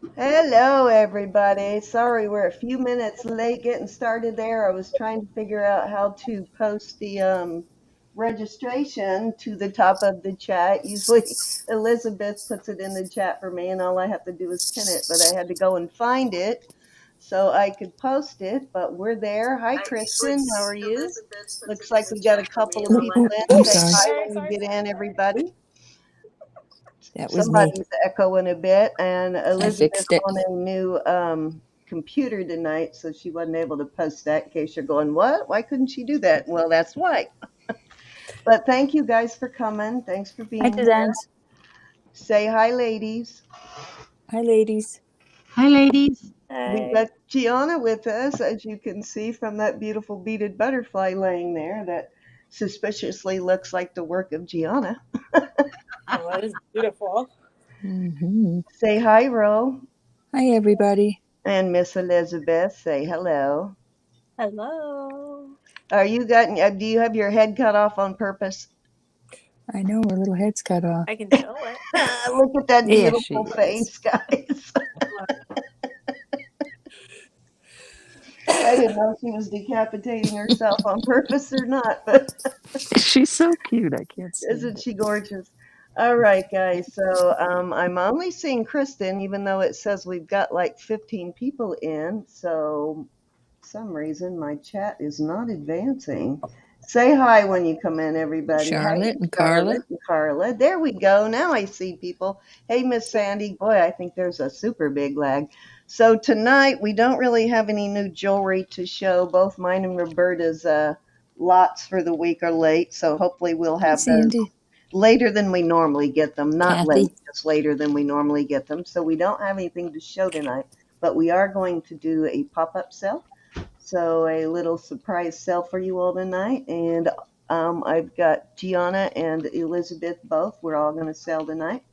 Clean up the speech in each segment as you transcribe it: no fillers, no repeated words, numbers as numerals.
Hello, everybody. Sorry, we're a few minutes late getting started there. I was trying to figure out how to post the registration to the top of the chat. Usually, Elizabeth puts it in the chat for me, and all I have to do is pin it, but I had to go and find it so I could post it. But we're there. Hi, Kristen. How are you? Looks like we got a couple of Oh, people oh, in. I'm Say sorry. hi when you get in, everybody. That was me. Somebody's echoing a bit, and I Elizabeth's fixed it. on a new computer tonight, so she wasn't able to post that. In case you're going, what? Why couldn't she do that? Well, that's why. But thank you guys for coming. Thanks for Hi, being here. Designs. Say hi, ladies. Hi, ladies. Hi, ladies. We've Hi. got Gianna with us, as you can see from that beautiful beaded butterfly laying there that suspiciously looks like the work of Gianna. Oh, that is beautiful. Mm-hmm. Say hi, Ro. Hi, everybody. And Miss Elizabeth, say hello. Hello. Are you do you have your head cut off on purpose? I know her little head's cut off. I can show it. Look at that There she beautiful is. face, guys. I didn't know if she was decapitating herself on purpose or not, but She's so cute. I can't stand isn't it. she gorgeous? All right, guys. So I'm only seeing Kristen, even though it says we've got like 15 people in. So for some reason my chat is not advancing. Say hi when you come in, everybody. Hi, Charlotte and Charlotte Carla. and Carla. There we go. Now I see people. Hey, Miss Sandy. Boy, I think there's a super big lag. So tonight we don't really have any new jewelry to show. Both mine and Roberta's lots for the week are late. So hopefully we'll Hi, have those Sandy. later than we normally get them. Not late, Kathy. just later than we normally get them. So we don't have anything to show tonight, but we are going to do a pop-up sale. So a little surprise sale for you all tonight. And I've got Gianna and Elizabeth both. We're all going to sell tonight.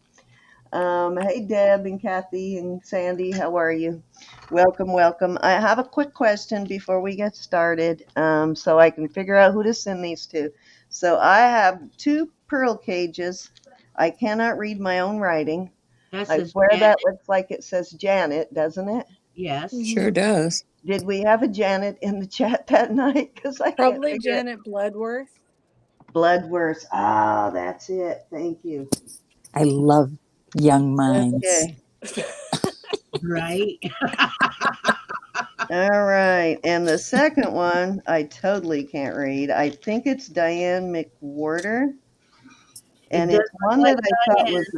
Hey, Deb and Kathy and Sandy, how are you? Welcome, welcome. I have a quick question before we get started, so I can figure out who to send these to. So I have two pearl cages. I cannot read my own writing. That I says swear Janet. that looks like it says Janet, doesn't it? Yes. Sure does. Did we have a Janet in the chat that night? Because I can't Probably figure it. Janet Bloodworth. Bloodworth. Ah, that's it. Thank you. I love young minds. Okay. Right. All right. And the second one, I totally can't read. I think it's Diane McWhorter. It And does it's look one like that I thought Diane was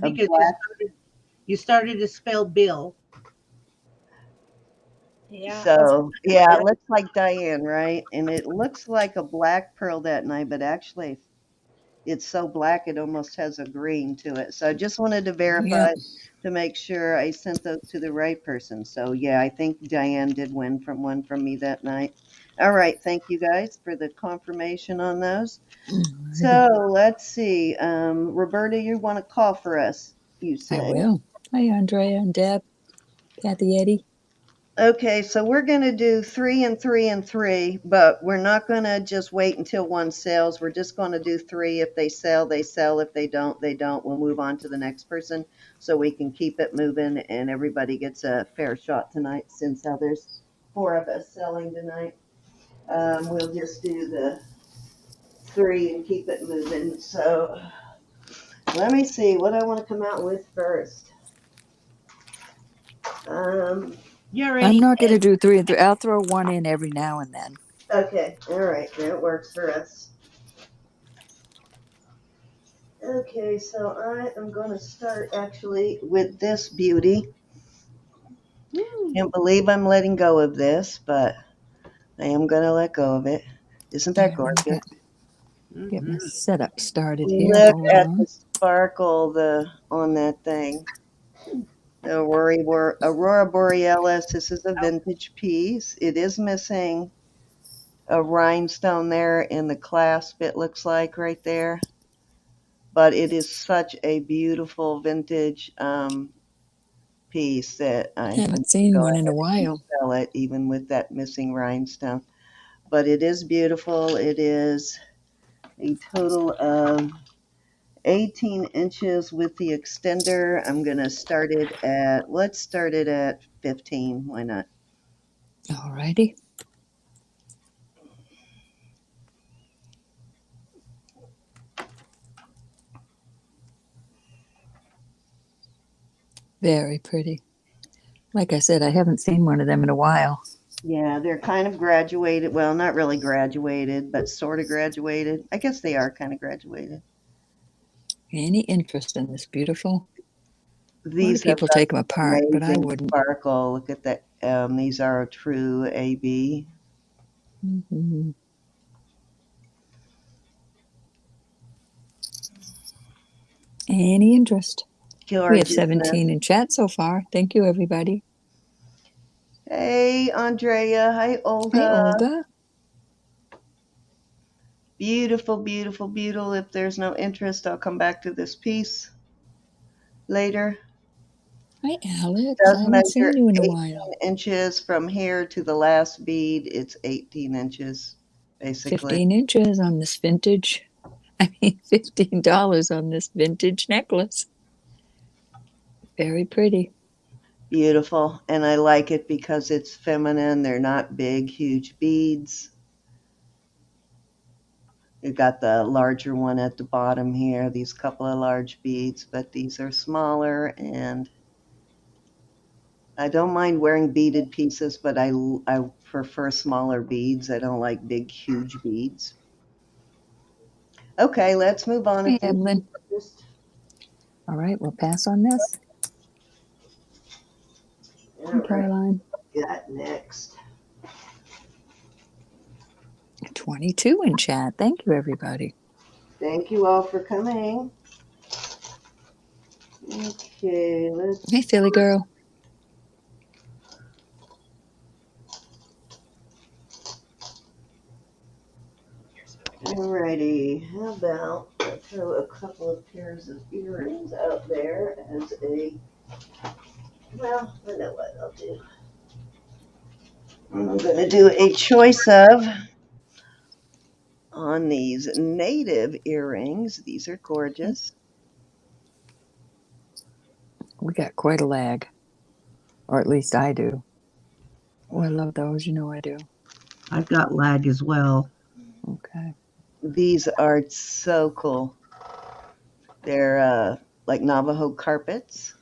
a because you black. started to spell Bill. Yeah, that's So, yeah, it right. looks like Diane, right? And it looks like a black pearl that night, but actually it's so black it almost has a green to it. So I just wanted to Yep. verify to make sure I sent those to the right person. So yeah, I think Diane did win from one from me that night. All right, thank you guys for the confirmation on those. Alrighty. So let's see. Roberta, you want to call for us, you I say? will. Hi, Andrea and Deb. Kathy, Eddie. Okay, so we're going to do three and three and three, but we're not going to just wait until one sells. We're just going to do three. If they sell, they sell. If they don't, they don't. We'll move on to the next person so we can keep it moving and everybody gets a fair shot tonight since there's four of us selling tonight. We'll just do the three and keep it moving. So let me see what I want to come out with first. Um, You I'm already not going to did. do three and three. I'll throw one in every now and then. okay, all right, that works for us. Okay, so I am going to start actually with this beauty. Woo. Can't believe I'm letting go of this, but I am going to let go of it. Isn't that Yeah, let me gorgeous? get my Mm-hmm. setup started here. Look Hold at the on. sparkle on that thing. The Aurora Borealis. This is a vintage piece. It is missing a rhinestone there in the clasp, it looks like right there. But it is such a beautiful vintage piece that I'm going Haven't to seen go one in a ahead and while. sell it, even with that missing rhinestone. But it is beautiful. It is a total of 18 inches with the extender. I'm going to start it at, let's start it at 15. Why not? Alrighty. Very pretty. Like I said, I haven't seen one of them in a while. Yeah, they're kind of graduated. Well, not really graduated, but sort of graduated. I guess they are kind of graduated. Any interest in this beautiful? A lot of These have people got take them apart, but I amazing wouldn't. sparkle. Look at that. These are a true AB. Mm-hmm. Any interest? We have Gorgeousness. 17 in chat so far. Thank you, everybody. Hey, Andrea. Hi, Olga. Hey, Olga. Beautiful, beautiful, beautiful. If there's no interest, I'll come back to this piece later. Hi, Alex. Does I haven't measure seen you in a 18 while. inches from here to the last bead. It's 18 inches, basically. 15 inches on this vintage. I mean, $15 on this vintage necklace. Very pretty. Beautiful. And I like it because it's feminine. They're not big, huge beads. You've got the larger one at the bottom here, these couple of large beads, but these are smaller, and I don't mind wearing beaded pieces, but I prefer smaller beads. I don't like big, huge beads. Okay, let's move on. Hey, Evelyn. All right, we'll pass on this. All Hey, right, Caroline. got next. 22 in chat. Thank you, everybody. Thank you all for coming. Okay, let's. Hey, Philly girl. Alrighty, how about I throw a couple of pairs of earrings out there as a, well, I know what I'll do. I'm going to do a choice of, on these native earrings. These are gorgeous. We got quite a lag. Or at least I do. Oh, I love those. You know I do. I've got lag as well. Okay. These are so cool. They're like Navajo carpets.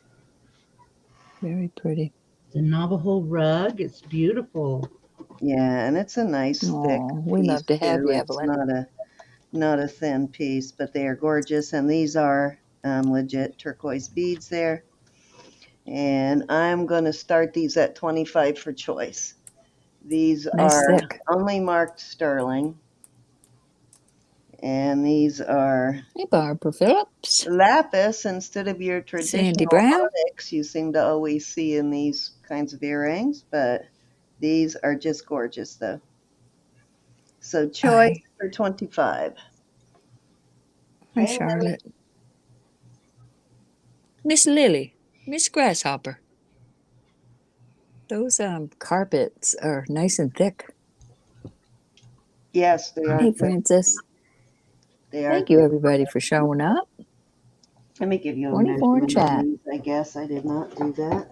Very pretty. The Navajo rug, it's beautiful. Yeah, and it's a nice thick Oh, we piece love to have too. you, It's Evelyn. not a thin piece, but they are gorgeous. And these are legit turquoise beads there. And I'm going to start these at 25 for choice. These Nice are thick. only marked sterling. And these are Hey, Barbara Phillips. lapis instead of your Sandy traditional Brown. onyx you seem to always see in these kinds of earrings, but these are just gorgeous though. So choice Hi. for 25. Hi, Hey, Lily. Charlotte. Miss Lily. Miss Grasshopper. Those carpets are nice and thick. Yes, they are Hey, thick. Francis. They are Thank you, thick. everybody, for showing up. Let me give you a 24 in measurement on chat. these. I guess I did not do that.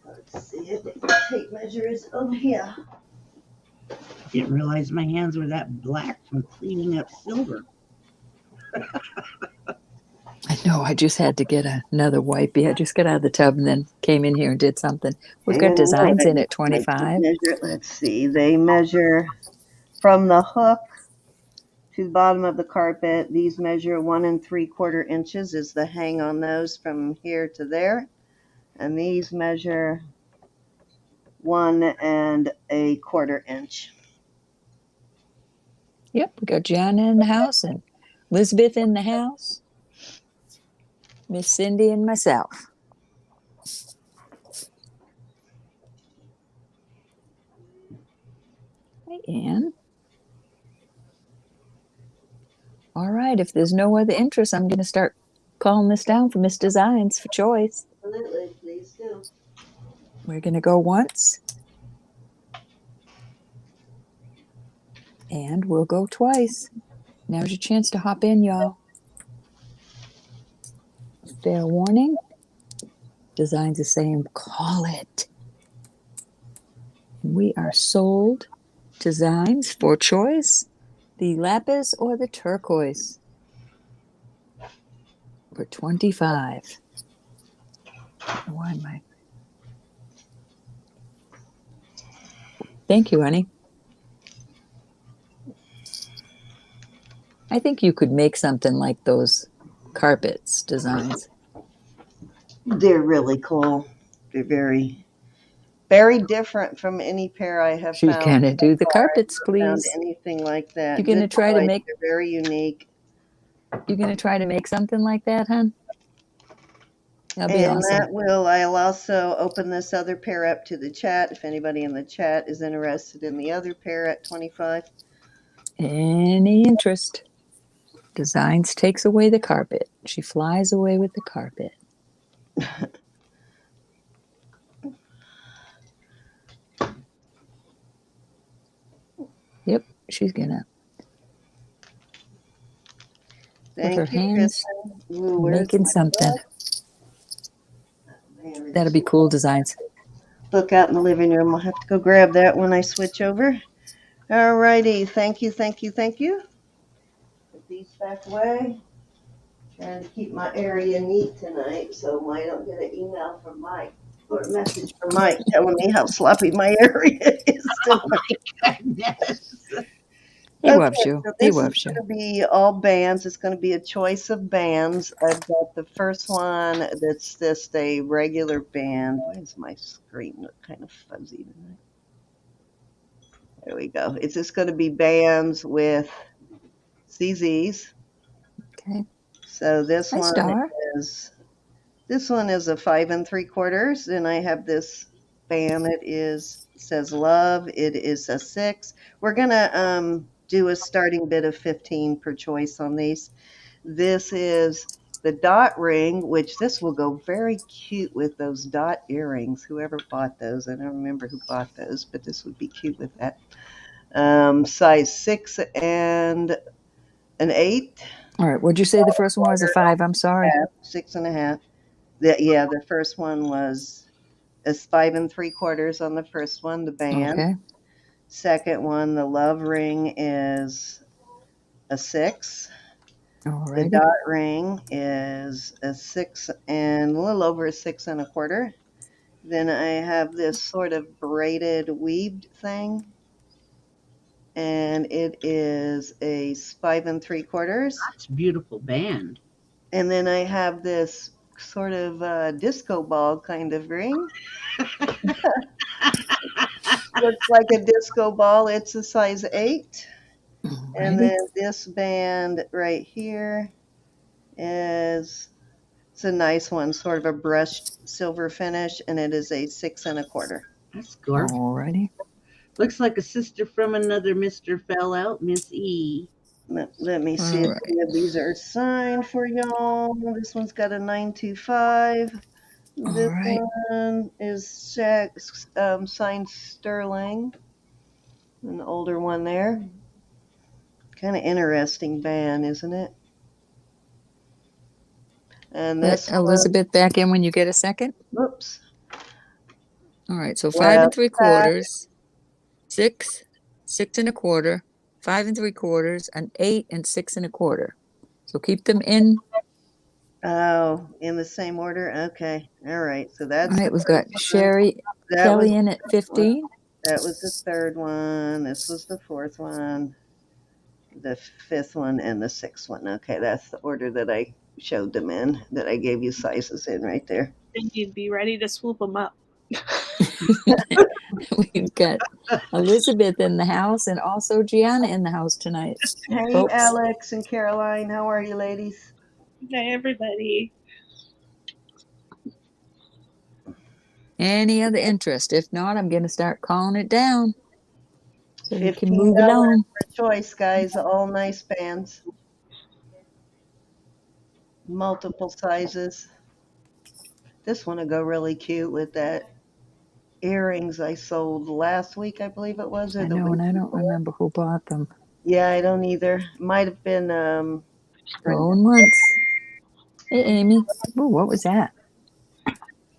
Let's see if the tape measure is over here. Didn't realize my hands were that black from cleaning up silver. I know, I just had to get another wipey. I just got out of the tub and then came in here and did something. We've got And I know designs I in at used my tape 25. measure. Let's see. They measure from the hook to the bottom of the carpet. These measure 1 3/4 inches is the hang on those from here to there. And these measure 1 1/4 inch. Yep, we got Gianna in the house and Elizabeth in the house, Miss Cindy and myself. Hey, Ann. All right, if there's no other interest, I'm going to start calling this down for Miss Designs for choice. Absolutely, please do. We're going to go once. And we'll go twice. Now's your chance to hop in, y'all. Fair warning. Designs are saying, call it. And we are sold designs for choice. The lapis or the turquoise for $25. Why am I? Thank you, honey. I think you could make something like those carpets designs. They're really cool. They're very, very different from any pair I have She's found gonna so do the far. carpets, I've not found please. anything like that. You're gonna Good try to choice. make. They're very unique. You're gonna try to make something like that, hon. That'll be And awesome. that will, I'll also open this other pair up to the chat if anybody in the chat is interested in the other pair at 25. Any interest? Designs takes away the carpet. She flies away with the carpet. Yep, she's gonna with her Thank you, hands Kristen. Ooh, where's making my something. book? Man, That'll there's be cool designs. book out in the living room. I'll have to go grab that when I switch over. All righty. Thank you, thank you, thank you. Put these back away. Trying to keep my area neat tonight so I don't get an email from Mike or a message from Mike telling me how sloppy my area is Oh tonight. my goodness. He Okay, loves you. so He this is loves you. going to be all bands. It's going to be a choice of bands. I've got the first one that's just a regular band. Why does my screen look kind of fuzzy tonight? There we go. It's just going to be bands with CZs. Okay. So this Hi, one Star. is a 5 3/4, and I have this band that says love. It is a 6. We're gonna do a starting bid of 15 per choice on these. This is the dot ring, which this will go very cute with those dot earrings. Whoever bought those, I don't remember who bought those, but this would be cute with that. Size 6 and an 8. All right. What'd you say the first one was a 5? I'm sorry. 6.5. The first one was a 5 3/4 on the first one, the band. Okay. Second one, the love ring is a 6. All The righty. dot ring is a 6 and a little over a 6 1/4. Then I have this sort of braided weaved thing, and it is a 5 3/4. That's a beautiful band. And then I have this sort of disco ball kind of ring. Looks like a disco ball. It's a size 8. And Alrighty. then this band right here it's a nice one, sort of a brushed silver finish, and it is a 6 1/4. That's gorgeous. Alrighty. Looks like a sister from another Mr. fell out, Miss E. Let me see All if right. any of these are signed for y'all. This one's got a 925. All This right. one is signed Sterling, an older one there. Kind of interesting band, isn't it? And Let this one, Elizabeth back in when you get a second. whoops. All right. So 5 Well, 3/4, 6, 6 1/4, 5 3/4, an 8, and 6 1/4. So keep them in. oh, in the same order? Okay. All right. So All that's the right. We've got first one. Sherry That was Kelly in at 15. that was the third one. This was the fourth one, the fifth one, and the sixth one. Okay, that's the order that I showed them in, that I gave you sizes in right there. Then you'd be ready to swoop them up. We've got Elizabeth in the house and also Geanna in the house tonight. Hey, Folks. Alex and Caroline, how are you, ladies? Hey, everybody. Any other interest? If not, I'm going to start calling it down so we can $15 move along. per choice, guys. All nice bands. Multiple sizes. This one will go really cute with that earrings I sold last week, I believe it was, or I the know, week and I don't before. remember who bought them. Yeah, I don't either. Might have been Brenda. Going once. Hey, Amy. Ooh, what was that?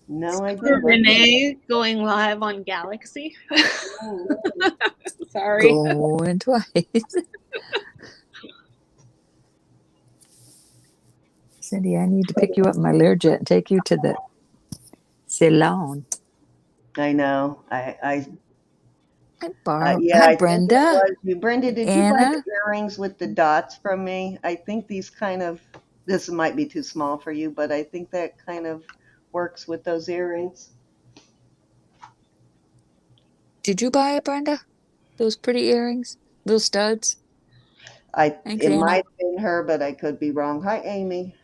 No idea. Renee going live on Galaxy. Oh, Sorry. Going twice. Cindy, I need to pick you up in my Learjet and take you to the salon. I know. Yeah, Hi, I think it Brenda. was you. Brenda, did you buy the Anna. earrings with the dots from me? I think these this might be too small for you, but I think that kind of works with those earrings. Did you buy it, Brenda? Those pretty earrings? Those studs? Thanks, It Anna. might have been her, but I could be wrong. Hi, Amy.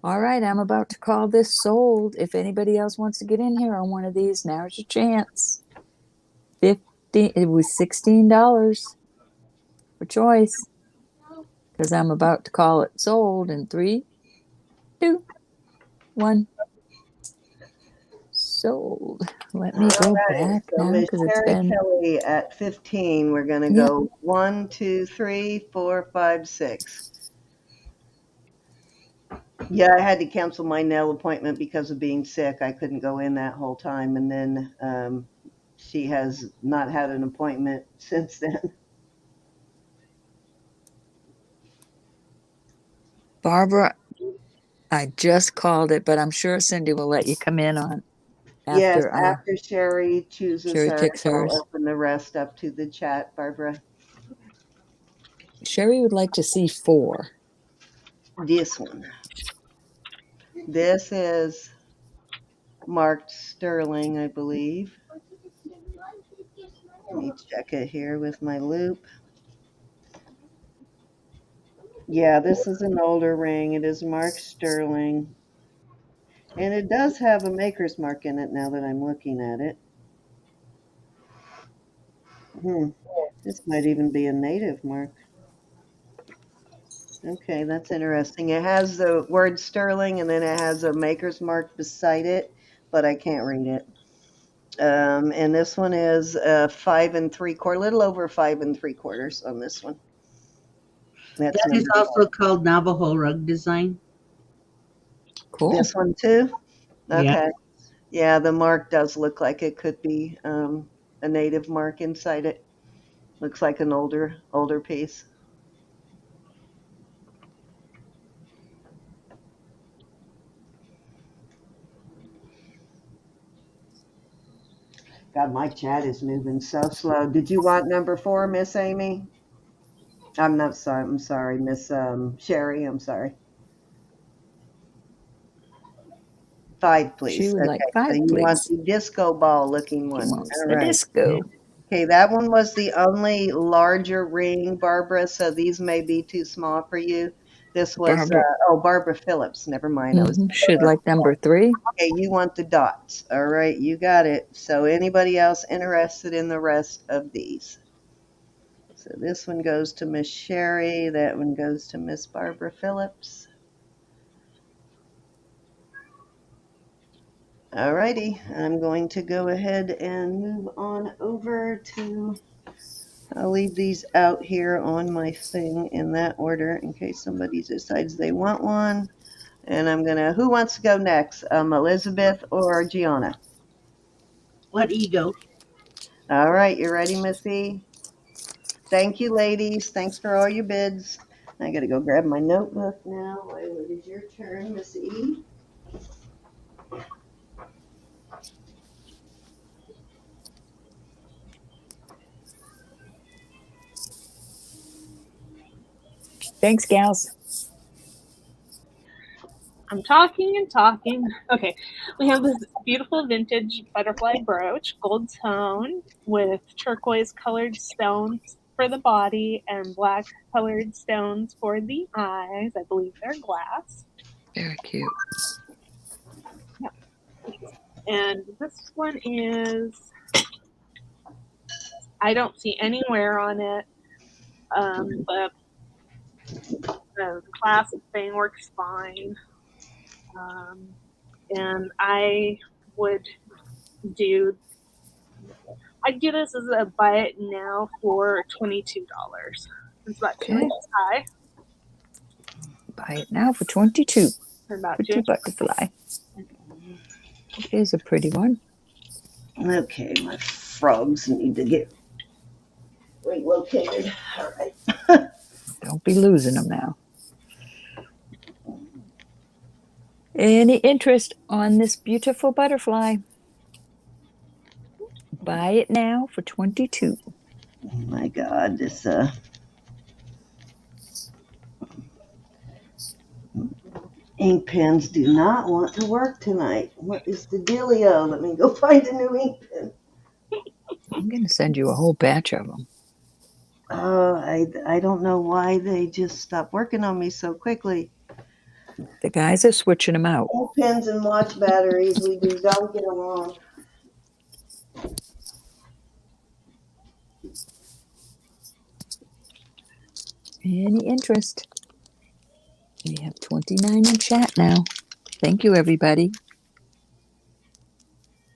All right, I'm about to call this sold. If anybody else wants to get in here on one of these, now's your chance. It was $16 for choice because I'm about to call it sold in 3, 2, 1. Sold. Let me All go right. back So now Miss because it's Sherry been, Kelly at 15. We're gonna yeah, go 1, 2, 3, 4, 5, 6. Yeah, I had to cancel my nail appointment because of being sick. I couldn't go in that whole time, and then she has not had an appointment since then. Barbara, I just called it, but I'm sure Cindy will let you come in on Yes, after after Sherry chooses Sherry hers, picks I'll hers. open the rest up to the chat, Barbara. Sherry would like to see 4. This one. This is marked sterling, I believe. Let me check it here with my loop. Yeah, this is an older ring. It is marked sterling. And it does have a maker's mark in it now that I'm looking at it. This might even be a native mark. Okay, that's interesting. It has the word sterling and then it has a maker's mark beside it, but I can't read it. And this one is 5 3/4, little over 5 3/4 on this one. That's That is number 5. also called Navajo rug design. Cool. This one too? Yeah. Okay. Yeah, the mark does look like it could be a native mark inside it. Looks like an older piece. God, my chat is moving so slow. Did you want number 4, Miss Amy? I'm not sorry. I'm sorry, Miss Sherry. I'm sorry. 5, She please. would like Okay, so 5, you want please. the disco ball looking She one. wants All the right. disco. Okay, that one was the only larger ring, Barbara. So these may be too small for you. This was Barbara Barbara Phillips. Never mind. I was should like number 3. okay. You want the dots. All right, you got it. So anybody else interested in the rest of these? So this one goes to Miss Sherry. That one goes to Miss Barbara Phillips. All righty, I'm going to go ahead and move on over to, I'll leave these out here on my thing in that order in case somebody decides they want one. And I'm gonna, who wants to go next? Elizabeth or Gianna? What ego? All right, you ready, Missy? Thank you, ladies. Thanks for all your bids. I gotta go grab my notebook now. It is your turn, Miss E. Thanks, gals. I'm talking and talking. Okay, we have this beautiful vintage butterfly brooch, gold tone with turquoise colored stones for the body and black colored stones for the eyes. I believe they're glass. Very cute. Yeah. And this one is, I don't see any wear on it. The classic thing works fine. Um, and would do I'd do this as a buy it now for $22. It's about 2 Okay. inches high. Buy it now for 22. Or about Pretty 2 inches. butterfly. Here's a pretty one. Okay, my frogs need to get relocated. All right. Don't be losing them now. Any interest on this beautiful butterfly? Buy it now for 22. Oh my God, this ink pens do not want to work tonight. What is the dealio? Let me go find a new ink pen. I'm going to send you a whole batch of them. I don't know why they just stopped working on me so quickly. The guys are switching them out. Ink pens and watch batteries, we just don't get along. Any interest? We have 29 in chat now. Thank you, everybody.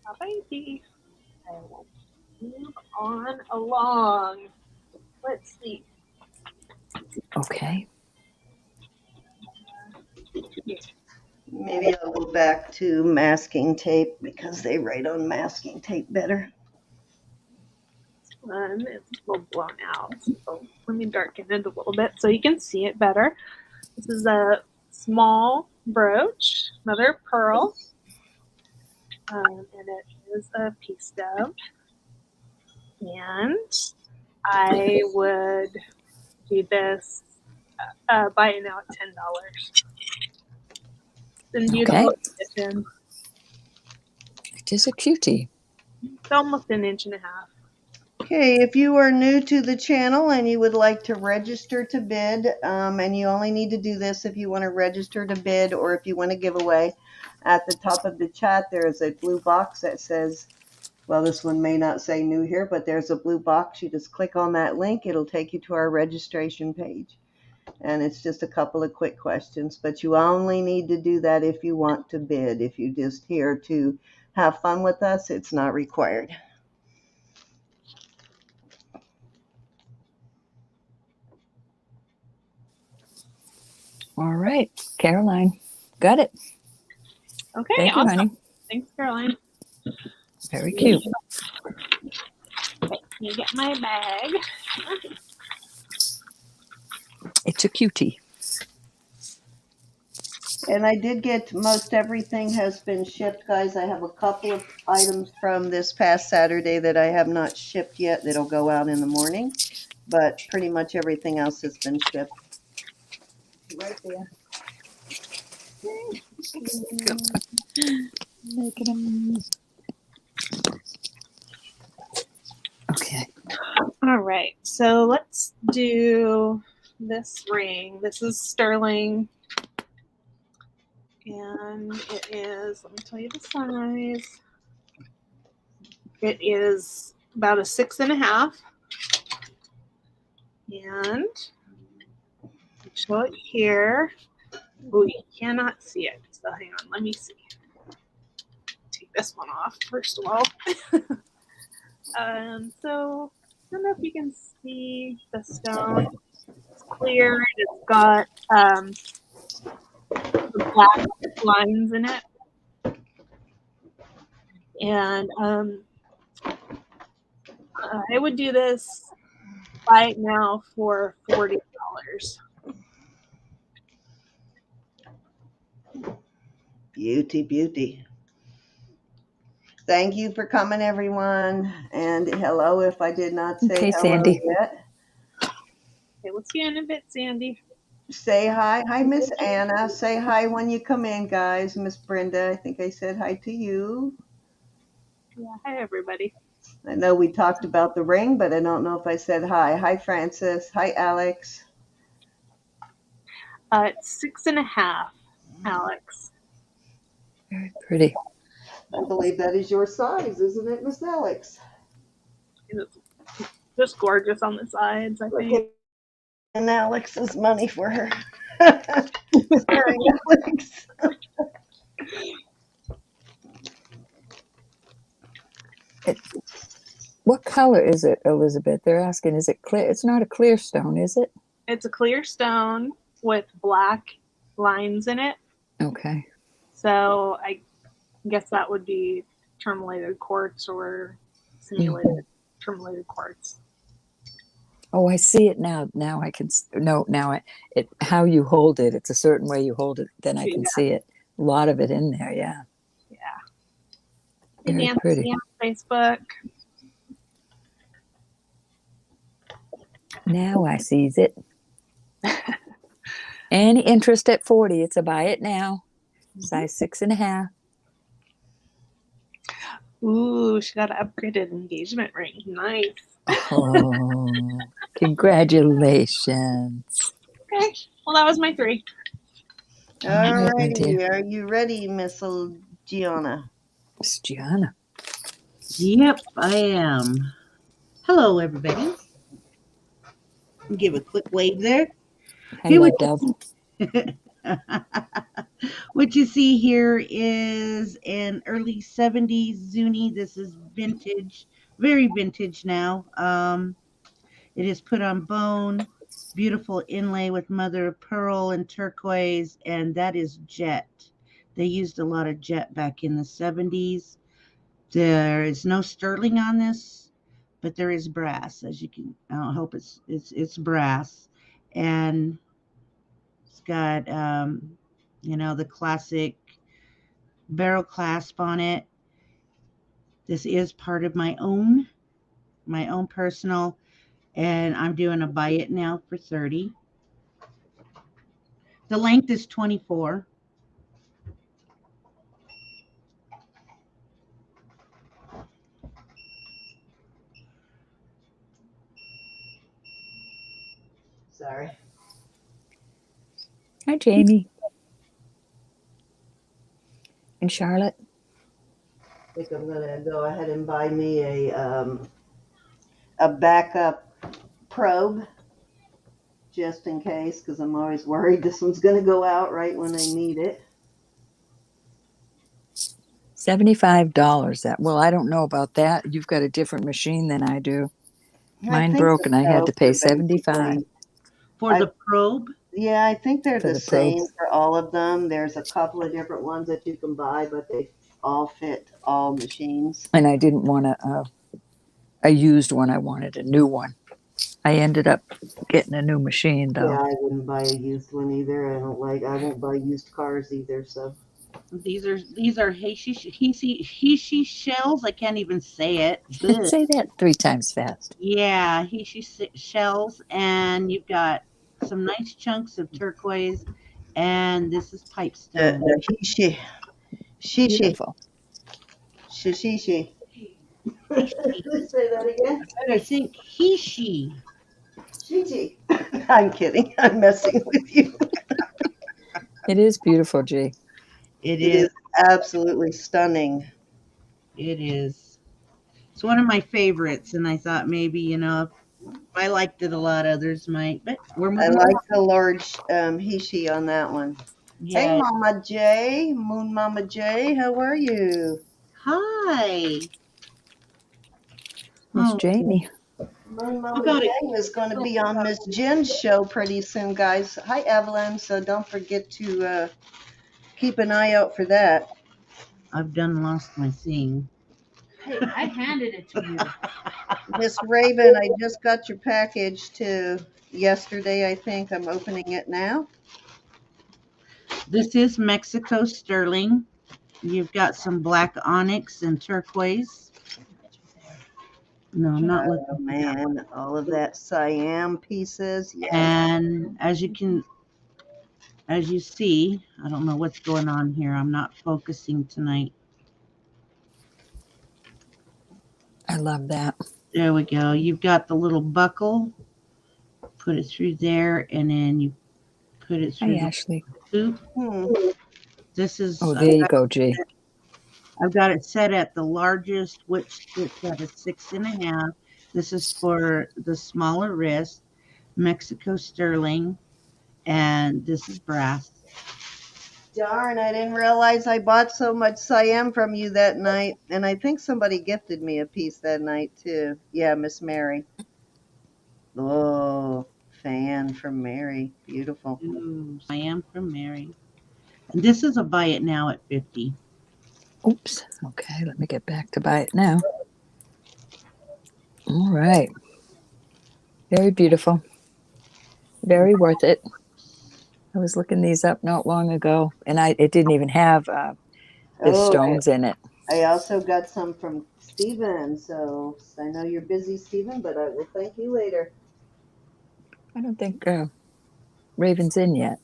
Alrighty. I will move on along. Let's see. Okay. Maybe I'll go back to masking tape because they write on masking tape better. It's a little blown out. So let me darken it a little bit so you can see it better. This is a small brooch, mother of pearl, and it is a piece stone. And I would do this, buy it now at $10. It's in beautiful condition. It is a cutie. It's almost an inch and a half. Okay, if you are new to the channel and you would like to register to bid, and you only need to do this if you want to register to bid or if you want to give away, at the top of the chat there is a blue box that says, well, this one may not say new here, but there's a blue box. You just click on that link. It'll take you to our registration page. And it's just a couple of quick questions, but you only need to do that if you want to bid. If you're just here to have fun with us, it's not required. All right, Caroline. Got it. Okay, Thank you, awesome. honey. Thanks, Caroline. Very cute. Okay, let me get my bag. It's a cutie. And I did get most everything has been shipped, guys. I have a couple of items from this past Saturday that I have not shipped yet that'll go out in the morning, but pretty much everything else has been shipped. Right there. Okay. All right, so let's do this ring. This is sterling, and it is, let me tell you the size. It is about a 6.5, and show it here. Oh, you cannot see it, so hang on, let me see. Take this one off first of all. So I don't know if you can see the stone. It's clear. It's got the black lines in it, and I would do this right now for $40. Beauty, beauty. Thank you for coming, everyone. And hello, if I did not say Okay, hello Sandy. yet. Okay, we'll see you in a bit, Sandy. Say hi. Hi, Miss Anna. Say hi when you come in, guys. Miss Brenda, I think I said hi to you. Yeah, hi everybody. I know we talked about the ring, but I don't know if I said hi. Hi, Francis. Hi, Alex. It's 6.5, Alex. Very pretty. I believe that is your size, isn't it, Miss Alex? It's just gorgeous on the sides, I think. And Alex's money for her. Sorry, Alex. What color is it, Elizabeth? They're asking, is it clear? It's not a clear stone, is it? It's a clear stone with black lines in it. Okay. So I guess that would be tourmalated quartz or simulated tourmalated quartz. Oh, I see it now. Now I can. No, now it. How you hold it? It's a certain way you hold it. Then I can see it. A lot of it in there. Yeah. Yeah. You Very can pretty. see on Facebook. Now I sees it. Any interest at 40? It's a buy it now. Size 6.5. Ooh, she got an upgraded engagement ring. Nice. Oh, congratulations. Okay. Well, that was my 3. All right, my Alrighty, dear. are you ready, Miss Geanna? It's Geanna. Yep, I am. Hello, everybody. Give a quick wave there. Hello, Dove. What you see here is an early 70s Zuni. This is vintage, very vintage now. It is put on bone, beautiful inlay with mother of pearl and turquoise, and that is jet. They used a lot of jet back in the 70s. There is no sterling on this, but there is brass. As you can, I hope it's brass, and it's got the classic barrel clasp on it. This is part of my own personal, and I'm doing a buy it now for 30. The length is 24. Sorry. Hi, Jamie. And Charlotte. I think I'm gonna go ahead and buy me a backup probe just in case, because I'm always worried this one's gonna go out right when I need it. $75. That well, I don't know about that. You've got a different machine than I do. I Mine think broke and I had to pay 75 For the probe? Yeah, I think they're for the the probe. same for all of them. There's a couple of different ones that you can buy, but they all fit all machines. And I didn't want a used one. I wanted a new one. I ended up getting a new machine Yeah, though. I wouldn't buy a used one either. I won't buy used cars either. So These are Heishi shells. I can't even say it. Ugh. Say that 3 times fast. Yeah, Heishi shells, and you've got some nice chunks of turquoise, and this is pipestone. the shishi, shishi, Beautiful. shishishi. Heishi. Say that again. I think Heishi. Shishi. I'm kidding. I'm messing with you. It is beautiful, G. It It is. is absolutely stunning. It is. It's one of my favorites, and I thought maybe if I liked it a lot, others might. But we're I moving like on. the large hishi on that one. Hey, Yeah. Mama J, Moon Mama J, how are you? Hi. Miss Oh, Jamie. Moon I Mama got J it. is going to be on Miss Jen's show pretty soon, guys. Hi, Evelyn. So don't forget to keep an eye out for that. I've done lost my thing. Hey, I handed it to you. Miss Raven, I just got your package too yesterday, I think. I'm opening it now. This is Mexico sterling. You've got some black onyx and turquoise. No, I'm not Oh looking for that. man, all of that Siam pieces. Yes. And as you see, I don't know what's going on here. I'm not focusing tonight. I love that. There we go. You've got the little buckle. Put it through there, and then you put it Hi, through the Ashley. hoop. Hmm. This is Oh, there you go, G. I've got it set at the largest, which sits at a 6.5. This is for the smaller wrist, Mexico sterling, and this is brass. Darn, I didn't realize I bought so much Siam from you that night. And I think somebody gifted me a piece that night too. Yeah, Miss Mary. Oh, fan from Mary. Beautiful. Ooh, I am from Mary. And this is a buy it now at 50. Oops. Okay, let me get back to buy it now. All right. Very beautiful. Very worth it. I was looking these up not long ago, and it didn't even have the Oh, stones in it. I also got some from Stephen. So I know you're busy, Stephen, but I will thank you later. I don't think Raven's in yet.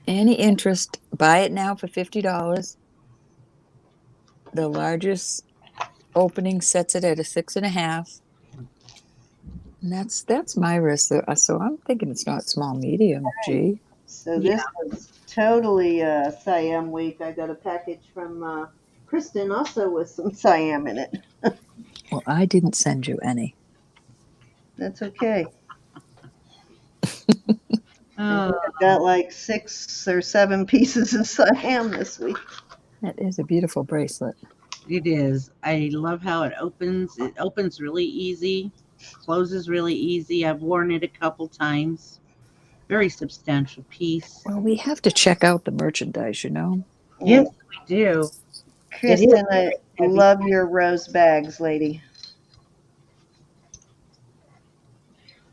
Any interest, buy it now for $50. The largest opening sets it at a 6.5. And that's my risk. So I'm thinking it's not small, medium, G. So Yeah. this was totally Siam week. I got a package from Kristen also with some Siam in it. Well, I didn't send you any. That's okay. Oh, I've got like 6 or 7 pieces of Siam this week. That is a beautiful bracelet. it is. I love how it opens. It opens really easy, closes really easy. I've worn it a couple times. Very substantial piece. Well, we have to check out the merchandise, you know. Yes, we do. It is Kristen, I heavy. love your rose bags, lady.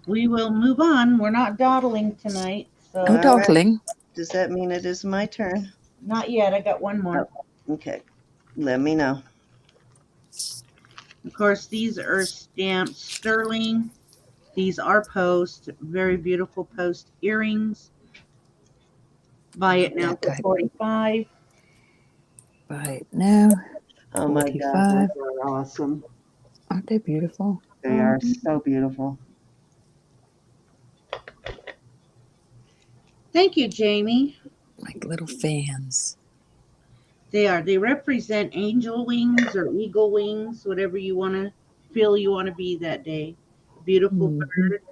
We will move on. We're not dawdling tonight. So No All right. dawdling. Does that mean it is my turn? not yet. I got one more. Okay. Let me know. Of course, these are stamped sterling. These are post, very beautiful post earrings. Buy it now for Okay. 45. Buy it now. Oh my God, 45. those are awesome. Aren't they beautiful? They are so beautiful. Thank you, Jamie. Like little fans. They are. They represent angel wings or eagle wings, whatever you want to feel you want to be that day. Beautiful Mhm. bird.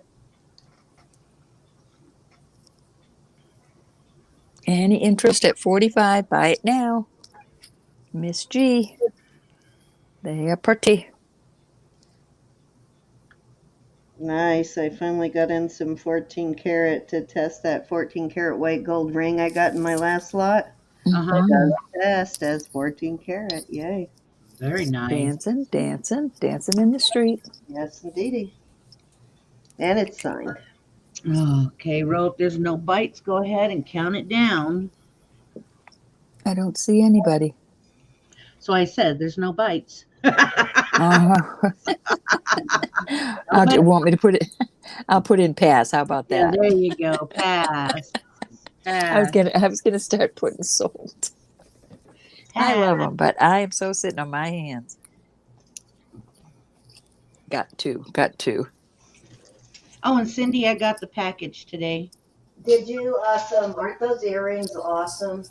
Any interest at 45? Buy it now. Miss G. They are pretty. Nice. I finally got in some 14 karat to test that 14 karat white gold ring I got in my last lot. Uh-huh. Mhm. Test as 14 karat. Yay. Very nice. Dancing, dancing, dancing in the street. Yes, indeedy. And it's signed. Okay, Ro, if there's no bites, go ahead and count it down. I don't see anybody. So I said there's no bites. Uh-huh. Want me to put it? I'll put in pass. How about Yeah, that? there you go. Pass. Pass. I was gonna start putting sold. I love them, but I am so sitting on my hands. Got two. Oh, and Cindy, I got the package today. Did you? Awesome. Aren't those earrings awesome?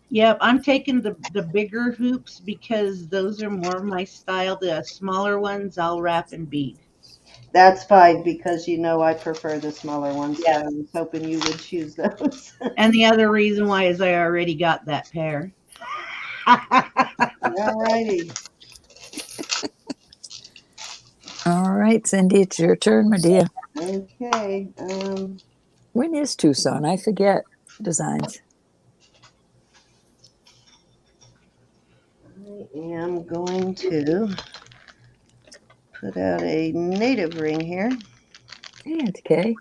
Yep, I'm taking the bigger hoops because those are more my style. The smaller ones I'll wrap and bead. That's fine because you know I prefer the smaller ones. Yeah. So I was hoping you would choose those. And the other reason why is I already got that pair. All righty. All right, Cindy, it's your turn, my dear. Okay. When is Tucson? I forget designs. I am going to put out a native ring here. Yeah, it's okay.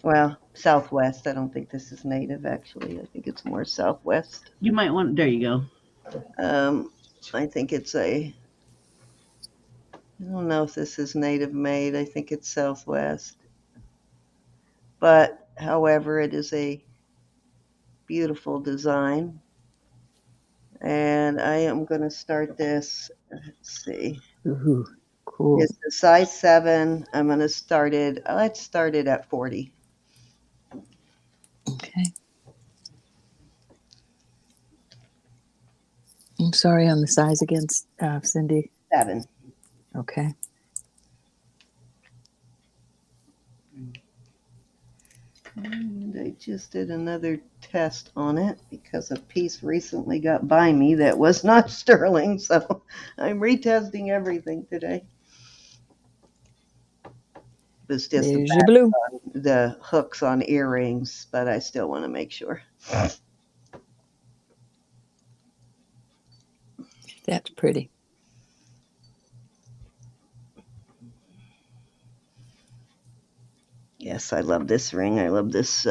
Well, Southwest. I don't think this is native, actually. I think it's more Southwest. You might want, there you go. I think it's I don't know if this is native made. I think it's Southwest. But, however, it is a beautiful design. And I am going to start this. Let's see. Ooh, cool. It's a size 7. I'm going to start it. Let's start it at 40. Okay. I'm sorry on the size again, Cindy. 7. Okay. And I just did another test on it because a piece recently got by me that was not sterling. So I'm retesting everything today. was just There's your blue. the hooks on earrings, but I still want to make sure. That's pretty. Yes, I love this ring. I love this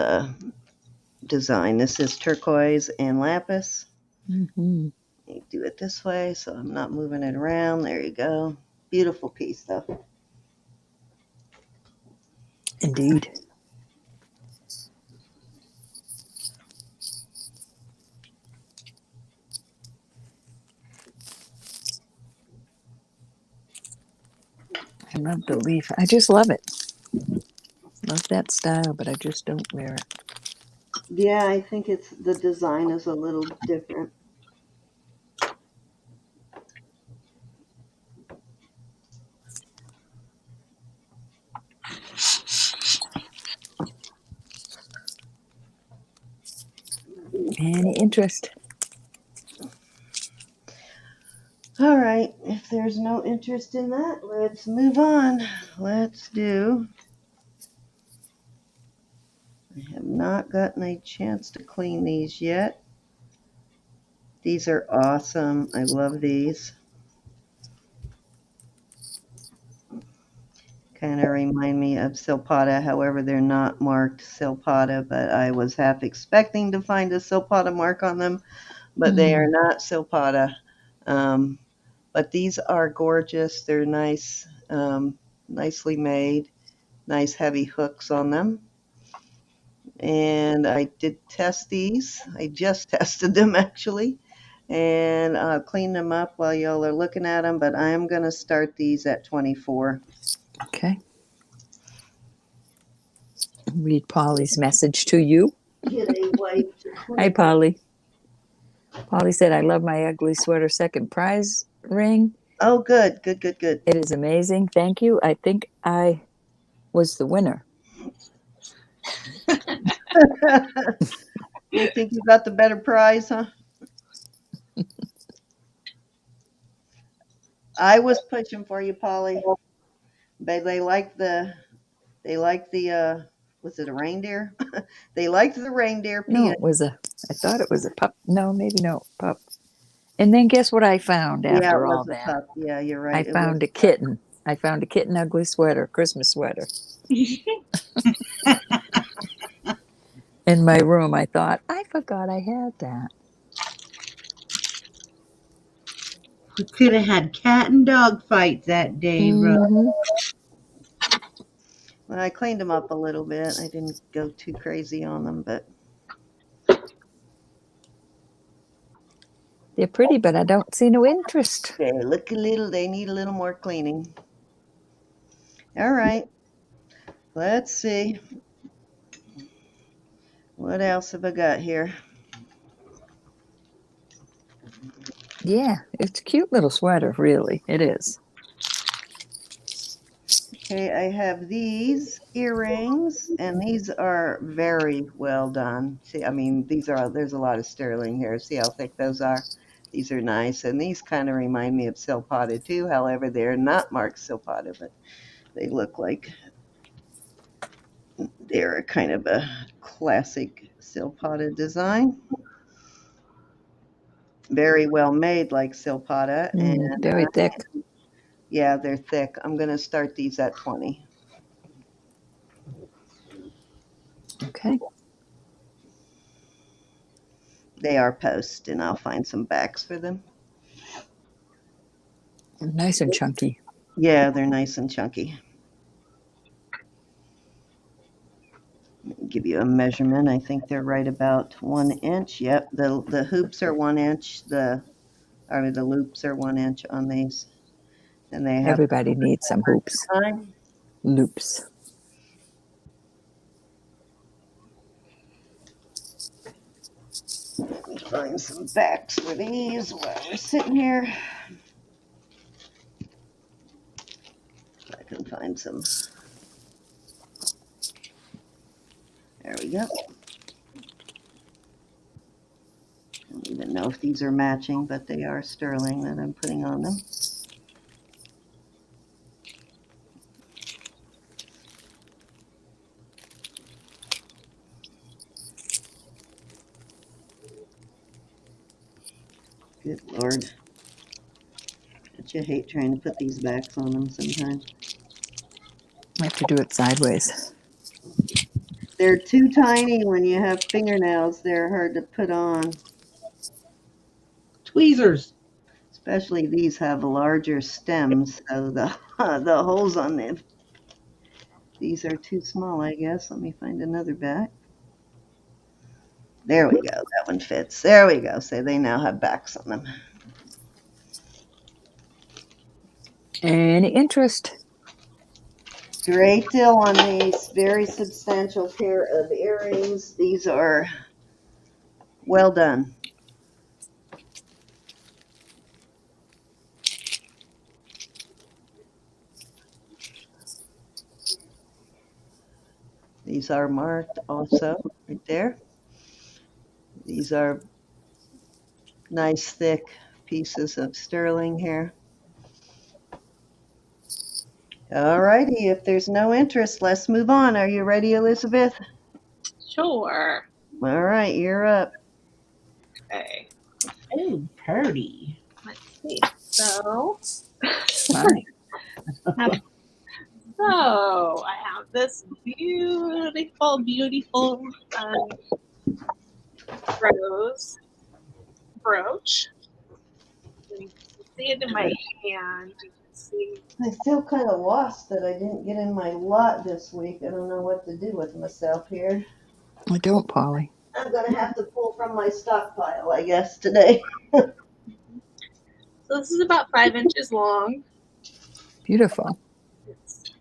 design. This is turquoise and lapis. Mm-hmm. You do it this way, so I'm not moving it around. There you go. Beautiful piece, though. Indeed. I love the leaf. I just love it. Love that style, but I just don't wear it. Yeah, I think it's the design is a little different. Any interest? All right, if there's no interest in that, let's move on. Let's do. I have not gotten a chance to clean these yet. These are awesome. I love these. Kind of remind me of Silpata. However, they're not marked Silpata, but I was half expecting to find a Silpata mark on them, but they are not Silpata. But these are gorgeous. They're nice, nicely made, nice heavy hooks on them. And I did test these. I just tested them actually, and I'll clean them up while y'all are looking at them. But I'm going to start these at 24. Okay. Read Polly's message to you. Get a white. Hi, Polly. Polly said, I love my ugly sweater second prize ring. Oh, good, good, good, good. It is amazing. Thank you. I think I was the winner. You think you got the better prize, huh? I was pushing for you, Polly. But they like the was it a reindeer? They liked the reindeer No, peanut. I thought it was a pup. No, maybe no, pup. And then guess what I found Yeah, it after all was a that? pup. Yeah, you're I right. It was found a kitten. I found a kitten ugly sweater, Christmas sweater. In my room, I thought, I forgot I had that. We could have had cat and dog fights that day, Rose. Mm-hmm. Well, I cleaned them up a little bit. I didn't go too crazy on them, but They're pretty, but I don't see no interest. they look a little. They need a little more cleaning. All right. Let's see. What else have I got here? Yeah, it's a cute little sweater, really. It is. Okay, I have these earrings, and these are very well done. See, I mean, there's a lot of sterling here. See how thick those are? These are nice, and these kind of remind me of Silpata too. However, they're not marked Silpata, but they look like they're a kind of a classic Silpata design. Very well made, like Silpata, and Very thick. yeah, they're thick. I'm going to start these at 20. Okay. They are post, and I'll find some backs for them. Nice and chunky. Yeah, they're nice and chunky. Give you a measurement. I think they're right about 1 inch. Yep, the hoops are 1 inch. The loops are 1 inch on these, and they have Everybody needs some hoops. time. Loops. Find some backs for these while we're sitting here. I can find some. There we go. I don't even know if these are matching, but they are sterling that I'm putting on them. Good Lord. Don't you hate trying to put these backs on them sometimes? I have to do it sideways. They're too tiny when you have fingernails. They're hard to put on. Tweezers. Especially these have larger stems, so the the holes on them. These are too small, I guess. Let me find another back. There we go. That one fits. There we go. So they now have backs on them. Any interest? Great deal on these. Very substantial pair of earrings. These are well done. These are marked also right there. These are nice thick pieces of sterling here. All righty, if there's no interest, let's move on. Are you ready, Elizabeth? Sure. All right, you're up. Okay. Oh, party. Let's see. So, Fine. so I have this beautiful, beautiful rose brooch. You can see it in my hand. You can see. I feel kind of lost that I didn't get in my lot this week. I don't know what to do with myself here. I don't, Polly. I'm going to have to pull from my stockpile, I guess, today. So this is about 5 inches long. Beautiful. It's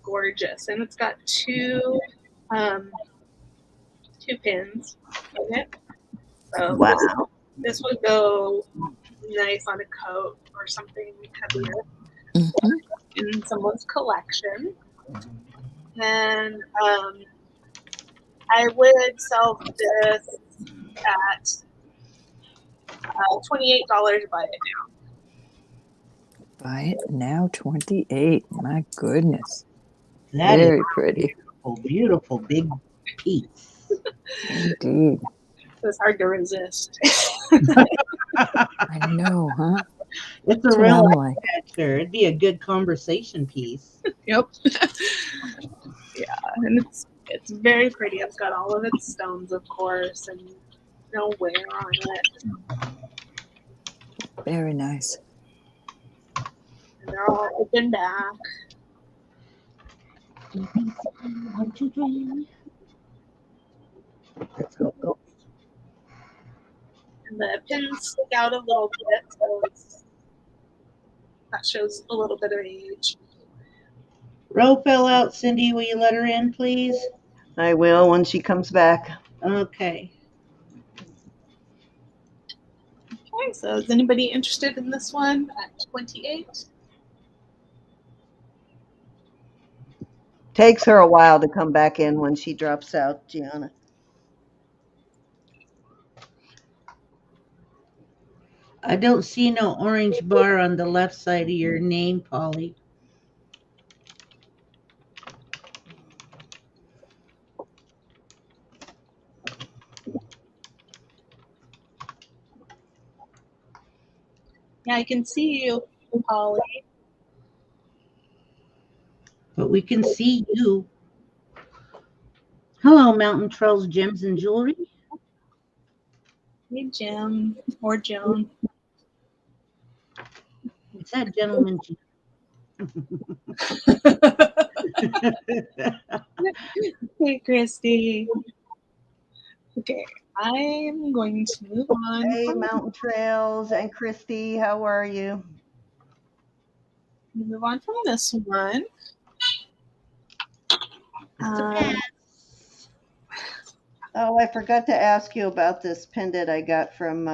gorgeous, and it's got two pins in it. So Wow. this would go nice on a coat or something heavier Mm-hmm. in someone's collection. And I would sell this at $28 by it now. Buy it now, 28. My goodness. That is Very pretty. a beautiful big piece. Indeed. It's hard to resist. I know, huh? It's That's a what real I'm like. eye-catcher. It'd be a good conversation piece. Yep. Yeah, and it's very pretty. It's got all of its stones, of course, and no wear on it. Very nice. And they're all open back. One, two, three. Let's go. And the pins stick out a little bit, so that shows a little bit of age. Row fell out. Cindy, will you let her in, please? I will when she comes back. Okay. Okay, so is anybody interested in this one at 28? Takes her a while to come back in when she drops out, Geanna. I don't see no orange bar on the left side of your name, Polly. Yeah, I can see you, Polly. But we can see you. Hello, Mountain Trails Gems and Jewelry. Hey, Jim or Joan. It's that gentleman. Hey, Christy. Okay, I'm going to move on. Hey, Mountain Trails and Christy, how are you? Move on from this one. Oh, I forgot to ask you about this pendant I got from,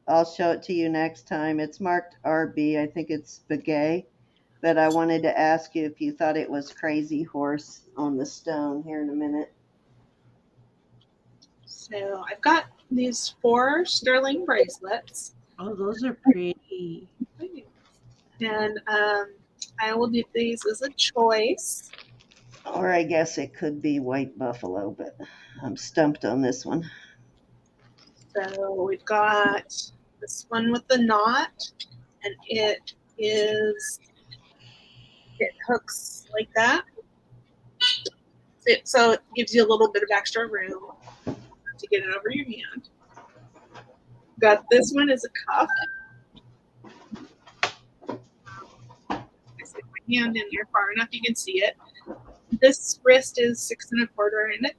I'll show it to you next time. It's marked RB. I think it's Begay. But I wanted to ask you if you thought it was Crazy Horse on the stone here in a minute. So I've got these 4 sterling bracelets. Oh, those are pretty. And I will do these as a choice. Or I guess it could be White Buffalo, but I'm stumped on this one. So we've got this one with the knot, and it hooks like that. So it gives you a little bit of extra room to get it over your hand. Got this one as a cuff. I stick my hand in there far enough you can see it. This wrist is 6 1/4, and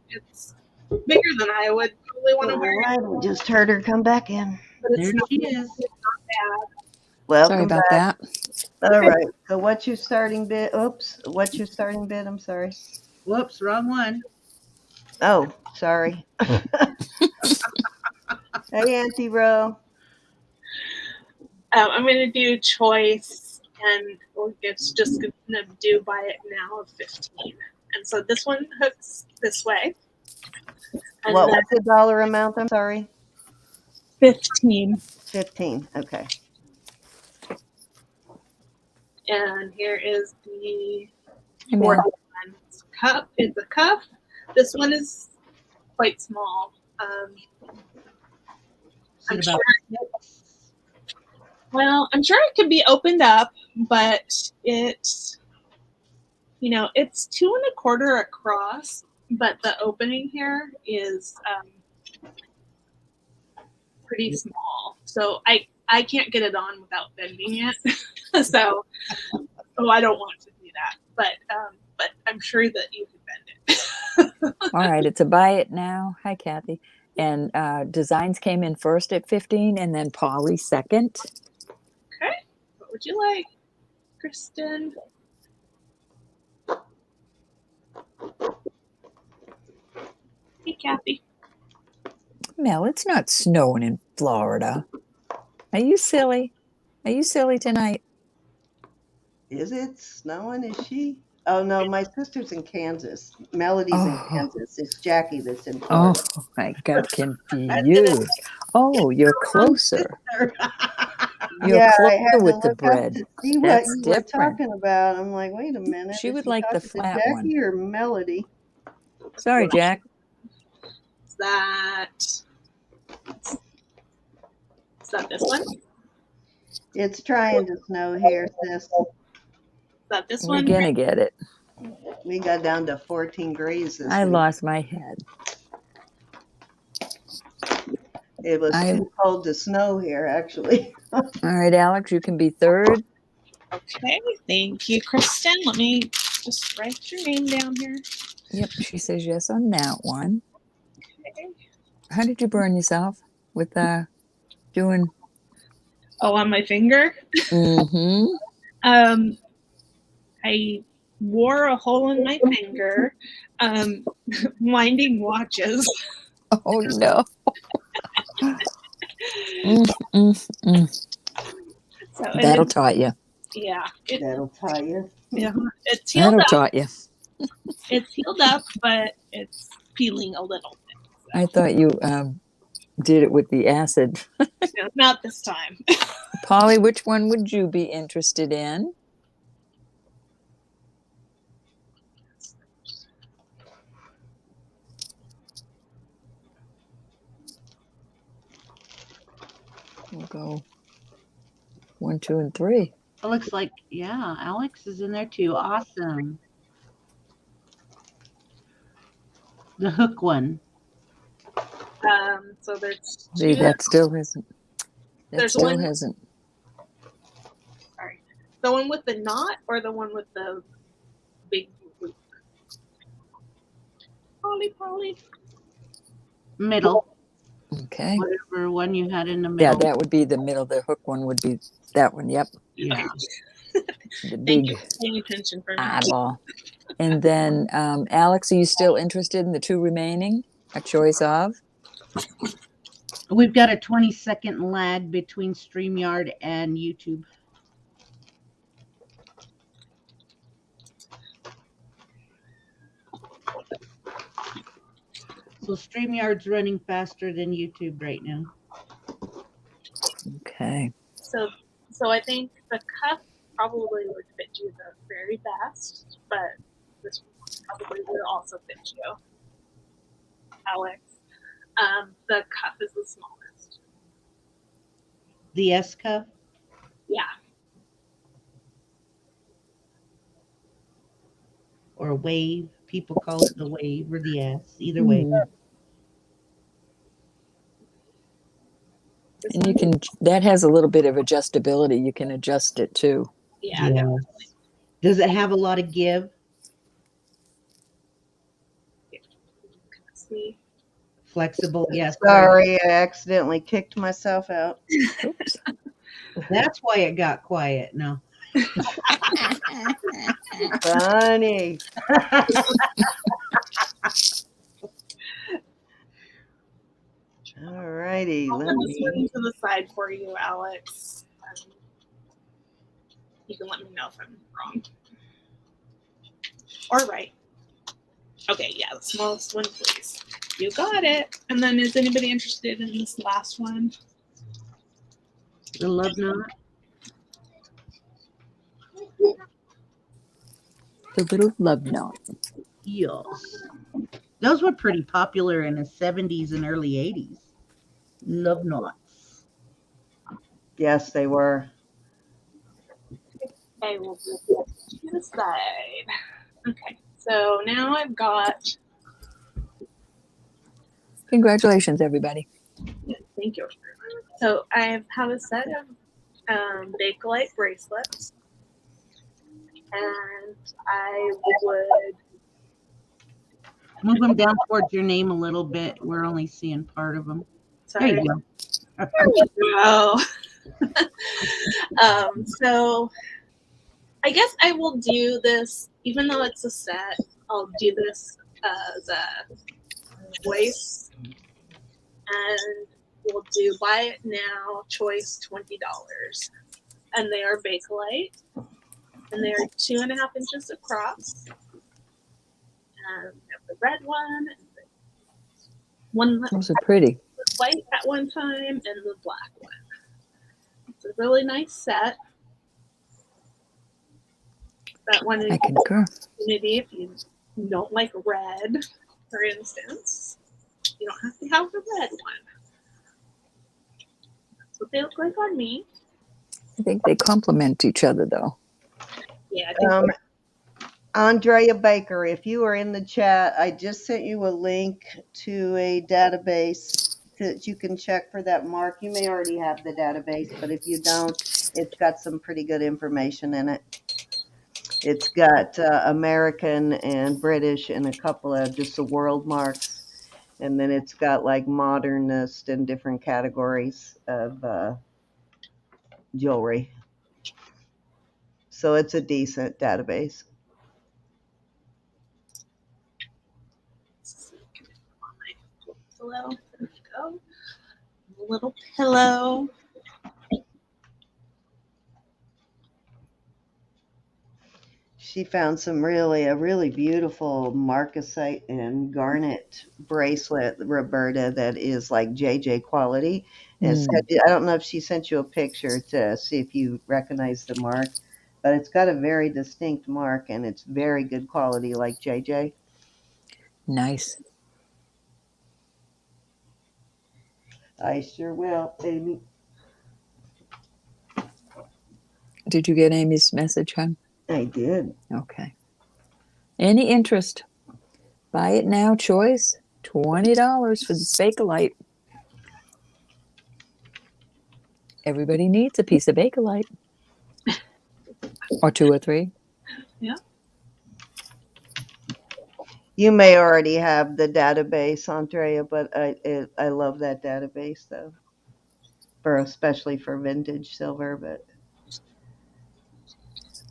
it's bigger than I would probably want to wear it, All right, we just heard her come back in. but There she is. it's not bad. Sorry Welcome about back. that. All right. So what's your starting bid? Oops. What's your starting bid? I'm sorry. Whoops, wrong one. Oh, sorry. Hey, Auntie Ro. I'm going to do choice, and it's just going to do buy it now of 15. And so this one hooks this way. And What then was the dollar amount? I'm sorry. 15. 15. Okay. And here is the Hey, fourth Mel. one. Cup is a cuff. This one is quite small. I'm Is it sure. about Well, I'm sure it could be opened up, but it's 2 1/4 across, but the opening here is pretty small. So I can't get it on without bending it. So I don't want to do that. But I'm sure that you can bend it. All right, it's a buy it now. Hi, Kathy. And designs came in first at 15, and then Polly second. Okay. What would you like, Kristen? Hey, Kathy. Mel, it's not snowing in Florida. Are you silly? Are you silly tonight? Is it snowing? Is she? Oh, no. My sister's in Kansas. Melody's in Oh, Kansas. It's Jackie that's in oh, Florida. I got confused. Oh, you're closer. You're Yeah, I closer had to with the look up bread. to see what That's you were different. talking about. I'm like, wait a minute. She Is would she like the talking to flat one. Jackie or Melody? Sorry, Jack. Is that this one? Is It's trying to snow here, sis. that this We're one? gonna get it. We got down to 14 grays this I week. lost my head. It was too cold to snow here, actually. All right, Alex, you can be third. Okay, thank you, Kristen. Let me just write your name down here. Yep, she says yes on that one. Okay. How did you burn yourself with doing? Oh, on my finger. Mm-hmm. I wore a hole in my finger, winding watches. Oh no. So That'll taught you. yeah, That'll tie you. yeah, it's healed That'll up. taught you. It's healed up, but it's peeling a little bit. So. I thought you did it with the acid. No, not this time. Polly, which one would you be interested in? We'll go 1, 2, and 3. It looks like, yeah, Alex is in there too. Awesome. The hook one. So there's See, two. that still hasn't. That There's still one. hasn't. Sorry, the one with the knot or the one with the big loop. Polly. Middle. Okay. Whatever one you had in the Yeah, middle. that would be the middle. The hook one would be that one. Yep. Yeah. The Thank big you for paying attention for me. eyeball. And then, Alex, are you still interested in the 2 remaining? A choice of? We've got a 20-second lag between StreamYard and YouTube. So StreamYard's running faster than YouTube right now. Okay. So I think the cuff probably would fit you the very best, but this probably would also fit you, Alex. The cuff is the smallest. The S cuff Yeah. or wave. People call it the wave or the S. Either way. Hmm. This And you one? can, that has a little bit of adjustability. You can adjust it too. Yeah, Yes. definitely. Does it have a lot of give? See. Flexible? Yes. Sorry, I accidentally kicked myself out. Oops. That's why it got quiet. No. Funny. All righty, I'll let put this one me. to the side for you, Alex. You can let me know if I'm wrong. Or right. Okay, yeah, the smallest one, please. You got it. And then is anybody interested in this last one? The love knot? The little love knot. Yes. Those were pretty popular in the 70s and early 80s. Love knots. Yes, they were. I will move this to the side. Okay, so now I've got, Congratulations, everybody. thank you. So I have a set of Bakelite bracelets, and I would. Move them down towards your name a little bit. We're only seeing part of them. Sorry. There you go. There we go. So I guess I will do this, even though it's a set, I'll do this as a choice. And we'll do buy it now, choice $20. And they are Bakelite. And they're 2.5 inches across. And we have the red one, and the one that Those are pretty. was white at one time, and the black one. It's a really nice set. That one I is concur. opportunity if you don't like red, for instance. You don't have to have the red one. That's what they look like on me. I think they complement each other, though. Yeah, I think Andrea Baker, if you are in the chat, I just sent you a link to a database that you can check for that mark. You may already have the database, but if you don't, it's got some pretty good information in it. It's got American and British and a couple of just the world marks. And then it's got like modernist and different categories of jewelry. So it's a decent database. on my pillow. There we go. A little pillow. She found a really beautiful marcasite and garnet bracelet, Roberta, that is like JJ quality. And I don't know if she sent you a picture to see if you recognize the mark, but it's got a very distinct mark and it's very good quality like JJ. Nice. I sure will, Amy. Did you get Amy's message, hon? I did. Okay. Any interest? Buy it now, choice. $20 for the Bakelite. Everybody needs a piece of Bakelite. Or 2 or 3. Yeah. You may already have the database, Andrea, but I love that database though, especially for vintage silver. But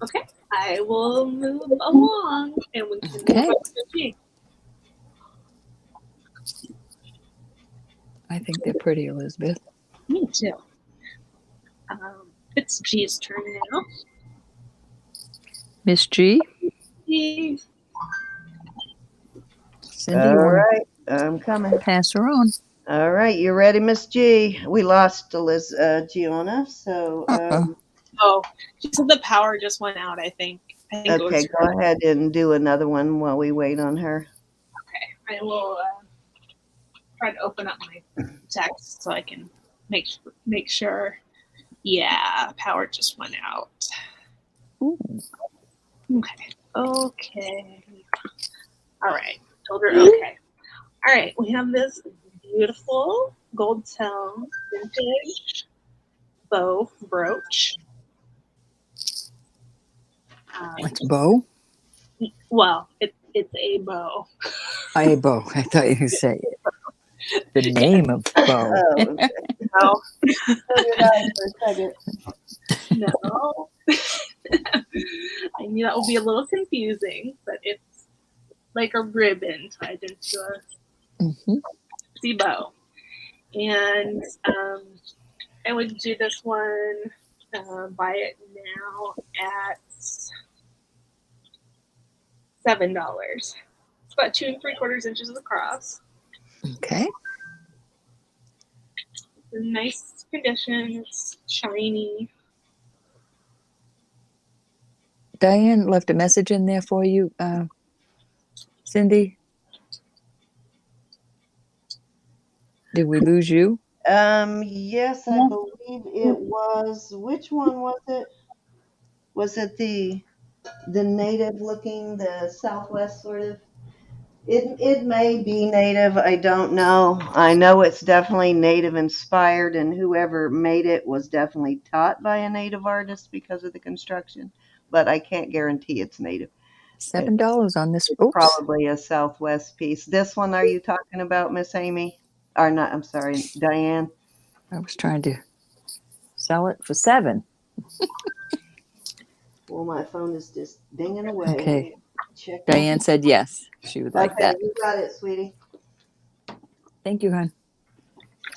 Okay. I will move along and we can Okay. move on to G. I think they're pretty, Elizabeth. Me too. It's G's turn now. Miss G, G. Cindy, all you want right, I'm coming. to pass her on? All right, you ready, Miss G? We lost Geanna, so Oh, she said the power just went out, I think. It okay, was go ahead and do another one while we wait on her. okay. I will try to open up my text so I can make sure. Yeah, power just went out. Ooh. Okay. Okay. All right. Told her okay. All right. We have this beautiful gold tone vintage bow brooch. It's bow? Well, it's a bow. A bow. I thought you said the name of bow. Oh, okay. No. So did I for a second. No. I knew that would be a little confusing, but it's like a ribbon tied into a Mm-hmm. bow. And I would do this one, buy it now at $7. It's about 2 3/4 inches across. Okay. It's in nice condition. It's shiny. Diane left a message in there for you, Cindy. Did we lose you? Yes, I believe it was. Which one was it? Was it the native looking, the Southwest sort of? It may be native. I don't know. I know it's definitely native inspired, and whoever made it was definitely taught by a native artist because of the construction. But I can't guarantee it's native. $7 on this. It's Oops. probably a Southwest piece. This one, are you talking about, Miss Amy? Or not? I'm sorry, Diane. I was trying to sell it for $7. Well, my phone is just dinging away. Okay. Check. Diane said yes. She would like Okay, that. you got it, sweetie. Thank you, hon.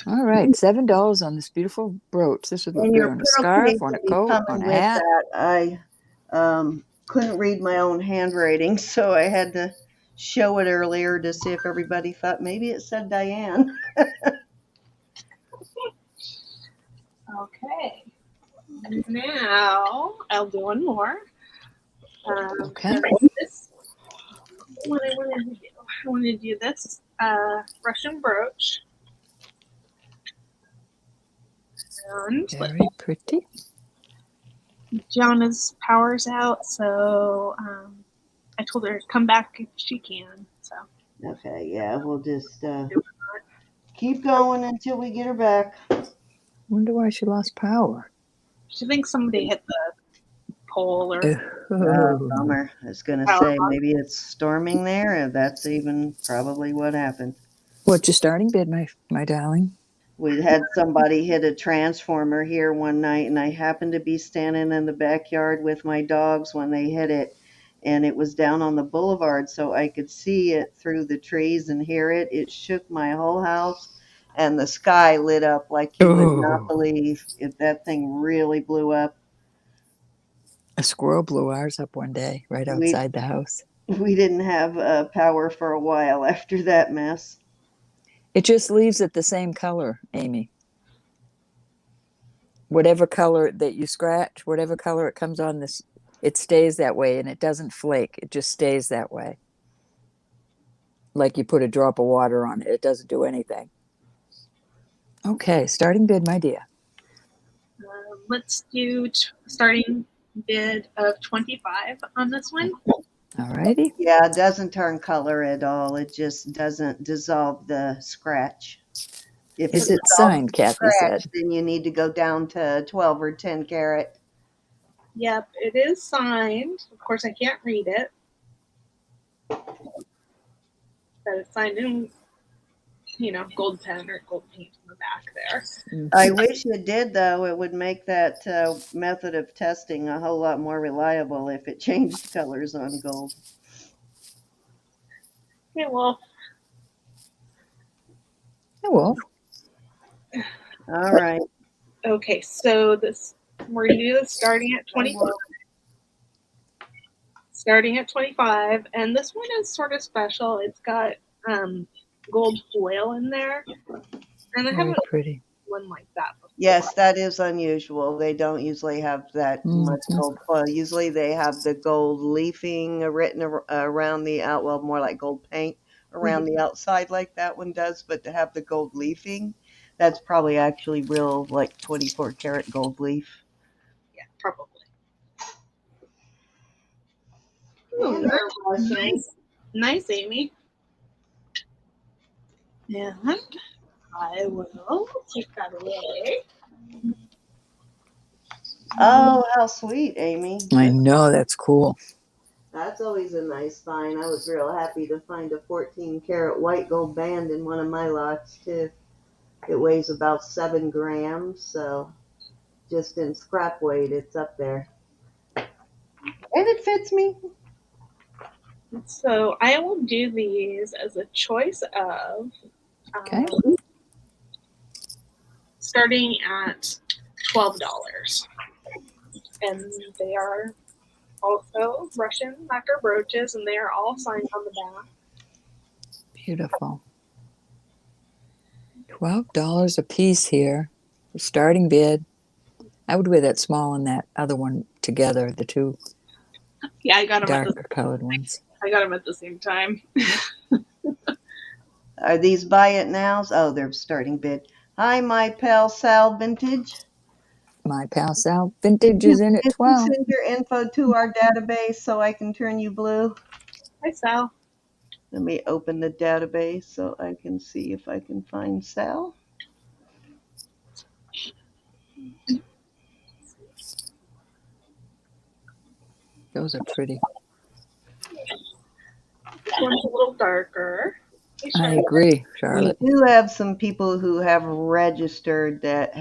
All right, $7 on this beautiful brooch. This would look And good your on a pearl scarf, case on a will be coat, on coming a with hat. that. I couldn't read my own handwriting, so I had to show it earlier to see if everybody thought maybe it said Diane. Okay. Now I'll do one more. Okay. This what I wanted to do. I wanted to do this Russian brooch. And Very pretty. Gianna's power's out, so I told her to come back if she can. So Okay, yeah, we'll just keep going until we get her back. Wonder why she lost power. she thinks somebody hit the pole or Bummer. I was going to power say box. maybe it's storming there, and that's even probably what happened. What's your starting bid, my darling? We had somebody hit a transformer here one night, and I happened to be standing in the backyard with my dogs when they hit it. And it was down on the boulevard, so I could see it through the trees and hear it. It shook my whole house, and the sky lit up like you would not believe if that thing really blew up. A squirrel blew ours up one day right We outside the house. we didn't have power for a while after that mess. It just leaves it the same color, Amy. Whatever color that you scratch, whatever color it comes on this, it stays that way and it doesn't flake. It just stays that way. Like you put a drop of water on it. It doesn't do anything. Okay, starting bid, my dear. Let's do starting bid of 25 on this one. All righty. Yeah, it doesn't turn color at all. It just doesn't dissolve the scratch. If Is it it dissolves signed, the Kathy scratch, said? then you need to go down to 12 or 10 carat. Yep, it is signed. Of course, I can't read it. But it's signed in, gold pen or gold paint on the back there. I wish it did, though. It would make that method of testing a whole lot more reliable if it changed colors on gold. Okay, well. Oh, well. All right. Okay, so we're gonna do this starting at 25. Starting at 25, and this one is sort of special. It's got gold foil in there, and I Very haven't pretty. one like that before. Yes, that is unusual. They don't usually have that much gold foil. Usually they have the gold leafing written around the more like gold paint around the outside like that one does, but to have the gold leafing, That's probably actually real, like 24 karat gold leaf. Yeah, probably. And Ooh, they're Russian. nice, Amy. And I will take that away. Oh, how sweet, Amy. I know, that's cool. That's always a nice find. I was real happy to find a 14 karat white gold band in one of my lots, too. It weighs about 7 grams, so just in scrap weight, it's up there. And it fits me. So I will do these as a choice of Okay. starting at $12. And they are also Russian lacquer brooches, and they are all signed on the back. Beautiful. $12 a piece here. The starting bid. I would wear that small and that other one together, the two Yeah, I got them darker colored ones. at the same time. Are these buy it nows? Oh, they're starting bid. Hi, my pal Sal Vintage. My pal Sal Vintage is in at Did you 12. send your info to our database so I can turn you blue? Hi, Sal. Let me open the database so I can see if I can find Sal. Those are pretty. This one's a little darker. I agree, We Charlotte. do have some people who have registered that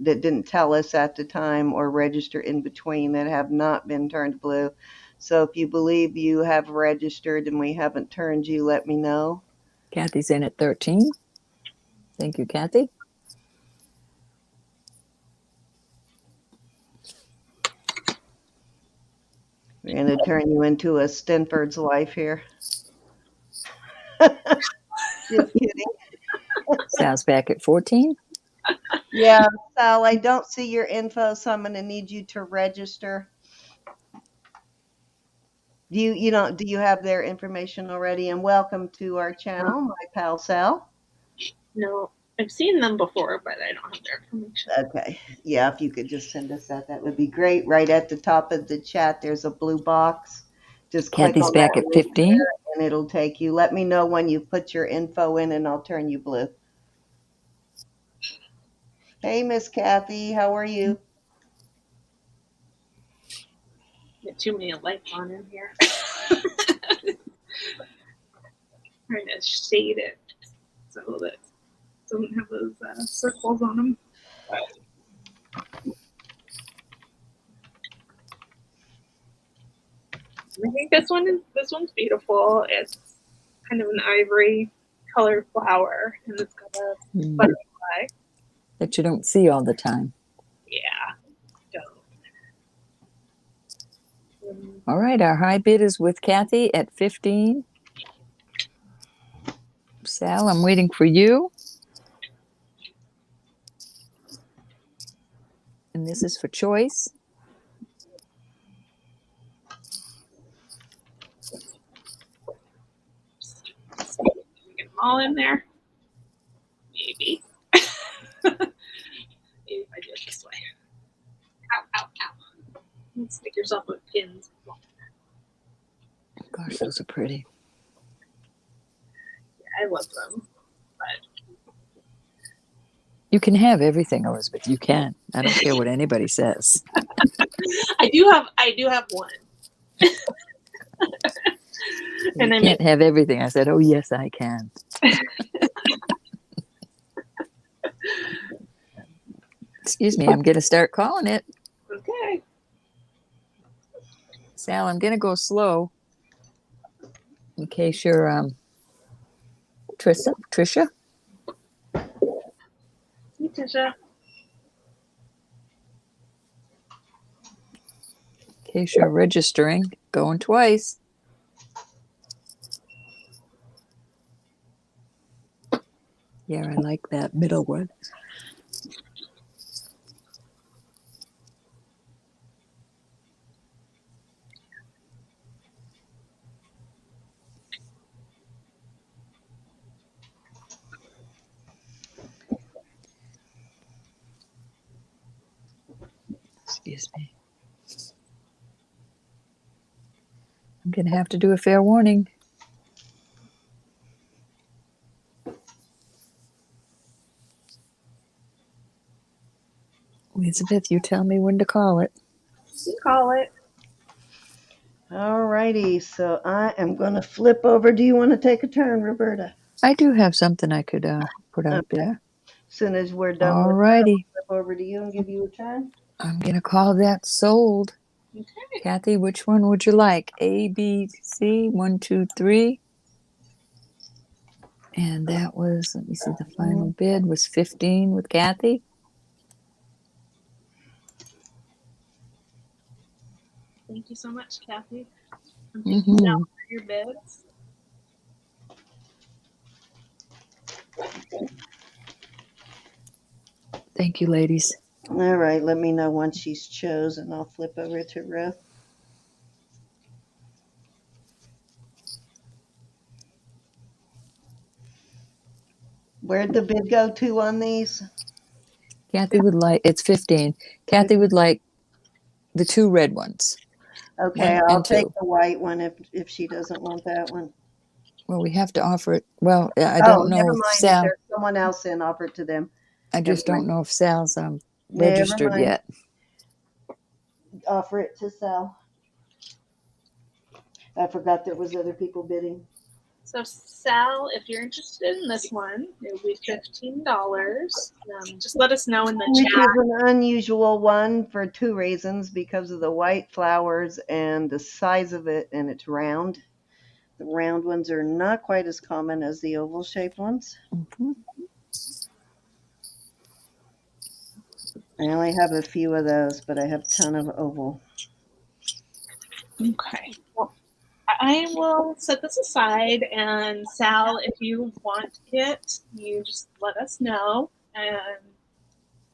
didn't tell us at the time, or register in between, that have not been turned blue. So if you believe you have registered and we haven't turned you, let me know. Kathy's in at 13. Thank you, Kathy. We're going to turn you into a Stenford's wife here. Just kidding. Sal's back at 14. Yeah, Sal, I don't see your info, so I'm going to need you to register. Do you have their information already? And welcome to our channel, my pal Sal. No, I've seen them before, but I don't have their information. Okay. Yeah, if you could just send us that would be great. Right at the top of the chat, there's a blue box. Just click Kathy's on back that at link 15. there, and it'll take you. Let me know when you've put your info in, and I'll turn you blue. Hey, Miss Kathy, how are you? Get too many lights on in here. Trying to shade it so that it doesn't have those circles on them. I think this one's beautiful. It's kind of an ivory colored flower, and it's got a butterfly. That you don't see all the time. Yeah. All right, our high bid is with Kathy at 15. Sal, I'm waiting for you. And this is for choice. Get them all in there. Maybe. Maybe if I do it this way. Ow, ow, ow. You stick yourself with pins. Gosh, those are pretty. Yeah, I love them. But You can have everything, Elizabeth. You can. I don't care what anybody says. I do have one. You can't have everything. I said, oh, yes, I can. Excuse me, I'm going to start calling it. Okay. Sal, I'm going to go slow in case you're Trisha. Hey, Tisha. In case you're registering, going twice. Yeah, I like that middle one. Excuse me. I'm going to have to do a fair warning. Elizabeth, you tell me when to call it. You call it. All righty, so I am going to flip over. Do you want to take a turn, Roberta? I do have something I could put out Okay. there. As soon as we're done All with that, righty. I'll flip over to you and give you a turn. I'm going to call that sold. Okay. Kathy, which one would you like? A, B, C, 1, 2, 3. And that was, let me see, the final bid was 15 with Kathy. Thank you so much, Kathy. And thank you, Mm-hmm. Sal, for your bids. Thank you, ladies. All right, let me know once she's chosen. I'll flip over to Ruth. Where'd the bid go to on these? Kathy would like, it's 15. Kathy would like the 2 red ones. Okay, 1 I'll and take 2. the white one if she doesn't want that one. Well, we have to offer it. Well, I Oh, don't never know if mind. If Sal, there's someone else in, offer it to them. I Never just don't mind. know if Sal's Never registered mind. yet. Offer it to Sal. I forgot there was other people bidding. So, Sal, if you're interested in this one, it will be $15. Just let us know in the Which chat. is an unusual one for 2 reasons, because of the white flowers and the size of it, and it's round. The round ones are not quite as common as the oval shaped ones. Mm-hmm. I only have a few of those, but I have a ton of oval. Okay. Well, I will set this aside, and Sal, if you want it, you just let us know, and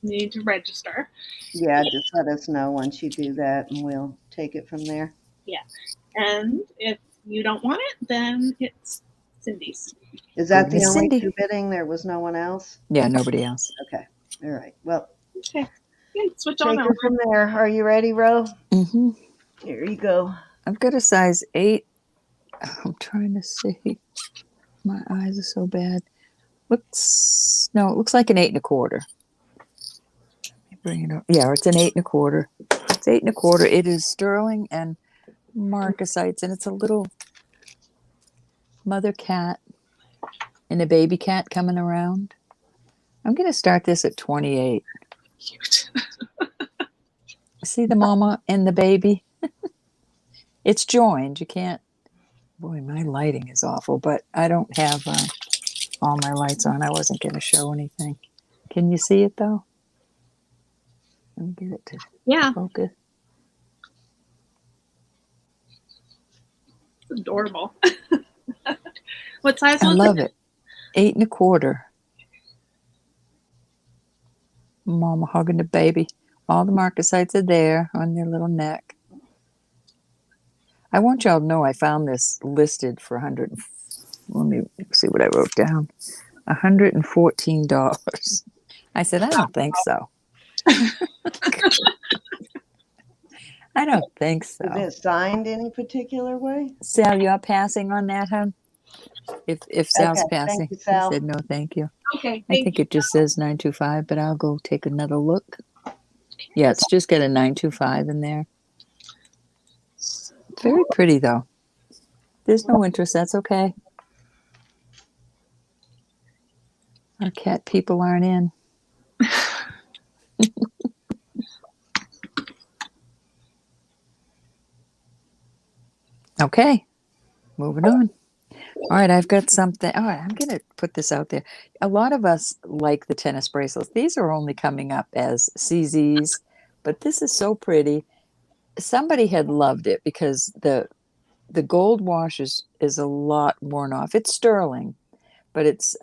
you need to register. Yeah, just let us know once you do that, and we'll take it from there. Yeah. And if you don't want it, then it's Cindy's. Is that Good the Miss only Cindy. 2 bidding? There was no one else? Yeah, nobody else. Okay. All right. Well, Okay. You can switch on take over. it from there. Are you ready, Ro? Mm-hmm. Here you go. I've got a size 8. I'm trying to see. My eyes are so bad. It looks like an 8 1/4. Let me bring it up. Yeah, it's an 8 1/4. It's 8 1/4. It is sterling and marcasites, and it's a little mother cat and a baby cat coming around. I'm going to start this at 28. Cute. See the mama and the baby? It's joined. You can't. Boy, my lighting is awful, but I don't have all my lights on. I wasn't going to show anything. Can you see it though? Let me get it to Yeah, focus. it's adorable. What size I was love it? it. 8 1/4. Mama hugging the baby. All the marcasites are there on their little neck. I want y'all to know I found this listed for 100. Let me see what I wrote down. $114. I said, I don't think so. I don't think Is so. it signed any particular way? Sal, you're passing on that, hon? If Sal's Okay. Thank passing, you, he Sal. said no, thank you. Okay, I thank think you. it just says 925, but I'll go take another look. Yeah, it's just got a 925 in there. Very pretty though. There's no interest. That's okay. Our cat people aren't in. Okay, moving on. All right, I've got something. All right, I'm going to put this out there. A lot of us like the tennis bracelets. These are only coming up as CZs, but this is so pretty. Somebody had loved it because the gold wash is a lot worn off. It's sterling, but it's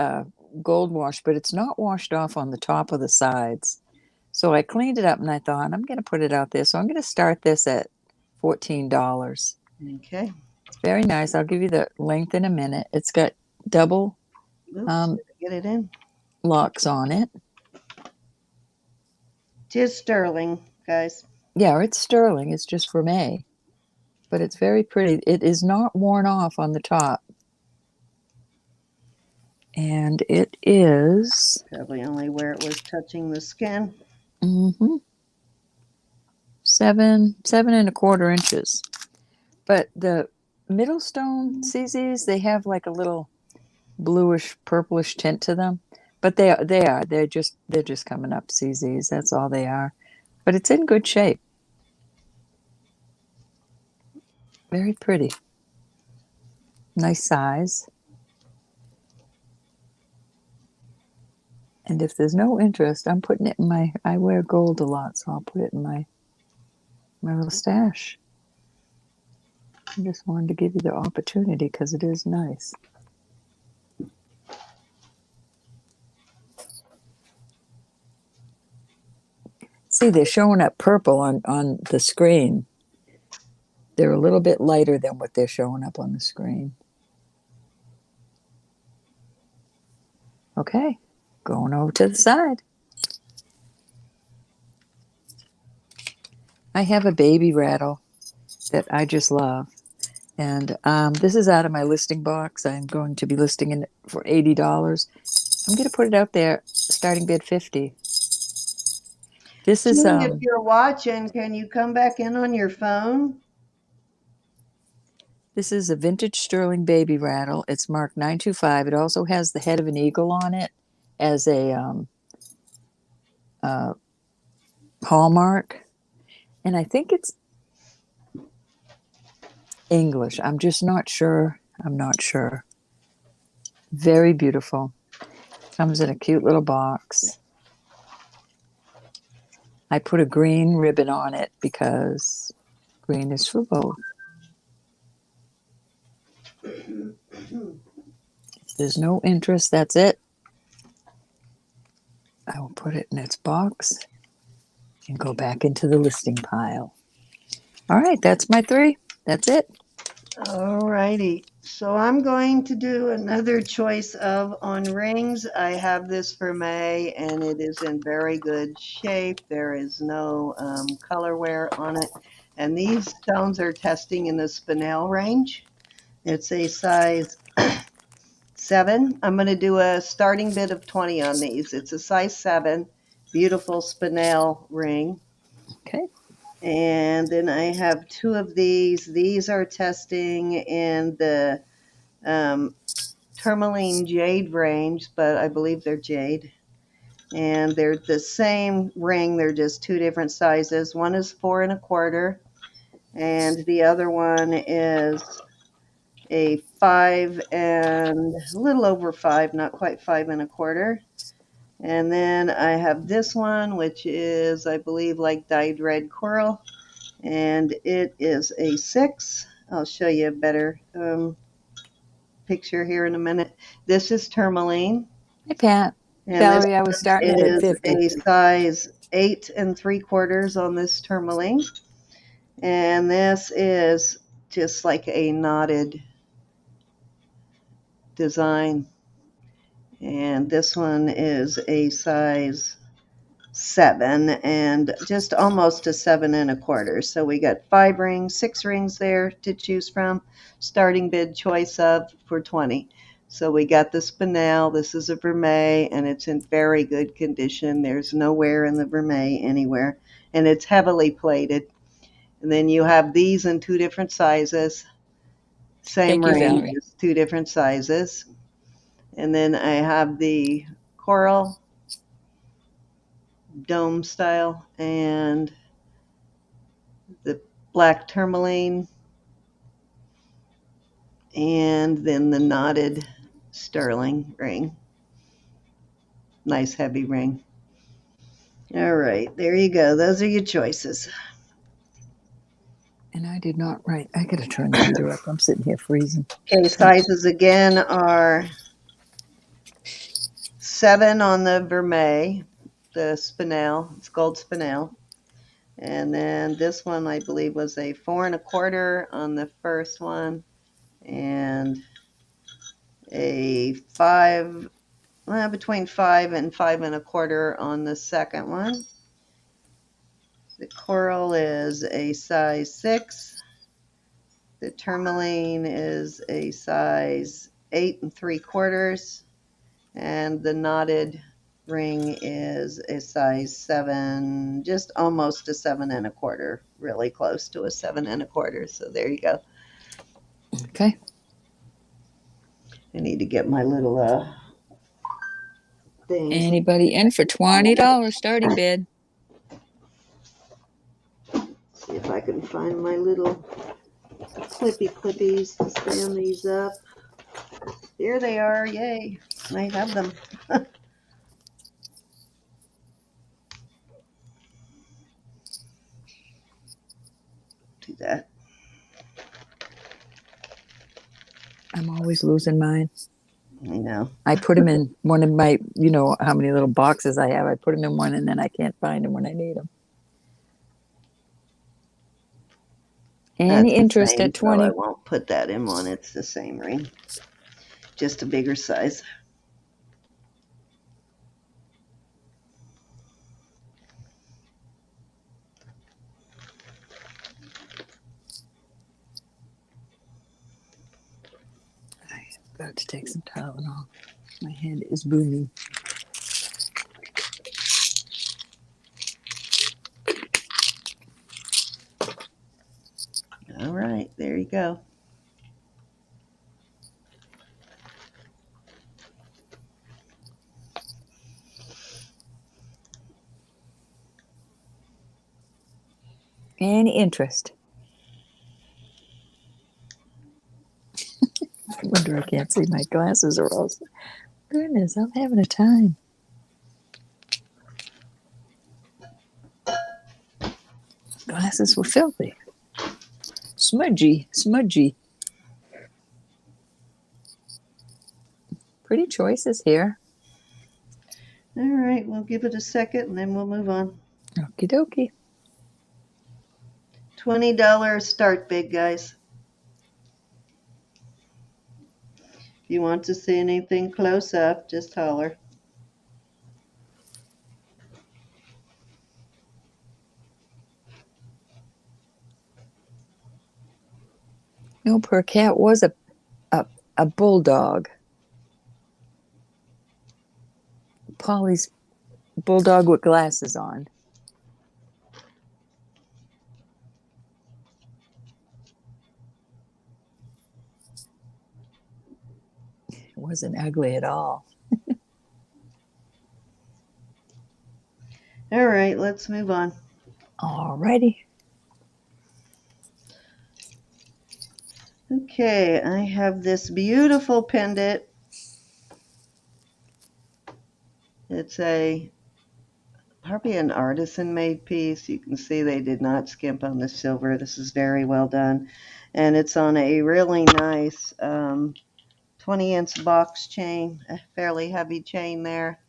gold wash, but it's not washed off on the top of the sides. So I cleaned it up and I thought I'm going to put it out there. So I'm going to start this at $14. Okay. It's very nice. I'll give you the length in a minute. It's got double Oops. Get it in. locks on it. Tis sterling, guys. Yeah, it's sterling. It's just vermeil, but it's very pretty. It is not worn off on the top. And it is Probably only where it was touching the skin. mm-hmm, 7.25 inches. But the middle stone CZs, they have like a little bluish purplish tint to them. But they're just coming up CZs. That's all they are. But it's in good shape. Very pretty. Nice size. And if there's no interest, I'm putting it in I wear gold a lot, so I'll put it in my little stash. I just wanted to give you the opportunity because it is nice. See, they're showing up purple on the screen. They're a little bit lighter than what they're showing up on the screen. Okay, going over to the side. I have a baby rattle that I just love. And this is out of my listing box. I'm going to be listing it for $80. I'm going to put it out there, starting bid $50. This is Jean, if you're watching, can you come back in on your phone? This is a vintage sterling baby rattle. It's marked 925. It also has the head of an eagle on it as a hallmark. And I think it's English. I'm just not sure. I'm not sure. Very beautiful. Comes in a cute little box. I put a green ribbon on it because green is for both. If there's no interest, that's it. I will put it in its box and go back into the listing pile. All right, that's my 3. That's it. All righty. So I'm going to do another choice of on rings. I have this for May, and it is in very good shape. There is no color wear on it. And these stones are testing in the spinel range. It's a size 7. I'm going to do a starting bid of 20 on these. It's a size 7, beautiful spinel ring. Okay. And then I have 2 of these. These are testing in the tourmaline jade range, but I believe they're jade. And they're the same ring. They're just 2 different sizes. One is 4.25, and the other one is a 5 and a little over 5, not quite 5.25. And then I have this one, which is, I believe, like dyed red coral, and it is a 6. I'll show you a better picture here in a minute. This is tourmaline. Hey, Pat. And this Valerie, I was starting it at is 50. a size 8.75 on this tourmaline. And this is just like a knotted design. And this one is a size 7 and just almost a 7.25. So we got 5 rings, 6 rings there to choose from. Starting bid choice of for 20. So we got the spinel. This is a vermeil, and it's in very good condition. There's no wear in the vermeil anywhere, and it's heavily plated. And then you have these in 2 different sizes. Same Thank you, ring, Valerie. just 2 different sizes. And then I have the coral dome style and the black tourmaline, and then the knotted sterling ring. Nice heavy ring. All right, there you go. Those are your choices. And I did not write. I got to turn the heater up. I'm sitting here freezing. Okay, sizes again are 7 on the vermeil, the spinel. It's gold spinel. And then this one, I believe, was a 4.25 on the first one, and a 5, between 5 and 5.25 on the second one. The coral is a size 6. The tourmaline is a size 8 3/4. And the knotted ring is a size 7, just almost a 7 1/4, really close to a 7 1/4. So there you go. Okay. I need to get my little things. Anybody in for $20 starting bid? See if I can find my little clippies to stand these up. Here they are, yay! I have them. Do that. I'm always losing mine. I know. I put them in one of my, you know how many little boxes I have. I put them in one and then I can't find them when I need them. That's Any the interest same, at so I 20? won't put that in one. It's the same ring, just a bigger size. I'm about to take some Tylenol. My head is booming. All right, there you go. Any interest? I wonder I can't see my glasses or else. Goodness, I'm having a time. Glasses were filthy. Smudgy. Pretty choices here. All right, we'll give it a second and then we'll move on. Okie dokie. $20 start bid, guys. If you want to see anything close up, just holler. No, her cat was a bulldog. Polly's bulldog with glasses on. It wasn't ugly at all. All right, let's move on. Alrighty. Okay, I have this beautiful pendant. It's probably an artisan-made piece. You can see they did not skimp on the silver. This is very well done. And it's on a really nice 20-inch box chain, a fairly heavy chain there.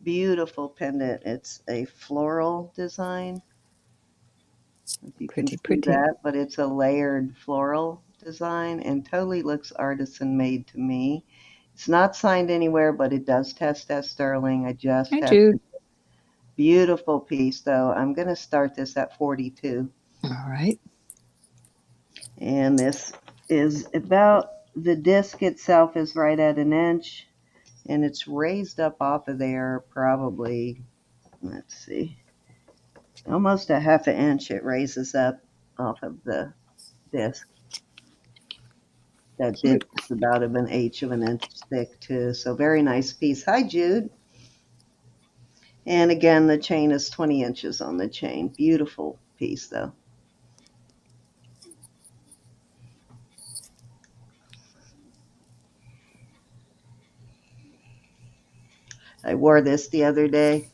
Beautiful pendant. It's a floral design. If you can see Pretty. that, but it's a layered floral design and totally looks artisan made to me. It's not signed anywhere, but it does test as sterling. I just Hi, tested. Jude. Beautiful piece, though. I'm going to start this at 42. All right. And this is about, the disc itself is right at an inch, and it's raised up off of there probably, let's see, almost a half an inch it raises up off of the disc. That disc is about an eighth of an inch thick, too. So very nice piece. Hi, Jude. And again, the chain is 20 inches on the chain. Beautiful piece, though. I wore this the other day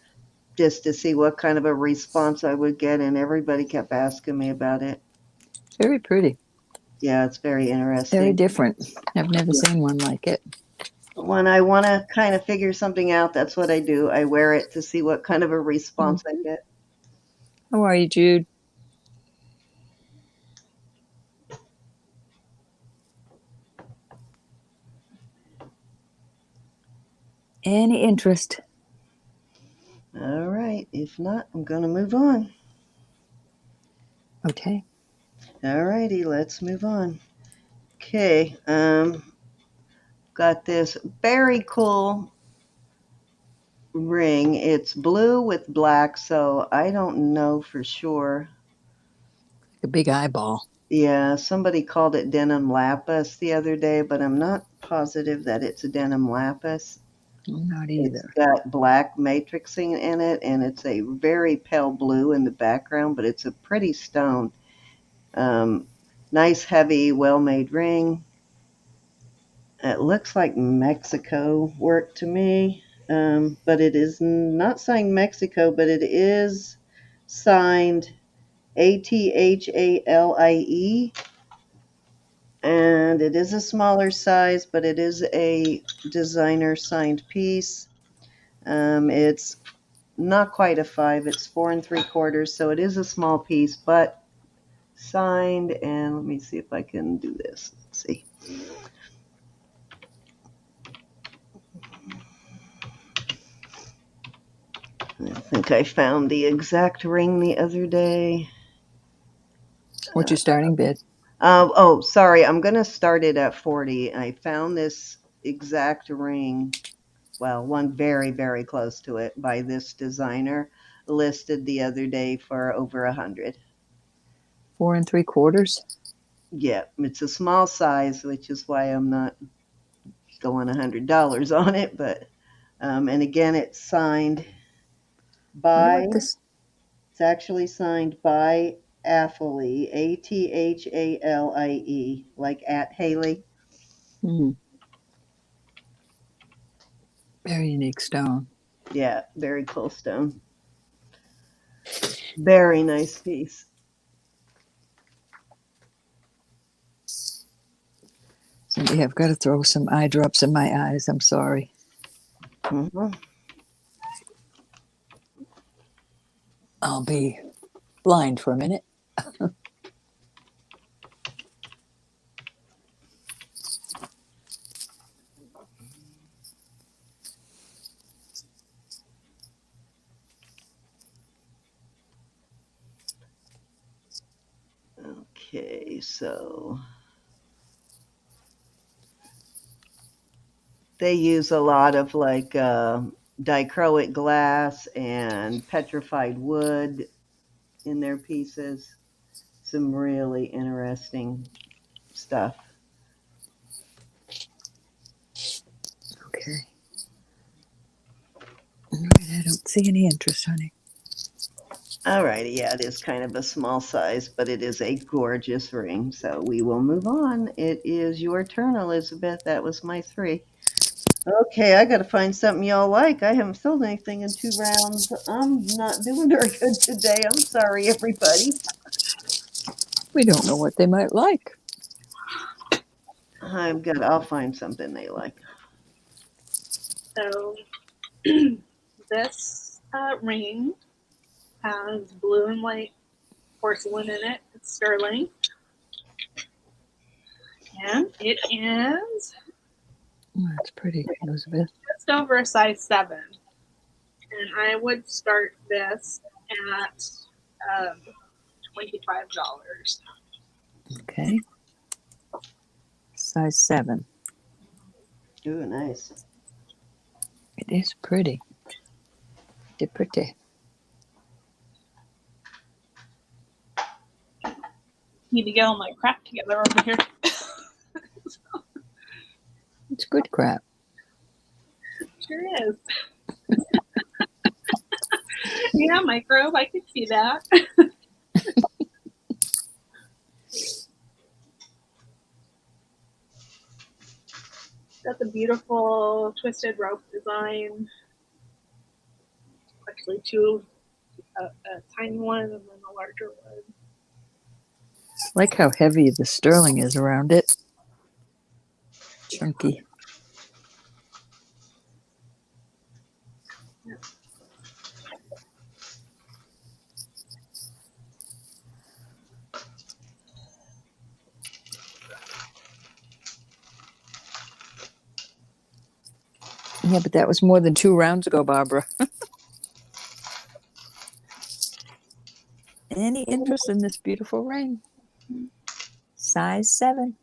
just to see what kind of a response I would get, and everybody kept asking me about it. Very pretty. Yeah, it's very interesting. Very different. I've never seen one like it. When I want to kind of figure something out, that's what I do. I wear it to see what kind of a response I get. How are you, Jude? Any interest? All right. If not, I'm going to move on. Okay. All righty, let's move on. Okay, got this very cool ring. It's blue with black, so I don't know for sure. A big eyeball. Yeah, somebody called it denim lapis the other day, but I'm not positive that it's a denim lapis. I'm not It's either. got black matrixing in it, and it's a very pale blue in the background, but it's a pretty stone. Um, nice, heavy, well-made ring. It looks like Mexico work to me, but it is not signed Mexico, but it is signed ATHALIE, and it is a smaller size, but it is a designer signed piece. It's not quite a 5, it's 4 3/4, so it is a small piece, but signed. And let me see if I can do this. Let's see. I think I found the exact ring the other day. What's your starting bid? Oh, sorry. I'm going to start it at 40. I found this exact ring, well, one very, very close to it by this designer, listed the other day for over 100. 4 3/4. Yeah, it's a small size, which is why I'm not going $100 on it. But, and again, it's signed Wonder by, what this. it's actually signed by Athalie, ATHALIE, like at Haley. Very unique stone. Yeah, very cool stone. Very nice piece. Cindy, I've got to throw some eye drops in my eyes. I'm sorry. Mm-hmm. I'll be blind for a minute. Okay, so they use a lot of like dichroic glass and petrified wood in their pieces. Some really interesting stuff. Okay. All right, I don't see any interest, honey. All righty, yeah, it is kind of a small size, but it is a gorgeous ring. So we will move on. It is your turn, Elizabeth. That was my 3. Okay, I got to find something y'all like. I haven't sold anything in 2 rounds. I'm not doing very good today. I'm sorry, everybody. We don't know what they might like. I'll find something they like. So this ring has blue and white porcelain in it. It's sterling. And it is Oh, that's pretty, Elizabeth. just over a size 7. And I would start this at $25. Okay. Size 7. Ooh, nice. It is pretty. It's pretty. Need to get all my crap together over here. It's good crap. Sure is. Yeah, microbe, I could see that. Got the beautiful twisted rope design. Actually, 2, a tiny one and then a larger one. I like how heavy the sterling is around it. Chunky. Yeah, but that was more than 2 rounds ago, Barbara. Any interest in this beautiful ring? Size 7.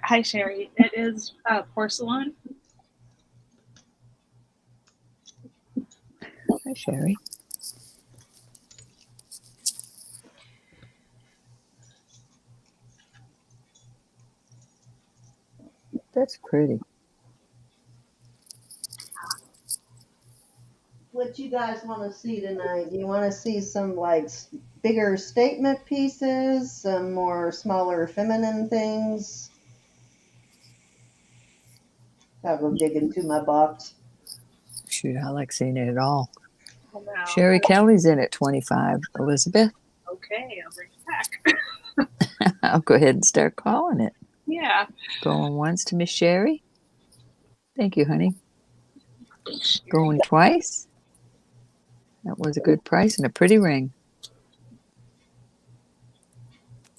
Hi, Sherry. It is porcelain. Hi, Sherry. That's pretty. What you guys want to see tonight? Do you want to see some like bigger statement pieces, some more smaller feminine things? I'll go dig into my box. Shoot, I like seeing it all. Oh, no. Sherry Kelly's in at 25. Elizabeth, Okay, I'll bring it back. I'll go ahead and start calling it. Yeah. Going once to Miss Sherry. Thank you, honey. Going twice. That was a good price and a pretty ring.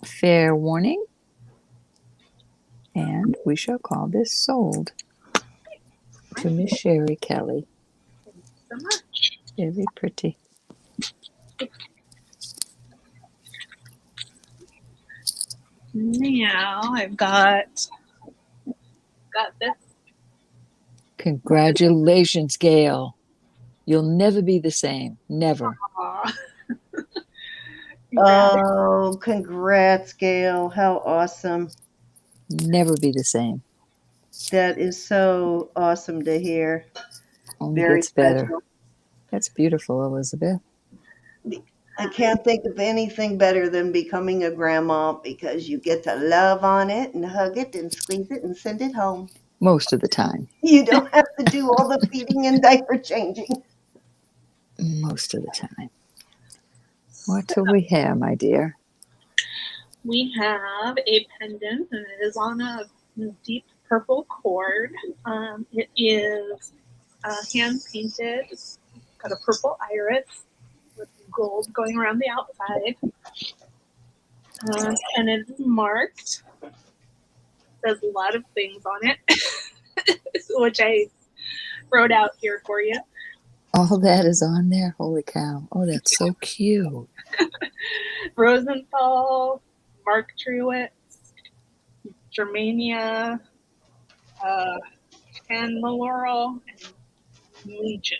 Fair warning. And we shall call this sold to Miss Sherry Kelly. Thank you so much. Very pretty. Now I've got this. Congratulations, Gail. You'll never be the same. Never. Aw. Oh, congrats, Gail. How awesome. Never be the same. That is so awesome to hear. Only Very gets better. special. That's beautiful, Elizabeth. I can't think of anything better than becoming a grandma because you get to love on it and hug it and squeeze it and send it home. Most of the time. You don't have to do all the feeding and diaper changing. Most of the time. What do we have, my dear? We have a pendant, and it is on a deep purple cord. It is hand painted. It's got a purple iris with gold going around the outside. And it is marked. There's a lot of things on it, which I wrote out here for you. All that is on there? Holy cow. Oh, that's so cute. Rosenthal, Mark Truitt, Germania, and Laurel, and Legion.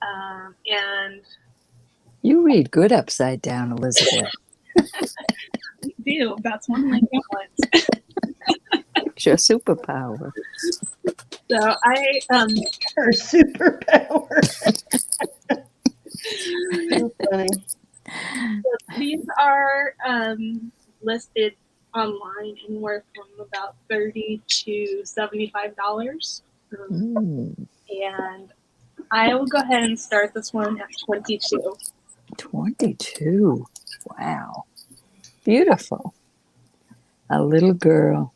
And You read good upside down, Elizabeth. I do. That's one of my talents. It's your superpower. So I her superpower. So funny. So these are listed online anywhere from about $30 to $75. And I will go ahead and start this one at $22. 22. Wow. Beautiful. A little girl,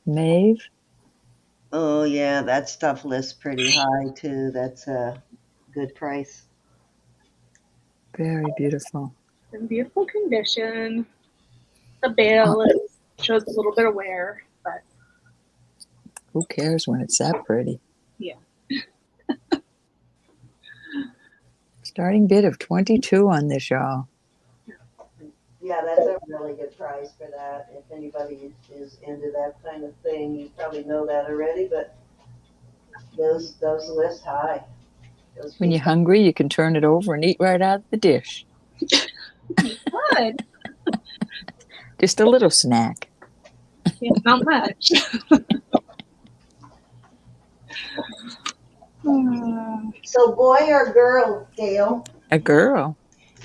Maeve. Oh yeah, that stuff lists pretty high too. That's a good price. Very beautiful. In beautiful condition. The bail shows a little bit of wear, but who cares when it's that pretty? Yeah. Starting bid of 22 on this, y'all. Yeah, that's a really good price for that. If anybody is into that kind of thing, you probably know that already, but those list high. When you're hungry, you can turn it over and eat right out of the dish. Good. Just a little snack. Yeah, not much. So boy or girl, Gail? A girl.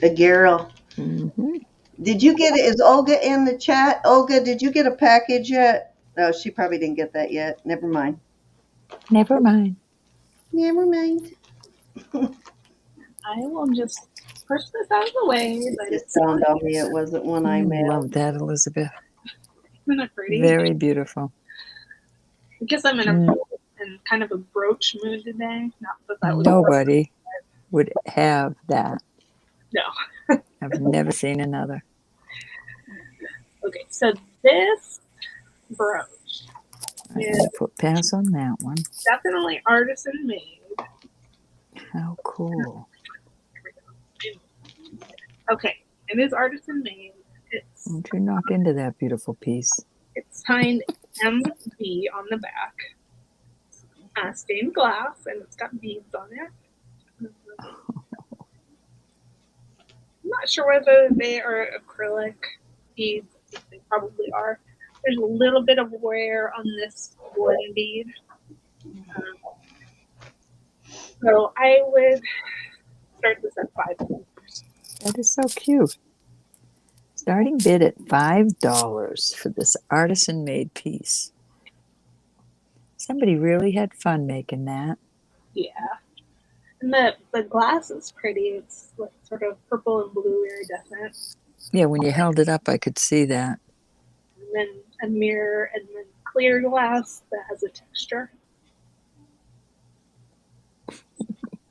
A girl. Mm-hmm. Did you get it? Is Olga in the chat? Olga, did you get a package yet? No, she probably didn't get that yet. Never mind. Never mind. Never mind. I will just push this out of the way. It just dawned on me it wasn't one I made. Love that, Elizabeth. Isn't that pretty? Very beautiful. I guess I'm in kind of a brooch mood today. Not that that was Nobody would have that. No. I've never seen another. Okay, so this brooch is Foot pass on that one. definitely artisan made. How cool. Okay, it is artisan made. Don't you knock into that beautiful piece. It's signed MB on the back. Stained glass, and it's got beads on it. I'm not sure whether they are acrylic beads. I think they probably are. There's a little bit of wear on this wooden bead. So I would start this at $5. That is so cute. Starting bid at $5 for this artisan made piece. Somebody really had fun making that. Yeah. And the glass is pretty. It's like sort of purple and blue iridescent. Yeah, when you held it up, I could see that. And then a mirror, and then clear glass that has a texture.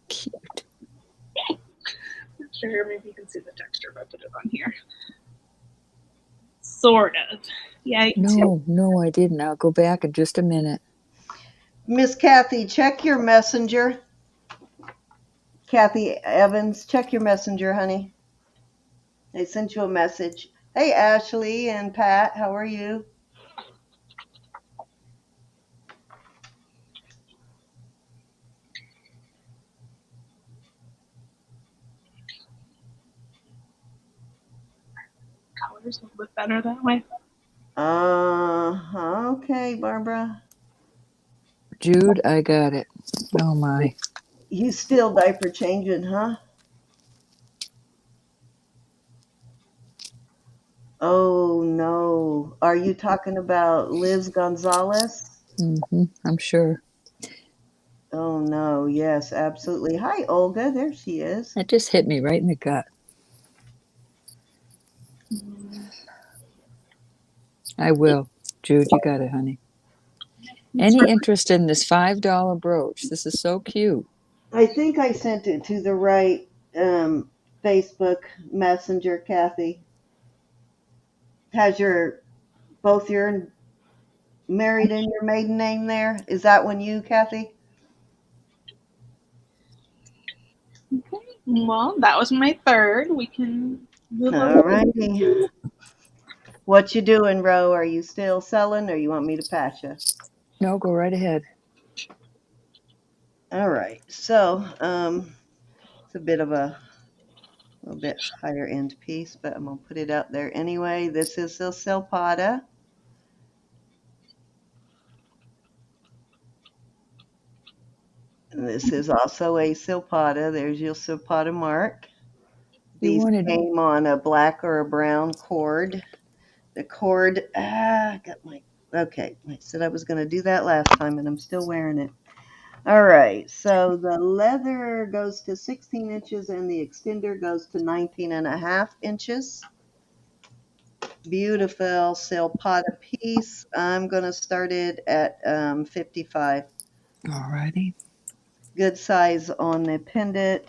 Cute. Not sure, maybe you can see the texture if I put it on here. Sort of. Yeah. No, I didn't. I'll go back in just a minute. Miss Kathy, check your messenger. Kathy Evans, check your messenger, honey. I sent you a message. Hey, Ashley and Pat, how are you? Colors will look better that way. Okay, Barbara. Jude, I got it. Oh my. You still diaper changing, huh? Oh no. Are you talking about Liz Gonzalez? I'm sure. Oh no, yes, absolutely. Hi, Olga. There she is. That just hit me right in the gut. I will. Jude, you got it, honey. Any interest in this $5 brooch? This is so cute. I think I sent it to the right Facebook Messenger, Kathy. Has both your married and your maiden name there? Is that one you, Kathy? Okay. Well, that was my third. We can move All over. righty. What you doing, Ro? Are you still selling, or you want me to pass you? No, go right ahead. All right. So, it's a bit of a little bit higher end piece, but I'm gonna put it out there anyway. This is the Silpata. And this is also a Silpata. There's your Silpata mark. These came on a black or a brown cord. The cord, got my, okay. I said I was going to do that last time and I'm still wearing it. All right. So the leather goes to 16 inches and the extender goes to 19 and a half inches. Beautiful Silpata piece. I'm going to start it at 55. All righty. Good size on the pendant.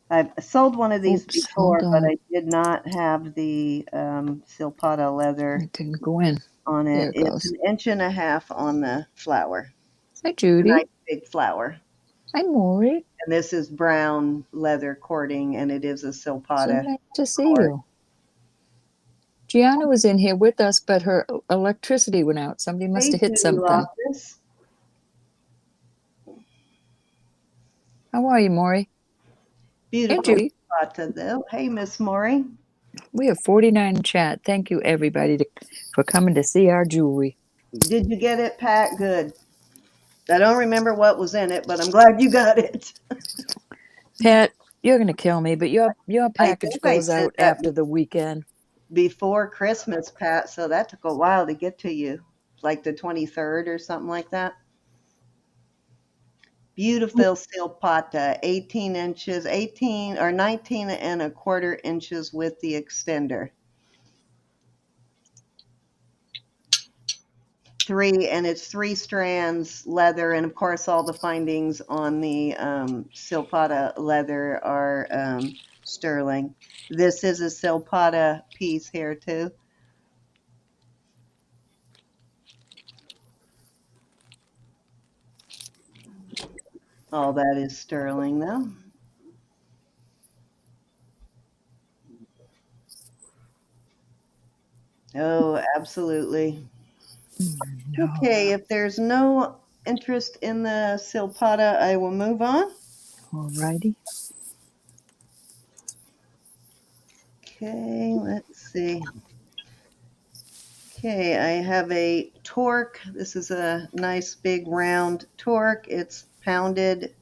I've sold one of these before, but I did not have the Silpata leather. It didn't go in. On it. There it It's goes. 1.5 inches on the flower. Hi, Judy. A nice big flower. Hi, Maury. And this is brown leather cording, and it is a Silpata. So nice to see you. Geanna was in here with us, but her electricity went out. Somebody must have hit something. How are you, Maury? Beautiful Hey, Judy. Silpata, though. Hey, Miss Maury. We have 49 in chat. Thank you, everybody, for coming to see our jewelry. Did you get it, Pat? Good. I don't remember what was in it, but I'm glad you got it. Pat, you're going to kill me, but your package goes out after the weekend. Before Christmas, Pat, so that took a while to get to you, like the 23rd or something like that. Beautiful Silpata, 18 inches, 18 or 19 and a quarter inches with the extender. It's 3 strands leather, and of course all the findings on the Silpata leather are sterling. This is a Silpata piece here too. All that is sterling, though. Oh, absolutely. Okay, if there's no interest in the silpata, I will move on. Alrighty. Okay, let's see. Okay, I have a torque. This is a nice big round torque. It's pounded.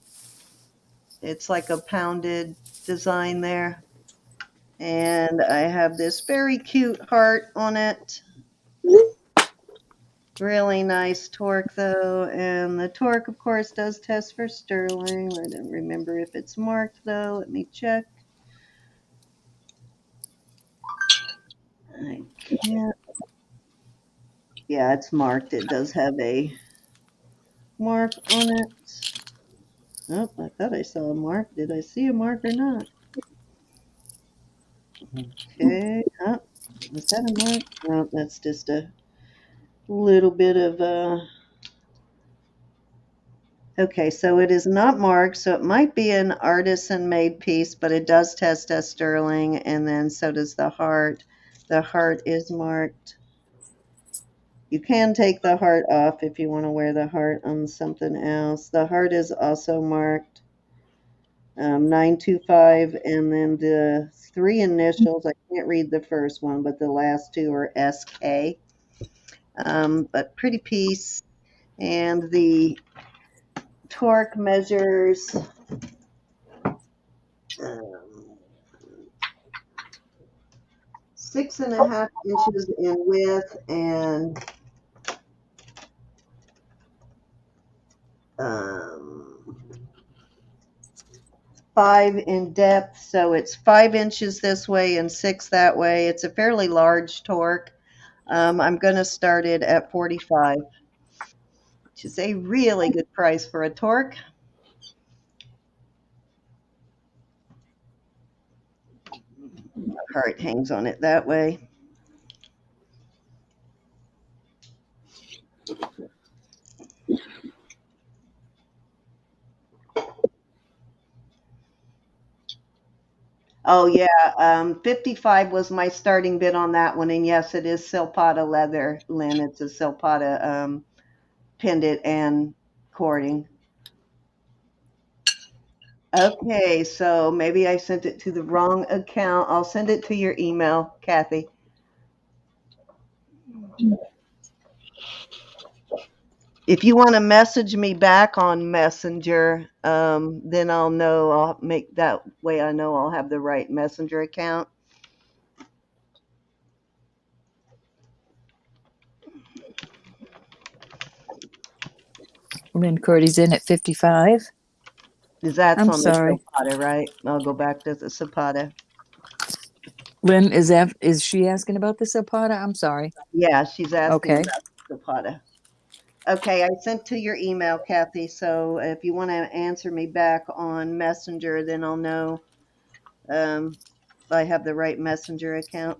It's like a pounded design there. And I have this very cute heart on it. Really nice torque though. And the torque, of course, does test for sterling. I don't remember if it's marked though. Let me check. I can't. Yeah, it's marked. It does have a mark on it. Oh, I thought I saw a mark. Did I see a mark or not? Okay. Oh, was that a mark? No, that's just a little bit of okay, so it is not marked, so it might be an artisan-made piece, but it does test as sterling, and then so does the heart. The heart is marked. You can take the heart off if you want to wear the heart on something else. The heart is also marked 925, and then the three initials, I can't read the first one, but the last two are SK. But pretty piece. And the torque measures 6.5 inches in width and 5 in depth. So it's 5 inches this way and 6 that way. It's a fairly large torque. I'm going to start it at 45, which is a really good price for a torque. The heart hangs on it that way. Oh yeah, 55 was my starting bid on that one, and yes, it is silpata leather, Lynn. It's a silpata pendant and cording. Okay, so maybe I sent it to the wrong account. I'll send it to your email, Kathy. If you want to message me back on Messenger, then I'll know. I'll make that way. I know I'll have the right Messenger account. Lynn Cordy's in at 55. Is that's I'm on the sorry. Zapata, right? I'll go back to the Zapata. Lynn, is she asking about the Zapata? I'm sorry. Yeah, she's asking Okay. about the Zapata. Okay, I sent to your email, Kathy. So if you want to answer me back on Messenger, then I'll know if I have the right Messenger account.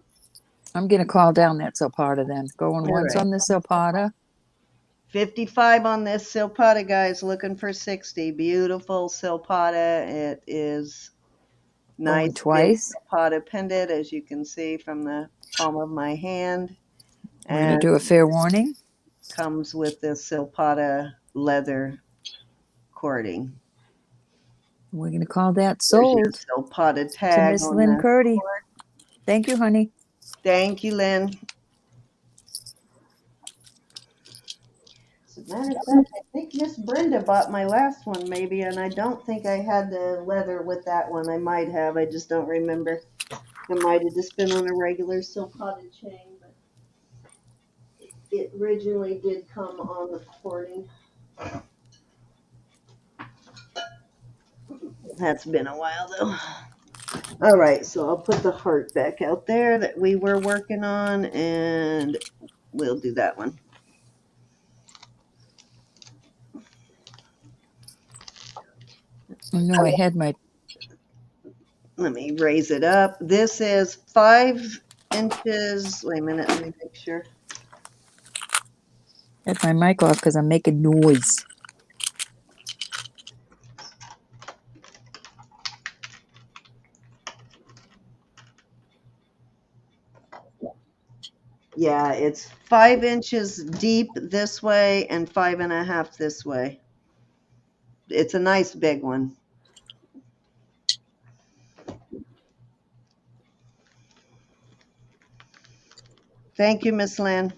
I'm going to call down that Zapata then. Going All once right. on the Zapata. 55 on this silpata, guys. Looking for 60. Beautiful silpata. It is Going nice big twice. silpata pendant, as you can see from the palm of my hand, We're going to and do a fair warning. comes with the silpata leather cording. We're going to call that There's your sold silpata to tag Miss on Lynn the Curdy. cord. Thank you, honey. Thank you, Lynn. As a matter of fact, I think Miss Brenda bought my last one, maybe, and I don't think I had the leather with that one. I might have. I just don't remember. It might have just been on a regular silpata chain, but it originally did come on the cording. That's been a while, though. All right, so I'll put the heart back out there that we were working on, and we'll do that one. I know I had my. Let me raise it up. This is 5 inches. Wait a minute, let me make sure. Had my mic off because I'm making noise. Yeah, it's 5 inches deep this way and 5.5 this way. It's a nice big one. Thank you, Miss Lynn.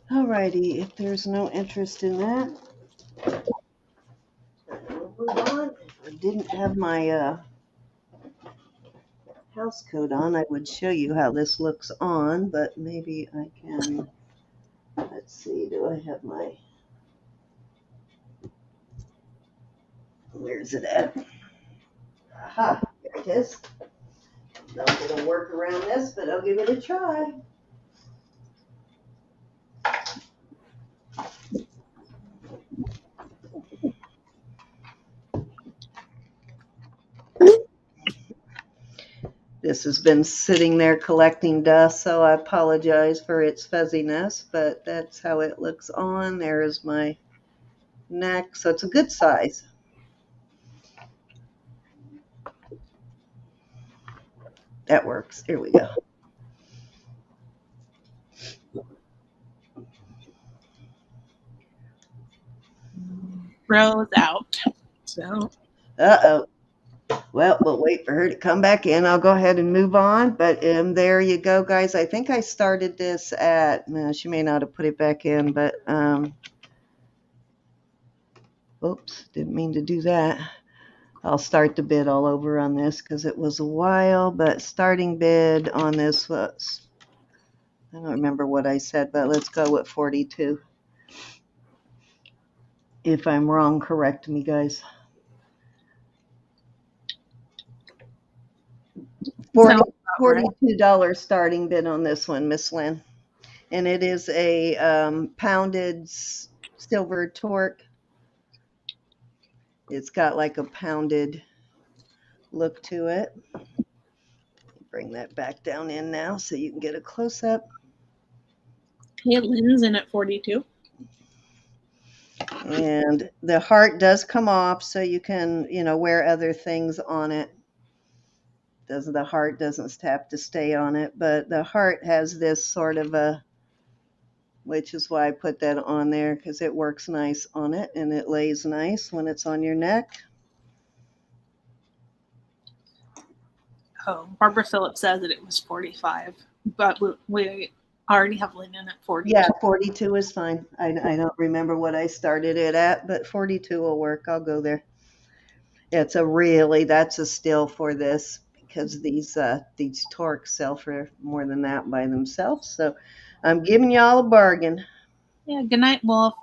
Alrighty, if there's no interest in that, we'll move on. If I didn't have my house coat on, I would show you how this looks on, but maybe I can. Let's see, do I have my, where's it at? Aha, there it is. Not gonna work around this, but I'll give it a try. This has been sitting there collecting dust, so I apologize for its fuzziness, but that's how it looks on. There's my neck, so it's a good size. That works. Here we go. Rose out. So Uh-oh. Well, we'll wait for her to come back in. I'll go ahead and move on. But there you go, guys. I think I started this at, she may not have put it back in, but, oops, didn't mean to do that. I'll start the bid all over on this because it was a while, but starting bid on this was, I don't remember what I said, but let's go with 42. If I'm wrong, correct me, guys. $42 starting bid on this one, Miss Lynn. And it is a pounded silver torque. It's got like a pounded look to it. Bring that back down in now so you can get a close-up. hey, Lynn's in at 42. And the heart does come off so you can, wear other things on it. The heart doesn't have to stay on it, but the heart has this sort of a, which is why I put that on there, because it works nice on it and it lays nice when it's on your neck. Oh, Barbara Phillips says that it was 45, but we already have Lynn in at 42. Yeah, 42 is fine. I don't remember what I started it at, but 42 will work. I'll go there. That's a steal for this, because these torques sell for more than that by themselves. So I'm giving y'all a bargain. Yeah, good night, Wolf.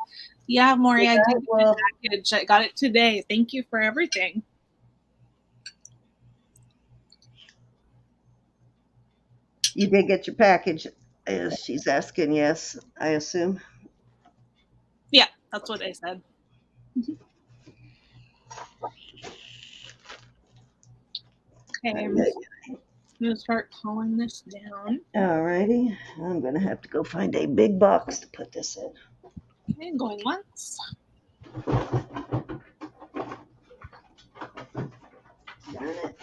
Yeah, Maury, I did get the package. I got it today. Thank you for everything. You did get your package, as she's asking, yes, I assume. Yeah, that's what I said. Okay, I'm going to start calling this down. All righty. I'm going to have to go find a big box to put this in. Okay, going once. Darn it.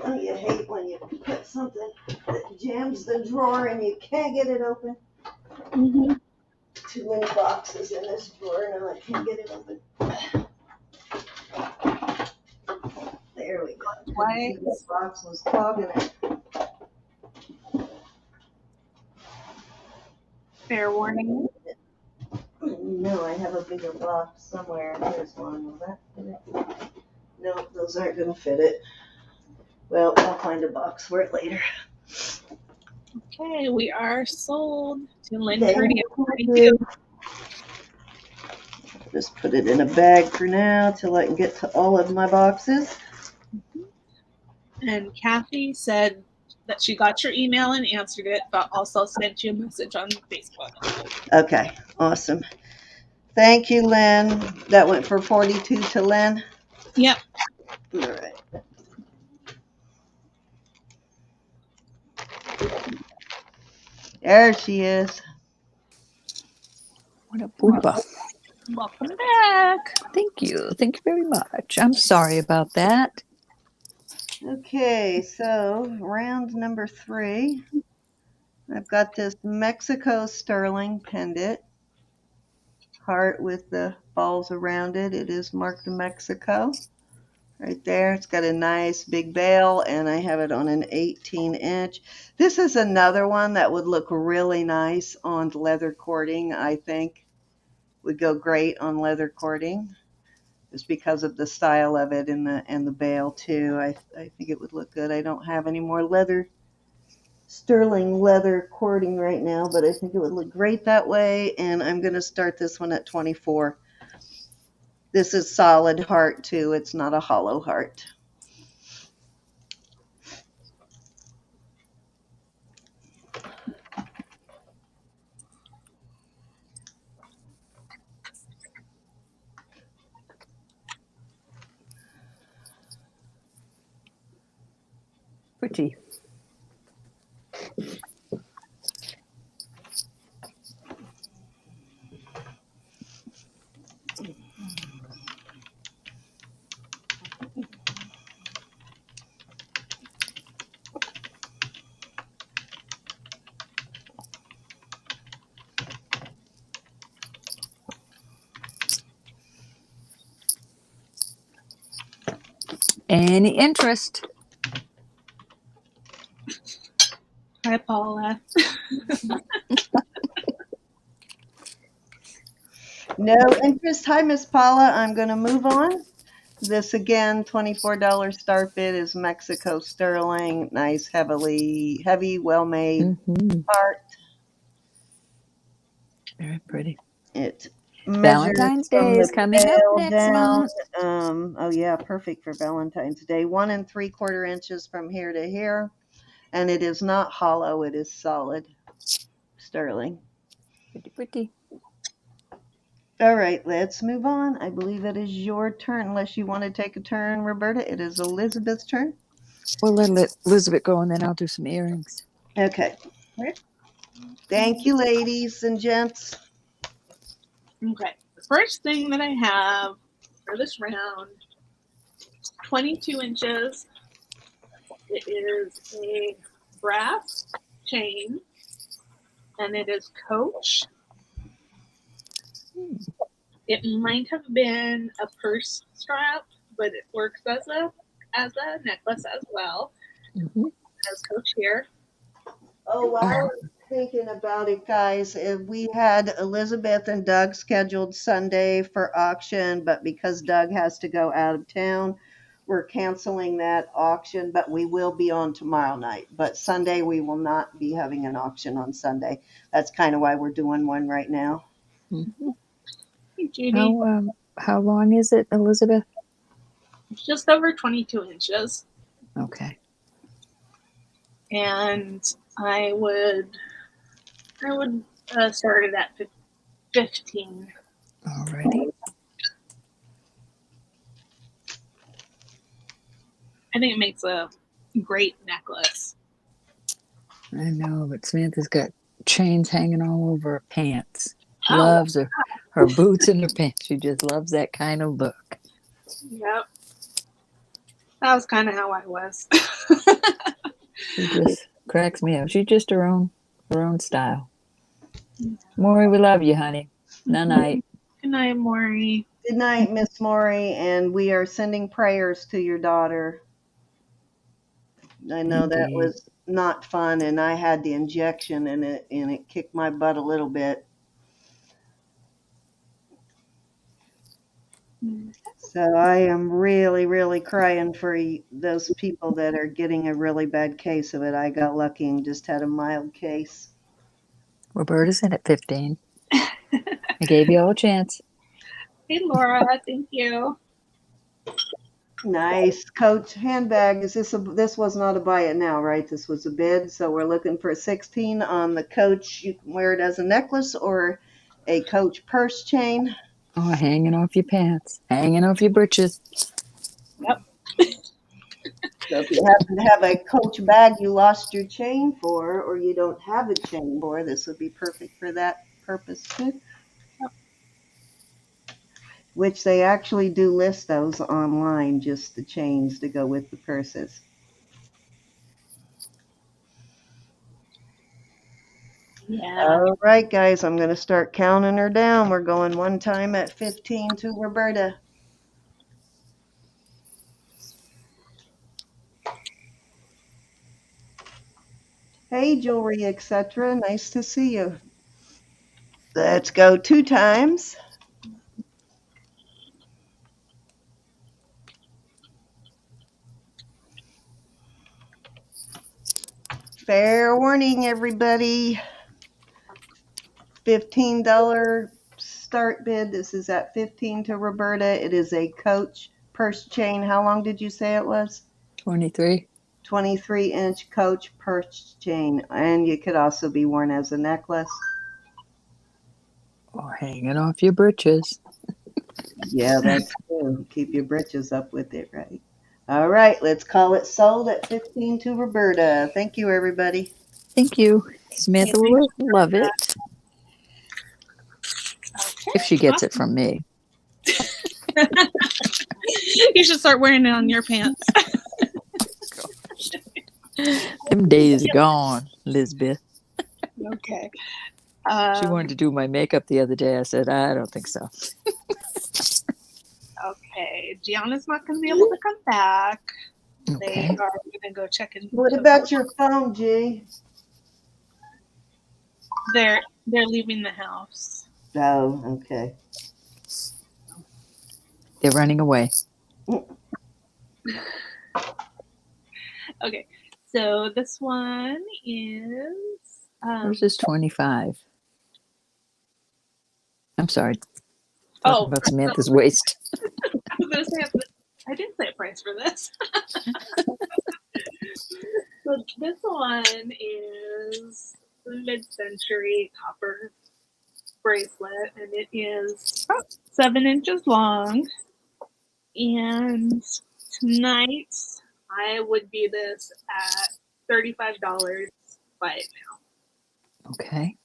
Oh, you hate when you put something that jams the drawer and you can't get it open. Mm-hmm. Too many boxes in this drawer, and I can't get it open. There we go. Twice. This box was clogging it. Fair warning. No, I have a bigger box somewhere. Here's one. Will that fit it? No, those aren't going to fit it. Well, I'll find a box for it later. Okay, we are sold to Lynn Thank Purdy you. at 42. Just put it in a bag for now till I can get to all of my boxes. And Kathy said that she got your email and answered it, but also sent you a message on Facebook. Okay, awesome. Thank you, Lynn. That went for 42 to Lynn? Yep. All right. There she is. What a poopa. Welcome back. Thank you. Thank you very much. I'm sorry about that. Okay, so round number 3. I've got this Mexico sterling pendant. Heart with the balls around it. It is marked Mexico. Right there. It's got a nice big bail, and I have it on an 18-inch. This is another one that would look really nice on leather cording, I think. Would go great on leather cording. Just because of the style of it and the bail too. I think it would look good. I don't have any more sterling leather cording right now, but I think it would look great that way, and I'm going to start this one at 24. This is solid heart too. It's not a hollow heart. Pretty. Any interest? Hi, Paula. No interest. Hi, Miss Paula. I'm going to move on. This again, $24 start bid is Mexico sterling. Nice, heavy, well-made heart. Very pretty. It measures Valentine's from Day is the coming up bail next down. month. Oh yeah, perfect for Valentine's Day. 1 3/4 inches from here to here, and it is not hollow. It is solid sterling. Pretty, pretty. All right, let's move on. I believe it is your turn, unless you want to take a turn, Roberta. It is Elizabeth's turn. We'll let Elizabeth go, and then I'll do some earrings. Okay. Right. Thank you, ladies and gents. Okay. The first thing that I have for this round, 22 inches. It is a brass chain, and it is Coach. It might have been a purse strap, but it works as a necklace as well. Mm-hmm. As Coach here. Oh, while I was thinking about it, guys, we had Elizabeth and Doug scheduled Sunday for auction, but because Doug has to go out of town, we're canceling that auction, but we will be on tomorrow night. But Sunday, we will not be having an auction on Sunday. That's kind of why we're doing one right now. Mm-hmm. Hey, Judy. How long is it, Elizabeth? It's just over 22 inches. Okay. And I would start it at 15. Alrighty. I think it makes a great necklace. I know, but Samantha's got chains hanging all over her pants. Oh, Loves her boots and her pants. She just loves that kind of look. Yep. That was kind of how I was. She just cracks me up. She's just her own style. Maury, we love you, honey. Night. Good night, Maury. Good night, Miss Maury, and we are sending prayers to your daughter. I know that was not fun, and I had the injection in it, and it kicked my butt a little bit. So I am really, really crying for those people that are getting a really bad case of it. I got lucky and just had a mild case. Roberta's in at 15. I gave you all a chance. Hey, Laura. Thank you. Nice. Coach handbag. This was not a buy it now, right? This was a bid. So we're looking for a 16 on the Coach. You can wear it as a necklace or a Coach purse chain. Oh, hanging off your pants. Hanging off your britches. Yep. So if you happen to have a Coach bag you lost your chain for, or you don't have a chain for, this would be perfect for that purpose too. Which they actually do list those online, just the chains to go with the purses. Yeah. All right, guys, I'm going to start counting her down. We're going one time at 15 to Roberta. Hey, jewelry, etc. Nice to see you. Let's go 2 times. Fair warning, everybody. $15 start bid. This is at 15 to Roberta. It is a Coach purse chain. How long did you say it was? 23. 23-inch Coach purse chain. And it could also be worn as a necklace. Oh, hanging off your britches. Yeah, that's true. Keep your britches up with it, right? All right, let's call it sold at 15 to Roberta. Thank you, everybody. Thank you. Samantha will love it Okay. if she gets it Awesome. from me. You should start wearing it on your pants. Them days gone, Elizabeth. Okay. She wanted to do my makeup the other day. I said, I don't think so. Okay. Gianna's not going to be able to come back. They Okay. are going to go check in. What about your phone, G? They're leaving the house. Oh, okay. They're running away. Okay. So this one is. Hers is 25. I'm sorry. Talking about Samantha's waist. I was going to say, I didn't say a price for this. So this one is mid-century copper bracelet, and it is about 7 inches long. And tonight, I would do this at $35. Buy it now. Okay.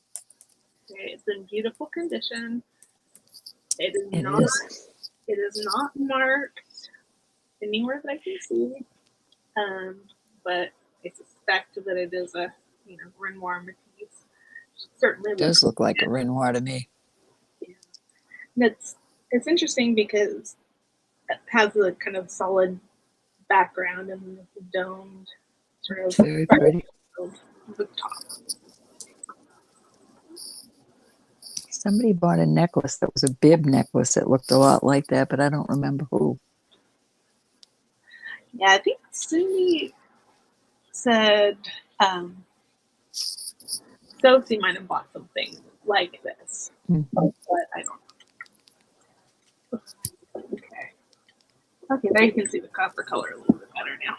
Okay, it's in beautiful condition. It is It not. is. It is not marked anywhere that I can see. But I suspect that it is a Renoir piece. Certainly It does look like a Renoir to me. Yeah. It's interesting because it has a kind of solid background and the domed sort of Very pretty. the top. Somebody bought a necklace that was a bib necklace that looked a lot like that, but I don't remember who. Yeah, I think Cindy said Sophie might have bought something like this, but I don't know. Okay. Okay, there you can see the copper color a little bit better now.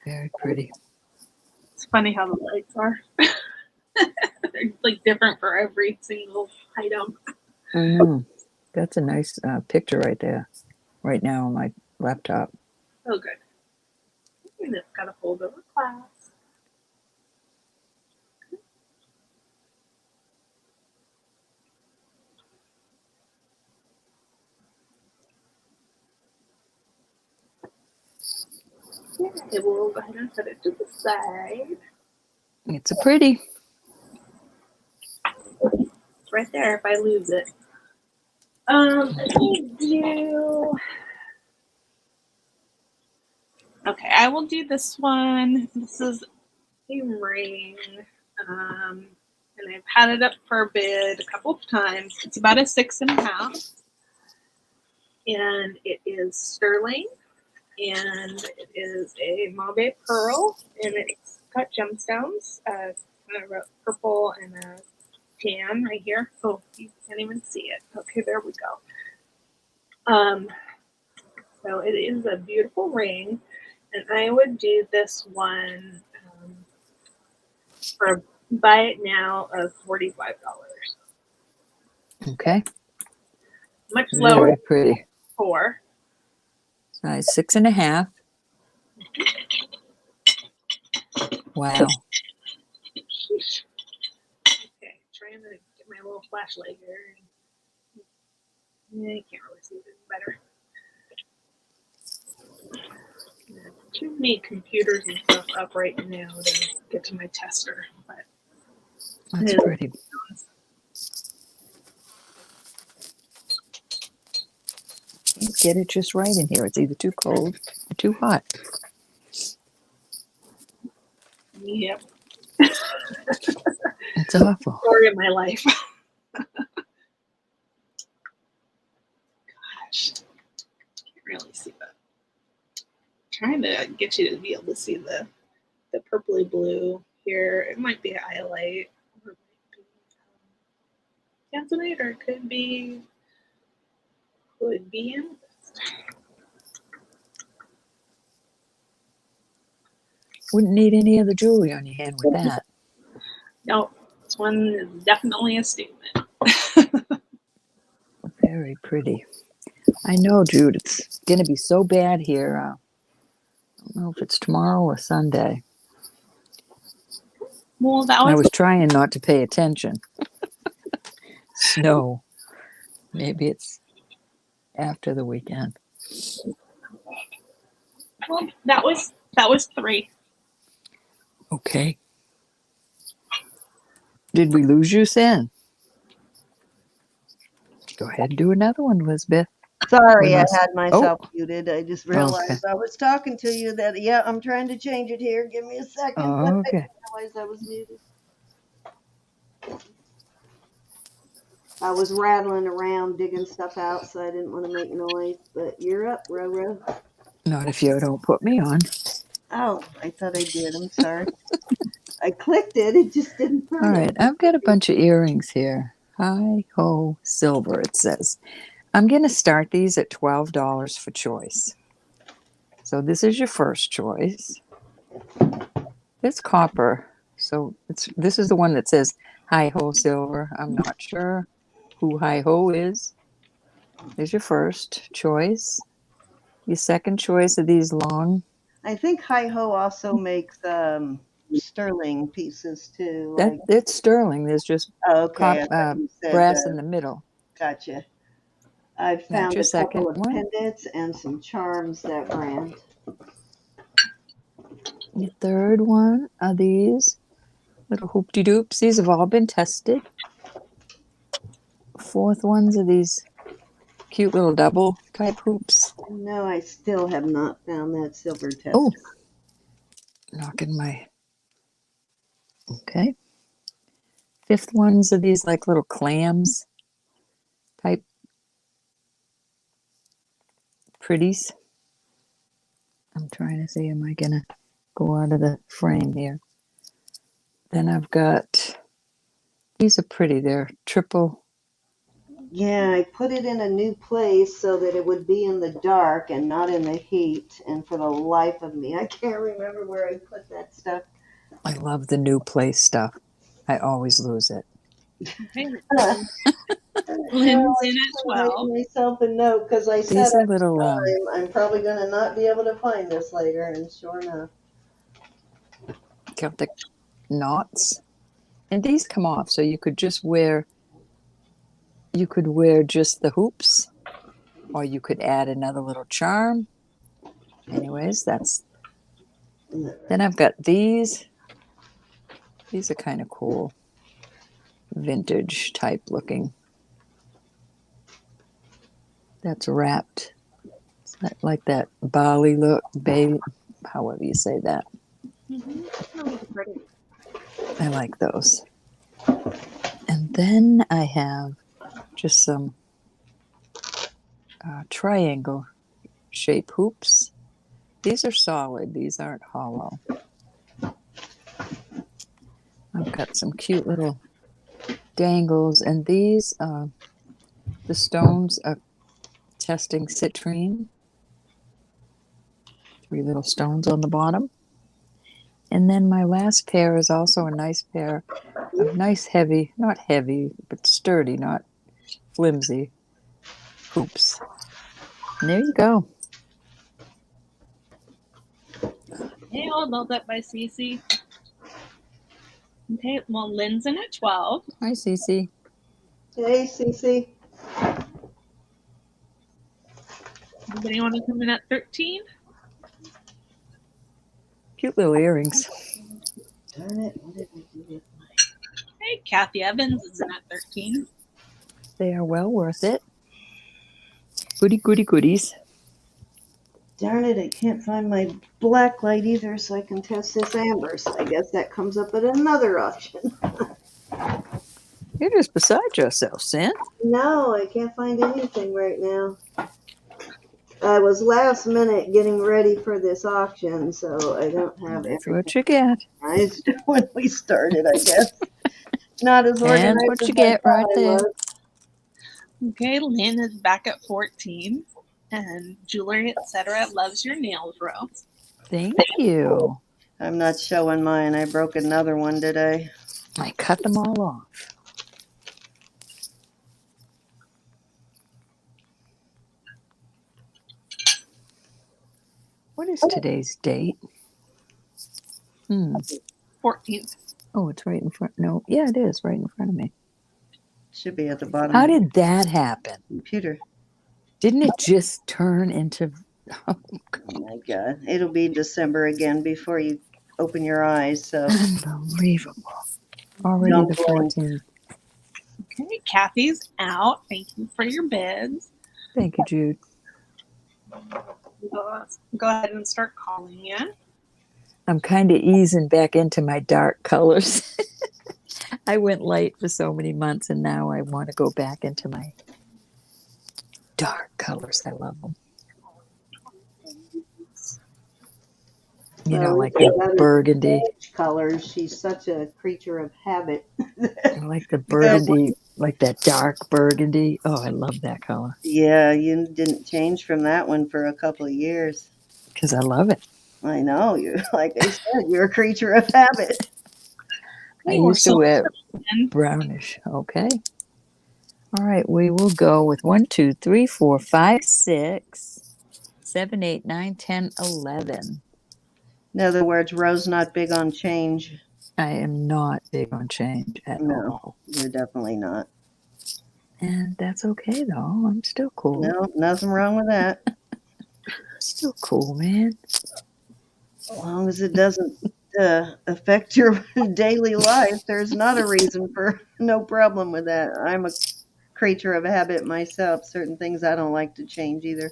Very pretty. It's funny how the lights are. They're like different for every single item. I know. That's a nice picture right there, right now on my laptop. Oh, good. And it's got a fold over clasp. Okay, we'll go ahead and set it to the side. It's a pretty. It's right there if I lose it. Let me do. Okay, I will do this one. This is a ring. And I've had it up for bid a couple of times. It's about a 6.5. And it is sterling. And it is a Mabe pearl. And it's got gemstones. Kind of a purple and a tan right here. Oh, you can't even see it. Okay, there we go. So it is a beautiful ring. And I would do this one for buy it now of $45. Okay. Much lower Very pretty. for Size 6.5. Wow. Okay, trying to get my little flashlight here. Yeah, you can't really see it better. Too many computers and stuff up right now to get to my tester. But That's yeah. pretty. Get it just right in here. It's either too cold or too hot. Yep. It's awful. Story of my life. Gosh. Can't really see that. Trying to get you to be able to see the purpley blue here. It might be a highlight. Or it might be tanzanite, or it could be amethyst. Wouldn't need any other jewelry on your hand with that. No, this one is definitely a statement. Very pretty. I know, Jude, it's going to be so bad here. I don't know if it's tomorrow or Sunday. Well, that I was was trying not to pay attention. Snow. Maybe it's after the weekend. well, that was 3. Okay. Did we lose you, Sam? Go ahead and do another one, Elizabeth. Sorry, We I must- had myself muted. I just realized I was talking to you that, yeah, I'm trying to change it here. Give me a second. But I Okay. didn't realize I was muted. I was rattling around digging stuff out, so I didn't want to make noise. But you're up, Roro. Not if you don't put me on. Oh, I thought I did. I'm sorry. I clicked it. It just didn't turn All it. right. I've got a bunch of earrings here. Hi Ho Silver, it says. I'm going to start these at $12 for choice. So this is your first choice. It's copper. So this is the one that says Hi Ho Silver. I'm not sure who Hi Ho is. There's your first choice. Your second choice are these long. I think Hi Ho also makes sterling pieces too. Like, That's sterling. There's just okay, I thought you said brass in the middle. gotcha. I That's found your a couple second of one. pendants and some charms that brand. Your third one are these little hoop-de-doops. These have all been tested. Fourth ones are these cute little double type hoops. No, I still have not found that silver tester. Oh, knocking my. Okay. Fifth ones are these like little clams type pretties. I'm trying to see, am I going to go out of the frame here? Then I've got, these are pretty. They're triple. Yeah, I put it in a new place so that it would be in the dark and not in the heat. And for the life of me, I can't remember where I put that stuff. I love the new place stuff. I always lose it. Lynn's in at 12. Made myself a note because I said These are at the little, time, I'm probably going to not be able to find this later. And sure enough. got the knots. And these come off, so you could just wear, just the hoops, or you could add another little charm. Anyways, then I've got these. These are kind of cool. Vintage type looking. That's wrapped. It's like that Bali look, however you say that. I like those. And then I have just some triangle shape hoops. These are solid. These aren't hollow. I've got some cute little dangles, and these, the stones are testing citrine. 3 little stones on the bottom. And then my last pair is also a nice pair of nice heavy, not heavy, but sturdy, not flimsy hoops. And there you go. Okay, all built up by Cece. Okay, well, Lynn's in at 12. Hi, Cece. Hey, Cece. Anybody want to come in at 13? Cute little earrings. Darn it, what did I do with my... Hey, Kathy Evans is in at 13. They are well worth it. Goody, goody, goodies. Darn it, I can't find my black light either, so I can test this amber. So I guess that comes up at another auction. You're just beside yourself, Sin. No, I can't find anything right now. I was last minute getting ready for this auction, so I don't have That's everything what you get. organized when we started, I guess. Not as That's organized what as you I get thought right I there. was. Okay, Lynn is back at 14. And Jewelry, etc. loves your nails, Rose. Thank you. I'm not showing mine. I broke another one today. I cut them all off. What is today's date? 14th. Oh, it's right in front. No, yeah, it is right in front of me. Should be at the bottom How of the did that happen? computer. Didn't it just turn into... Oh my God. It'll be December again before you open your eyes, so Unbelievable. Already don't the blink. 14th. Okay, Kathy's out. Thank you for your bids. Thank you, Jude. Go ahead and start calling in. I'm kind of easing back into my dark colors. I went light for so many months, and now I want to go back into my dark colors. I love them. You know, like the burgundy. Colors. She's such a creature of habit. I like the burgundy, like that dark burgundy. Oh, I love that color Yeah, you didn't change from that one for a couple of years. because I love it. I know. You're like I said, you're a creature of habit. I Hey, we're used to sold wear in. brownish. Okay. All right, we will go with 1, 2, 3, 4, 5, 6, 7, 8, 9, 10, 11. In other words, Rose not big on change. I am not big on change at No, all. you're definitely not. And that's okay, though. I'm still cool. No, nothing wrong with that. Still cool, man. As long as it doesn't affect your daily life, there's not a reason for no problem with that. I'm a creature of habit myself. Certain things I don't like to change either.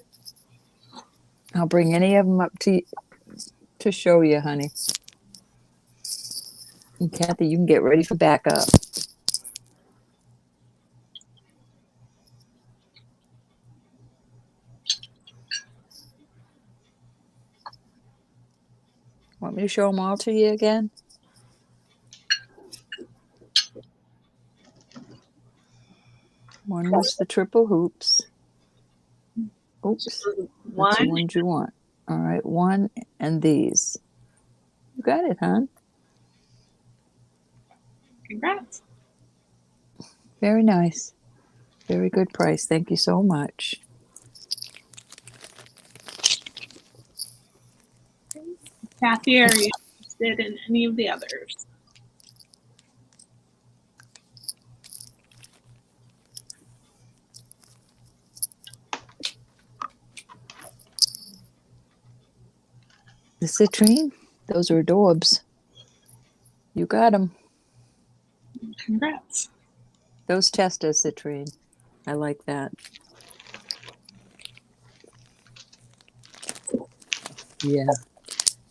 I'll bring any of them up to show you, honey. And Kathy, you can get ready for backup. Want me to show them all to you again? One was the triple hoops. Oops, that's the One. ones you want. All right, one and these. You got it, hon. Congrats. Very nice. Very good price. Thank you so much. Kathy, are you interested in any of the others? The citrine, those are adorbs. You got them. Congrats. Those test as citrine. I like that. Yeah.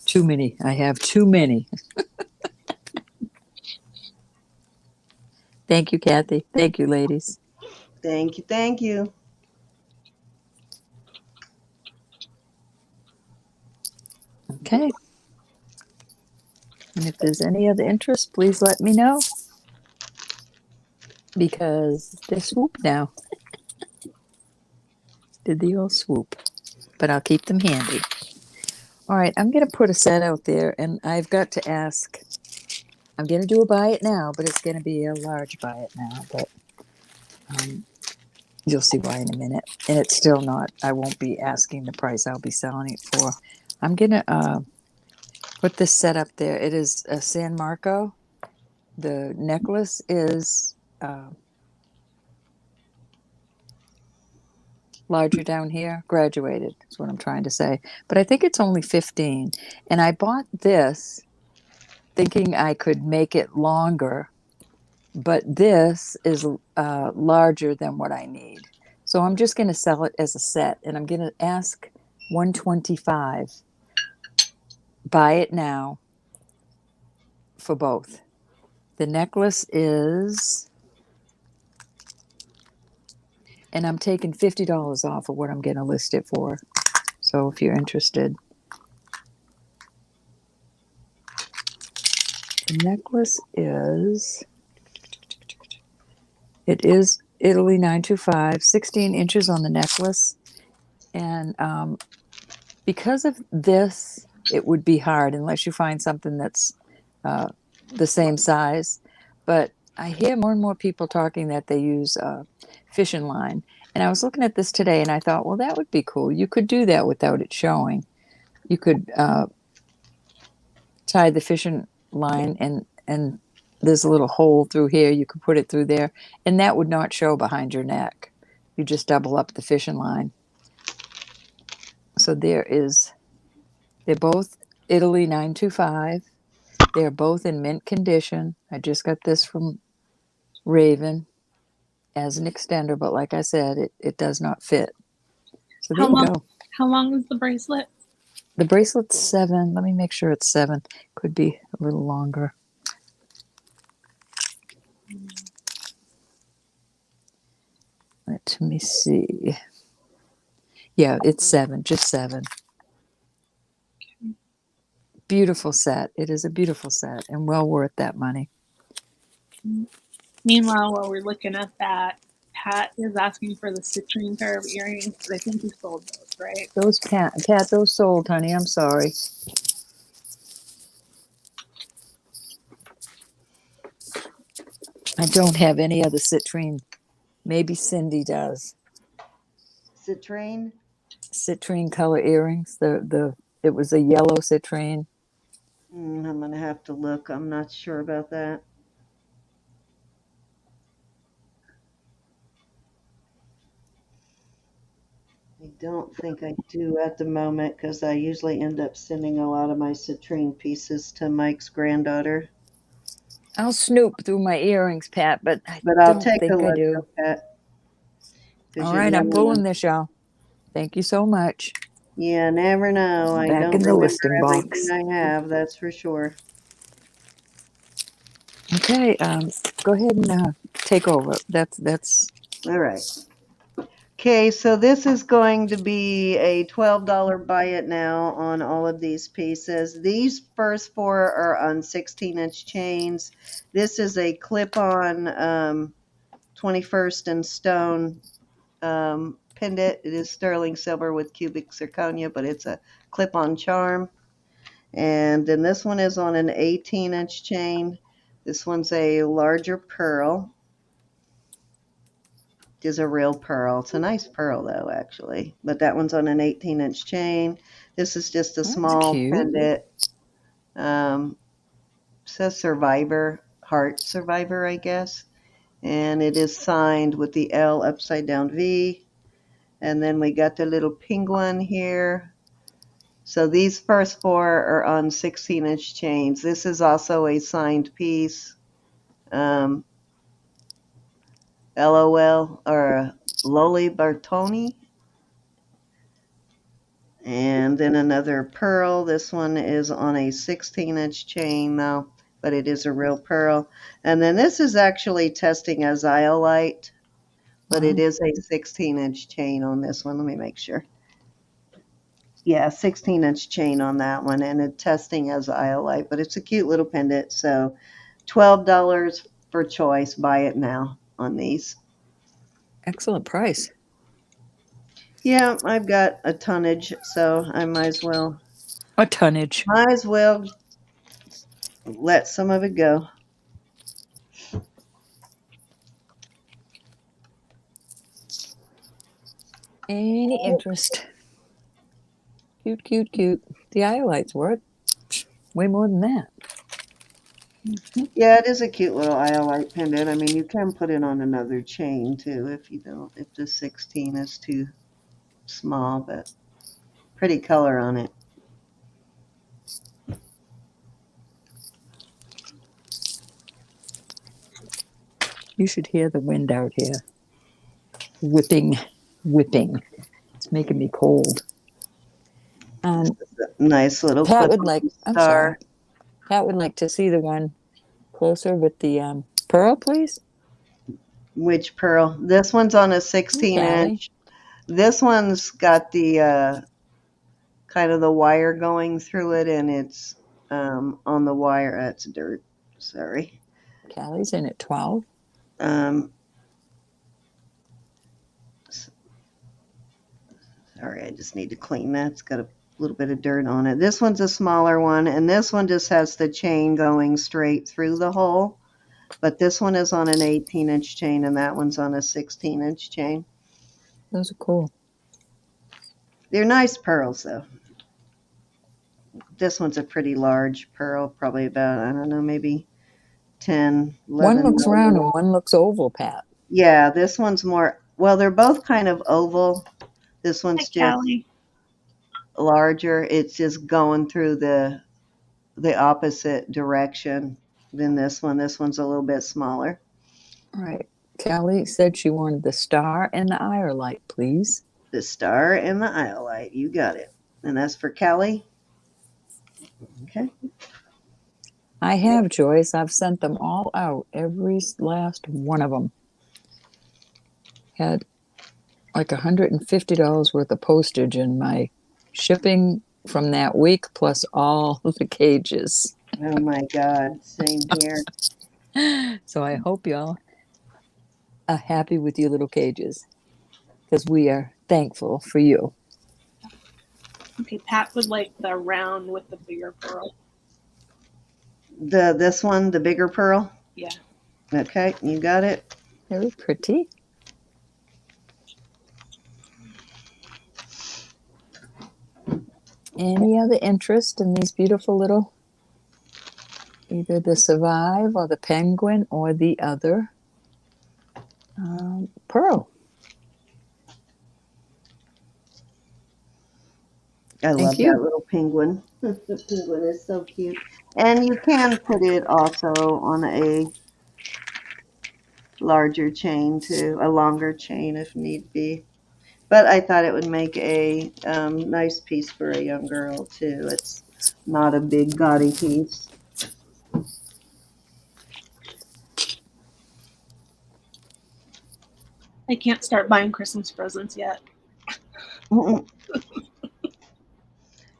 Too many. I have too many. Thank you, Kathy. Thank you, ladies. Thank you, thank you. Okay. And if there's any other interest, please let me know. Because they swoop now. Did the old swoop. But I'll keep them handy. All right, I'm going to put a set out there, and I've got to ask. I'm going to do a buy it now, but it's going to be a large buy it now. But you'll see why in a minute. And it's still not, I won't be asking the price I'll be selling it for. I'm going to put this set up there. It is a San Marco. The necklace is larger down here, graduated is what I'm trying to say. But I think it's only 15. And I bought this thinking I could make it longer, but this is larger than what I need. So I'm just going to sell it as a set, and I'm going to ask 125. Buy it now for both. The necklace is, and I'm taking $50 off of what I'm going to list it for. So if you're interested, the necklace is, it is Italy 925, 16 inches on the necklace. And because of this, it would be hard unless you find something that's the same size. But I hear more and more people talking that they use fishing line. And I was looking at this today and I thought, well, that would be cool. You could do that without it showing. You could tie the fishing line and there's a little hole through here. You could put it through there and that would not show behind your neck. You just double up the fishing line. So they're both Italy 925. They're both in mint condition. I just got this from Raven as an extender, but like I said, it does not fit. So there you go. How long is the bracelet? The bracelet's 7. Let me make sure it's 7. Could be a little longer. Let me see. Yeah, it's 7, just 7. Beautiful set. It is a beautiful set and well worth that money. Meanwhile, while we're looking at that, Pat is asking for the citrine pair of earrings, but I think he sold those, right? Those Pat, those sold, honey. I'm sorry. I don't have any other citrine. Maybe Cindy does. Citrine? Citrine color earrings. It was a yellow citrine. I'm gonna have to look. I'm not sure about that. I don't think I do at the moment because I usually end up sending a lot of my citrine pieces to Mike's granddaughter. I'll snoop through my earrings, Pat, but I I'll don't take a think I look do. at that. All right, I'm pulling this, y'all. Thank you so much. Yeah, never know. I Back don't in the remember listing everything box. I have, that's for sure. Okay, go ahead and take over. That's All right. Okay, so this is going to be a $12 buy it now on all of these pieces. These first 4 are on 16-inch chains. This is a clip-on 21st and stone pendant. It is sterling silver with cubic zirconia, but it's a clip-on charm. And then this one is on an 18-inch chain. This one's a larger pearl. It is a real pearl. It's a nice pearl, though, actually. But that one's on an 18-inch chain. This is just a small pendant. Says Survivor, Heart Survivor, I guess. And it is signed with the L upside down V. And then we got the little penguin here. So these first 4 are on 16-inch chains. This is also a signed piece. LOL or Loli Bertoni. And then another pearl. This one is on a 16-inch chain now, but it is a real pearl. And then this is actually testing as iolite, but it is a 16-inch chain on this one. Let me make sure. Yeah, 16-inch chain on that one, and it's testing as iolite, but it's a cute little pendant. So $12 for choice. Buy it now on these. excellent price. Yeah, I've got a tonnage, so I might as well. A tonnage. Might as well let some of it go. Any interest? Cute, cute, cute. The iolites work. way more than that. Yeah, it is a cute little iolite pendant. I mean, you can put it on another chain too if you don't, if the 16 is too small, but pretty color on it. You should hear the wind out here. Whipping, whipping. It's making me cold. Nice little Pat clip would on like, the I'm star. sorry, Pat would like to see the one closer with the pearl, please. Which pearl? This one's on a 16 Callie. inch. This one's got the kind of the wire going through it, and it's on the wire. That's dirt. Sorry. Callie's in at 12. Sorry, I just need to clean that. It's got a little bit of dirt on it. This one's a smaller one, and this one just has the chain going straight through the hole. But this one is on an 18-inch chain, and that one's on a 16-inch chain. Those are cool. They're nice pearls, though. This one's a pretty large pearl, probably about, I don't know, maybe 10, 11. One looks round and one looks oval, Pat. Yeah, this one's more, well, they're both kind of oval. This one's just Callie. larger. It's just going through the opposite direction than this one. This one's a little bit smaller. All right. Callie said she wanted the star and the iolite, please. The star and the iolite. You got it. And that's for Callie. Okay. I have, Joyce. I've sent them all out, every last one of them. Had like $150 worth of postage in my shipping from that week, plus all the cages. Oh my God. Same here. So I hope y'all are happy with your little cages, because we are thankful for you. Okay, Pat would like the round with the bigger pearl. This one, the bigger pearl? Yeah. Okay, you got it. Very pretty. Any other interest in these beautiful little, either the Survive or the Penguin or the other pearl? I love you. that little penguin. The penguin is so cute. And you can put it also on a larger chain too, a longer chain if need be. But I thought it would make a nice piece for a young girl too. It's not a big gaudy piece. I can't start buying Christmas presents yet.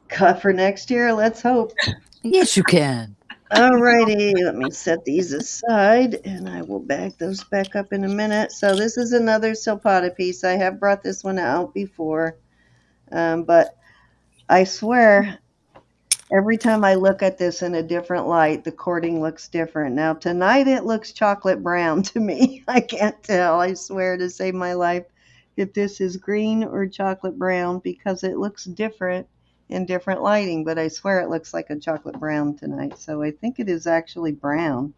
Cut for next year, let's hope. Yes, you can. Alrighty, let me set these aside and I will bag those back up in a minute. So this is another Silpata piece. I have brought this one out before, but I swear every time I look at this in a different light, the cording looks different. Now tonight it looks chocolate brown to me. I can't tell, I swear to save my life, if this is green or chocolate brown because it looks different in different lighting, but I swear it looks like a chocolate brown tonight. So I think it is actually brown.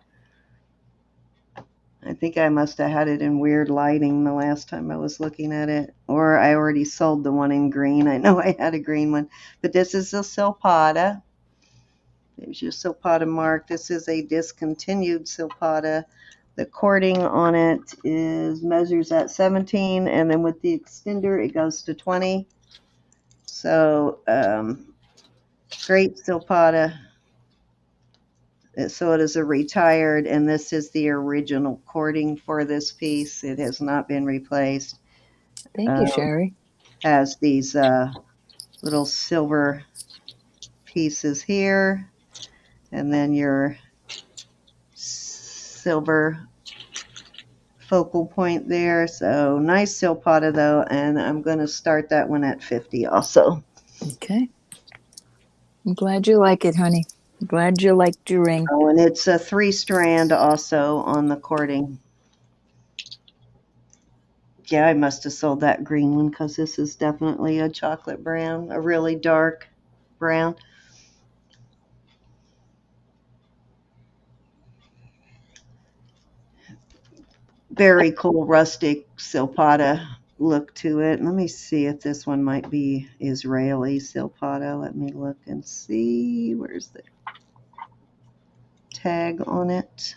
I think I must have had it in weird lighting the last time I was looking at it, or I already sold the one in green. I know I had a green one, but this is a Silpata. There's your Silpata mark. This is a discontinued Silpata. The cording on it measures at 17, and then with the extender it goes to 20. So great Silpata. So it is a retired, and this is the original cording for this piece. It has not been replaced. Thank you, Sherry. Has these little silver pieces here, and then your silver focal point there. So nice Silpata though, and I'm going to start that one at 50 also. Okay. I'm glad you like it, honey. I'm glad you liked your ring. Oh, and it's a 3-strand also on the cording. Yeah, I must have sold that green one because this is definitely a chocolate brown, a really dark brown. very cool rustic silpata look to it. Let me see if this one might be Israeli silpata. Let me look and see. Where's the tag on it?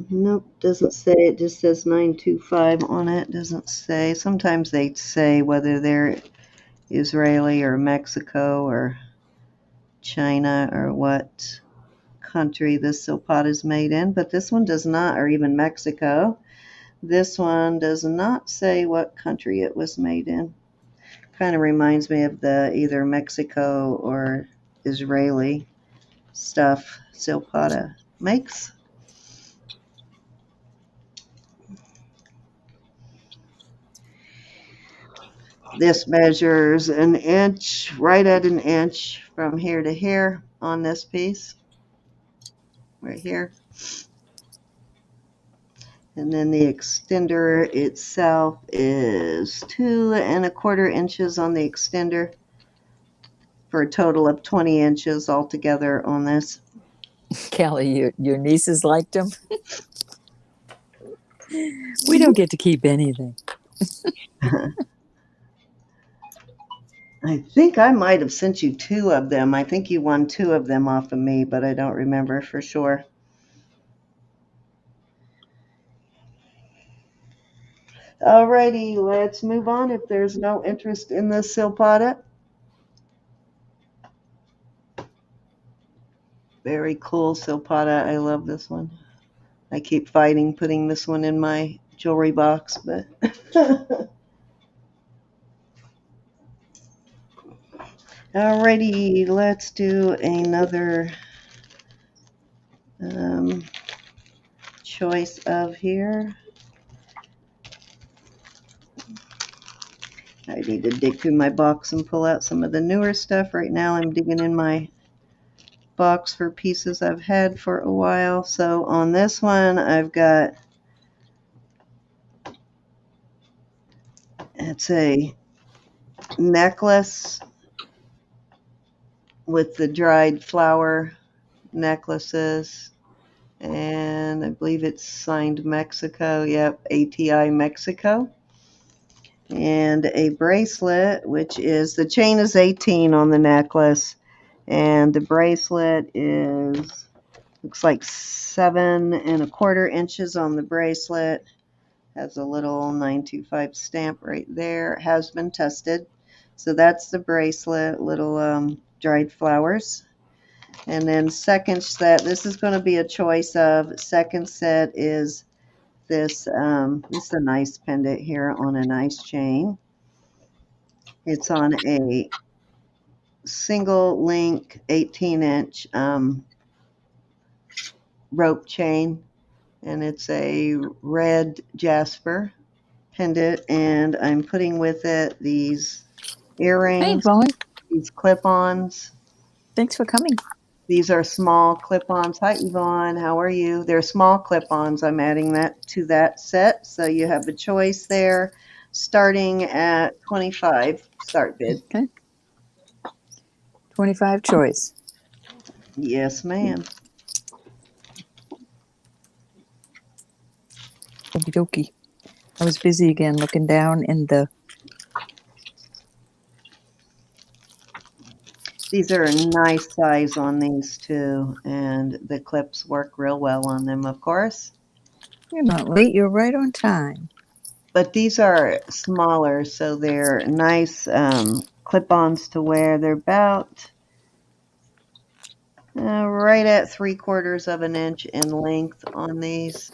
Nope, doesn't say. It just says 925 on it. Doesn't say. Sometimes they say whether they're Israeli or Mexico or China or what country this silpata is made in, but this one does not, or even Mexico. This one does not say what country it was made in. Kind of reminds me of the either Mexico or Israeli stuff silpata makes. This measures an inch, right at an inch from here to here on this piece, right here. And then the extender itself is 2¼ inches on the extender for a total of 20 inches altogether on this. Kelly, your nieces liked them. We don't get to keep anything. I think I might have sent you 2 of them. I think you won 2 of them off of me, but I don't remember for sure. Alrighty, let's move on if there's no interest in this silpata. Very cool silpata. I love this one. I keep fighting putting this one in my jewelry box, but alrighty, let's do another choice of here. I need to dig through my box and pull out some of the newer stuff. Right now I'm digging in my box for pieces I've had for a while. So on this one I've got, it's a necklace with the dried flower necklaces, and I believe it's signed Mexico. Yep, ATI Mexico. And a bracelet, which is, the chain is 18 on the necklace, and the bracelet is, looks like 7¼ inches on the bracelet. Has a little 925 stamp right there. It has been tested. So that's the bracelet, little dried flowers. And then second set, this is going to be a choice of, second set is this, this is a nice pendant here on a nice chain. It's on a single link 18-inch rope chain, and it's a red jasper pendant, and I'm putting with it these Hey, earrings, Vaughn. these clip-ons. Thanks for coming. These are small clip-ons. Hi, Yvonne. How are you? They're small clip-ons. I'm adding that to that set. So you have a choice there, starting at 25 start bid. Okay. 25 choice. Yes, ma'am. Okie dokie. I was busy again looking down in the. These are a nice size on these too, and the clips work real well on them, of course. You're not late. You're right on time. But these are smaller, so they're nice clip-ons to wear. They're about right at 3/4 inch in length on these.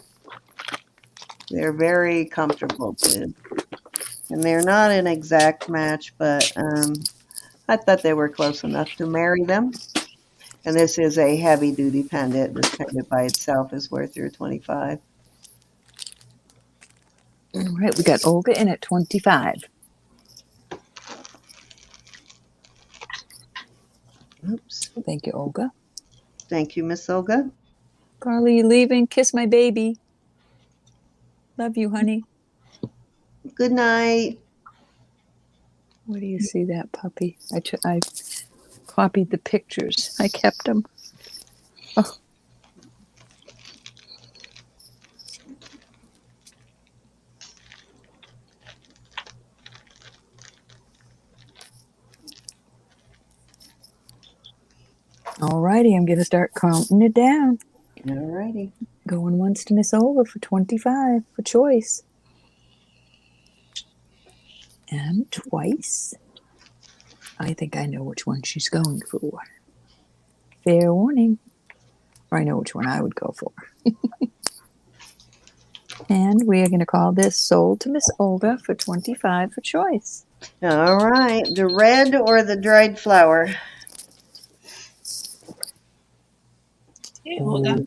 They're very comfortable too. And they're not an exact match, but I thought they were close enough to marry them. And this is a heavy-duty pendant. This pendant by itself is worth your 25. All right, we got Olga in at 25. Oops. Thank you, Olga. Thank you, Miss Olga. Carly, you leaving? Kiss my baby. Love you, honey. Good night. Where do you see that puppy? I copied the pictures. I kept them. Oh. All righty, I'm going to start counting it down. All righty. Going once to Miss Olga for 25 for choice. And twice. I think I know which one she's going for. Fair warning. Or I know which one I would go for. And we are going to call this sold to Miss Olga for 25 for choice. All right. The red or the dried flower? Hey, Olga.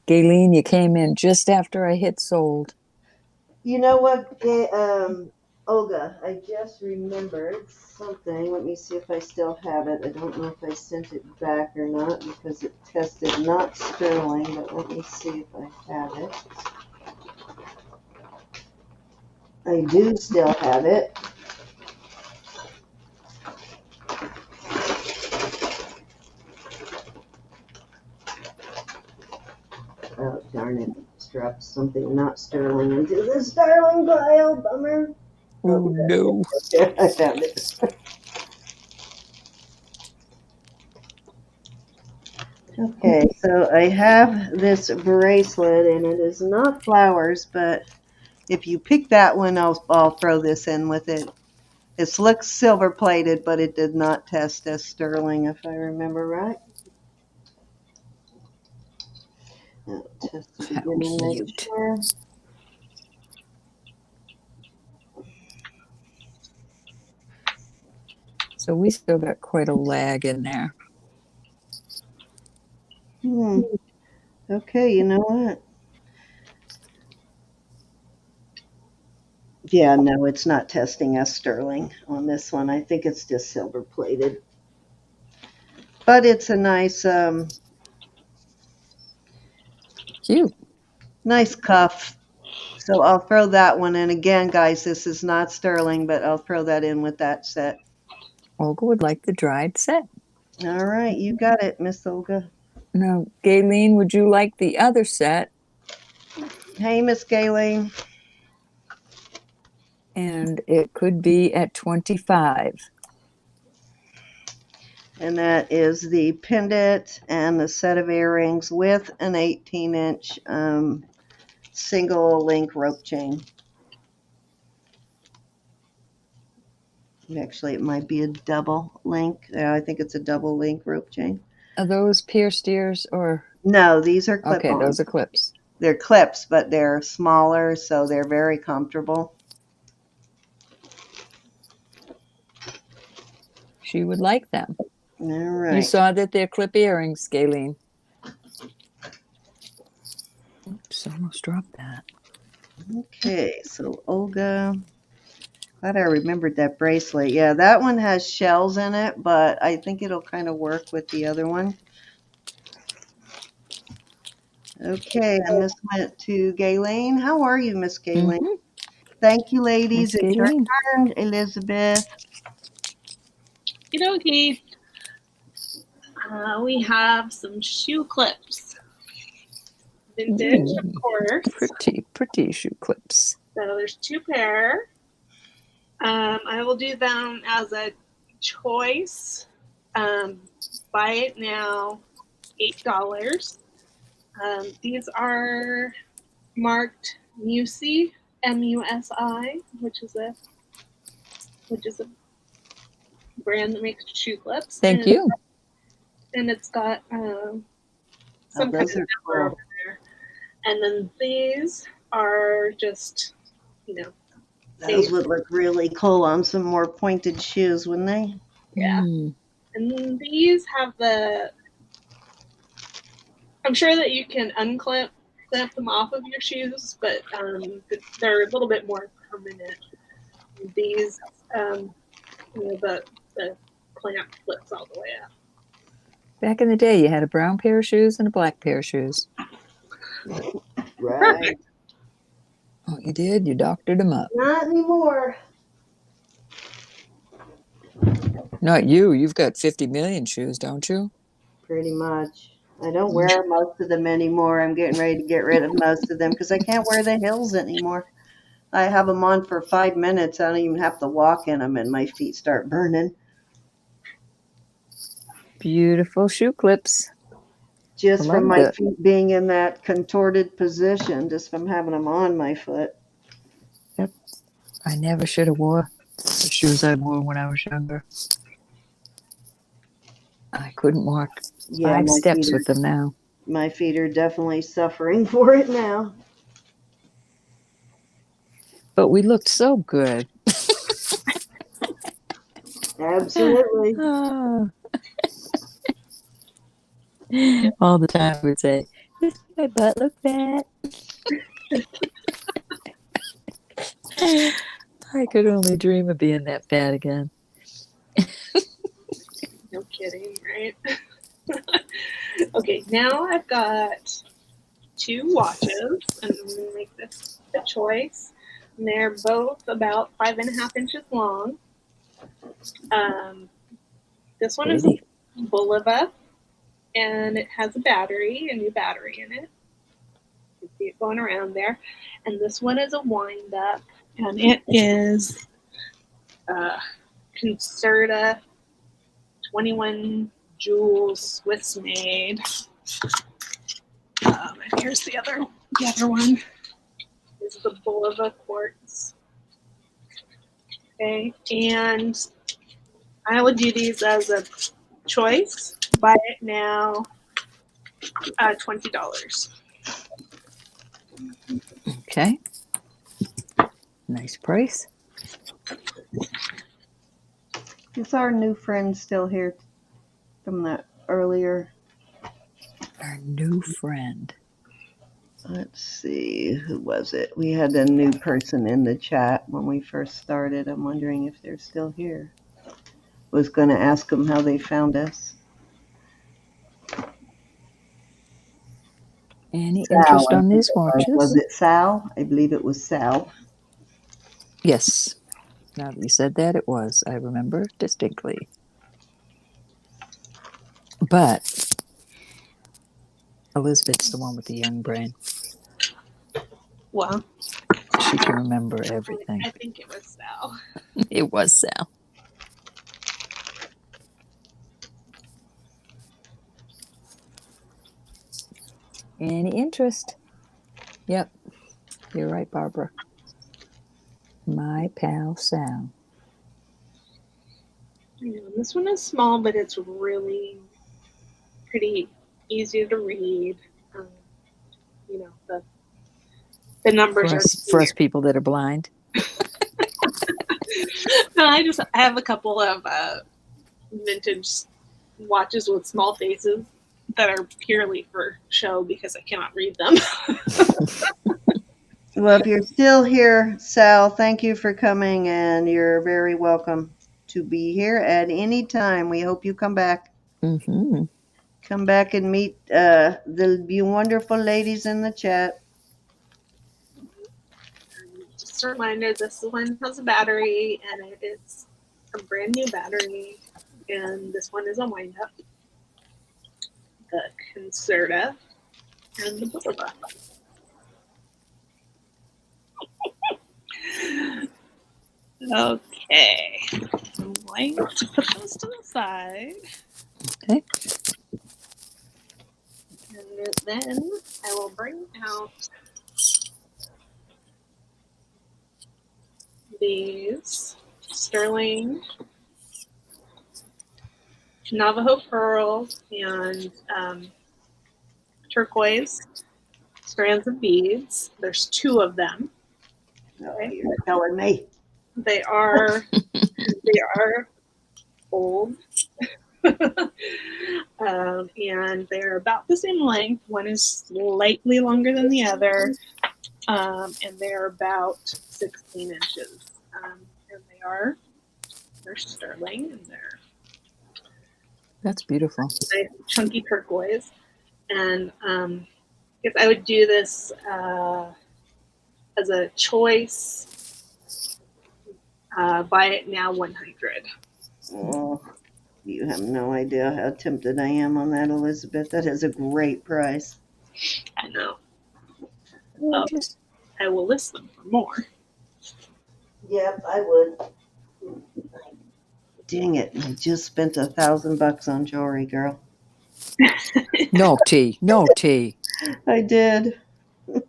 Gayleen, you came in just after I hit sold. You know what, Olga, I just remembered something. Let me see if I still have it. I don't know if I sent it back or not because it tested not sterling, but let me see if I have it. I do still have it. Oh, darn it. Just dropped something not sterling into the sterling pile. Bummer. Oh, no. Okay, I found it. Okay, so I have this bracelet, and it is not flowers, but if you pick that one, I'll throw this in with it. It looks silver plated, but it did not test as sterling, if I remember right. Now, test it How again and make cute. sure. So we still got quite a lag in there. Okay, you know what? Yeah, no, it's not testing as sterling on this one. I think it's just silver plated. But it's a nice, Cute. nice cuff. So I'll throw that one in. Again, guys, this is not sterling, but I'll throw that in with that set. Olga would like the dried set. All right, you got it, Miss Olga. Now, Gayleen, would you like the other set? Hey, Miss Gayleen. And it could be at 25. And that is the pendant and the set of earrings with an 18-inch single link rope chain. Actually, it might be a double link. Yeah, I think it's a double link rope chain. Are those pierced ears or? No, these are clip-on. Okay, those are clips. They're clips, but they're smaller, so they're very comfortable. She would like them. All right. You saw that they're clip earrings, Gayleen. Oops, almost dropped that. Okay, so Olga. Glad I remembered that bracelet. Yeah, that one has shells in it, but I think it'll kind of work with the other one. Okay, and this went to Gayleen. How are you, Miss Gayleen? Mm-hmm. Thank you, ladies. Miss It's your Gayleen. turn, Elizabeth. Okay. We have some shoe clips. Vintage, of course. Pretty shoe clips. So there's 2 pair. I will do them as a choice. Buy it now, $8. These are marked Musi, M-U-S-I, which is a brand that makes shoe clips. Thank you. And it's got some kind of Those are number over cool. there. And then these are just, Those would look really cool on some more pointed shoes, wouldn't they? Yeah. And these have I'm sure that you can clamp them off of your shoes, but they're a little bit more permanent. These, the clamp flips all the way up. Back in the day, you had a brown pair of shoes and a black pair of shoes. Right. Perfect. Oh, you did? You doctored them up. Not anymore. Not you. You've got 50 million shoes, don't you? Pretty much. I don't wear most of them anymore. I'm getting ready to get rid of most of them because I can't wear the heels anymore. I have them on for 5 minutes. I don't even have to walk in them, and my feet start burning. Beautiful shoe clips. Just I from like my that. feet being in that contorted position, just from having them on my foot. Yep. I never should have wore the shoes I wore when I was younger. I couldn't walk Yeah, 5 steps with them now. my feet are definitely suffering for it now. But we looked so good. Absolutely. Ah. All the time we'd say, "Does my butt look fat?" I could only dream of being that fat again. No kidding, right? Okay, now I've got 2 watches, and I'm going to make this a choice. And they're both about 5.5 inches long. This one is a Pretty. Bulova, and it has a new battery in it. You can see it going around there. And this one is a wind up, and it is Concerta 21 jewels Swiss made. And here's the other one. This is the Bulova quartz. Okay, and I would do these as a choice. Buy it now, $20. Okay. Nice price. Is our new friend still here from that earlier? Our new friend. Let's see, who was it? We had a new person in the chat when we first started. I'm wondering if they're still here. Was going to ask them how they found us. Any Sal, interest I on think these it was. Was watches? it Sal? I believe it was Sal. Yes. Now that you said that, it was. I remember distinctly. But Elizabeth's the one with the young brain. Well, She can remember everything. I think it was Sal. It was Sal. Any interest? Yep. You're right, Barbara. My pal Sal. This one is small, but it's really pretty easy to read. The numbers For us people that are blind. No, I have a couple of vintage watches with small faces that are purely for show because I cannot read them. Well, if you're still here, Sal, thank you for coming, and you're very welcome to be here at any time. We hope you come back. Mm-hmm. Come back and meet the wonderful ladies in the chat. Just a reminder, this one has a battery, and it is a brand new battery, and this one is a wind-up. The Concerta and the Bulova. Okay, I'm going to put those to the side. Okay. And then I will bring out these sterling Navajo pearl and turquoise strands of beads. There's 2 of them. Okay. You're telling me. They are old. And they're about the same length. One is slightly longer than the other, and they're about 16 inches. And they're sterling, and they're That's beautiful. nice chunky turquoise. And if I would do this as a choice, buy it now 100. Oh, you have no idea how tempted I am on that, Elizabeth. That is a great price. I know. Oh, Oh, I will list them for more. Yep, I would. Dang it! I just spent $1,000 on jewelry, girl. no tea. No tea. I did. Well,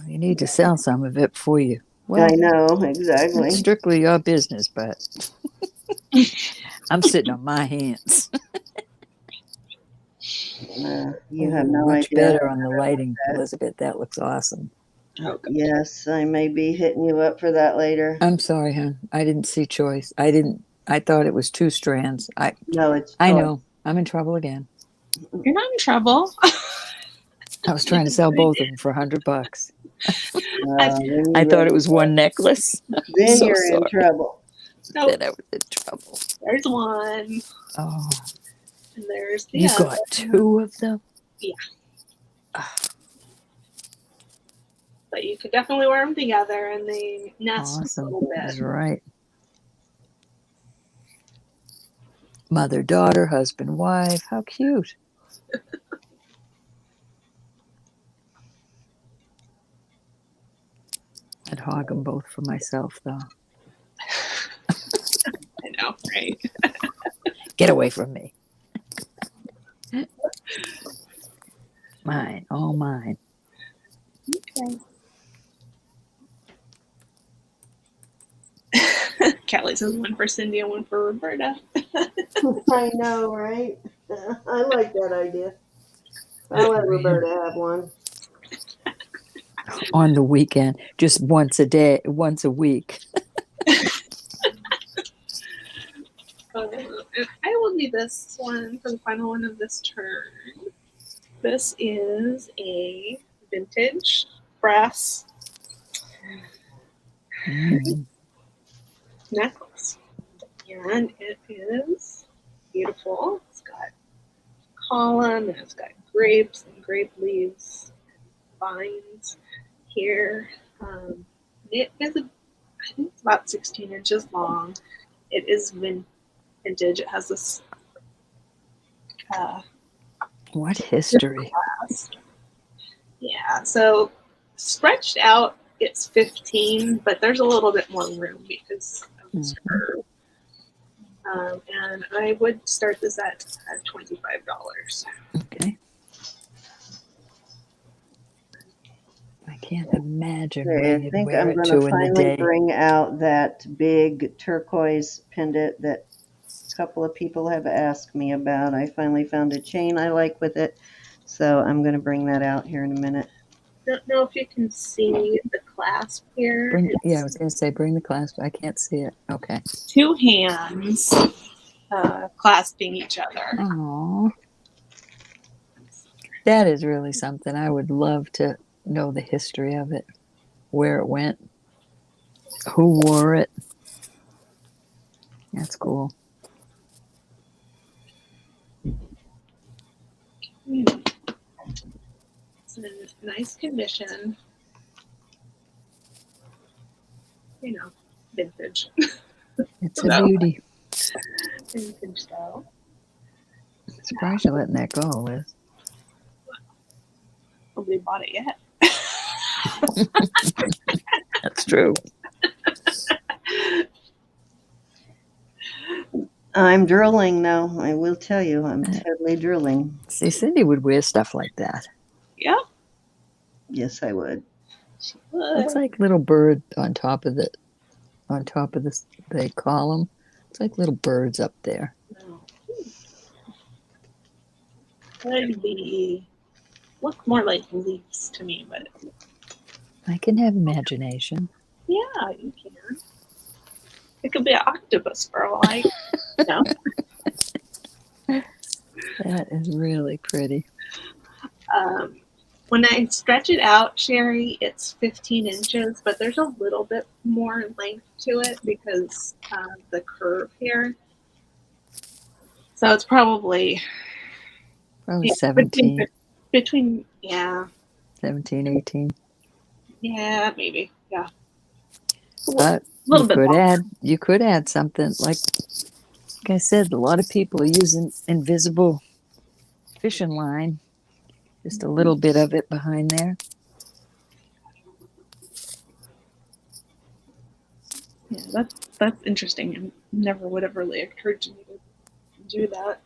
you need to sell some of it before you. I Well, know that's exactly. strictly your business, but I'm sitting on my hands. You have Oh, no much idea. better on the lighting, Elizabeth. That looks awesome. Oh, God. Yes, I may be hitting you up for that later. I'm sorry, hon. I didn't see choice. I thought it was 2 strands. No, it's I choice. know. I'm in trouble again. You're not in trouble. I was trying to sell both of them for $100. I, I thought it was one necklace. I'm Then so you're in sorry. trouble. nope, Then I was in trouble. there's one, Oh, and there's the you other. got 2 of them? Yeah. But you could definitely wear them together, and they nest a Awesome. little That's bit. right. Mother, daughter, husband, wife. How cute. I'd hog them both for myself, though. I know, right? Get away from me. Mine, all mine. Okay. Kelly says one for Cindy and one for Roberta. I know, right? I like that idea. I'll let Roberta have one. On the weekend, just once a day, once a week. I will do this one for the final one of this turn. This is a vintage brass Mm. necklace, and it is beautiful. It's got column, and it's got grapes and grape leaves, vines here. It is, I think it's about 16 inches long. It is vintage. It has this What history? glass. Yeah, so stretched out, it's 15, but there's a little bit more room because of this curve. And I would start this at $25. Okay. I can't imagine Okay, where I you'd think wear I'm it going to to in the finally day. bring out that big turquoise pendant that a couple of people have asked me about. I finally found a chain I like with it, so I'm going to bring that out here in a minute. Don't know if you can see the clasp here. Yeah, I was going to say, bring the clasp. I can't see it. Okay. 2 hands clasping each other. Aww. That is really something. I would love to know the history of it, where it went, who wore it. That's cool. It's in nice condition. You know, vintage. It's a beauty. Vintage style. I'm surprised you're letting that go, Liz. Nobody bought it yet. That's true. I'm drilling now. I will tell you, I'm totally drilling. See, Cindy would wear stuff like that. Yeah, Yes, I would. she would. Looks like little bird on top of this. They column. It's like little birds up there. Could be look more like leaves to me, but I can have imagination. yeah, you can. It could be an octopus for all I know. That is really pretty. When I stretch it out, Sherry, it's 15 inches, but there's a little bit more length to it because of the curve here. So it's probably 17, between 17, 18. yeah, maybe, yeah. But little bit long. You could add something like I said, a lot of people are using invisible fishing line, just a little bit of it behind there. Yeah, that's interesting. It never would have really occurred to me to do that.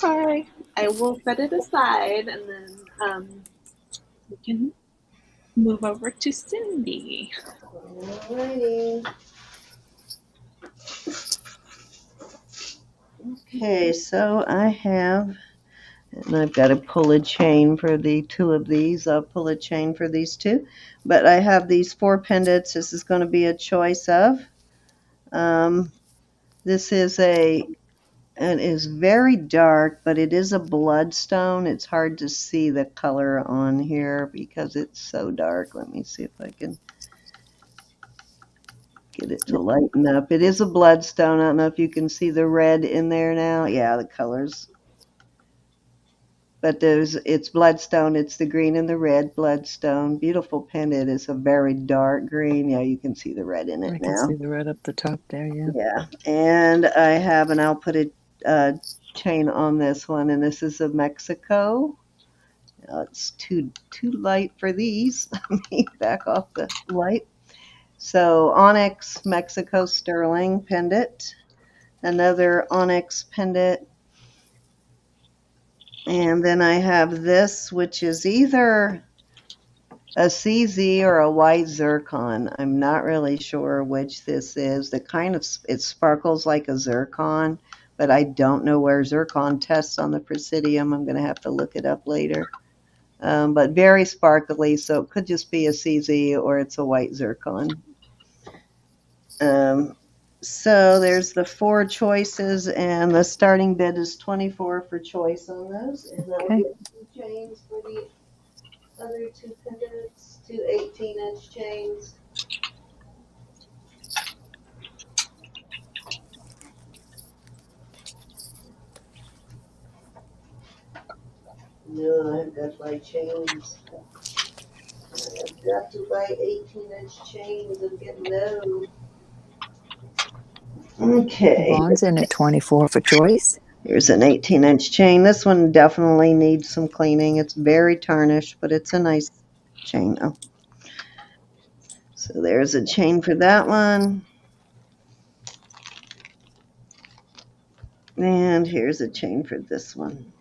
Okay, I will set it aside, and then we can move over to Cindy. Alrighty. Okay, so I have, and I've got to pull a chain for the two of these. I'll pull a chain for these two. But I have these 4 pendants. This is going to be a choice of. This is it is very dark, but it is a bloodstone. It's hard to see the color on here because it's so dark. Let me see if I can get it to lighten up. It is a bloodstone. I don't know if you can see the red in there now. Yeah, the colors. But it's bloodstone. It's the green and the red bloodstone. Beautiful pendant. It's a very dark green. Yeah, you can see the red in it I can now. see the red up the top there, yeah. Yeah, and I have, and I'll put a chain on this one, and this is of Mexico. It's too light for these. Let me back off the light. So onyx Mexico sterling pendant, another onyx pendant, and then I have this, which is either a CZ or a white zircon. I'm not really sure which this is. It sparkles like a zircon, but I don't know where zircon tests on the Presidium. I'm going to have to look it up later. But very sparkly, so it could just be a CZ or it's a white zircon. So there's the 4 choices, and the starting bid is $24 for choice on those. And I'll Okay. get 2 chains for the other 2 pendants, 2 18-inch chains. No, I've got my chains. I've got to buy 18-inch chains and get those. Okay, Vaughn's in at 24 for choice. here's an 18-inch chain. This one definitely needs some cleaning. It's very tarnished, but it's a nice chain. Oh. So there's a chain for that one. And here's a chain for this one.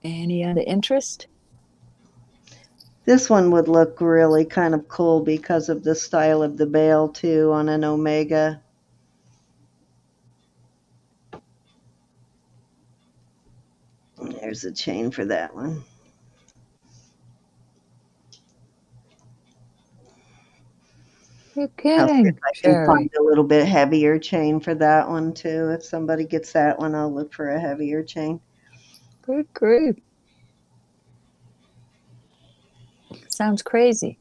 Any other interest? This one would look really kind of cool because of the style of the bail, too, on an Omega. There's a chain for that one. You're I'll see if kidding, I can find Sherry. a little bit heavier chain for that one, too. If somebody gets that one, I'll look for a heavier chain. Good grief. Sounds crazy.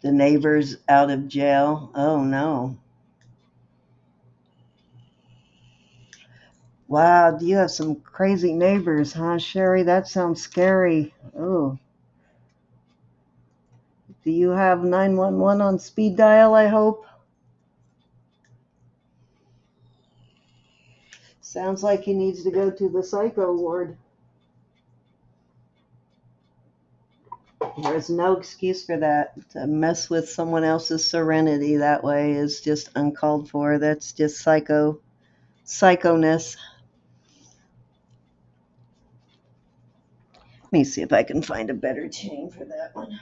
The neighbor's out of jail. Oh, no. Wow, you have some crazy neighbors, huh, Sherry? That sounds scary. Oh. Do you have 911 on speed dial, I hope? Sounds like he needs to go to the psycho ward. There's no excuse for that. To mess with someone else's serenity that way is just uncalled for. That's just psychoness. Let me see if I can find a better chain for that one.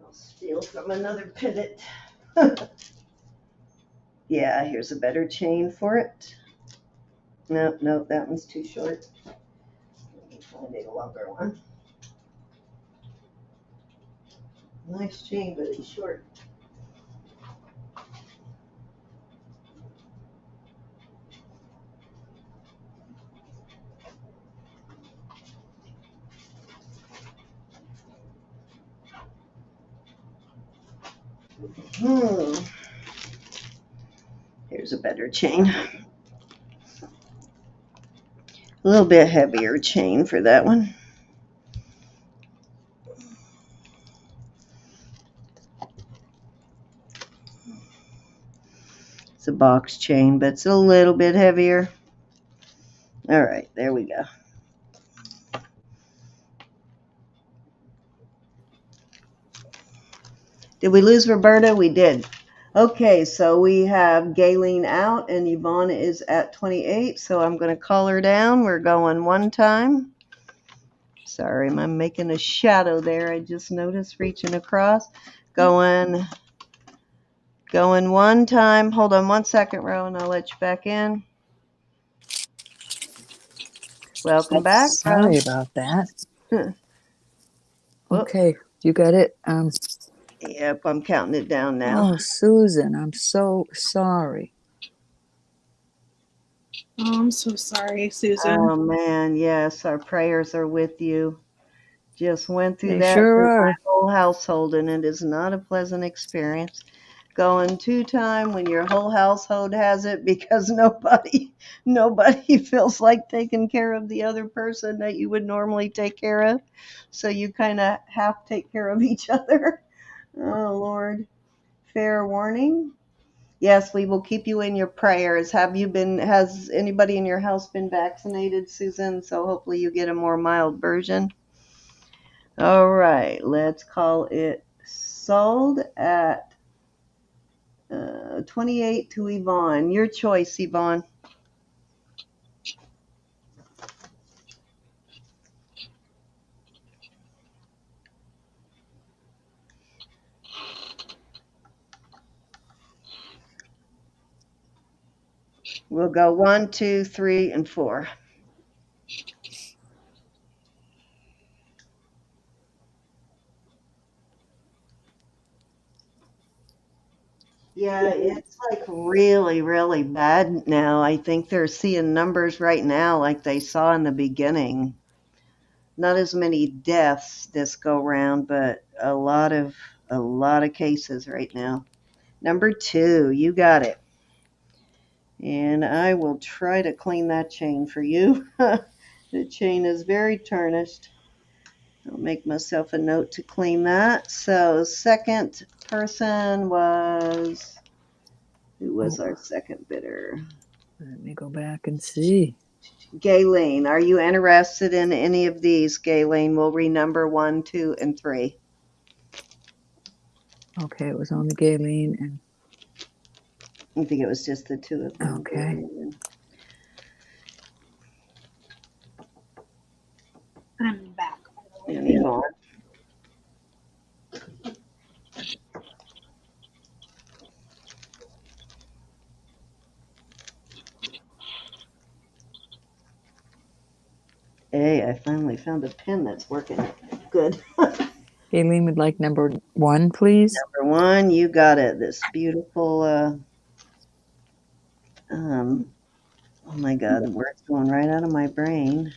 I'll steal from another pendant. Yeah, here's a better chain for it. No, that one's too short. Let me find a longer one. Nice chain, but it's short. Here's a better chain. A little bit heavier chain for that one. It's a box chain, but it's a little bit heavier. All right, there we go. Did we lose Roberta? We did. Okay, so we have Gayleen out and Yvonne is at 28, so I'm going to call her down. We're going one time. Sorry, I'm making a shadow there. I just noticed reaching across. Going one time. Hold on 1 second, Rowan. I'll let you back in. Welcome back, Sorry Rowan. about that. Okay, you got it. Yep, I'm counting it down now. Oh, Susan, I'm so sorry. Oh, I'm so sorry, Susan. Oh, man, yes, our prayers are with you. Just went through They that sure for my are. whole household, and it is not a pleasant experience. Going two-time when your whole household has it because nobody feels like taking care of the other person that you would normally take care of. So you kind of half take care of each other. Oh, Lord. Fair warning. Yes, we will keep you in your prayers. Has anybody in your house been vaccinated, Susan? So hopefully you get a more mild version. All right, let's call it sold at 28 to Yvonne. Your choice, Yvonne. We'll go 1, 2, 3, and 4. Yeah, it's like really, really bad now. I think they're seeing numbers right now like they saw in the beginning. Not as many deaths this go round, but a lot of cases right now. Number 2, you got it. And I will try to clean that chain for you. The chain is very tarnished. I'll make myself a note to clean that. So second person was, who was our second bidder? Let me go back and see. Gayleen. Are you interested in any of these, Gayleen? We'll renumber 1, 2, and 3. Okay, it was only Gayleen and I think it was just the two of them. okay. I'm back. And Yvonne. Hey, I finally found a pen that's working good. Gayleen would like number 1, please. Number 1, you got it. This beautiful, oh my God, the word's going right out of my brain.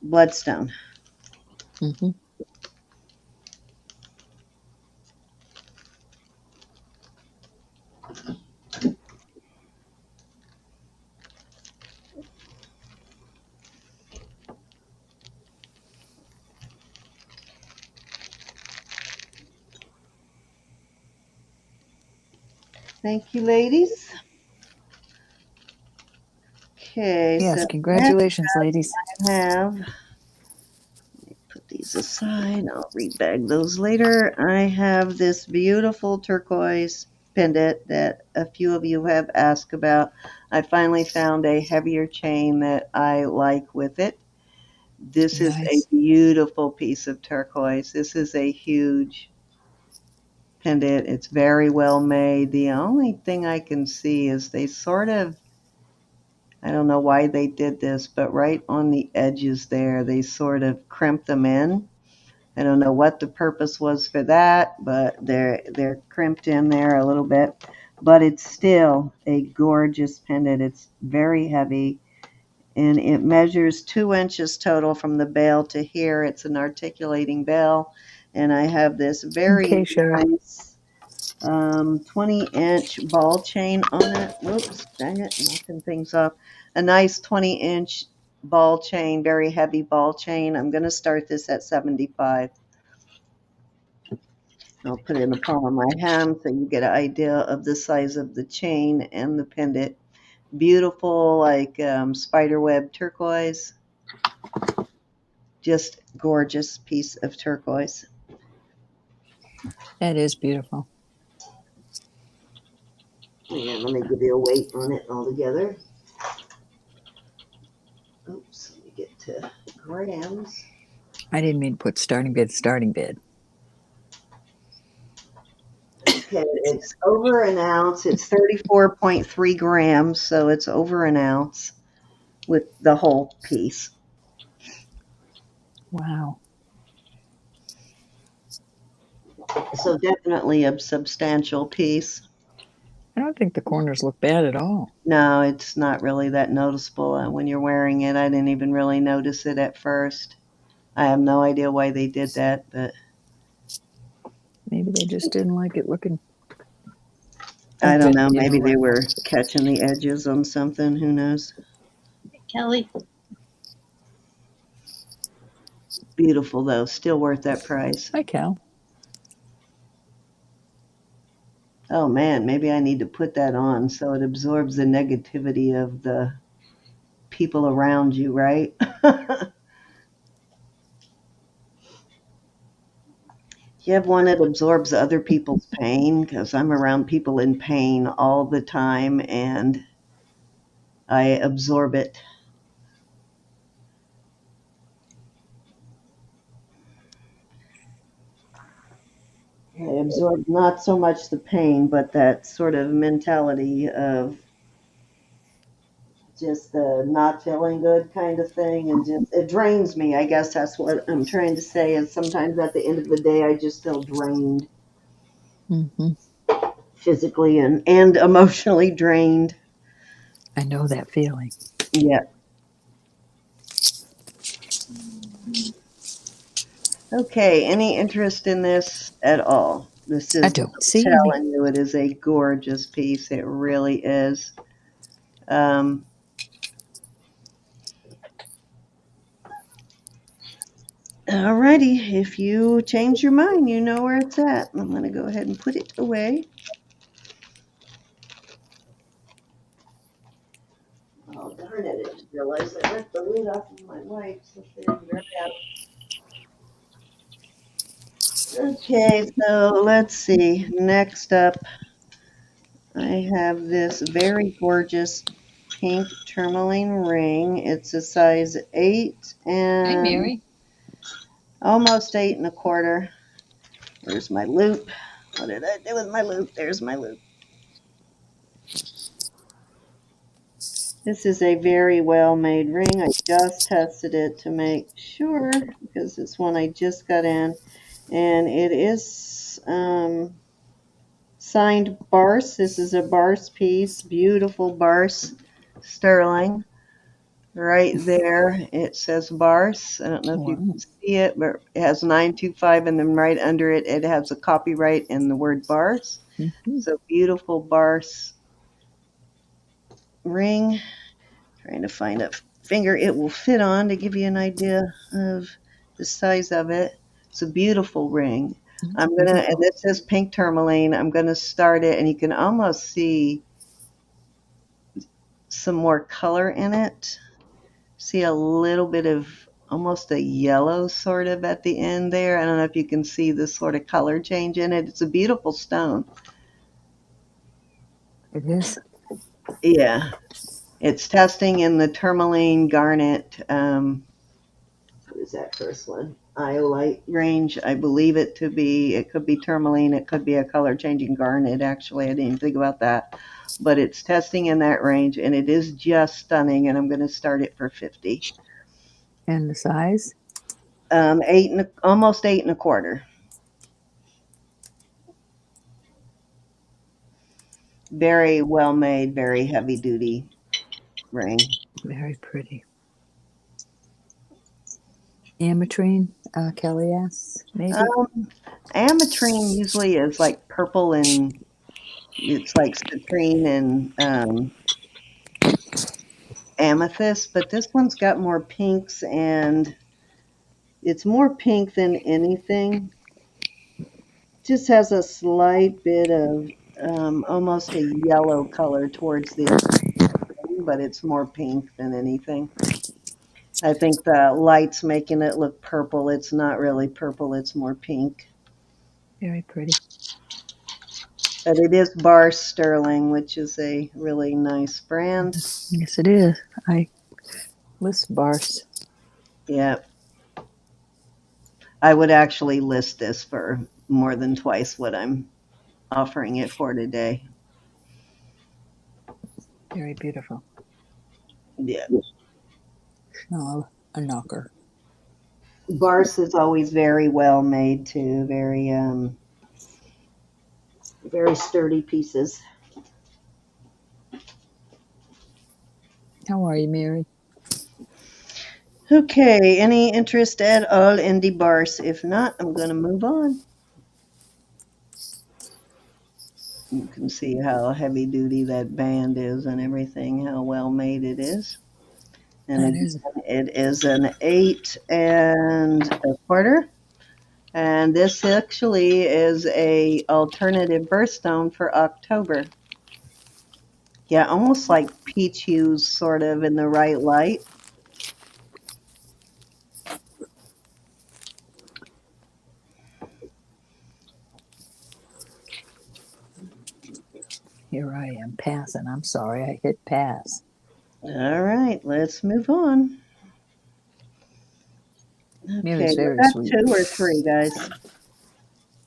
Bloodstone. Mm-hmm. Thank you, ladies. Okay, Yes, so next congratulations, ladies. I have, let me put these aside. I'll rebag those later. I have this beautiful turquoise pendant that a few of you have asked about. I finally found a heavier chain that I like with it. This is a Nice. beautiful piece of turquoise. This is a huge pendant. It's very well made. The only thing I can see is they sort of, I don't know why they did this, but right on the edges there, they sort of crimped them in. I don't know what the purpose was for that, but they're crimped in there a little bit. But it's still a gorgeous pendant. It's very heavy, and it measures 2 inches total from the bail to here. It's an articulating bail. And I have this very Okay, Cheryl. nice 20-inch ball chain on it. Whoops, dang it, knocking things off. A nice 20-inch ball chain, very heavy ball chain. I'm going to start this at 75. I'll put it in the palm of my hand so you get an idea of the size of the chain and the pendant. Beautiful, like spiderweb turquoise. Just gorgeous piece of turquoise. That is beautiful. And let me give you a weight on it altogether. Oops, let me get to grams. I didn't mean to put starting bid. Okay, it's over an ounce. It's 34.3 grams, so it's over an ounce with the whole piece. Wow. So definitely a substantial piece. I don't think the corners look bad at all. No, it's not really that noticeable when you're wearing it. I didn't even really notice it at first. I have no idea why they did that, but Maybe they just didn't like it looking. I don't know. You Maybe know they what? were catching the edges on something. Who knows? Kelly. Beautiful, though. Still worth that price. Hi, Cal. Oh, man, maybe I need to put that on so it absorbs the negativity of the people around you, right? You have one that absorbs other people's pain because I'm around people in pain all the time and I absorb it. I absorb not so much the pain, but that sort of mentality of just the not feeling good kind of thing, and just it drains me. I guess that's what I'm trying to say. And sometimes at the end of the day, I just feel drained, Mm-hmm. physically and emotionally drained. I know that feeling. Yeah. Okay. Any interest in this at all? This I is don't I'm see any. telling you, it is a gorgeous piece. It really is. Alrighty, if you change your mind, you know where it's at. I'm going to go ahead and put it away. Oh, darn it, I didn't realize I ripped the lid off of my wipes. Let's see, dry out. Okay, so let's see. Next up, I have this very gorgeous pink tourmaline ring. It's a size 8 Hi, and Mary. almost 8 1/4. Where's my loop? What did I do with my loop? There's my loop. This is a very well-made ring. I just tested it to make sure because it's one I just got in. And it is signed Barse. This is a Barse piece. Beautiful Barse sterling. Right there it says Barse. I don't know if you Wow. can see it, but it has 925 and then right under it, it has a copyright and the word Barse. Mm-hmm. So beautiful Barse ring. Trying to find a finger it will fit on to give you an idea of the size of it. It's a beautiful ring. That's I'm gonna, and beautiful. this is pink tourmaline. I'm gonna start it, and you can almost see some more color in it. See a little bit of almost a yellow sort of at the end there. I don't know if you can see the sort of color change in it. It's a beautiful stone. It is. Yeah, it's testing in the tourmaline garnet. What is that first one? Iolite range. I believe it to be, it could be tourmaline, it could be a color changing garnet. Actually, I didn't even think about that. But it's testing in that range and it is just stunning. And I'm going to start it for 50. And the size? Almost 8 1/4. Very well made, very heavy duty ring. Very pretty. Ametrine, Kelly asks, maybe? Ametrine usually is like purple and it's like citrine and amethyst, but this one's got more pinks and it's more pink than anything. Just has a slight bit of almost a yellow color towards the extreme, but it's more pink than anything. I think the light's making it look purple. It's not really purple, it's more pink. Very pretty. But it is Bar Sterling, which is a really nice brand. Yes, it is. I list bars. Yeah. I would actually list this for more than twice what I'm offering it for today. Very beautiful. Yeah. Oh, a knocker. Bars is always very well made too. Very sturdy pieces. How are you, Mary? Okay, any interest at all in the bars? If not, I'm going to move on. You can see how heavy duty that band is and everything, how well made it is. And That again, is. it is an 8 1/4. And this actually is a alternative birthstone for October. Yeah, almost like peach hues, sort of in the right light. Here I am passing. I'm sorry, I hit pass. All right, let's move on. Mary's Okay, was very that sweet. 2 or 3, guys?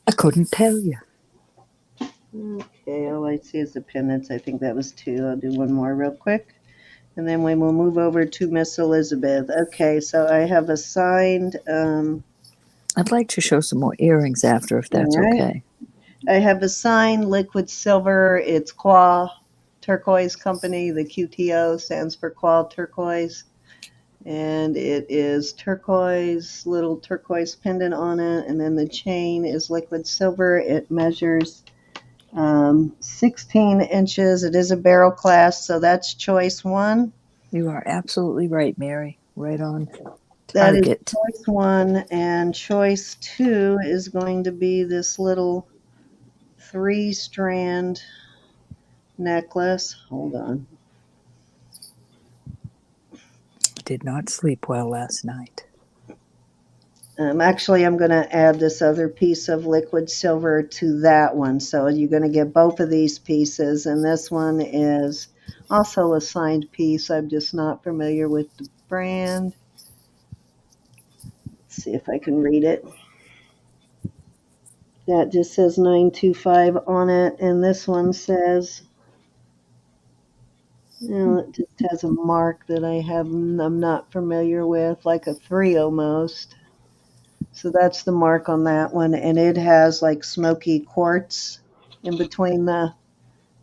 I couldn't tell you. Okay, all I see is the pendants. I think that was 2. I'll do one more real quick. And then we will move over to Miss Elizabeth. Okay, so I have assigned, I'd like to show some more earrings after, if that's all right. okay. I have assigned liquid silver. It's Qua Turquoise Company. The QTO stands for Qua Turquoise. And it is turquoise, little turquoise pendant on it. And then the chain is liquid silver. It measures 16 inches. It is a barrel clasp, so that's choice 1. You are absolutely right, Mary. Right on That is target. choice 1, and choice 2 is going to be this little 3-strand necklace. Hold on. Did not sleep well last night. Actually, I'm going to add this other piece of liquid silver to that one. So you're going to get both of these pieces. And this one is also a signed piece. I'm just not familiar with the brand. Let's see if I can read it. That just says 925 on it. And this one says, it just has a mark that I'm not familiar with, like a 3 almost. So that's the mark on that one, and it has like smoky quartz in between it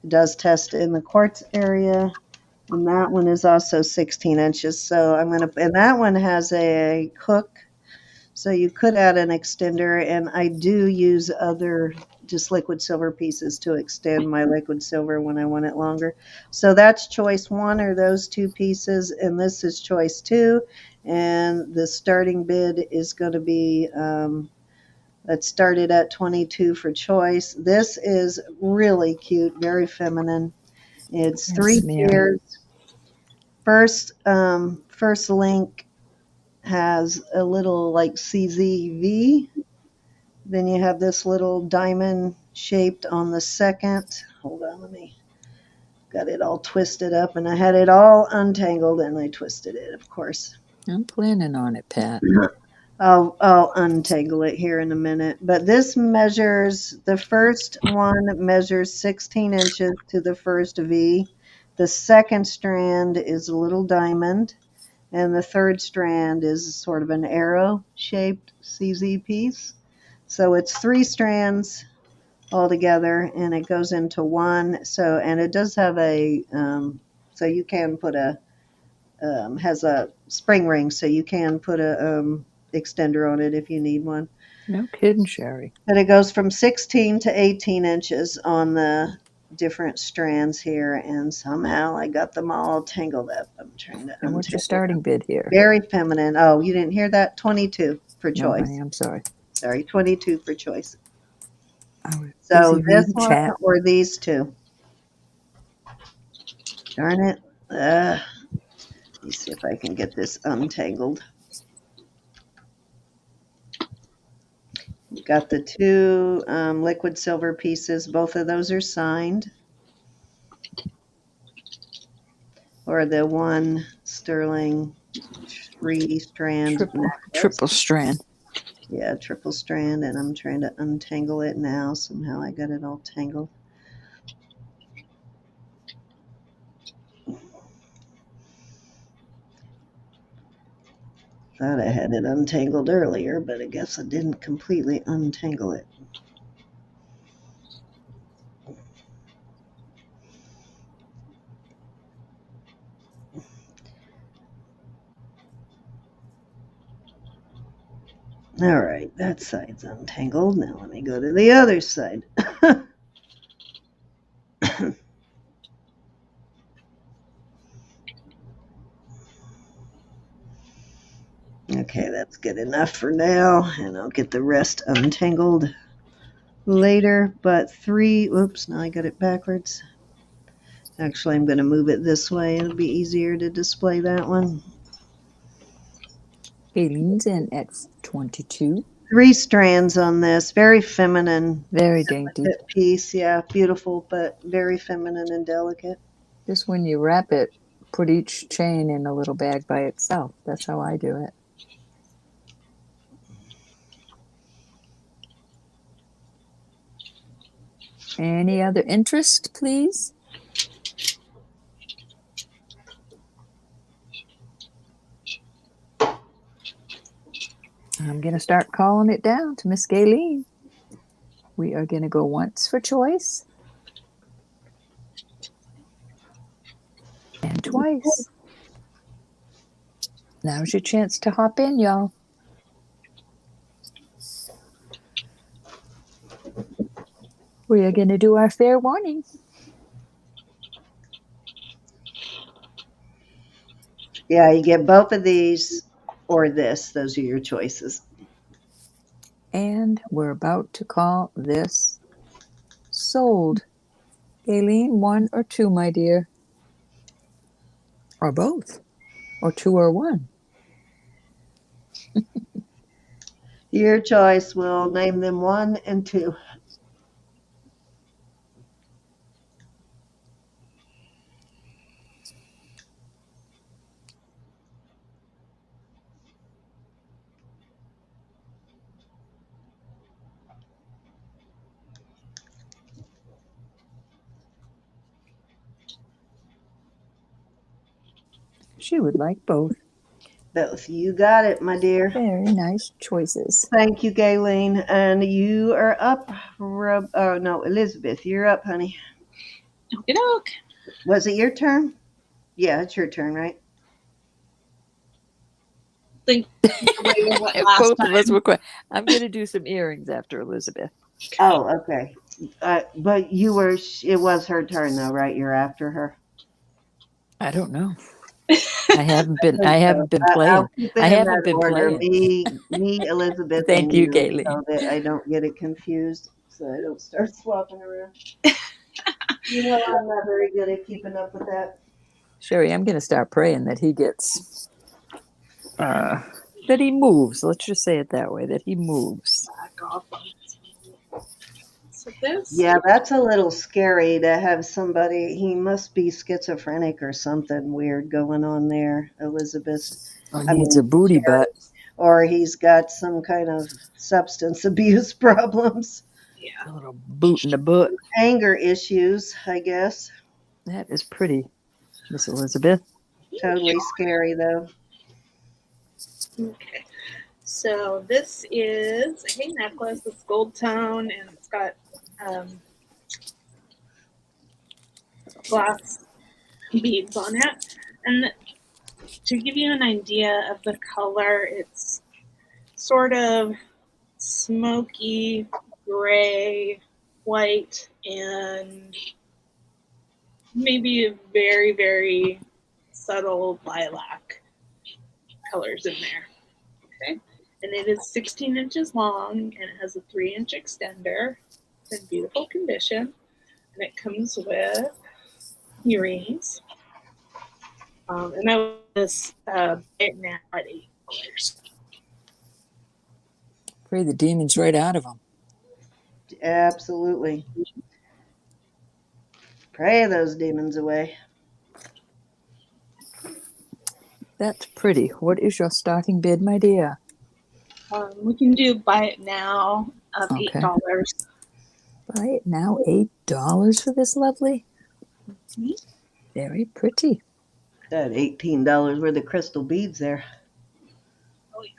does test in the quartz area, and that one is also 16 inches. So and that one has a hook, so you could add an extender, and I do use other just liquid silver pieces to extend my liquid silver when I want it longer. So that's choice 1, or those 2 pieces, and this is choice 2. And the starting bid is going to be, let's start it at 22 for choice. This is really cute, very feminine. It's Yes, 3 Mary. tiers. First link has a little like CZV. Then you have this little diamond shaped on the second. Hold on, got it all twisted up, and I had it all untangled, and I twisted it, of course. I'm planning on it, Pat. I'll untangle it here in a minute. But this the first one measures 16 inches to the first V. The second strand is a little diamond, and the third strand is sort of an arrow-shaped CZ piece. So it's 3 strands altogether, and it goes into one. So, and it does have so you can put has a spring ring, so you can put extender on it if you need one. No kidding, Sherry. But it goes from 16 to 18 inches on the different strands here, and somehow I got them all tangled up. I'm trying to And what's your untangle starting them. bid here? Very feminine. Oh, you didn't hear that? 22 for No, choice. honey, I'm sorry. Sorry, 22 for choice. I was So busy this reading one chat. or these two? Darn it. Let me see if I can get this untangled. Got the two liquid silver pieces. Both of those are signed. Or the one sterling 3-strand necklace. Triple strand. Yeah, triple strand, and I'm trying to untangle it now. Somehow I got it all tangled. Thought I had it untangled earlier, but I guess I didn't completely untangle it. All right, that side's untangled. Now let me go to the other side. Okay, that's good enough for now, and I'll get the rest untangled later. But oops, now I got it backwards. Actually, I'm going to move it this way. It'll be easier to display that one. Galen's in at 22. 3 strands on this. Very feminine. Very dainty. Delicate piece. Yeah, beautiful, but very feminine and delicate. Just when you wrap it, put each chain in a little bag by itself. That's how I do it. Any other interest, please? I'm going to start calling it down to Miss Galen. We are going to go once for choice. And twice. Now's your chance to hop in, y'all. We are going to do our fair warning. Yeah, you get both of these or this. Those are your choices. And we're about to call this sold. Galen, 1 or 2, my dear? Or both? Or 2 or 1? Your choice. We'll name them 1 and 2. She would like both. Both. You got it, my dear. Very nice choices. Thank you, Galen. And you are up. Oh, no, Elizabeth, you're up, honey. Okie doke. Was it your turn? Yeah, it's your turn, right? Think last Both time. of us were quick. I'm going to do some earrings after Elizabeth. Oh, okay. But it was her turn though, right? You're after her. I don't know. I haven't been playing. I'll keep it I in haven't that been order. playing. Me, Elizabeth, Thank and you, you, Galen. so that I don't get it confused, so I don't start swapping around. You know, I'm not very good at keeping up with that. Sherry, I'm going to start praying that he gets, that he moves. Let's just say it that way, that he moves. Back off. So this. Yeah, that's a little scary to have somebody. He must be schizophrenic or something weird going on there, Elizabeth. Or needs a booty butt. Or he's got some kind of substance abuse problems. Yeah. A little boot in the butt. Anger issues, I guess. That is pretty, Miss Elizabeth. Totally scary, though. Okay. So this is a necklace. It's gold tone and it's got glass beads on it. And to give you an idea of the color, it's sort of smoky gray, white, and maybe a very, very subtle lilac colors in there. Okay. And it is 16 inches long and it has a 3-inch extender. It's in beautiful condition. And it comes with earrings. And I was it now at $8. Pray the demons right out of them. Absolutely. Pray those demons away. That's pretty. What is your starting bid, my dear? We can do buy it now of Okay. $8. Buy it now, $8 for this lovely. Very pretty. That $18 worth of crystal beads there. Oh yeah.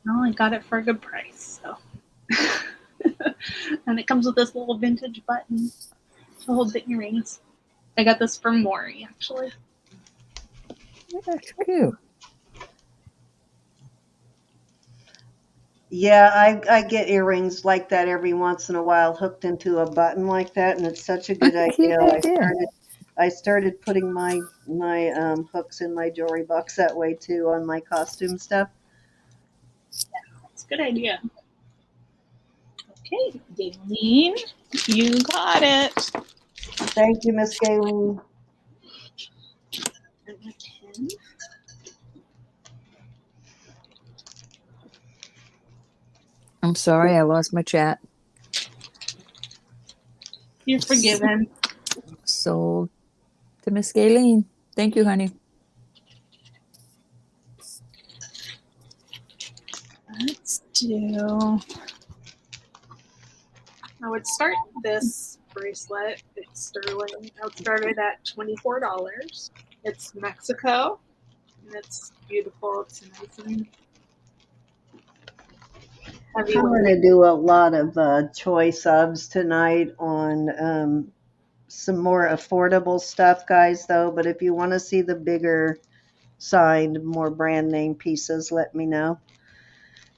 No, I got it for a good price. So, and it comes with this little vintage button to hold the earrings. I got this from Maury actually. That's cute. Yeah, I get earrings like that every once in a while, hooked into a button like that, and it's such a good That's a cute idea. idea. I started putting my hooks in my jewelry box that way too on my costume stuff. It's a good idea. Okay, Gayleen, you got it. Thank you, Miss Gayleen. And my pen. I'm sorry, I lost my chat. You're forgiven. Sold to Miss Gayleen. Thank you, honey. Let's do. I would start this bracelet. It's sterling. I would start it at $24. It's Mexico, and it's beautiful. It's nice and heavy. I'm going to do a lot of choice subs tonight on some more affordable stuff, guys, though. But if you want to see the bigger signed, more brand name pieces, let me know.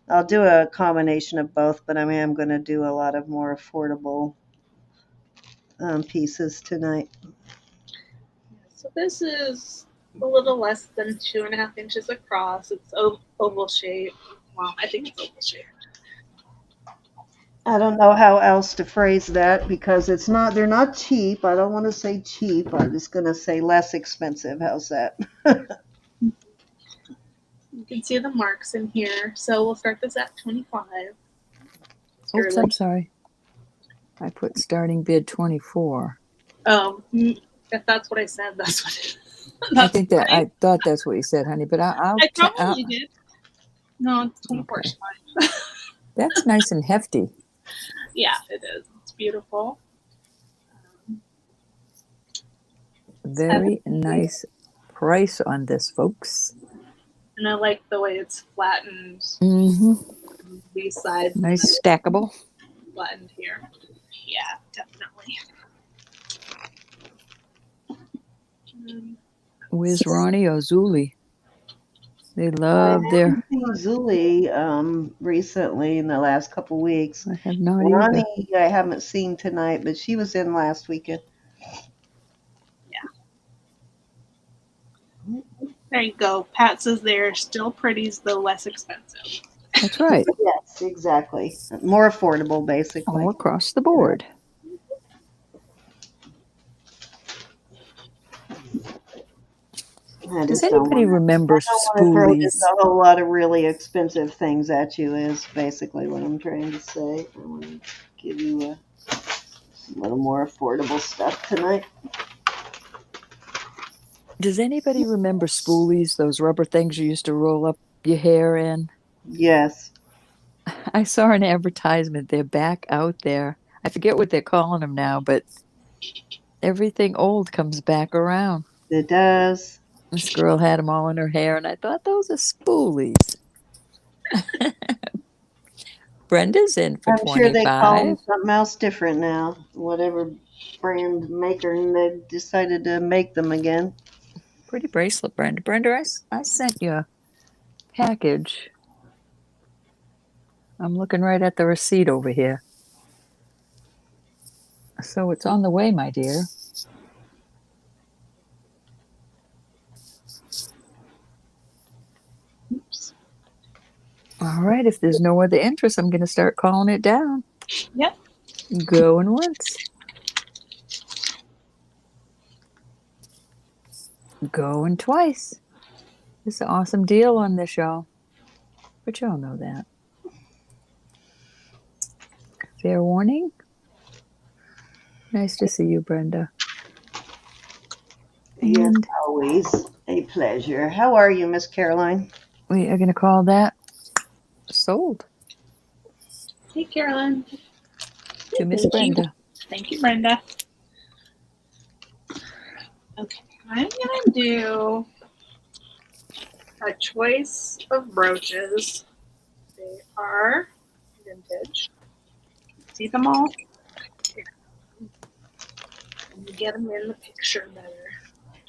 I'll do a combination of both, but I mean, I'm going to do a lot of more affordable pieces tonight. So this is a little less than 2.5 inches across. It's oval shape. Well, I think it's oval shape. I don't know how else to phrase that because they're not cheap. I don't want to say cheap. I'm just going to say less expensive. How's that? You can see the marks in here. So we'll start this at 25. Oops, I'm sorry. I put starting bid 24. If that's what I said, that's what it is. I thought that's what you said, honey, but I probably did. No, it's 24 is fine. That's nice and hefty. Yeah, it is. It's beautiful. Very nice price on this, folks. And I like the way it's flattened. Mm-hmm. These sides. Nice stackable. Flattened here. Yeah, definitely. Where's Ronnie or Zuli? They love their. I haven't seen Zuli recently in the last couple weeks. I have not Ronnie, either. I haven't seen tonight, but she was in last weekend. Yeah. There you go. Pat says they're still pretties, though less expensive. That's right. Yes, exactly. More affordable, basically. All across the board. Does anybody remember spoolies? A whole lot of really expensive things at you is basically what I'm trying to say. I want to give you a little more affordable stuff tonight. Does anybody remember spoolies, those rubber things you used to roll up your hair in? Yes. I saw an advertisement. They're back out there. I forget what they're calling them now, but everything old comes back around. It does. This girl had them all in her hair, and I thought those are spoolies. Brenda's in for 25. I'm sure they call them something else different now. Whatever brand maker, and they decided to make them again. Pretty bracelet, Brenda. Brenda, I sent you a package. I'm looking right at the receipt over here. So it's on the way, my dear. Oops. All right, if there's no other interest, I'm going to start calling it down. Yep. Going once. Going twice. It's an awesome deal on this, y'all. But y'all know that. Fair warning. Nice to see you, Brenda. Yes, And always a pleasure. How are you, Miss Caroline? we are going to call that sold Hey, Carolyn. to Miss Thank you. Brenda. Thank you, Brenda. Okay, I'm gonna do a choice of brooches. They are vintage. See them all? Here. Let me get them in the picture better.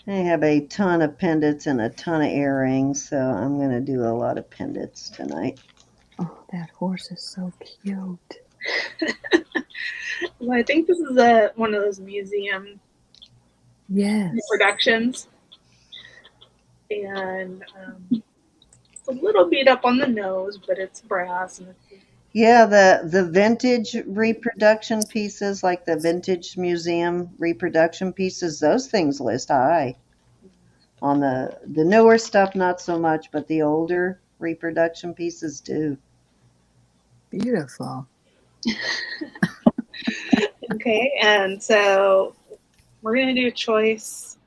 I have a ton of pendants and a ton of earrings, so I'm going to do a lot of pendants tonight. Oh, that horse is so cute. Well, I think this is one of those museum Yes. reproductions, and it's a little beat up on the nose, but it's brass. And Yeah, the vintage reproduction pieces, like the vintage museum reproduction pieces, those things list high. On the newer stuff, not so much, but the older reproduction pieces do. Beautiful. okay, and so we're gonna do a choice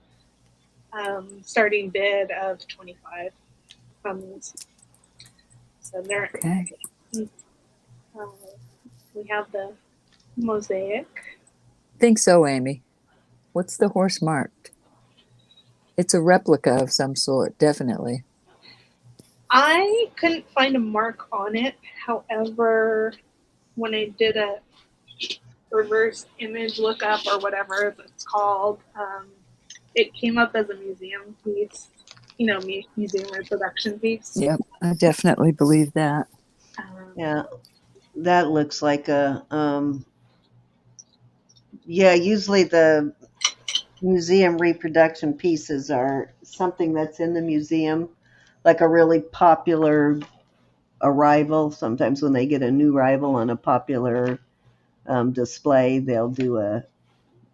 starting bid of 25 on these. So they're Okay. we have the mosaic. Think so, Amy. What's the horse marked? It's a replica of some sort, definitely. I couldn't find a mark on it. However, when I did a reverse image lookup or whatever it's called, it came up as a museum piece, museum reproduction piece. Yep, I definitely believe that. Yeah, that looks like a, yeah, usually the museum reproduction pieces are something that's in the museum, like a really popular arrival. Sometimes when they get a new arrival on a popular display, they'll do a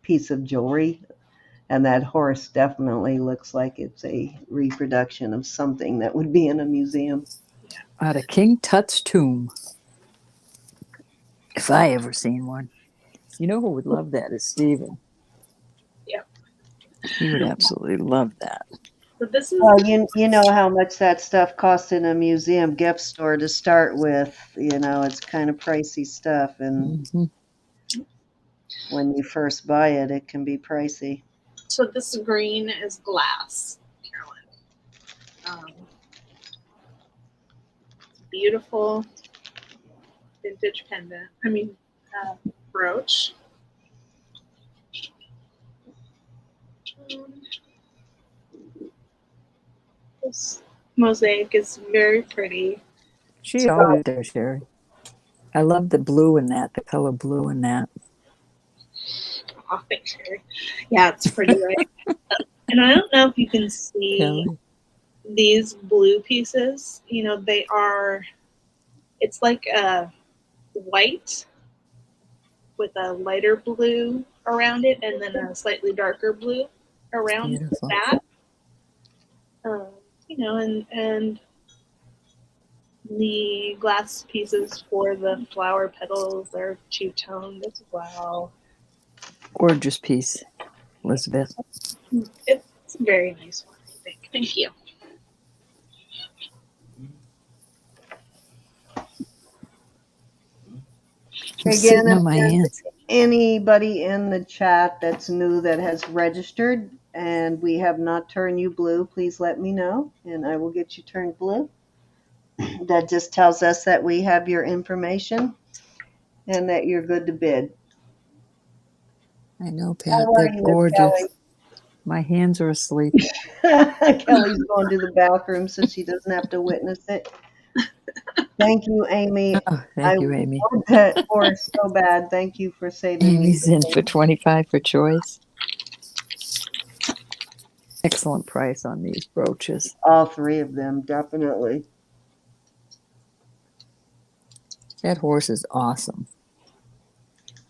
piece of jewelry. And that horse definitely looks like it's a reproduction of something that would be in a museum. Out of King Tut's tomb. If I ever seen one. You know who would love that is Stephen. Yep. He would absolutely love that. So this is Well, you know how much that stuff costs in a museum gift store to start with. It's kind of pricey stuff, and when you first buy it, it can be pricey. so this green is glass, Carolyn. Beautiful vintage pendant. Brooch. This mosaic is very pretty. She always does, Sherry. I love the blue in that, the color blue in that. Oh, thanks, Sherry. Yeah, it's pretty, right? And I don't know if you can see Kelly. these blue pieces. It's like a white with a lighter blue around it and then a slightly darker blue around Beautiful. that. And the glass pieces for the flower petals are two-toned as well. Gorgeous piece, Elizabeth. It's a very nice one, I think. Thank you. I'm Again, sitting if on my there's hands. anybody in the chat that's new that has registered and we have not turned you blue, please let me know and I will get you turned blue. That just tells us that we have your information and that you're good to bid. I know, How Pat. are They're you, Miss gorgeous. Kelly? My hands are asleep. Kelly's going to the bathroom so she doesn't have to witness it. Thank you, Amy. Oh, I thank you, Amy. want that horse so bad. Thank you for saving me. Amy's in for 25 for choice. Excellent price on these brooches. All three of them, definitely. That horse is awesome.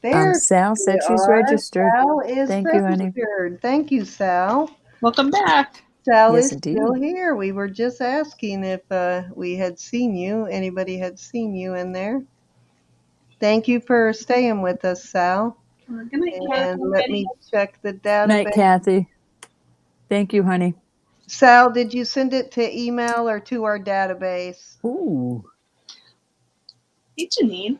There Sal they said she's are. registered. Sal is Thank you, honey. registered. Thank you, Sal. Welcome back. Sal Yes, is still indeed. here. We were just asking if we had seen you. Anybody had seen you in there? Thank you for staying with us, Sal. Good night, And Kathy. let me check the Night, database. Kathy. Thank you, honey. Sal, did you send it to email or to our database? Ooh, Hey, Janine.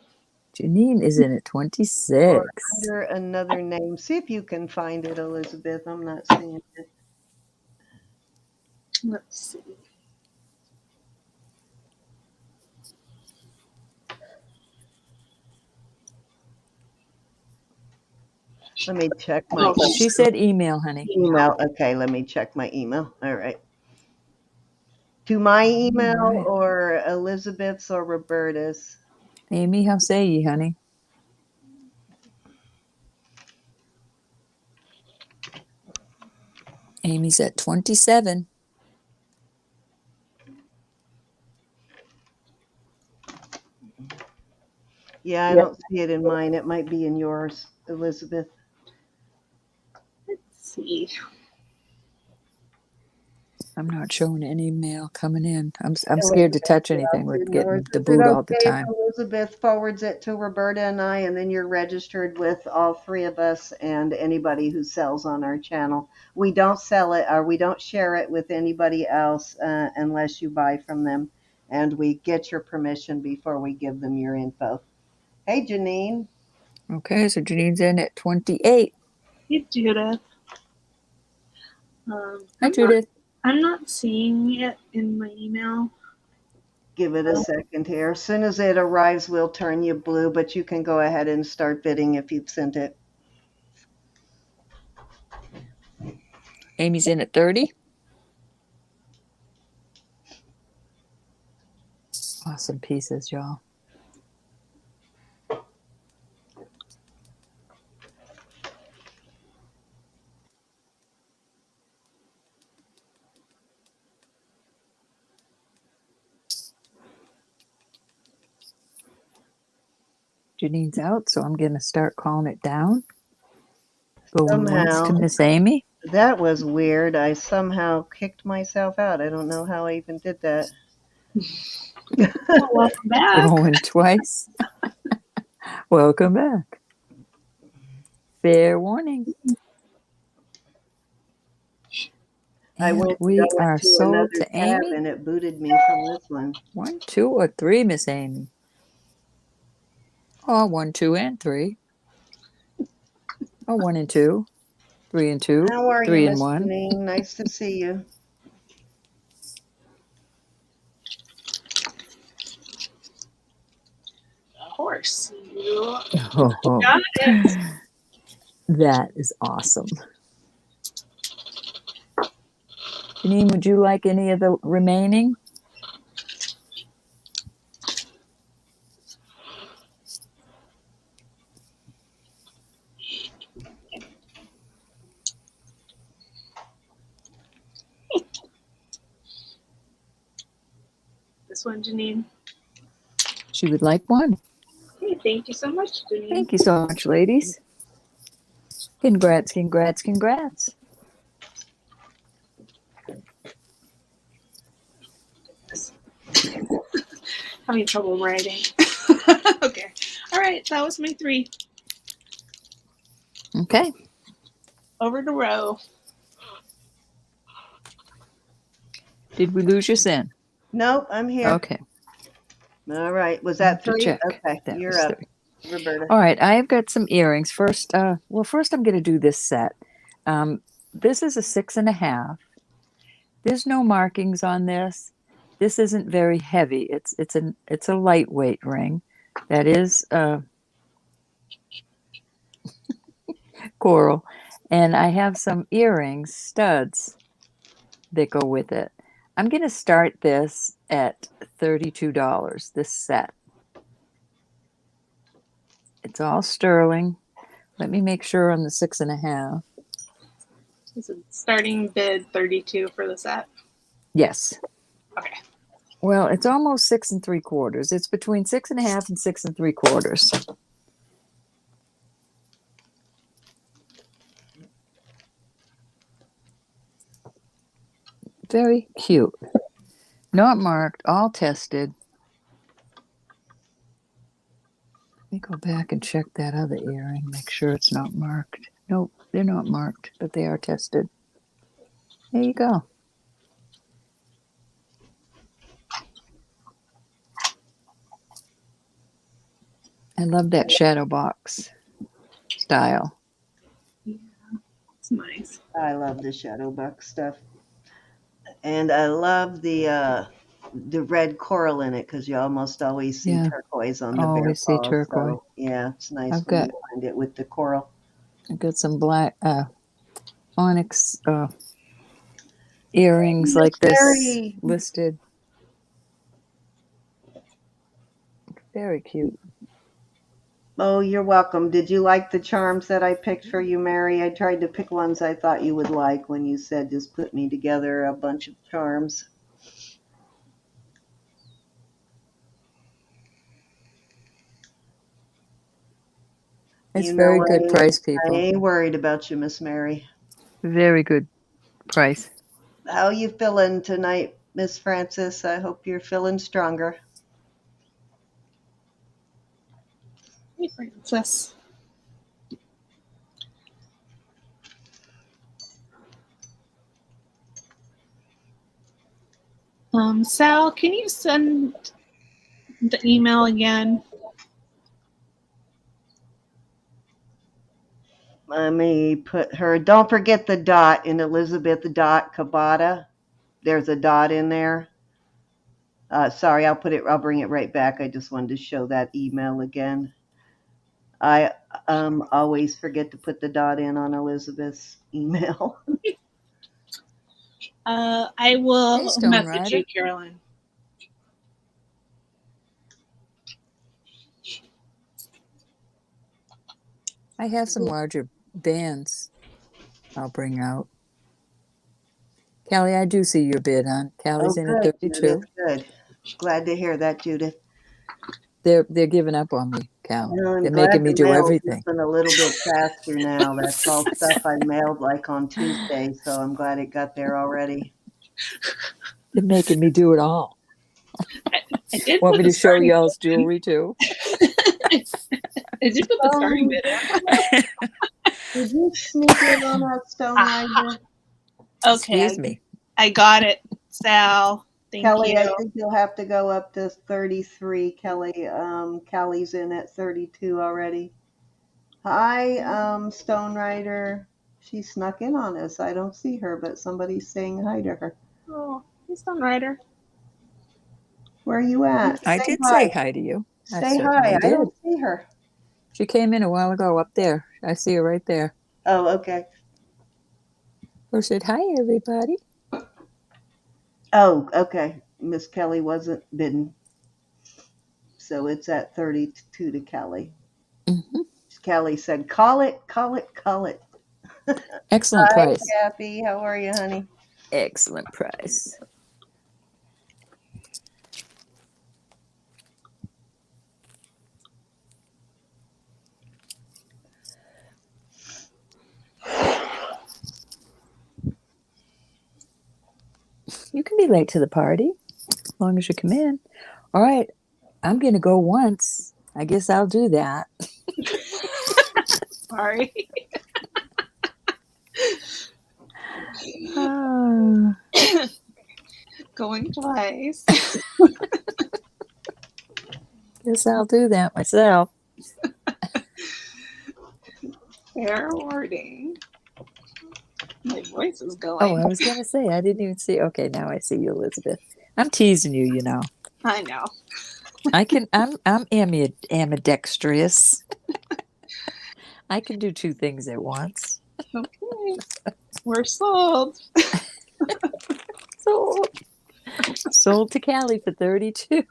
Janine is in at Or 26. under another name? See if you can find it, Elizabeth. I'm not seeing it. Let's see. Let me check my She said email, honey. email. Okay, let me check my email. All right. To my email right. or Elizabeth's or Roberta's? Amy, how say ye, honey? Amy's at 27. Yeah, I don't see it in mine. It might be in yours, Elizabeth. Let's see. I'm not showing any mail coming in. I'm scared to touch anything with getting the Is it boot all the okay if time. Elizabeth forwards it to Roberta and I, and then you're registered with all three of us and anybody who sells on our channel? We don't sell it or we don't share it with anybody else unless you buy from them, and we get your permission before we give them your info. Hey, Janine. Okay, so Janine's in at 28. Hey, Judith. Hi, Judith. I'm not seeing it in my email. Give it a second here. As soon as it arrives, we'll turn you blue, but you can go ahead and start bidding if you've sent it. Amy's in at 30. Awesome pieces, y'all. Janine's out, so I'm going to start calling it down. Going once to Somehow, Miss Amy. that was weird. I somehow kicked myself out. I don't know how I even did that. Well, welcome back. Going twice. Welcome back. Fair warning. I And went we to go are into sold another to tab Amy. and it booted me from this one. 1, 2, or 3, Miss Amy. Oh, 1, 2, and 3. Oh, 1 and 2. 3 and 2. How are you, 3 and Miss 1. Janine? Nice to see you. Horse. You Oh, got it. that is awesome. Janine, would you like any of the remaining? This one, Janine. She would like one. Hey, thank you so much, Janine. Thank you so much, ladies. Congrats, congrats, congrats. Having trouble writing. Okay. All right. That was my 3. Okay. Over to Row. Did we lose you, Sin? Nope, I'm here. Okay. All right. Was that To 3? check. Okay, That you're was up, 3. Roberta. All right, I've got some earrings. First, first I'm going to do this set. This is a 6.5. There's no markings on this. This isn't very heavy. It's a lightweight ring. That is coral, And I have some earrings, studs, that go with it. I'm going to start this at $32, this set. It's all sterling. Let me make sure on the 6.5. Is it starting bid 32 for the set? Yes. Okay. Well, it's almost 6 3/4. It's between 6.5 and 6 3/4. Very cute. Not marked, all tested. Let me go back and check that other earring, make sure it's not marked. Nope, they're not marked, but they are tested. There you go. I love that shadow box style. Yeah, it's nice. I love the shadow box stuff. And I love the red coral in it because you almost always see Yeah, turquoise on the bear always see paws. turquoise. So yeah, it's nice I've when got you find it with the coral. some black onyx earrings like this Very. listed. Very cute. Oh, you're welcome. Did you like the charms that I picked for you, Mary? I tried to pick ones I thought you would like when you said just put me together a bunch of charms. It's You know, very good price, I people. ain't worried about you, Miss Mary. Very good price. How you feeling tonight, Miss Francis? I hope you're feeling stronger. Hey, Francis. Sal, can you send the email again? Let me put her. Don't forget the dot in elizabeth.kobata. There's a dot in there. Sorry, I'll bring it right back. I just wanted to show that email again. I always forget to put the dot in on Elizabeth's email. I Hey, will Stone message Rider. you, Caroline. I have some larger bands I'll bring out. Callie, I do see your bid, hon. Callie's Oh, in at good, 32. Judith. Good. Glad to hear that, Judith. They're giving up on me, Cal. You know, I'm They're glad making me the do mail's everything. just been a little bit faster now. That's all stuff I mailed like on Tuesday, so I'm glad it got there already. They're making me do it all. I did Want put me the to show starting y'all's bid in. jewelry too? I did put the starting bid in. Did you sneak in on that Stone Rider? Okay, Excuse me. I got it, Sal. Thank Kelly, I you. think you'll have to go up to 33. Kelly's in at 32 already. Hi, Stone Rider. She snuck in on us. I don't see her, but somebody's saying hi to her. Oh, he's done Ryder. Where are you at? I Say did say hi. hi to you. I Say hi. certainly I did. don't see her. She came in a while ago up there. I see her right there. Oh, okay. Or said, hi, everybody. Oh, okay. Miss Kelly wasn't bidden. So it's at 32 to Kelly. Mm-hmm. Kelly said, call it, call it, call it. Excellent Hi, price. Kathy. How are you, honey? Excellent price. You can be late to the party as long as you come in. All right. I'm going to go once. I guess I'll do that. Sorry. Going twice. Guess I'll do that myself. Fair warning. My voice is going. Oh, I was going to say, I didn't even see. Okay, now I see you, Elizabeth. I'm teasing you, you know. I know. I'm ambidextrous. I can do two things at once. Okay. We're sold. Sold. Sold to Callie for $32.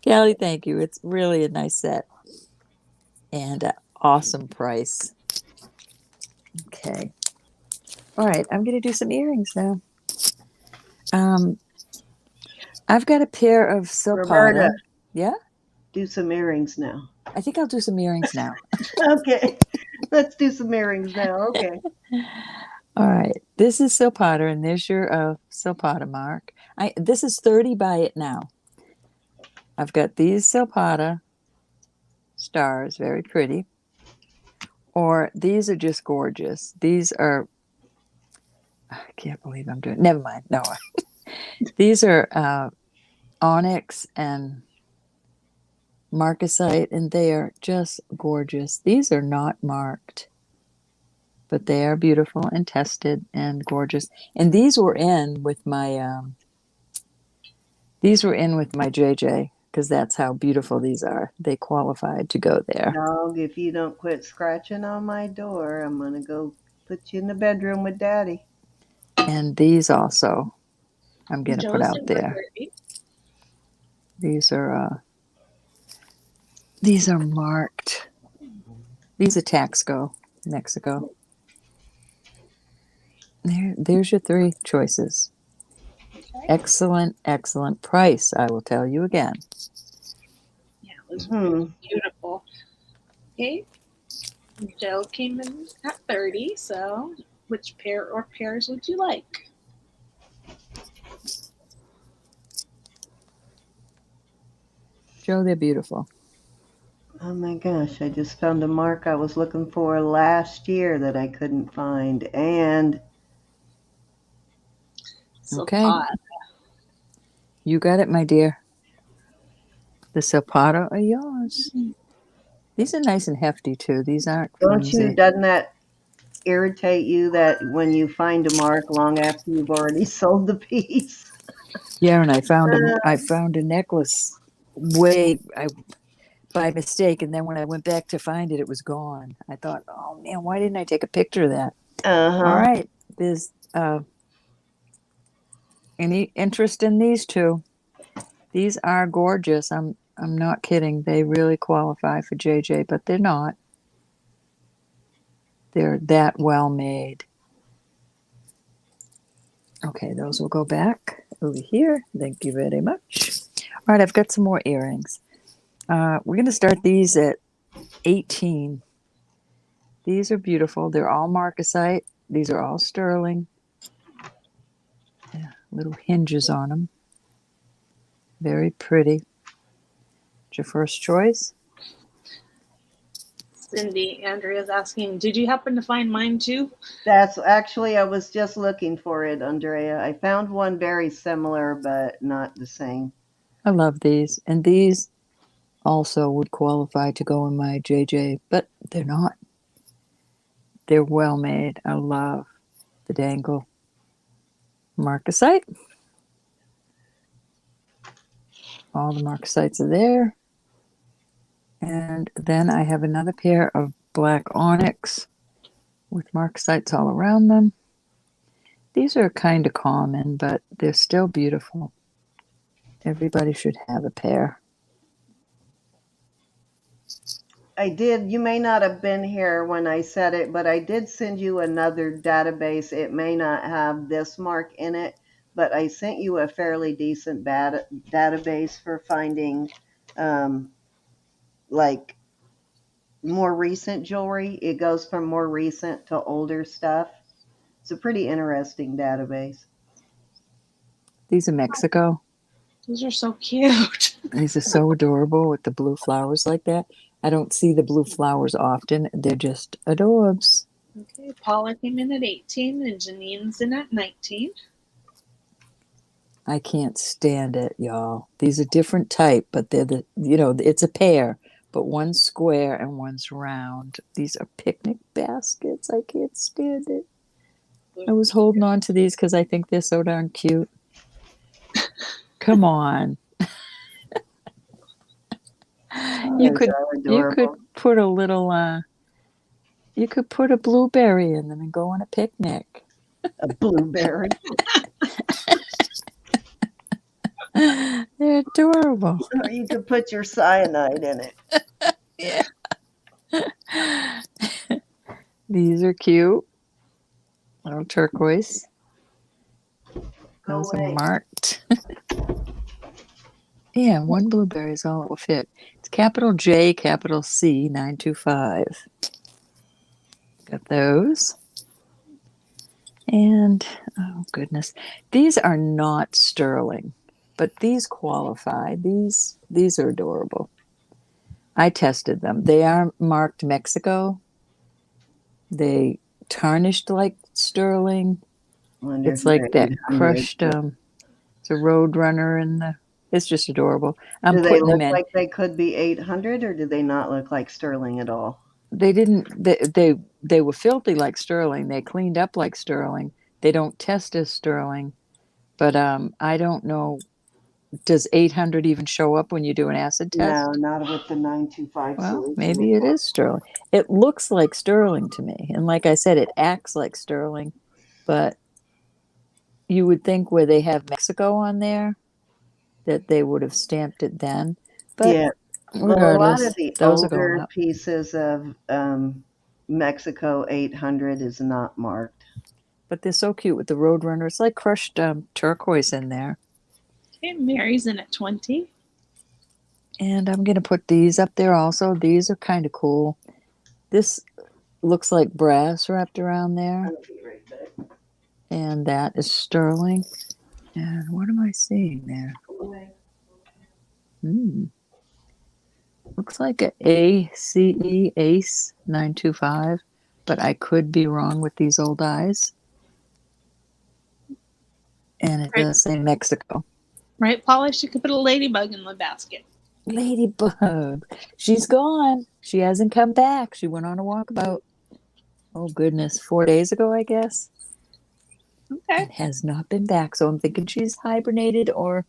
Callie, thank you. It's really a nice set. And an awesome price. Okay. All right, I'm going to do some earrings now. I've got a pair of Roberta, Silpata. Yeah? do some earrings now. I think I'll do some earrings now. Okay. Let's do some earrings now. Okay. All right. This is Silpata, and there's your Silpata mark. This is 30 by it now. I've got these Silpata stars, very pretty. Or these are just gorgeous. These are, I can't believe I'm doing, never mind. No. These are onyx and marcasite, and they are just gorgeous. These are not marked, but they are beautiful and tested and gorgeous. And these were in with my JJ, because that's how beautiful these are. They qualified to go there. Dog, if you don't quit scratching on my door, I'm going to go put you in the bedroom with Daddy. And these also, I'm going to put Joe's out super there. pretty. These are marked. These are Taxco, Mexico. There's your three choices. Okay. Excellent, excellent price, I will tell you again. Yeah, it was Hmm. beautiful. Okay. Joe came in at 30, so which pair or pairs would you like? Joe, they're beautiful. Oh my gosh, I just found a mark I was looking for last year that I couldn't find. And So Okay. hot. You got it, my dear. The Silpata are yours. These are nice and hefty, too. These aren't flimsy. doesn't that irritate you that when you find a mark long after you've already sold the piece? Yeah, and I found a necklace by mistake, and then when I went back to find it, it was gone. I thought, oh man, why didn't I take a picture of that? All Uh-huh. right, there's any interest in these two? These are gorgeous. I'm not kidding. They really qualify for JJ, but they're not. They're that well made. Okay, those will go back over here. Thank you very much. All right, I've got some more earrings. We're going to start these at 18. These are beautiful. They're all marcasite. These are all sterling. Yeah, little hinges on them. Very pretty. What's your first choice? Cindy, Andrea's asking, did you happen to find mine too? That's actually, I was just looking for it, Andrea. I found one very similar, but not the same. I love these. And these also would qualify to go in my JJ, but they're not. They're well made. I love the dangle marcasite. All the marcasites are there. And then I have another pair of black onyx with marcasites all around them. These are kind of common, but they're still beautiful. Everybody should have a pair. I did, you may not have been here when I said it, but I did send you another database. It may not have this mark in it, but I sent you a fairly decent database for finding like more recent jewelry. It goes from more recent to older stuff. It's a pretty interesting database. These are Mexico. Those are so cute. These are so adorable with the blue flowers like that. I don't see the blue flowers often. They're just adorbs. Okay, Paula came in at 18 and Janine's in at 19. I can't stand it, y'all. These are different type, but they're it's a pair, but one's square and one's round. These are picnic baskets. I can't stand it. I was holding on to these because I think they're so darn cute. Come on. You could put a little You could put a blueberry in them and go on a picnic. A blueberry. They're adorable. Or you could put your cyanide in it. Yeah. These are cute. Little turquoise. Go Those away. are marked. Yeah, one blueberry is all it will fit. It's capital J, capital C, 925. Got those. And, oh goodness, these are not sterling, but these qualify. These are adorable. I tested them. They are marked Mexico. They tarnished like sterling. Wonder It's if they're like that 800. crushed, it's a Roadrunner in the, it's just adorable. I'm Do they putting them look in. like they could be 800, or do they not look like sterling at all? They didn't, they were filthy like sterling. They cleaned up like sterling. They don't test as sterling, but I don't know. Does 800 even show up when you do an acid test? No, not with the 925 Well, solution. maybe it is sterling. It looks like sterling to me. And like I said, it acts like sterling, but you would think where they have Mexico on there that they would have stamped it then. But Yeah. Well, a lot regardless, of the those are going older up. pieces of Mexico 800 is not marked. But they're so cute with the Roadrunner. It's like crushed turquoise in there. Okay, Mary's in at 20. And I'm going to put these up there also. These are kind of cool. This looks like brass wrapped around there. I'll be right back. And that is sterling. And what am I seeing there? Looks like a ACE 925, but I could be wrong with these old eyes. And it Right. does say Mexico. Right, Polly? She could put a ladybug in the basket. Ladybug. She's gone. She hasn't come back. She went on a walkabout. Oh, goodness. 4 days ago, I guess. Okay. And has not been back. So I'm thinking she's hibernated or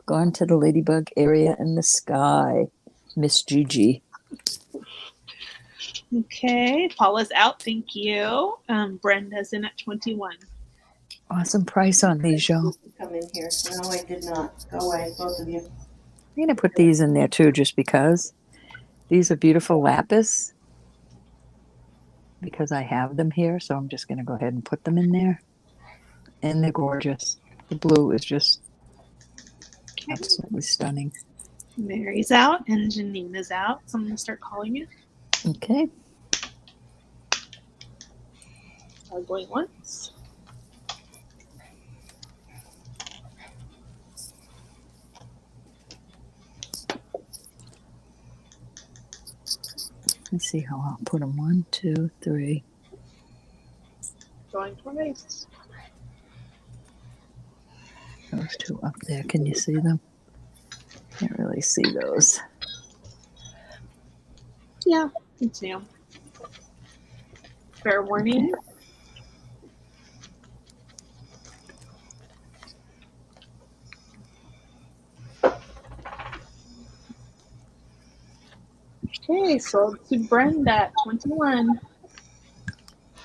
gone to the ladybug area in the sky. Miss Gigi. Okay, Paula's out. Thank you. Brenda's in at 21. Awesome price on these, y'all. Come in here. No, I did not. Go away, both of you. I'm going to put these in there too, just because. These are beautiful lapis. Because I have them here, so I'm just going to go ahead and put them in there. And they're gorgeous. The blue is just absolutely stunning. Mary's out and Janina's out. So I'm going to start calling you. Okay. Going once. Let's see how I'll put them. 1, 2, 3. Going twice. Those two up there. Can you see them? Can't really see those. Yeah, I can see them. Fair warning. Okay, so to Brenda at 21.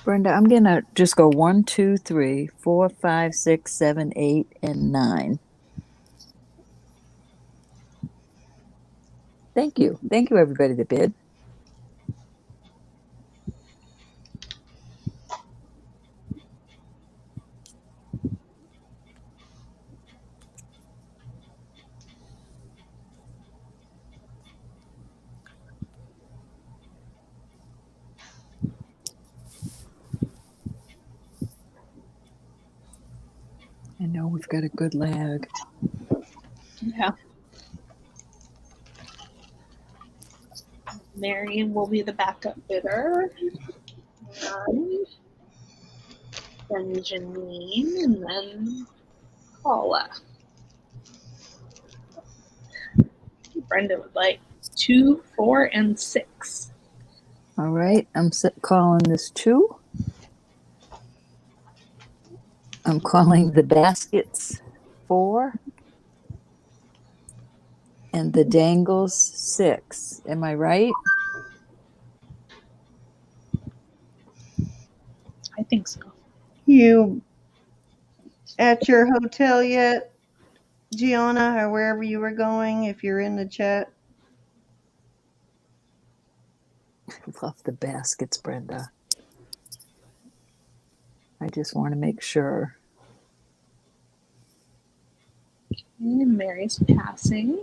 Brenda, I'm going to just go 1, 2, 3, 4, 5, 6, 7, 8, and 9. Thank you. Thank you, everybody that bid. I know we've got a good lag. Yeah. Mary will be the backup bidder. And then Janine, and then Paula. Brenda would like 2, 4, and 6. All right, I'm calling this 2. I'm calling the baskets 4. And the dangles 6. Am I right? I think so. You at your hotel yet, Gianna, or wherever you were going, if you're in the chat? Love the baskets, Brenda. I just want to make sure. And Mary's passing.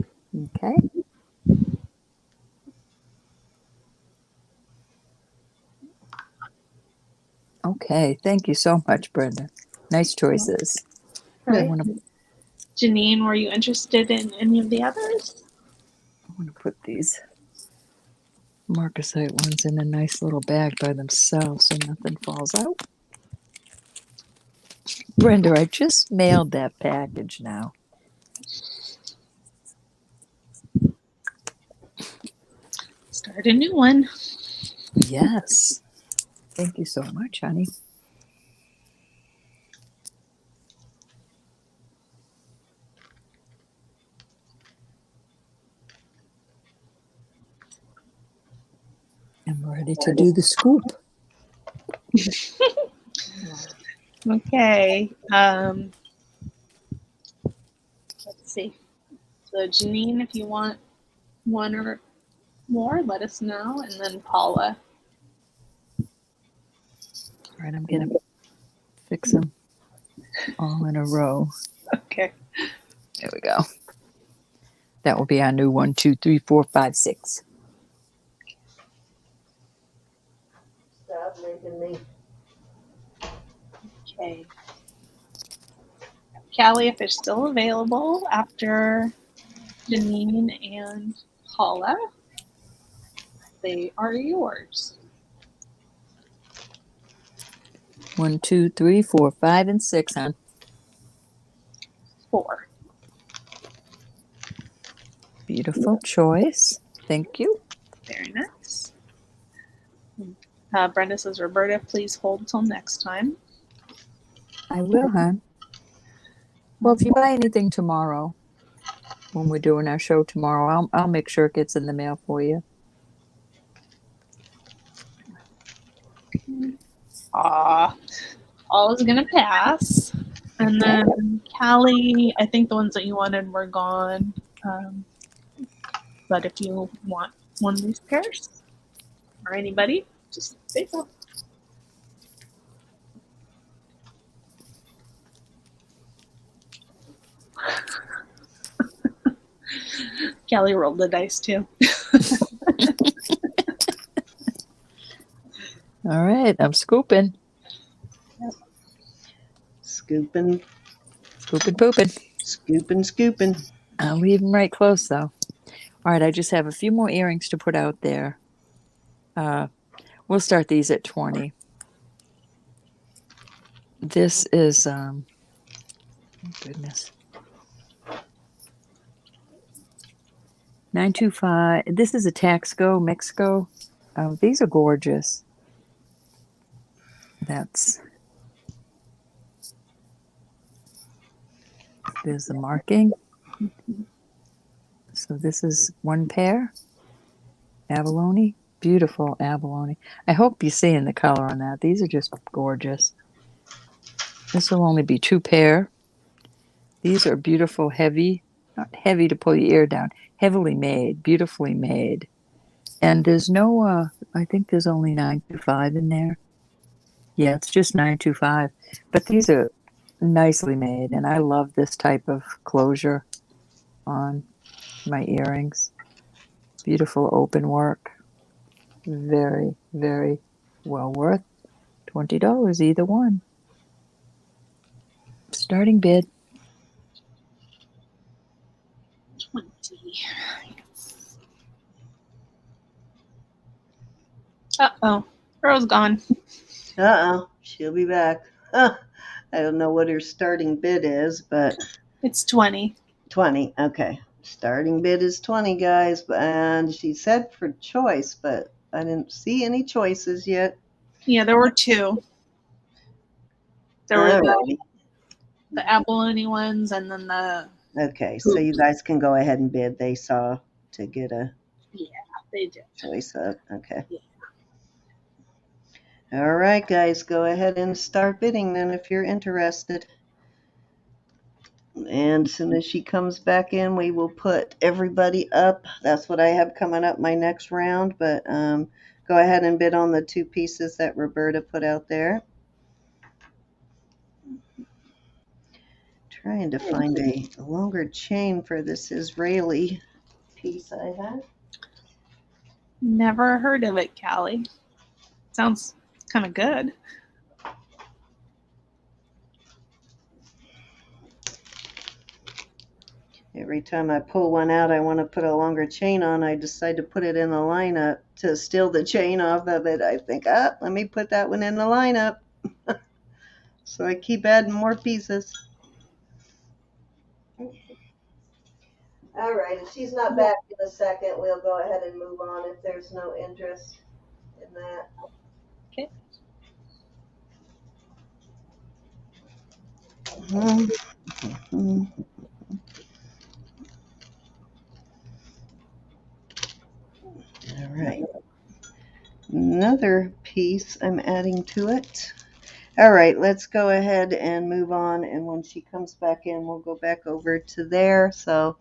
Okay. Okay. Thank you so much, Brenda. Nice choices. I Right. want to Janine, were you interested in any of the others? put these Marcasite ones in a nice little bag by themselves so nothing falls out. Brenda, I just mailed that package now. Start a new one. Yes. Thank you so much, honey. I'm ready to do the scoop. Okay. Let's see. So Janine, if you want one or more, let us know. And then Paula. All right, I'm going to fix them all in a row. Okay. There we go. That will be our new 1, 2, 3, 4, 5, 6. Stop making me. Okay. Callie, if they're still available after Janine and Paula, they are yours. 1, 2, 3, 4, 5, and 6, hon. 4. Beautiful choice. Thank you. Very nice. Brenda says, Roberta, please hold till next time. I will, hon. Well, if you buy anything tomorrow, when we're doing our show tomorrow, I'll make sure it gets in the mail for you. All is going to pass. And then Callie, I think the ones that you wanted were gone. But if you want one of these pairs, or anybody, just say so. Callie rolled the dice too. All right, I'm scooping. Scooping, Scooping, pooping. scooping. I'll leave them right close, though. All right, I just have a few more earrings to put out there. We'll start these at 20. This is, oh goodness. 925. This is a Taxco Mexico. These are gorgeous. There's the marking. So this is one pair. Abalone. Beautiful abalone. I hope you're seeing the color on that. These are just gorgeous. This will only be 2 pair. These are beautiful, heavy, not heavy to pull your ear down, heavily made, beautifully made. And there's no, I think there's only 925 in there. Yeah, it's just 925. But these are nicely made, and I love this type of closure on my earrings. Beautiful open work. Very, very well worth $20 either one. Starting bid. 20. Uh-oh. Rose gone. Uh-oh, she'll be back. I don't know what her starting bid is, but It's 20. 20. Okay. Starting bid is 20, guys. And she said for choice, but I didn't see any choices yet. Yeah, there were 2. There were the abalone ones and then the... Okay, so you guys can go ahead and bid. They saw to get a Yeah, they did. choice up. Okay. Yeah. All right, guys, go ahead and start bidding then if you're interested. And as soon as she comes back in, we will put everybody up. That's what I have coming up my next round. But go ahead and bid on the 2 pieces that Roberta put out there. Trying to find a longer chain for this Israeli piece I have. Never heard of it, Callie. Sounds kind of good. Every time I pull one out, I want to put a longer chain on. I decide to put it in the lineup to steal the chain off of it. I think, let me put that one in the lineup. So I keep adding more pieces. All right, if she's not back in a second, we'll go ahead and move on if there's no interest in that. Okay. All right. Another piece I'm adding to it. All right, let's go ahead and move on. And when she comes back in, we'll go back over to there. So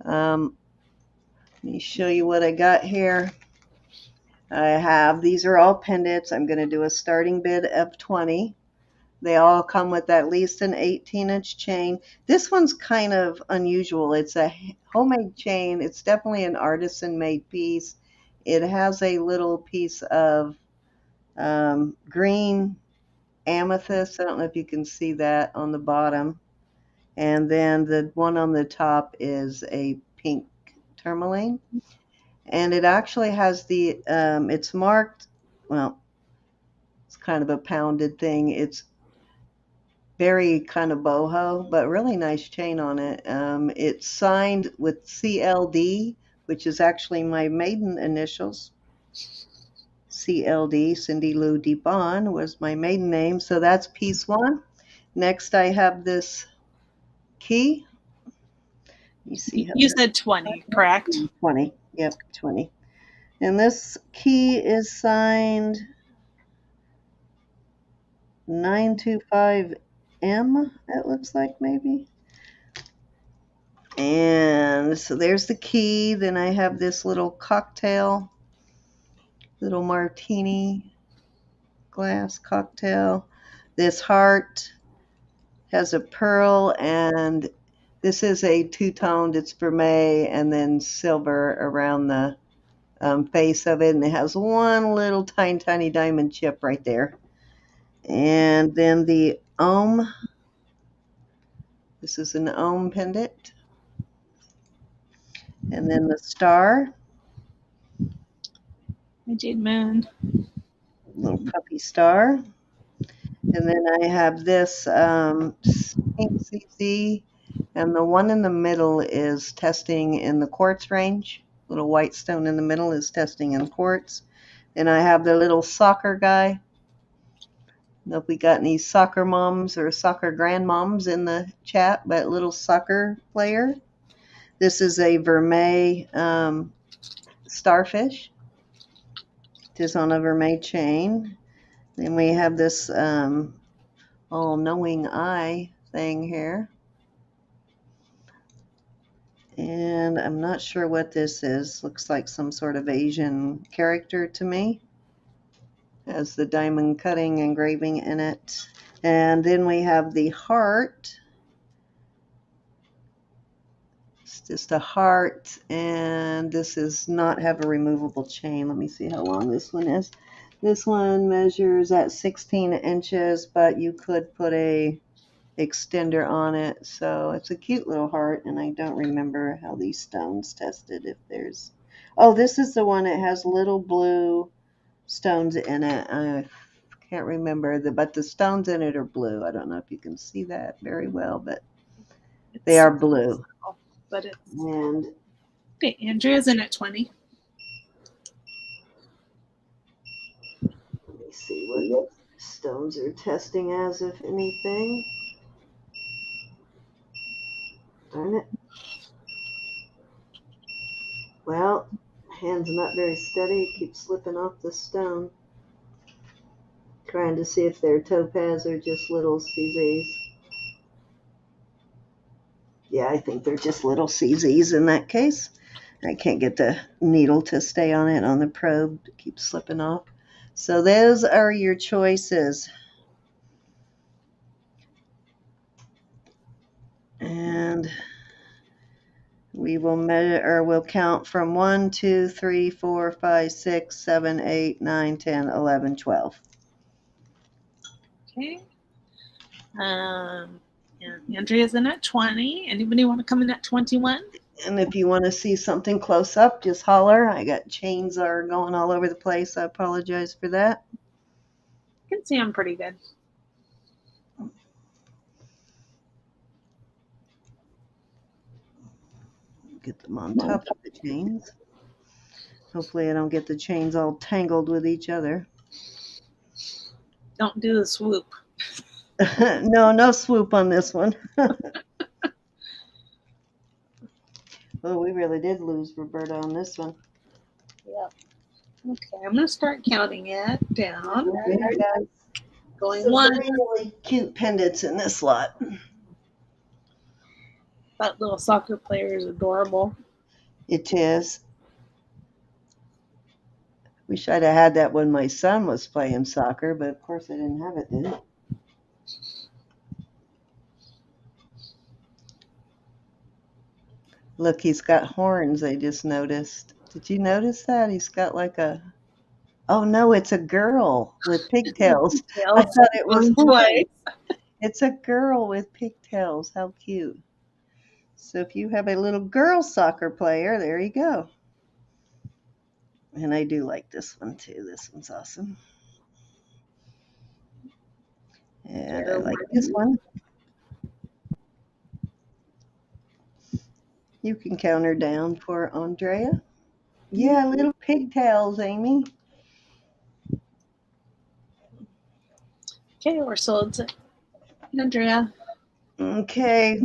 let me show you what I got here. I have, these are all pendants. I'm going to do a starting bid of 20. They all come with at least an 18-inch chain. This one's kind of unusual. It's a homemade chain. It's definitely an artisan-made piece. It has a little piece of green amethyst. I don't know if you can see that on the bottom. And then the one on the top is a pink tourmaline. And it actually has the, it's marked, well, it's kind of a pounded thing. It's very kind of boho, but really nice chain on it. It's signed with CLD, which is actually my maiden initials. CLD, Cindy Lou DeBon, was my maiden name. So that's piece 1. Next, I have this key. You see how You said 20, correct? 20. Yep, 20. And this key is signed 925M, it looks like maybe. And so there's the key. Then I have this little cocktail, little martini glass cocktail. This heart has a pearl, and this is a two-toned. It's vermeil and then silver around the face of it, and it has one little tiny, tiny diamond chip right there. And then the Om. This is an Om pendant. And then the star. My Jade Moon. Little puppy star. And then I have this pink CC, and the one in the middle is testing in the quartz range. Little white stone in the middle is testing in quartz. And I have the little soccer guy. I don't know if we got any soccer moms or soccer grandmoms in the chat, but little soccer player. This is a vermeil starfish. It is on a vermeil chain. Then we have this all-knowing eye thing here. And I'm not sure what this is. Looks like some sort of Asian character to me. Has the diamond cutting engraving in it. And then we have the heart. It's just a heart, and this does not have a removable chain. Let me see how long this one is. This one measures at 16 inches, but you could put a extender on it. So it's a cute little heart, and I don't remember how these stones tested. If there's, oh, this is the one that has little blue stones in it. I can't remember, but the stones in it are blue. I don't know if you can see that very well, but they are blue. But it's And okay. Andrea's in at 20. let me see what stones are testing as, if anything. Darn it. Well, hand's not very steady. It keeps slipping off the stone. Trying to see if they're topaz or just little CZs. Yeah, I think they're just little CZs in that case. I can't get the needle to stay on it on the probe. It keeps slipping off. So those are your choices. And we will measure, or we'll count from 1, 2, 3, 4, 5, 6, 7, 8, 9, 10, 11, 12. Okay. And Andrea's in at 20. Anybody want to come in at 21? And if you want to see something close up, just holler. I got chains are going all over the place. I apologize for that. You can see them pretty good. Get them on top of the chains. Hopefully I don't get the chains all tangled with each other. Don't do the swoop. No swoop on this one. Oh, we really did lose Roberta on this one. Yep. Okay, I'm going to start counting it down. We got Going some one. really cute pendants in this lot. That little soccer player is adorable. It is. Wish I'd have had that when my son was playing soccer, but of course I didn't have it then. Look, he's got horns, I just noticed. Did you notice that? He's got like a... Oh, no, it's a girl with pigtails. I thought it was horns. It's a girl with pigtails. How cute. So if you have a little girl soccer player, there you go. And I do like this one too. This one's awesome. And I like this one. You can count her down for Andrea. Yeah, little pigtails, Amy. Okay, we're sold to Andrea. Okay.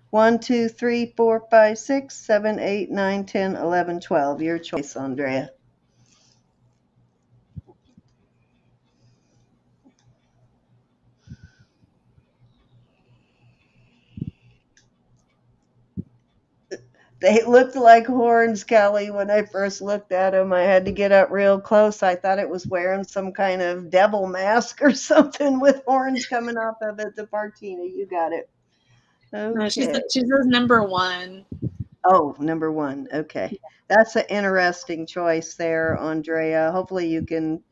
1, 2, 3, 4, 5, 6, 7, 8, 9, 10, 11, 12. Your choice, Andrea. They looked like horns, Kelly, when I first looked at them. I had to get up real close. I thought it was wearing some kind of devil mask or something with horns coming off of it. The Martina, you got it. Okay. No, she says number 1. Oh, number 1. Okay. That's an interesting choice there, Andrea. Hopefully you can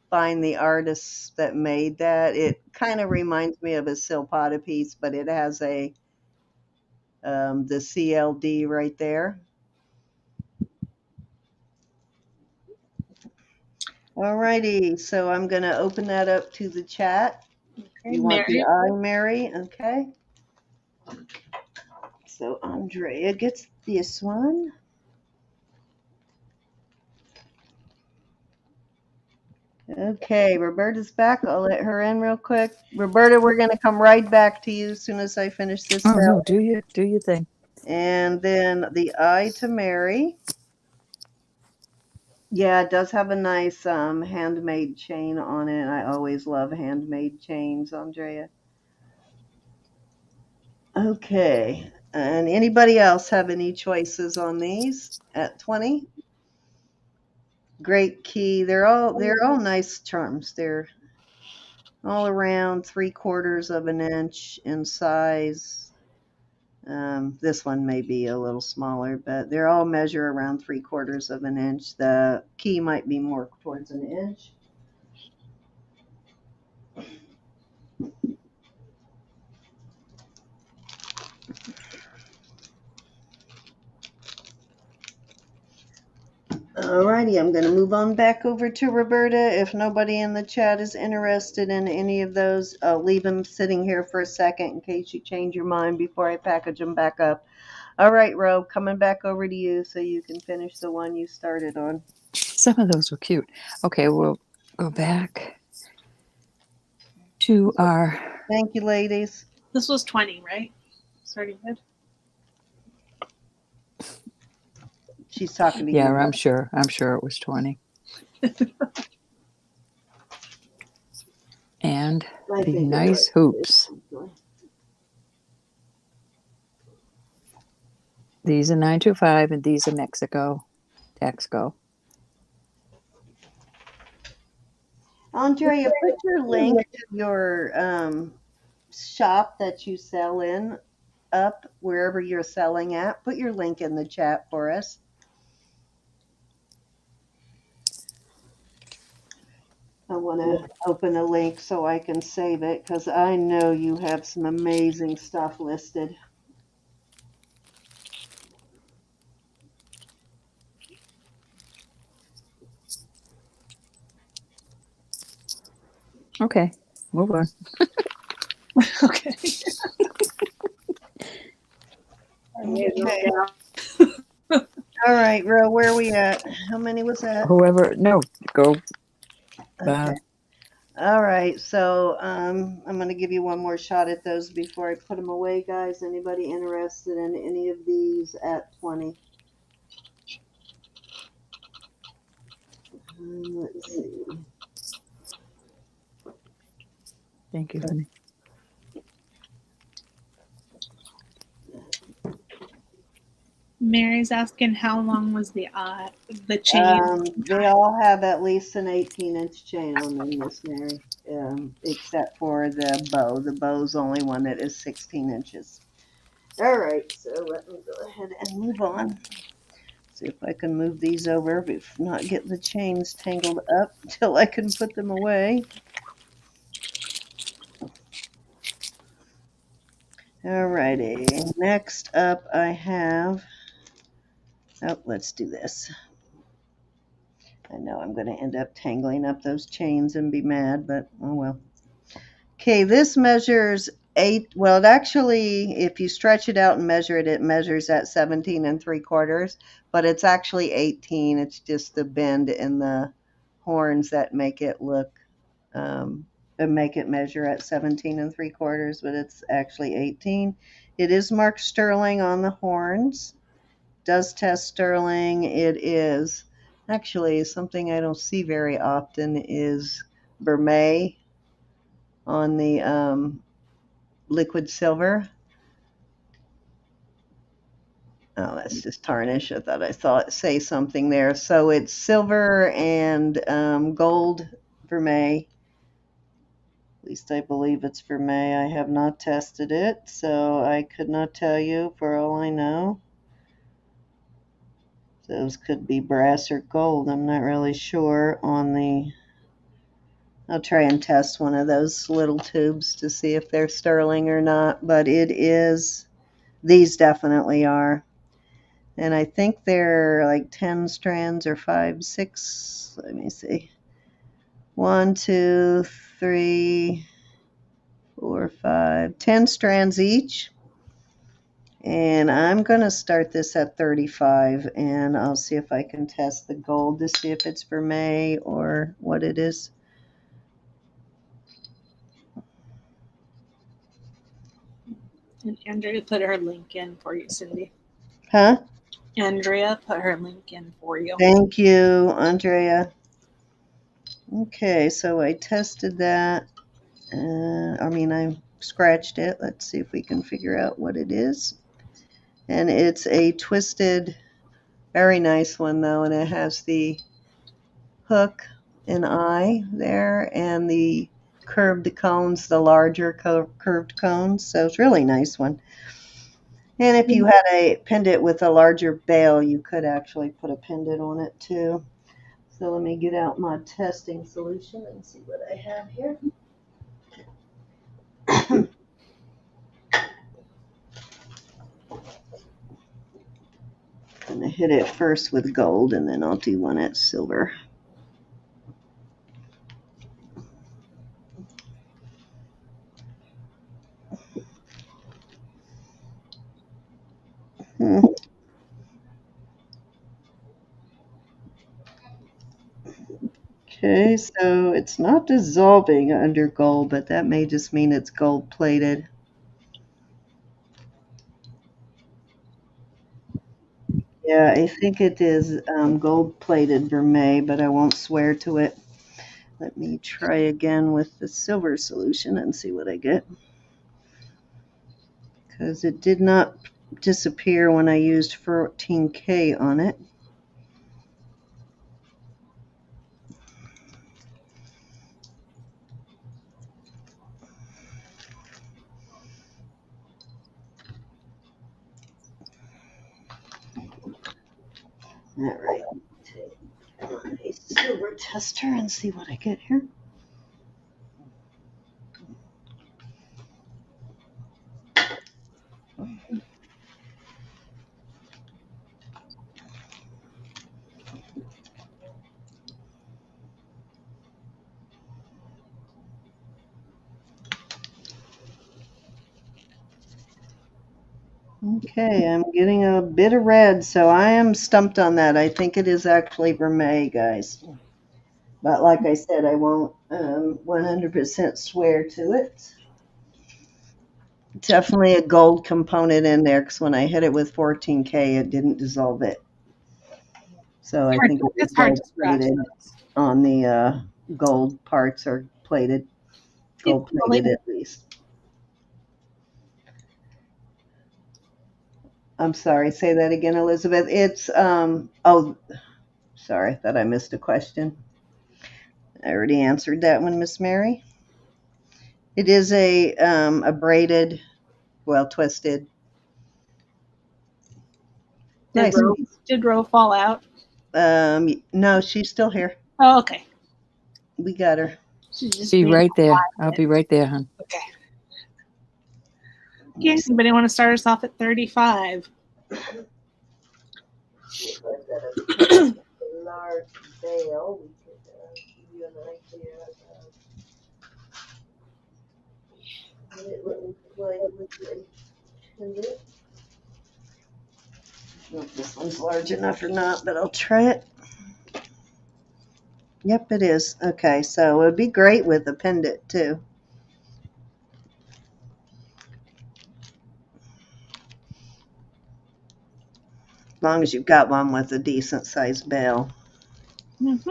find the artists that made that. It kind of reminds me of a Silpata piece, but it has a the CLD right there. Alrighty, so I'm going to open that up to the chat. Okay, you want the eye, Mary? Okay. So Andrea gets this one. Okay, Roberta's back. I'll let her in real quick. Roberta, we're going to come right back to you as soon as I finish this. Oh, no, do your thing. And then the eye to Mary. Yeah, it does have a nice handmade chain on it. I always love handmade chains, Andrea. Okay, and anybody else have any choices on these at 20? Great key. They're all nice charms. They're all around 3/4 of an inch in size. This one may be a little smaller, but they're all measure around 3/4 of an inch. The key might be more towards an inch. Alrighty, I'm going to move on back over to Roberta. If nobody in the chat is interested in any of those, I'll leave them sitting here for a second in case you change your mind before I package them back up. All right, Ro, coming back over to you so you can finish the one you started on. Some of those were cute. Okay, we'll go back to our... Thank you, ladies. This was 20, right? Starting good. She's talking to you. Yeah, I'm sure it was 20. And I the think nice hoops. These are 925 and these are Mexico. Texco. Andrea, put your link to your shop that you sell in up wherever you're selling at. Put your link in the chat for us. I want to open a link so I can save it because I know you have some amazing stuff listed. Okay, move on. Okay. Okay. All right, Ro, where are we at? How many was that? Whoever, no, go. Okay. All right, so I'm going to give you one more shot at those before I put them away, guys. Anybody interested in any of these at 20? Let's see. Thank you, honey. Mary's asking how long was the chain? They all have at least an 18-inch chain on them, Miss Mary, except for the bow. The bow's only one that is 16 inches. All right, so let me go ahead and move on. See if I can move these over, if not get the chains tangled up until I can put them away. All righty, next up I have, oh, let's do this. I know I'm going to end up tangling up those chains and be mad, but oh well. Okay, this measures 8, well, it actually, if you stretch it out and measure it, it measures at 17 3/4, but it's actually 18. It's just the bend in the horns that make it look, make it measure at 17 3/4, but it's actually 18. It is marked sterling on the horns. Does test sterling. It is actually something I don't see very often is vermeil on the liquid silver. Oh, that's just tarnish. I thought I saw it say something there. So it's silver and gold vermeil. At least I believe it's vermeil. I have not tested it, so I could not tell you for all I know. Those could be brass or gold. I'm not really sure on the... I'll try and test one of those little tubes to see if they're sterling or not, but it is, these definitely are. And I think they're like 10 strands or 5, 6, let me see. 1, 2, 3, 4, 5, 10 strands each. And I'm going to start this at 35, and I'll see if I can test the gold to see if it's vermeil or what it is. And Andrea put her link in for you, Cindy. Huh? Andrea put her link in for you. Thank you, Andrea. Okay, so I tested that. I scratched it. Let's see if we can figure out what it is. And it's a twisted, very nice one though, and it has the hook and eye there and the curved cones, the larger curved cones. So it's a really nice one. And if you had pinned it with a larger bail, you could actually put a pendant on it too. So let me get out my testing solution and see what I have here. I'm going to hit it first with gold, and then I'll do one at silver. Okay, so it's not dissolving under gold, but that may just mean it's gold plated. Yeah, I think it is gold plated vermeil, but I won't swear to it. Let me try again with the silver solution and see what I get. Because it did not disappear when I used 14K on it. All right, take my silver tester and see what I get here. Okay, I'm getting a bit of red, so I am stumped on that. I think it is actually vermeil, guys. But like I said, I won't 100% swear to it. Definitely a gold component in there because when I hit it with 14K, it didn't dissolve it. So I think it was It's hard gold to scratch plated those. on the gold parts, or plated, gold plated at least. I'm sorry, say that again, Elizabeth. It's, oh, sorry, I thought I missed a question. I already answered that one, Miss Mary. It is a braided, well, twisted. Nice piece. Did Ro fall out? No, she's still here. Oh, okay. We got her. She's just Be being right there. quiet. I'll be right there, hon. Okay. Okay, anybody want to start us off at 35? If I've got a large bale, we could give you an idea of what it looks like with the intended. I don't know if this one's large enough or not, but I'll try it. Yep, it is. Okay, so it would be great with a pendant too. As long as you've got one with a decent sized bale. Mm-hmm.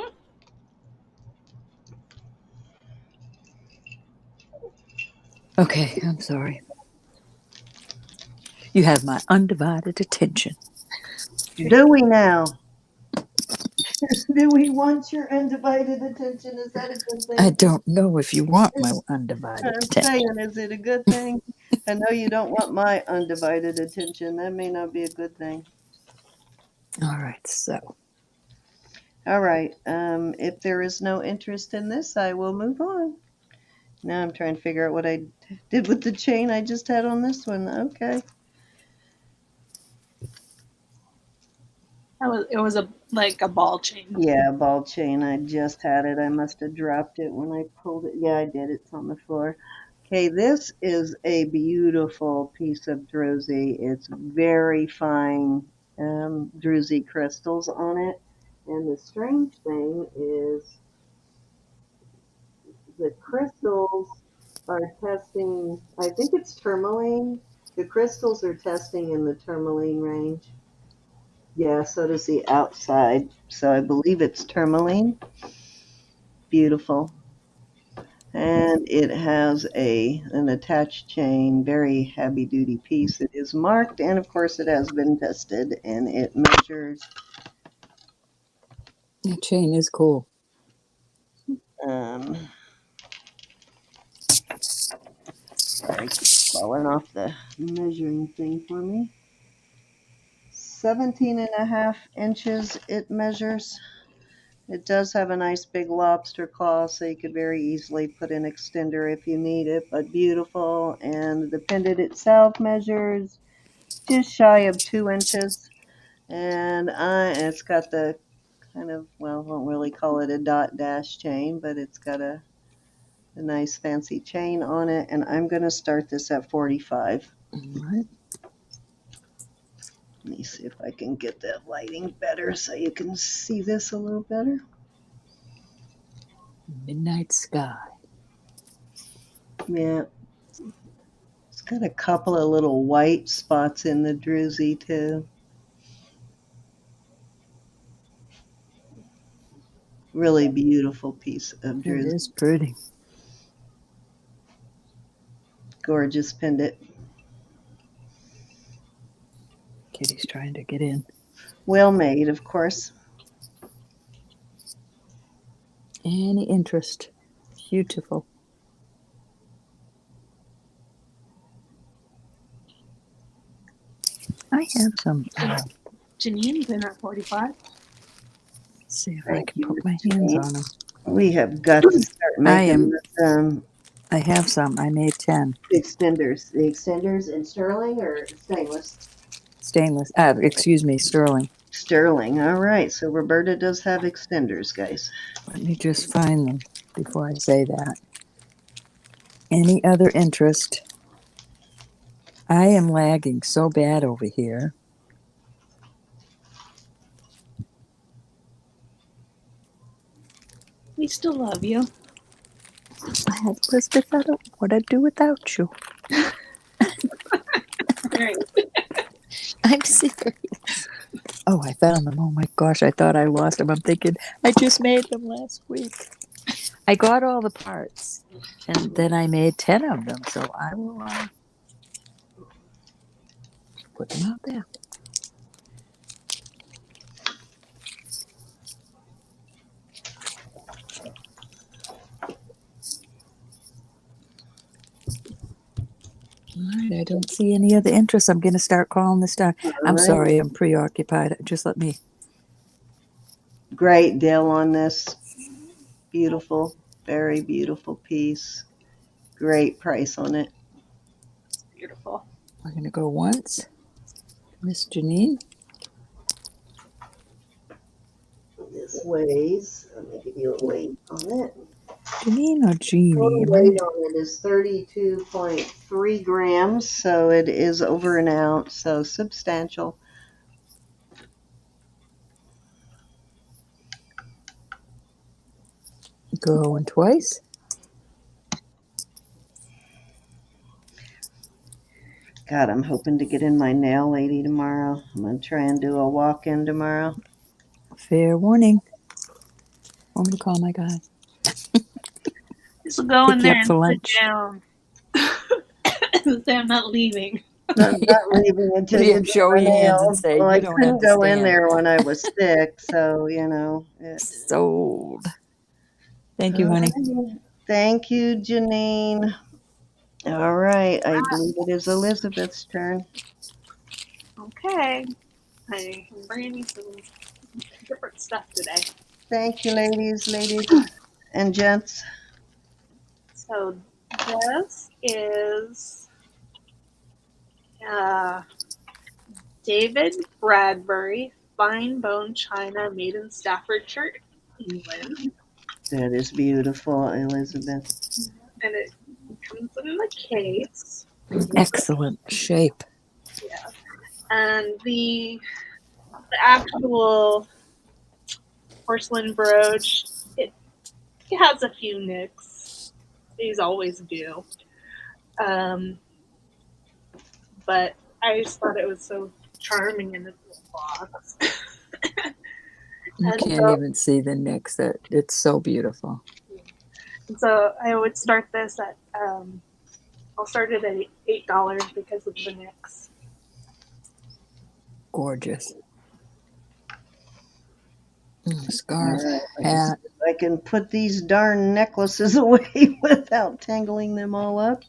Okay, I'm sorry. You have my undivided attention. Do we now? Do we want your undivided attention? Is that a good thing? I don't know if you want my undivided I'm attention. saying, is it a good thing? I know you don't want my undivided attention. That may not be a good thing. All right, so All right. If there is no interest in this, I will move on. Now I'm trying to figure out what I did with the chain I just had on this one. Okay. It was like a ball chain. Yeah, ball chain. I just had it. I must have dropped it when I pulled it. Yeah, I did. It's on the floor. Okay, this is a beautiful piece of druzy. It's very fine druzy crystals on it. And the strange thing is the crystals are testing, I think it's tourmaline. The crystals are testing in the tourmaline range. Yeah, so does the outside. So I believe it's tourmaline. Beautiful. And it has an attached chain, very heavy duty piece. It is marked, and of course it has been tested, and it measures the chain is cool. Sorry, keep falling off the measuring thing for me. 17.5 inches it measures. It does have a nice big lobster claw, so you could very easily put an extender if you need it, but beautiful. And the pendant itself measures just shy of 2 inches. And it's got the kind of, well, I won't really call it a dot dash chain, but it's got a nice fancy chain on it. And I'm going to start this at 45. All right. Let me see if I can get that lighting better so you can see this a little better. Midnight sky. Yeah. It's got a couple of little white spots in the druzy too. Really beautiful piece of It drizzy. is pretty. Gorgeous pendant. Kitty's trying to get in. Well made, of course. Any interest? Beautiful. I have some. Janine's in at 45. See if I Thank can you, put my Miss hands Janine. on them. We have got to start making I have some. I made 10. extenders. The extenders in sterling or stainless? Stainless. Excuse me, sterling. Sterling. All right. So Roberta does have extenders, guys. Let me just find them before I say that. Any other interest? I am lagging so bad over here. We still love you. I had listed that up. What I'd do without you. Right. I'm serious. Oh, I found them. Oh my gosh, I thought I lost them. I'm thinking I just made them last week. I got all the parts, and then I made 10 of them. So I will put them out there. All right, I don't see any other interest. I'm going to start calling this down. I'm right. sorry, I'm preoccupied. Just let me. Great deal on this. Beautiful, very beautiful piece. Great price on it. Beautiful. We're going to go once. Miss Janine. This weighs, let me give you a weight on it. Janine or Jeannie? Total weight on it is 32.3 grams, so it is over an ounce, so substantial. Going twice. God, I'm hoping to get in my nail lady tomorrow. I'm going to try and do a walk-in tomorrow. Fair warning. Want me to call my guy? Just go Pick in you there up and for sit lunch. down. Say I'm not leaving. I'm not leaving until Yeah, you do show my your hands and nails. say, Well, you I don't couldn't go in understand. there when I was sick, so, Sold. Thank you, honey. Thank you, Janine. All right, I believe it is Elizabeth's turn. Okay. I'm bringing you some different stuff today. Thank you, ladies and gents. So this is David Bradbury fine bone china made in Staffordshire, England, That is beautiful, Elizabeth. and it comes in the case. Excellent shape. Yeah, and the actual porcelain brooch, it has a few nicks. These always do. But I just thought it was so charming in this little box. You And can't even see the nicks. It's so beautiful. so I would start this at I'll start it at $8 because of the nicks. Gorgeous. Scarf, All right, hat. I can put these darn necklaces away without tangling them all up.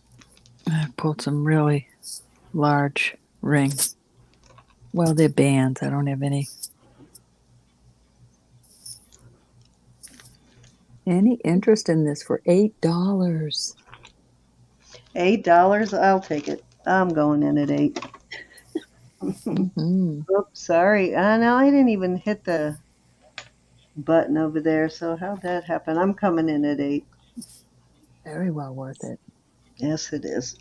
I pulled some really large rings. Well, they're bands. I don't have any. Any interest in this for $8? $8, I'll take it. I'm going in at 8. Mm-hmm. Oops, sorry. No, I didn't even hit the button over there. So how'd that happen? I'm coming in at 8. Very well worth it. Yes, it is.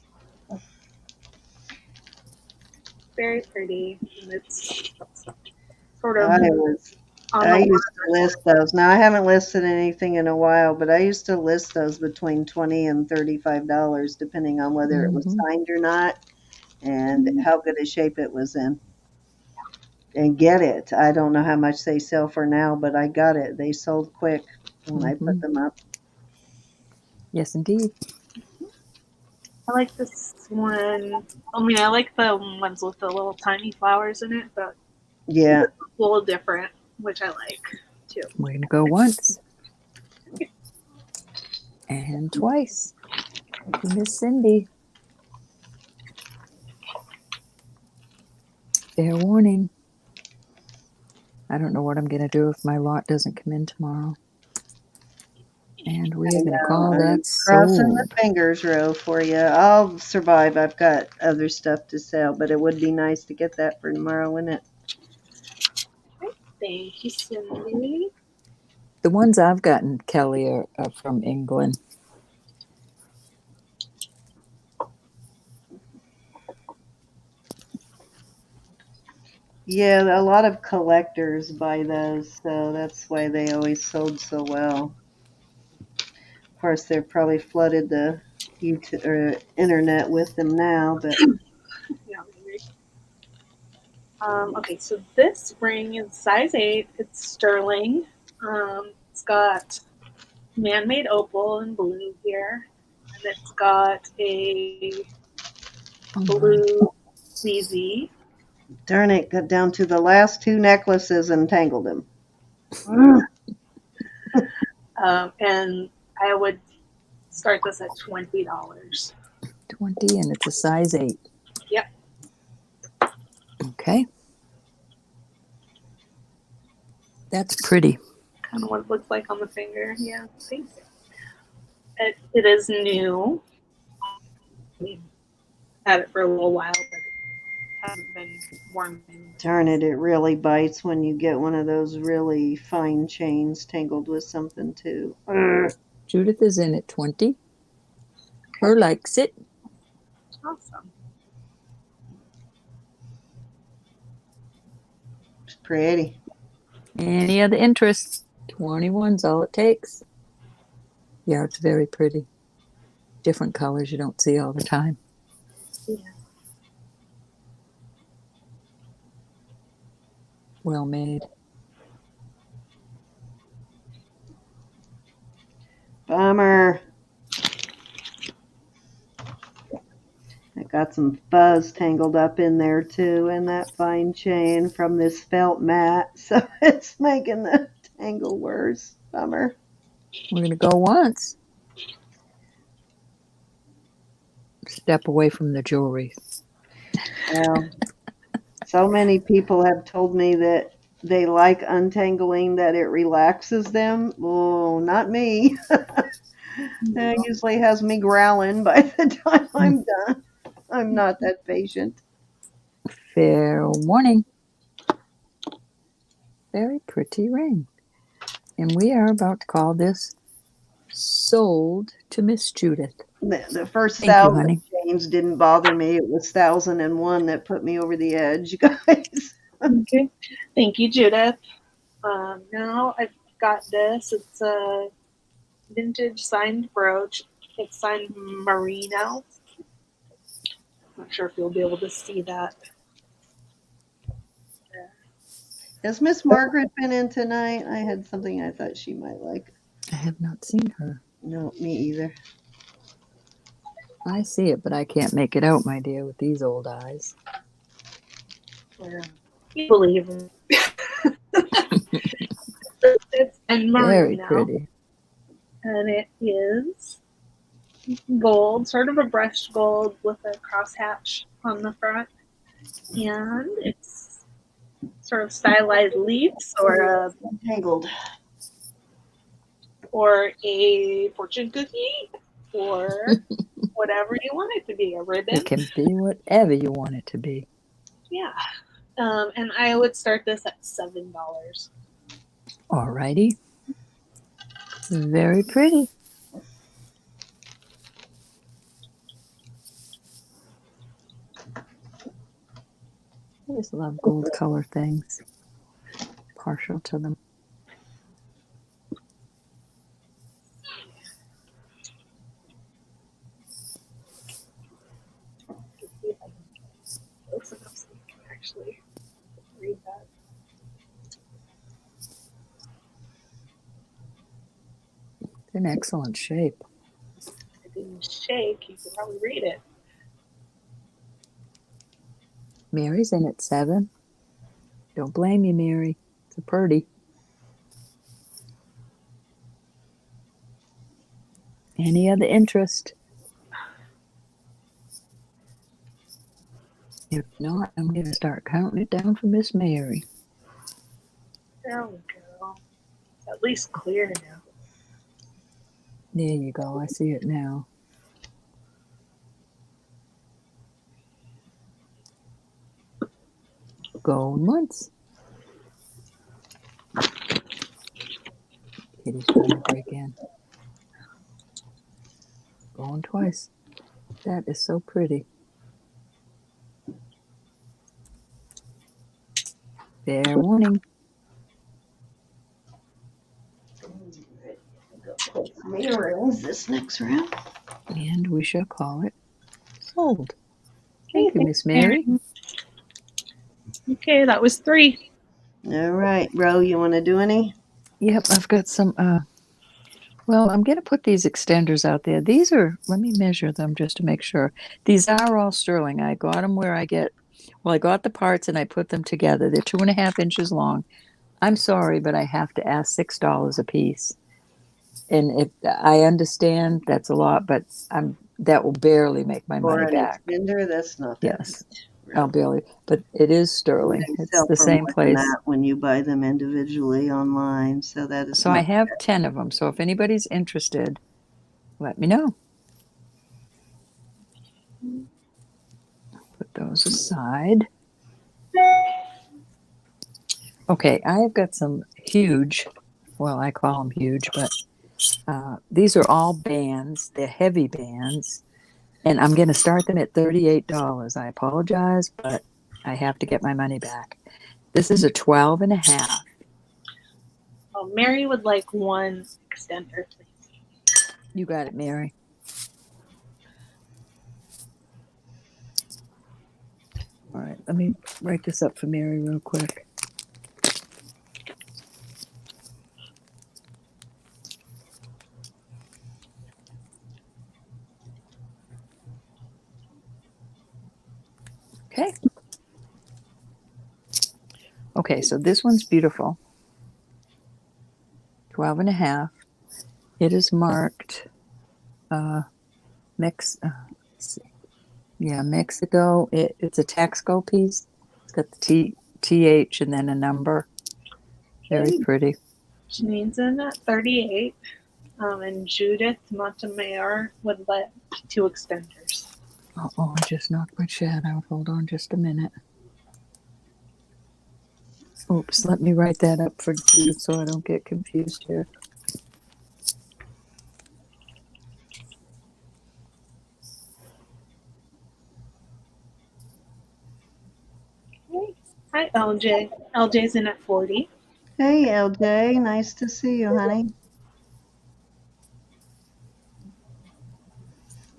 Very pretty. And it's sort of I on the used to list those. Now I haven't listed anything in a while, but I used to list those between $20 and $35, depending on whether it was signed or not and how good a shape it was in. and get it. I don't know how much they sell for now, but I got it. They sold quick when I put them up. Yes, indeed. I like this one. I mean, I like the ones with the little tiny flowers in it, but Yeah. it's a little different, which I like too. We're going to go once and twice to Miss Cindy. Fair warning. I don't know what I'm going to do if my lot doesn't come in tomorrow. And we're going to call that Crossing the sold. fingers, Ro, for you. I'll survive. I've got other stuff to sell, but it would be nice to get that for tomorrow, wouldn't it? Thank you, Cindy. The ones I've gotten, Kelly, are from England. Yeah, a lot of collectors buy those, so that's why they always sold so well. Of course, they've probably flooded the YouTube or internet with them now, but Yeah, maybe. Okay, so this ring is size 8. It's sterling. It's got man-made opal in blue here, and it's got a blue CZ. darn it, got down to the last 2 necklaces and tangled them. And I would start this at $20. 20, and it's a size 8. Yep. Okay. That's pretty. Kind of what it looks like on the finger. Yeah, thank you. It is new. We've had it for a little while, but it hasn't been worn in. Darn it, it really bites when you get one of those really fine chains tangled with something too. Judith is in at 20. Her likes it. Awesome. It's pretty. Any other interest? 21's all it takes. Yeah, it's very pretty. Different colors you don't see all the time. Yeah. Well made. Bummer. I got some fuzz tangled up in there too, and that fine chain from this felt mat, so it's making the tangle worse. Bummer. We're going to go once. Step away from the jewelry. Well, so many people have told me that they like untangling, that it relaxes them. Oh, not me. That usually has me growling by the time I'm done. I'm not that patient. Fair warning. Very pretty ring. And we are about to call this sold to Miss Judith. The first Thank you, honey. 1,000 chains didn't bother me. It was 1,001 that put me over the edge, guys. Okay. Thank you, Judith. Now I've got this. It's a vintage signed brooch. It's signed Merino. Not sure if you'll be able to see that. Has Miss Margaret been in tonight? I had something I thought she might like. I have not seen her. No, me either. I see it, but I can't make it out, my dear, with these old eyes. You believe it. It's in Very Merino. pretty. And it is gold, sort of a brushed gold with a crosshatch on the front. And it's sort of stylized leaves or Tangled. a fortune cookie or whatever you want it to be, a ribbon. It can be whatever you want it to be. Yeah. And I would start this at $7. Alrighty. Very pretty. I just love gold color things. Partial to them. Close enough so you can actually read that. It's in excellent shape. If it didn't shake, you could probably read it. Mary's in at 7. Don't blame you, Mary. It's a purdy. Any other interest? If not, I'm going to start counting it down for Miss Mary. There we go. It's at least clear now. There you go. I see it now. Going once. Kitty's trying to break in. Going twice. That is so pretty. Fair warning. Put some earrings this next round. And we shall call it sold. Thank you, Miss Mary. Okay, that was 3. All right, Ro, you want to do any? Yep, I've got some, well, I'm going to put these extenders out there. These are, let me measure them just to make sure. These are all sterling. I got them where I got the parts and I put them together. They're 2.5 inches long. I'm sorry, but I have to ask $6 a piece. And if I understand that's a lot, but that will barely make my For money an back. extender, that's not that Yes, bad, I'll barely, but it is sterling. They It's sell the for same more than place. that when you buy them individually online, so that is So I not have 10 of them. So if anybody's interested, let me know. Put those aside. Okay, I've got some huge, well, I call them huge, but these are all bands. They're heavy bands. And I'm going to start them at $38. I apologize, but I have to get my money back. This is a 12 and a half. Oh, Mary would like one extender, please. You got it, Mary. All right, let me write this up for Mary real quick. Okay. Okay, so this one's beautiful. 12 and a half. It is marked let's see. Yeah, Mexico. It's a Texaco piece. It's got the TH and then a number. Very pretty. Janine's in at 38. And Judith Montemayor would let 2 extenders. Oh, I just knocked my chat out. Hold on just a minute. Oops, let me write that up for Judith so I don't get confused here. Okay. Hi, LJ. LJ's in at 40. Hey, LJ, nice to see you, honey.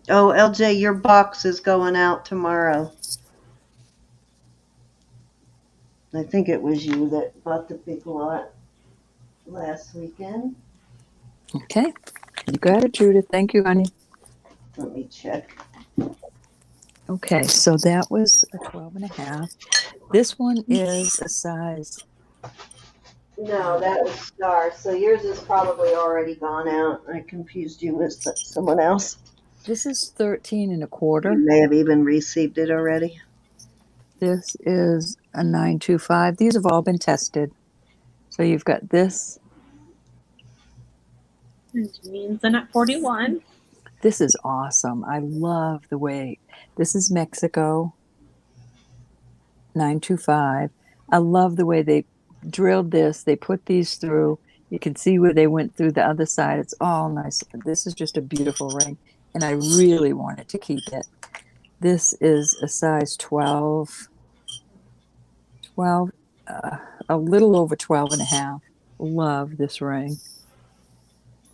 Oh, LJ, your box is going out tomorrow. I think it was you that bought the big lot last weekend. Okay, you got it, Judith. Thank you, honey. Let me check. Okay, so that was a 12 and a half. This one is a size. No, that was Star. So yours is probably already gone out. I confused you with someone else. This is 13 and a quarter. You may have even received it already. This is a 925. These have all been tested. So you've got this. And Janine's in at 41. This is awesome. I love the way this is Mexico 925. I love the way they drilled this. They put these through. You can see where they went through the other side. It's all nice. This is just a beautiful ring, and I really wanted to keep it. This is a size 12, a little over 12 and a half. Love this ring.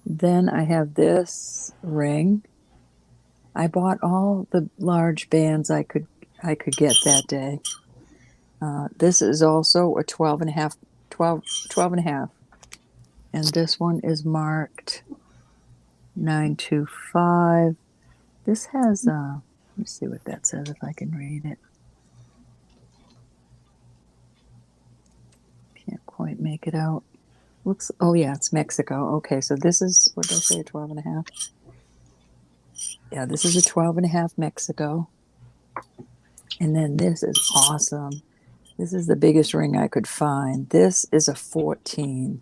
Then I have this ring. I bought all the large bands I could get that day. This is also a 12 and a half. And this one is marked 925. This has, let me see what that says if I can read it. Can't quite make it out. Looks, oh yeah, it's Mexico. Okay, so this is, what did I say, 12 and a half? Yeah, this is a 12 and a half Mexico. And then this is awesome. This is the biggest ring I could find. This is a 14.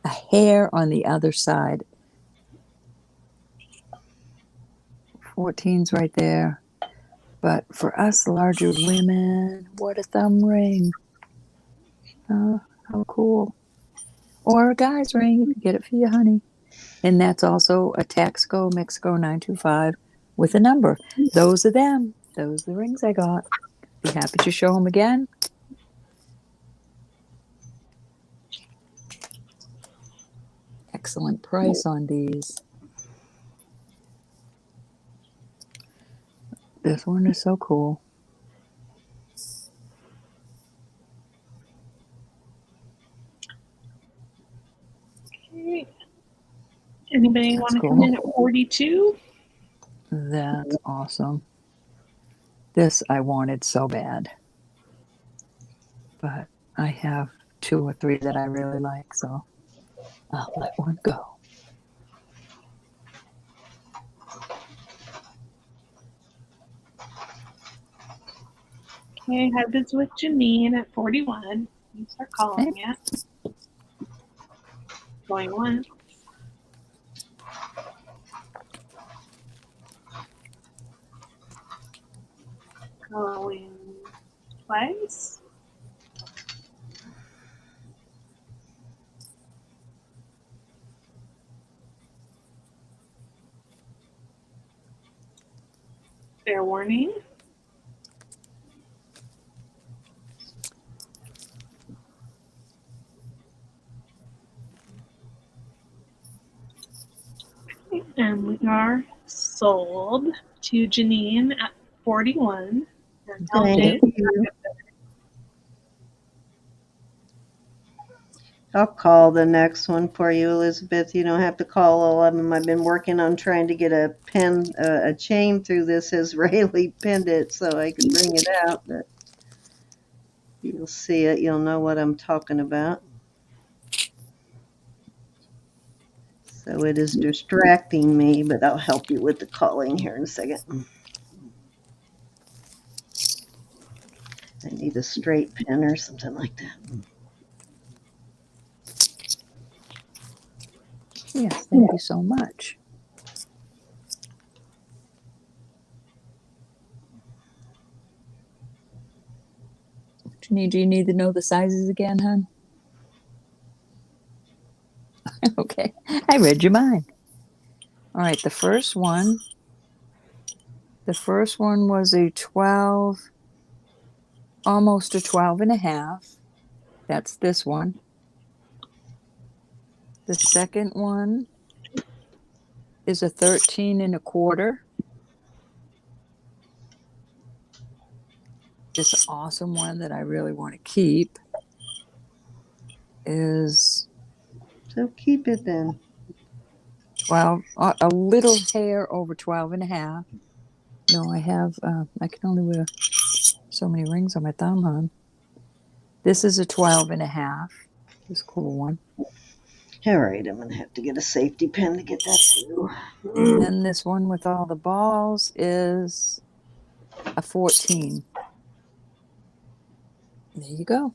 A hair on the other side. 14's right there. But for us larger women, what a thumb ring. How cool. Or a guy's ring, you can get it for your honey. And that's also a Taxco Mexico 925 with a number. Those are them. Those are the rings I got. Be happy to show them again. Excellent price on these. This one is so cool. Okay. Anybody want to come in at 42? That's awesome. This I wanted so bad. But I have 2 or 3 that I really like, so I'll let one go. Okay, I have this with Janine at 41. You start calling it. Going once. Going twice. Fair warning. And we are sold to Janine at 41. Thank you. I'll call the next one for you, Elizabeth. You don't have to call all of them. I've been working on trying to get a chain through this Israeli pendant so I can bring it out, but you'll see it. You'll know what I'm talking about. So it is distracting me, but I'll help you with the calling here in a second. I need a straight pen or something like that. Yes, thank you so much. Do you need to know the sizes again, hon? Okay, I read your mind. All right, the first one was a 12, almost a 12 and a half. That's this one. The second one is a 13 and a quarter. This awesome one that I really want to keep is, So keep it then. 12, a little hair over 12 and a half. No, I have, I can only wear so many rings on my thumb, hon. This is a 12 and a half. This cool one. All right, I'm going to have to get a safety pin to get that through. And then this one with all the balls is a 14. There you go.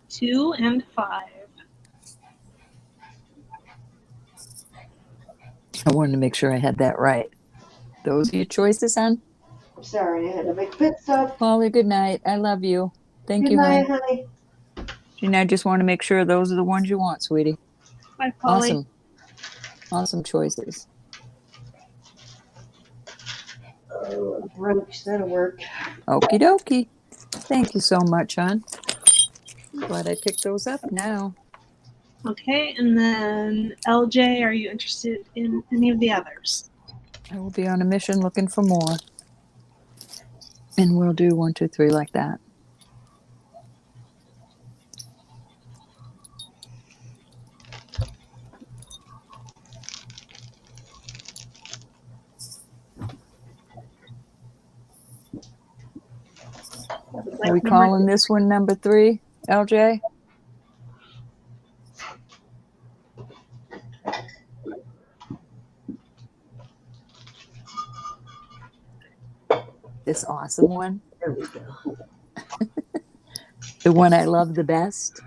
Two and 5. I wanted to make sure I had that right. Those are your choices, hon? I'm sorry, I had to make pit stop. Polly, good night. I love you. Thank Good you, night, hon. honey. And I just want to make sure those are the ones you want, sweetie. Bye, Polly. Awesome. Awesome choices. Oh, brooch, that'll work. Okie dokie. Thank you so much, hon. Glad I picked those up now. Okay, and then LJ, are you interested in any of the others? I will be on a mission looking for more. And we'll do 1, 2, 3 like that. Are we calling this one number 3, LJ? This awesome one. There we go. The one I love the best.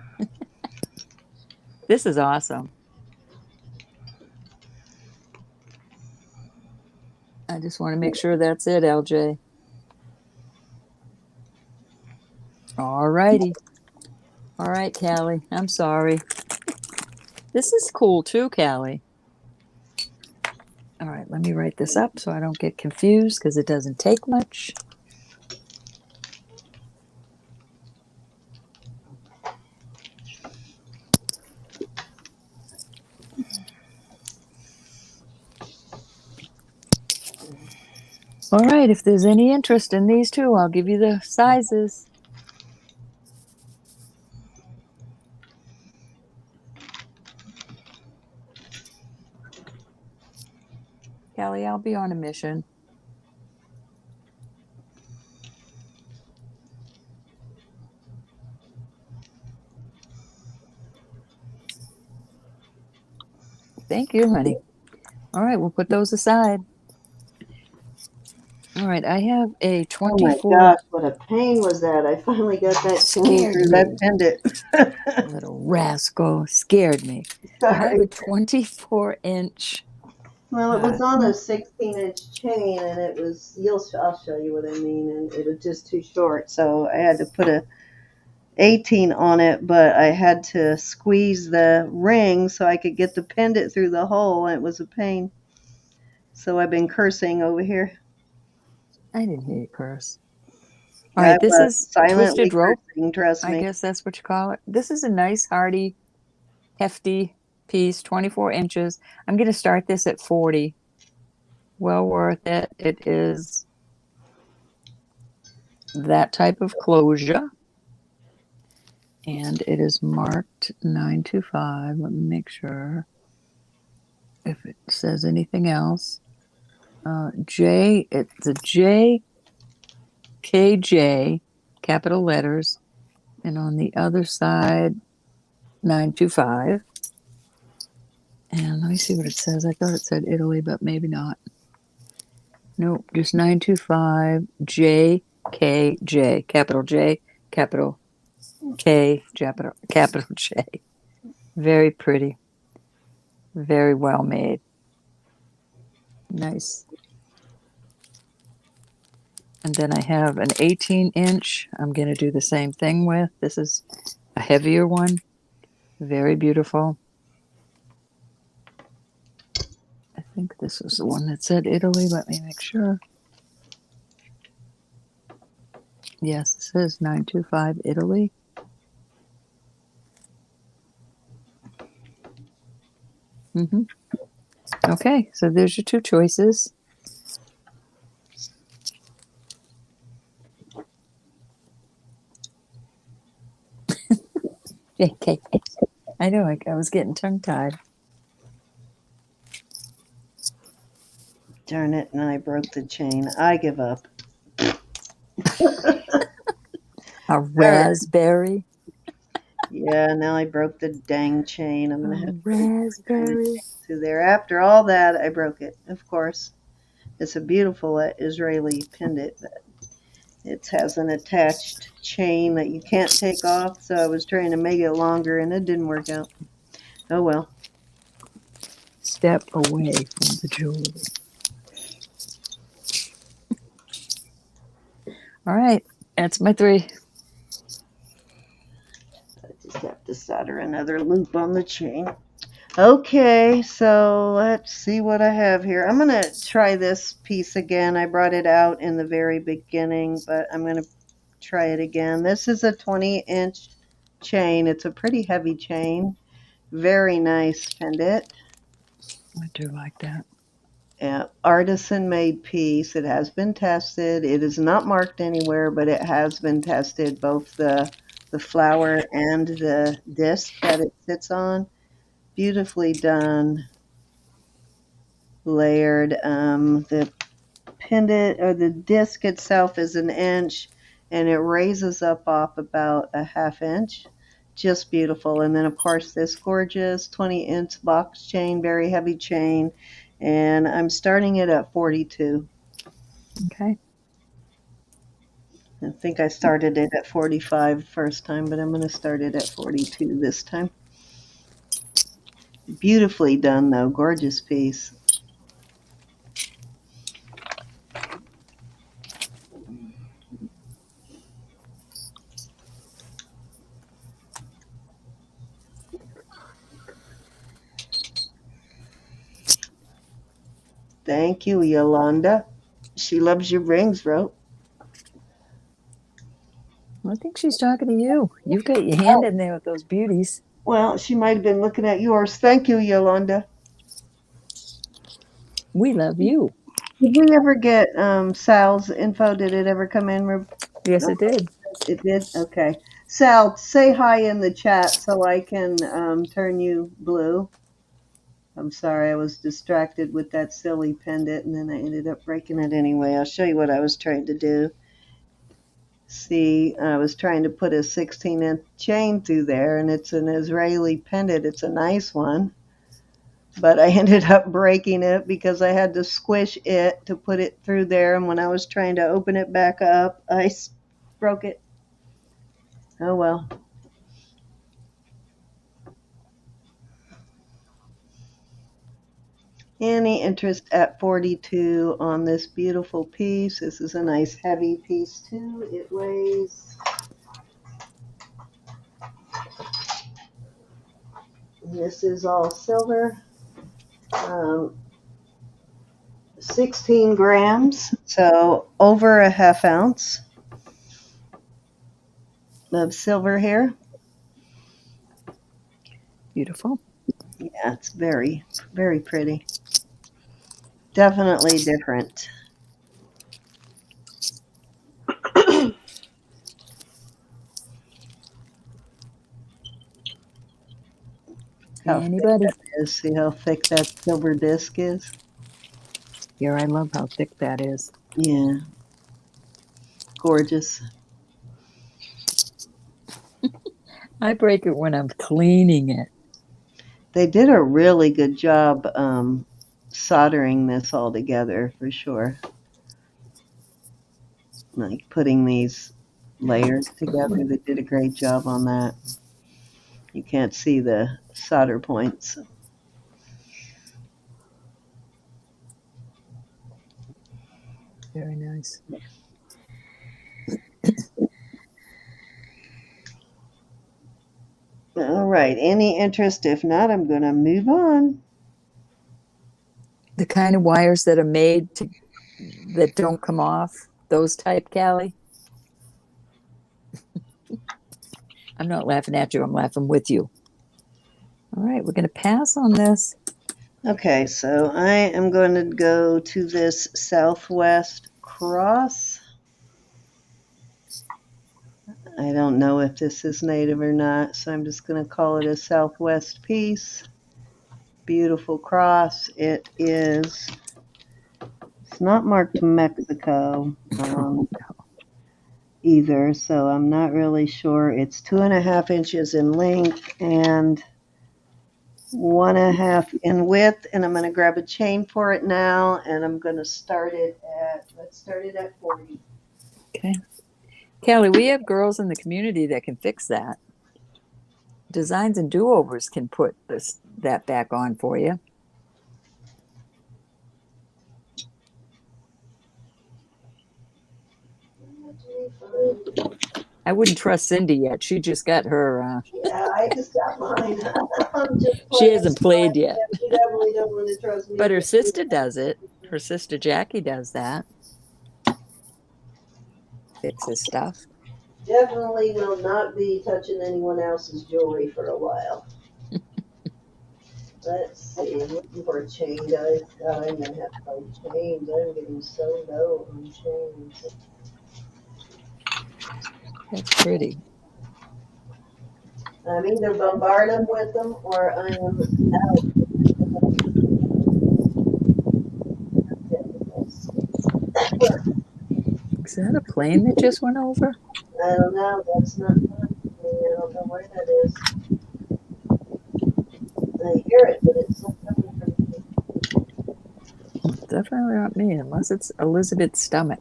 This is awesome. I just want to make sure that's it, LJ. All righty. All right, Callie. I'm sorry. This is cool too, Callie. All right, let me write this up so I don't get confused because it doesn't take much. All right, if there's any interest in these two, I'll give you the sizes. Callie, I'll be on a mission. Thank you, honey. All right, we'll put those aside. All right, I have a 24. Oh my gosh, what a pain was that. I finally got that chain through that pendant. Little rascal. Scared me. I have a 24-inch. Well, it was on a 16-inch chain, and it was, I'll show you what I mean, and it was just too short, so I had to put a 18 on it, but I had to squeeze the ring so I could get the pendant through the hole, and it was a pain. So I've been cursing over here. I didn't hear you curse. All right, this is silently twisted rope. Cursing, trust me. I guess that's what you call it. This is a nice, hardy, hefty piece, 24 inches. I'm going to start this at 40. Well worth it. It is that type of closure. And it is marked 925. Let me make sure if it says anything else. It's a J, KJ, capital letters. And on the other side, 925. And let me see what it says. I thought it said Italy, but maybe not. Nope, just 925 JKJ, capital J, capital K, capital J. Very pretty. Very well made. Nice. And then I have an 18-inch. I'm going to do the same thing with. This is a heavier one. Very beautiful. I think this was the one that said Italy. Let me make sure. Yes, it says 925 Italy. Okay, so there's your two choices. JK. I know, I was getting tongue-tied. Darn it, and I broke the chain. I give up. A raspberry. Yeah, now I broke the dang chain. I'm going to have raspberry. to there. After all that, I broke it, of course. It's a beautiful Israeli pendant, but it has an attached chain that you can't take off, so I was trying to make it longer, and it didn't work out. Oh, well. Step away from the jewelry. All right, that's my 3. I just have to solder another loop on the chain. Okay, so let's see what I have here. I'm going to try this piece again. I brought it out in the very beginning, but I'm going to try it again. This is a 20-inch chain. It's a pretty heavy chain. Very nice pendant. I do like that. Artisan made piece. It has been tested. It is not marked anywhere, but it has been tested, both the flower and the disc that it sits on. Beautifully done, layered. The pendant or the disc itself is 1 inch, and it raises up off about a 1/2 inch. Just beautiful. And then of course this gorgeous 20-inch box chain, very heavy chain, and I'm starting it at 42. Okay. I think I started it at 45 first time, but I'm going to start it at 42 this time. Beautifully done though, gorgeous piece. Thank you, Yolanda. She loves your rings, Ro. I think she's talking to you. You've got your hand in there with those beauties. Well, she might have been looking at yours. Thank you, Yolanda. We love you. Did we ever get Sal's info? Did it ever come in? Yes, it did. It did? Okay. Sal, say hi in the chat so I can turn you blue. I'm sorry, I was distracted with that silly pendant, and then I ended up breaking it anyway. I'll show you what I was trying to do. See, I was trying to put a 16-inch chain through there, and it's an Israeli pendant. It's a nice one, but I ended up breaking it because I had to squish it to put it through there, and when I was trying to open it back up, I broke it. Oh well. Any interest at 42 on this beautiful piece? This is a nice heavy piece too. It weighs, this is all silver, 16 grams, so over a 1/2 ounce of silver here. Beautiful. Yeah, it's very, very pretty. Definitely different. How Anybody? thick that is. See how thick that silver disc is? Yeah, I love how thick that is. Yeah. Gorgeous. I break it when I'm cleaning it. They did a really good job soldering this all together for sure. Like putting these layers together. They did a great job on that. You can't see the solder points. Very nice. All right. Any interest? If not, I'm going to move on. The kind of wires that are made that don't come off, those type, Callie. I'm not laughing at you. I'm laughing with you. All right, we're going to pass on this. Okay, so I am going to go to this Southwest Cross. I don't know if this is native or not, so I'm just going to call it a Southwest piece. Beautiful cross. It is, it's not marked Mexico either, so I'm not really sure. It's 2.5 inches in length and 1.5 in width, and I'm going to grab a chain for it now, and I'm going to start it at, let's start it at 40. Okay. Callie, we have girls in the community that can fix that. Designs and Do-Overs can put that back on for you. I wouldn't trust Cindy yet. She just got her. Yeah, I just got mine. I'm just She hasn't played yet. You definitely don't want to trust me. But her sister does it. Her sister Jackie does that. Fixes stuff. Definitely will not be touching anyone else's jewelry for a while. Let's see. I'm looking for a chain, guys. God, I'm gonna have to find chains. I'm getting so low on chains. That's pretty. I'm either bombard them with them or I am out. Is that a plane that just went over? I don't know. That's not fun for me. I don't know where that is. I hear it, but it's not coming from me. Definitely not me, unless it's Elizabeth's stomach.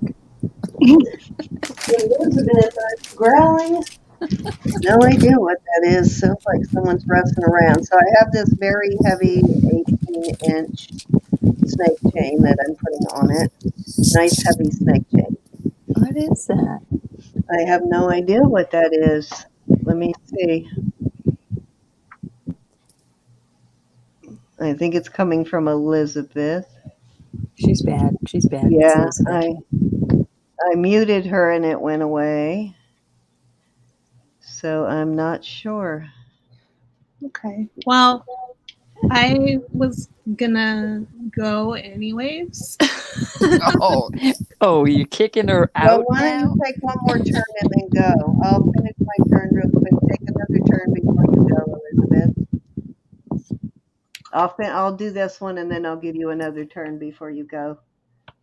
Elizabeth, I'm growling. No idea what that is. Sounds like someone's wrestling around. So I have this very heavy 18-inch snake chain that I'm putting on it. Nice heavy snake chain. What is that? I have no idea what that is. Let me see. I think it's coming from Elizabeth. She's bad. She's bad. It's Yeah, Elizabeth. I muted her and it went away. So I'm not sure. Okay. Well, I was gonna go anyways. Oh, you're kicking her Well, out why don't you now? take one more turn and then go? I'll finish my turn real quick. Take another turn before you go, Elizabeth. I'll do this one and then I'll give you another turn before you go.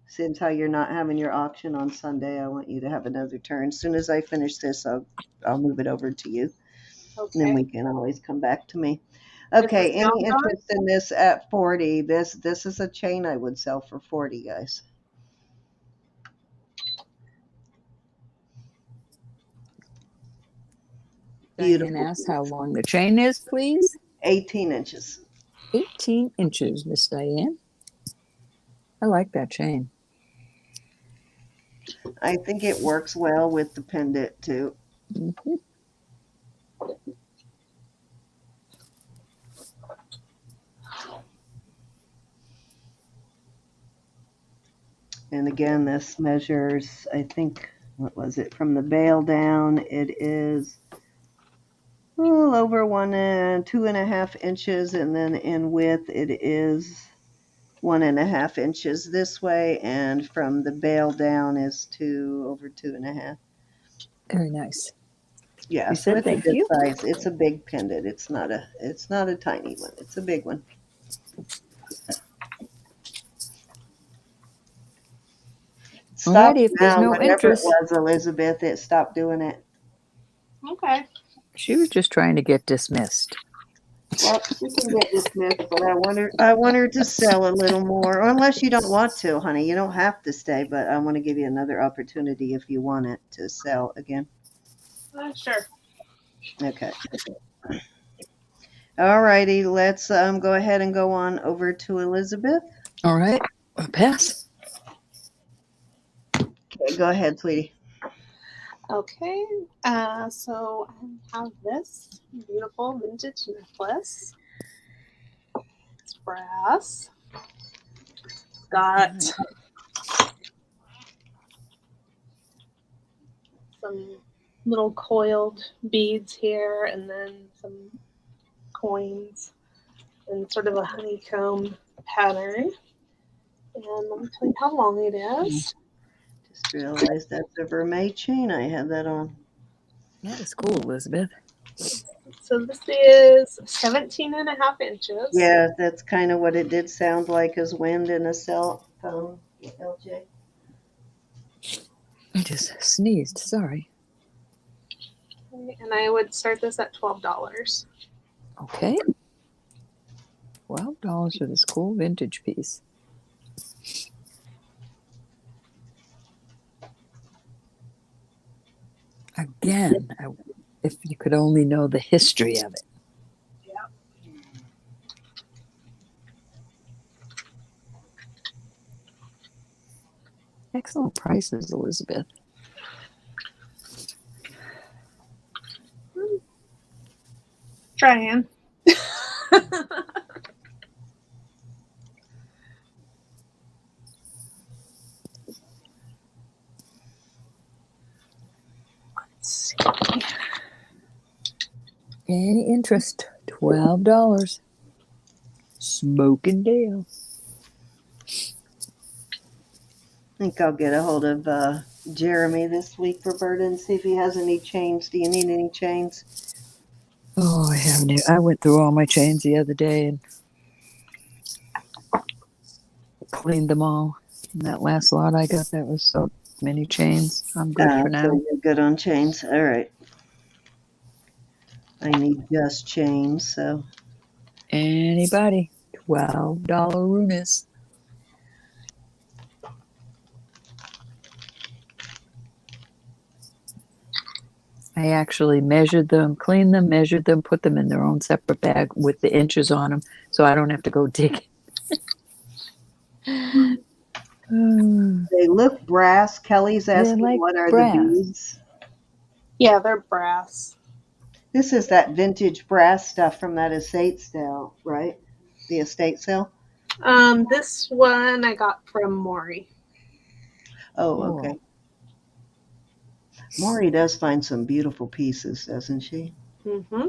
Since how you're not having your auction on Sunday, I want you to have another turn. As soon as I finish this, I'll move it over to you. And then we Okay. can always come back to me. Is Okay, the sale any gone? interest in this at 40? This is a chain I would sell for 40, guys. Diane Beautiful asks how piece. long the chain is, please. 18 inches. 18 inches, Miss Diane. I like that chain. I think it works well with the pendant too. Mm-hmm. And again, this measures, I think, what was it, from the bail down, it is a little over 2.5 inches, and then in width, it is 1.5 inches this way, and from the bail down is over 2.5. Very nice. Yeah, She so said it's a thank good you. size. It's a big pendant. It's not a tiny one. It's a big one. Stop Alrighty, if there's now, no whatever it interest. was, Elizabeth, it stopped doing it. Okay. She was just trying to get dismissed. Well, she can get dismissed, but I want her to sell a little more. Or unless you don't want to, honey. You don't have to stay, but I want to give you another opportunity if you want it to sell again. Sure. Okay. All righty, let's go ahead and go on over to Elizabeth. All right. Pass. Okay, go ahead, sweetie. Okay. So I have this beautiful vintage necklace. It's brass. It's got some little coiled beads here and then some coins and sort of a honeycomb pattern. And let me tell you how long it is. Just realized that's a Vermeil chain. I had that on. That is cool, Elizabeth. So this is 17 and a half inches. Yeah, that's kind of what it did sound like as wind in a cell phone, LJ. I just sneezed. Sorry. And I would start this at $12. Okay. $12 for this cool vintage piece. Again, if you could only know the history of it. Yeah. Excellent prices, Elizabeth. Trying. Let's see. Any interest? $12. Smoking Dale. I think I'll get a hold of Jeremy this week, Roberta, and see if he has any chains. Do you need any chains? Oh, I haven't. I went through all my chains the other day and cleaned them all. And that last lot I got, that was so many chains. I'm good for So now. you're good on chains. All right. I need just chains, so. Anybody? $12 runas. I actually measured them, cleaned them, measured them, put them in their own separate bag with the inches on them, so I don't have to go digging. They look brass. Kelly's They're asking like what are the brass. beads? Yeah, they're brass. This is that vintage brass stuff from that estate sale, right? The estate sale? This one I got from Maury. Oh, Oh. okay. Maury does find some beautiful pieces, doesn't she? Mm-hmm.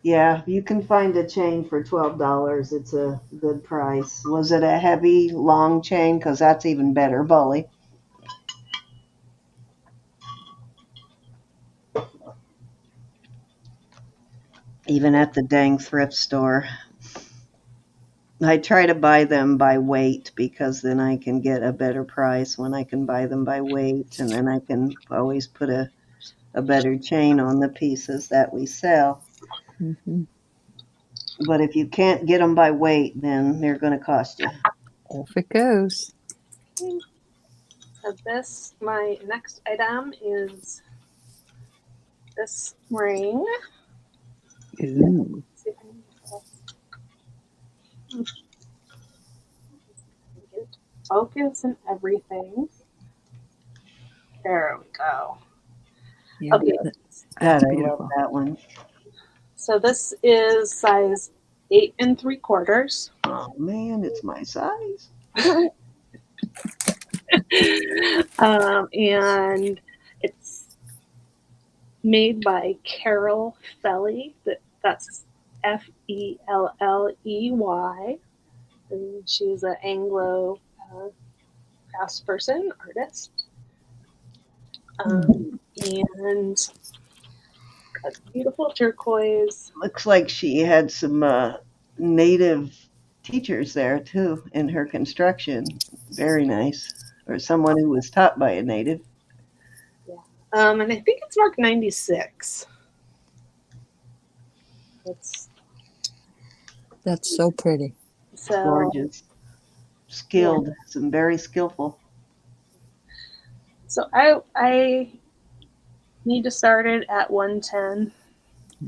Yeah, you can find a chain for $12. It's a good price. Was it a heavy, long chain? Because that's even better, Bully. Even at the dang thrift store. I try to buy them by weight because then I can get a better price when I can buy them by weight, and then I can always put a better chain on the pieces that we sell. Mm-hmm. But if you can't get them by weight, then they're going to cost you. Off it goes. So this, my next item is this ring. Ooh. Let's see if I can get focus and everything. There we go. Yeah, Okay, that's God, I love beautiful. that one. so this is size 8 3/4. Oh man, it's my size. And it's made by Carol Felley. That's Felley. And she's an Anglo craftsperson, artist. And a beautiful turquoise. Looks like she had some native teachers there too in her construction. Very nice. Or someone who was taught by a native. And I think it's marked 96. That's so pretty. So Gorgeous. Skilled. Some very skillful. So I need to start it at 110.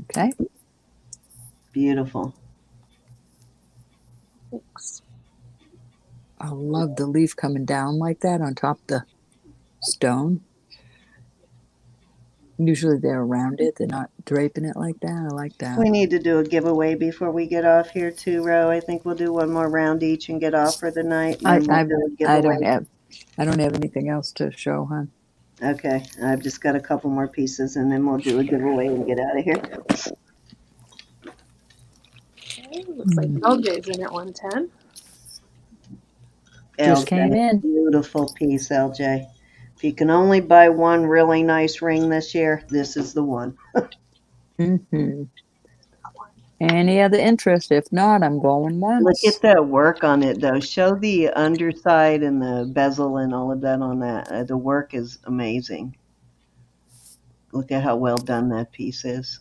Okay. Beautiful. Thanks. I love the leaf coming down like that on top of the stone. Usually they're around it. They're not draping it like that. I like that. We need to do a giveaway before we get off here too, Ro. I think we'll do one more round each and get off for the night, and then we'll do a giveaway. I don't have anything else to show, hon. Okay, I've just got a couple more pieces, and then we'll do a giveaway and get out of here. Okay, looks like LJ's in at 110. Just came in. Beautiful piece, LJ. If you can only buy one really nice ring this year, this is the one. Mm-hmm. Any other interest? If not, I'm going once. Look at the work on it, though. Show the underside and the bezel and all of that on that. The work is amazing. Look at how well done that piece is.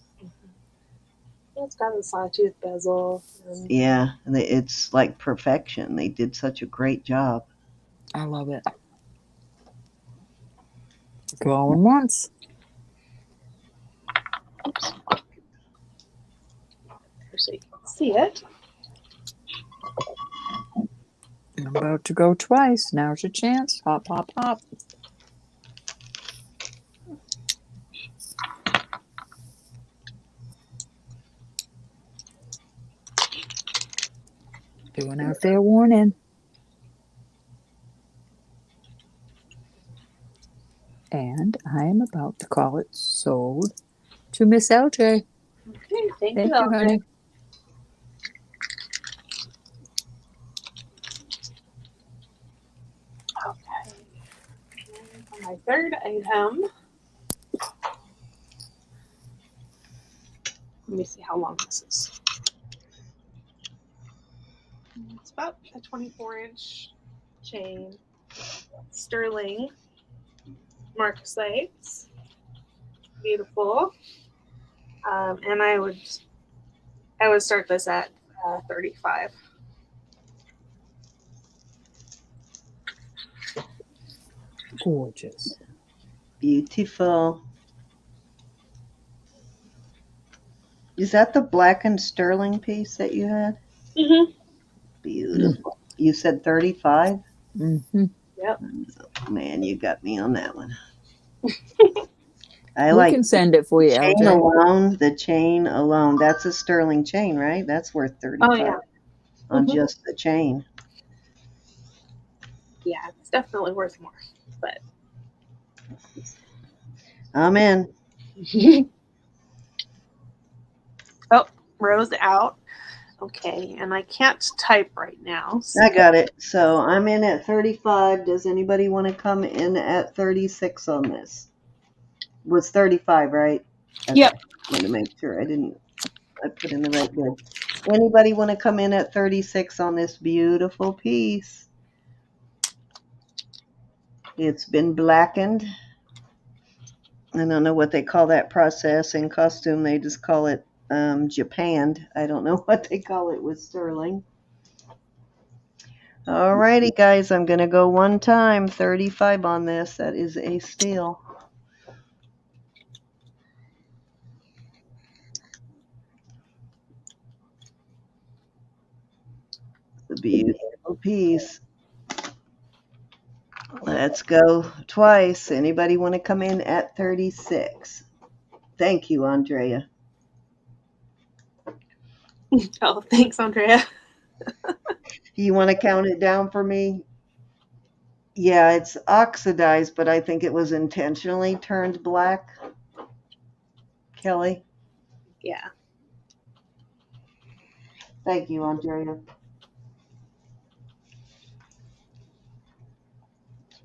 It's got a sawtooth bezel. Yeah, it's like perfection. They did such a great job. I love it. Going once. Oops. So you can see it. I'm about to go twice. Now's your chance. Hop, hop, hop. Doing our fair warning. And I am about to call it sold to Miss LJ. Okay, thank Thank you, you, LJ. honey. Okay. And for my third item, let me see how long this is. It's about a 24-inch chain, sterling marcasites, beautiful. And I would start this at 35. Gorgeous. Beautiful. Is that the blackened sterling piece that you had? Mm-hmm. Beautiful. You said 35? Mm-hmm. Yep. Man, you got me on that one. I We like can send it for you, chain LJ. alone. The chain alone. That's a sterling chain, right? That's worth 35 Oh yeah. on Mhm. just the chain. Yeah, it's definitely worth more. But I'm in. oh, Rose out. Okay, and I can't type right now. So. I got it. So I'm in at 35. Does anybody want to come in at 36 on this? Was 35, right? Okay. Yep. I want to make sure I put in the right bid. Anybody want to come in at 36 on this beautiful piece? It's been blackened. I don't know what they call that process in costume. They just call it japanned. I don't know what they call it with sterling. Alrighty, guys, I'm going to go one time. 35 on this. That is a steal. It's a beautiful piece. Let's go twice. Anybody want to come in at 36? Thank you, Andrea. Oh, thanks, Andrea. You want to count it down for me? Yeah, it's oxidized, but I think it was intentionally turned black. Kelly? Yeah. Thank you, Andrea.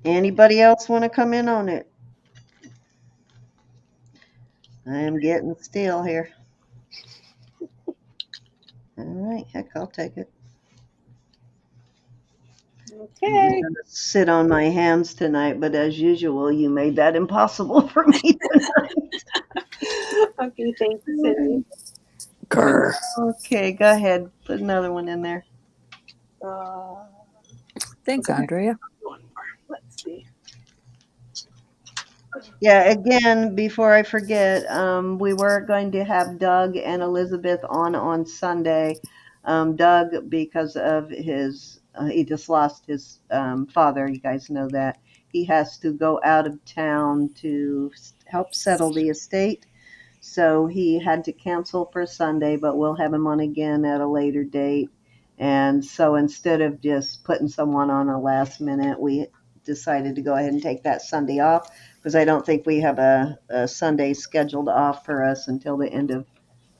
Anybody else want to come in on it? I am getting steel here. All right, heck, I'll take it. I'm Okay. going to sit on my hands tonight, but as usual, you made that impossible for me tonight. Okay, thanks, Cindy. Grr. Okay, go ahead. Put another one in there. Thanks, Andrea. One more. Let's see. Yeah, again, before I forget, we were going to have Doug and Elizabeth on Sunday. Doug, because of his, he just lost his father. You guys know that. He has to go out of town to help settle the estate. So he had to cancel for Sunday, but we'll have him on again at a later date. And so instead of just putting someone on a last minute, we decided to go ahead and take that Sunday off because I don't think we have a Sunday scheduled off for us until the end of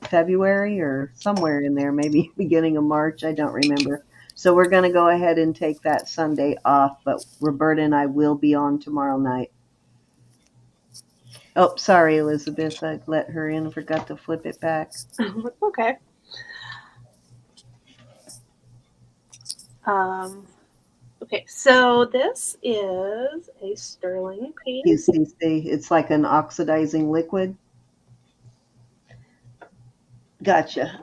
February or somewhere in there, maybe beginning of March. I don't remember. So we're going to go ahead and take that Sunday off, but Roberta and I will be on tomorrow night. Oh, sorry, Elizabeth. I let her in. Forgot to flip it back. Okay. Okay, so this is a sterling piece. QCC. It's like an oxidizing liquid. Gotcha.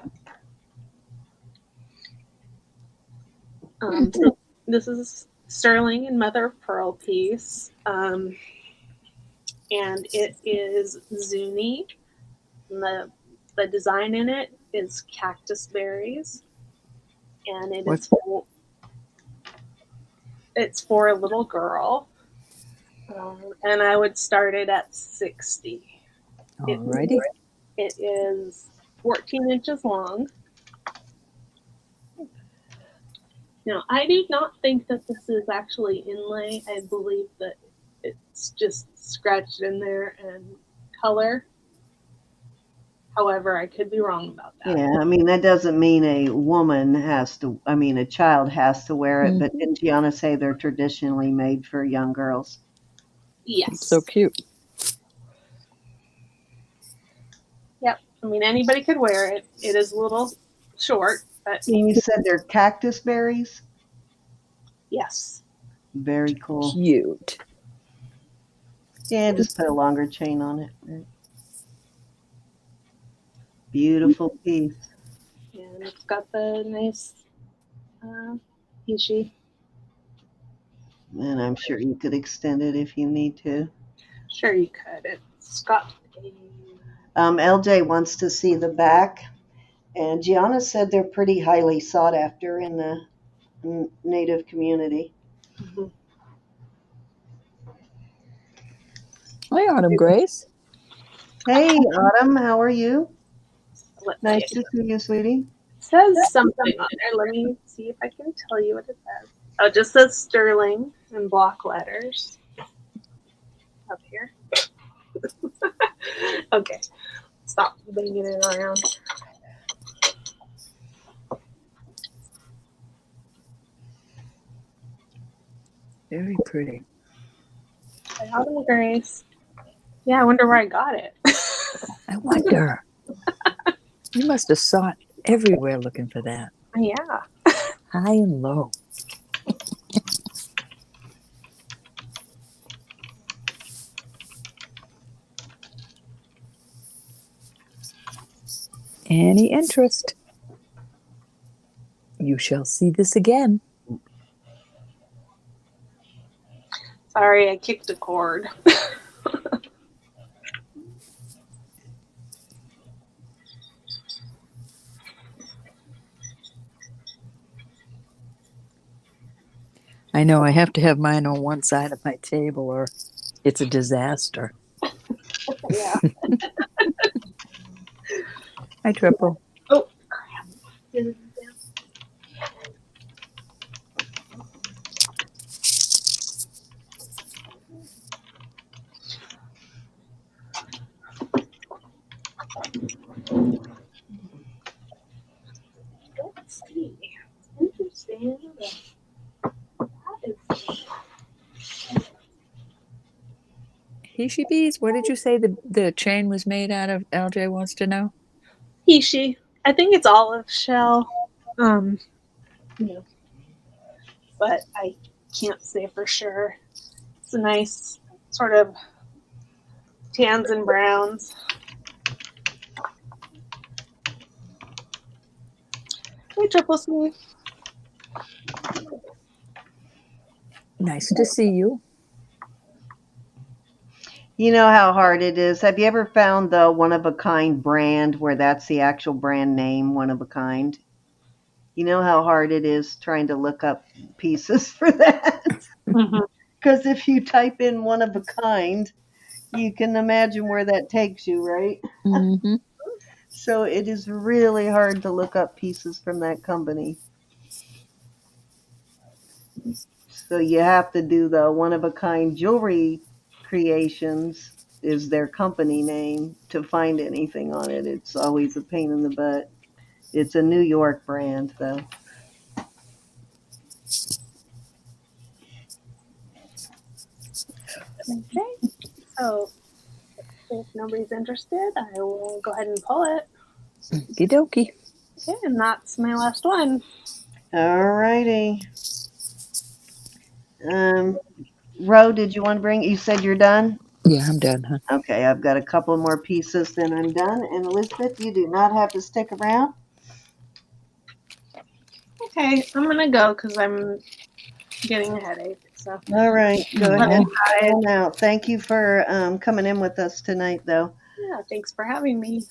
So this is sterling and mother of pearl piece. And it is Zuni. And the design in it is cactus berries. And it's for a little girl. And I would start it at 60. Alrighty. It is 14 inches long. Now, I do not think that this is actually inlay. I believe that it's just scratched in there and color. However, I could be wrong about that. Yeah, I mean, that doesn't mean a woman has to, I mean, a child has to wear it, but didn't Gianna say they're traditionally made for young girls? Yes. It's so cute. Yep. I mean, anybody could wear it. It is a little short, but And you said they're cactus berries? yes. Very cool. Cute. Yeah, just put a longer chain on it. Right. Beautiful piece. And it's got the nice Ishi. And I'm sure you could extend it if you need to. Sure, you could. It's got a. LJ wants to see the back, and Gianna said they're pretty highly sought after in the Native community. Mhm. Hi, Autumn Grace. Hey, Autumn, how are you? Let's Nice see. to see you, sweetie. It says something on there. Let me see if I can tell you what it says. Oh, it just says Sterling in block letters up here. Okay, stop banging it around. Very pretty. By Autumn Grace. Yeah, I wonder where I got it. I wonder. You must have sought everywhere looking for that. Yeah. High and low. Any interest? You shall see this again. Sorry, I kicked a cord. I know I have to have mine on one side of my table or it's a disaster. Yeah. Hi, Triple. Oh, crap. Let's see. Interesting. That is. Hishi bees, what did you say the chain was made out of? LJ wants to know. Ishi. I think it's olive shell. Yeah. But I can't say for sure. It's a nice sort of tans and browns. Hey, Triple C. Nice to see you. You know how hard it is. Have you ever found the one of a kind brand where that's the actual brand name, one of a kind? You know how hard it is trying to look up pieces for that? Because if you type in one of a kind, you can imagine where that takes you, right? Mm-hmm. So it is really hard to look up pieces from that company. So you have to do the one of a kind jewelry creations is their company name to find anything on it. It's always a pain in the butt. It's a New York brand though. Okay. So if nobody's interested, I will go ahead and pull it. Okie dokie. Okay, and that's my last one. All righty. Ro, did you want to bring? You said you're done? Yeah, I'm done, huh? Okay, I've got a couple more pieces, then I'm done. And Elizabeth, you do not have to stick around. Okay, I'm gonna go because I'm getting a headache. So All right, go All ahead. right. Go on out. Thank you for coming in with us tonight, though. yeah, thanks for having me,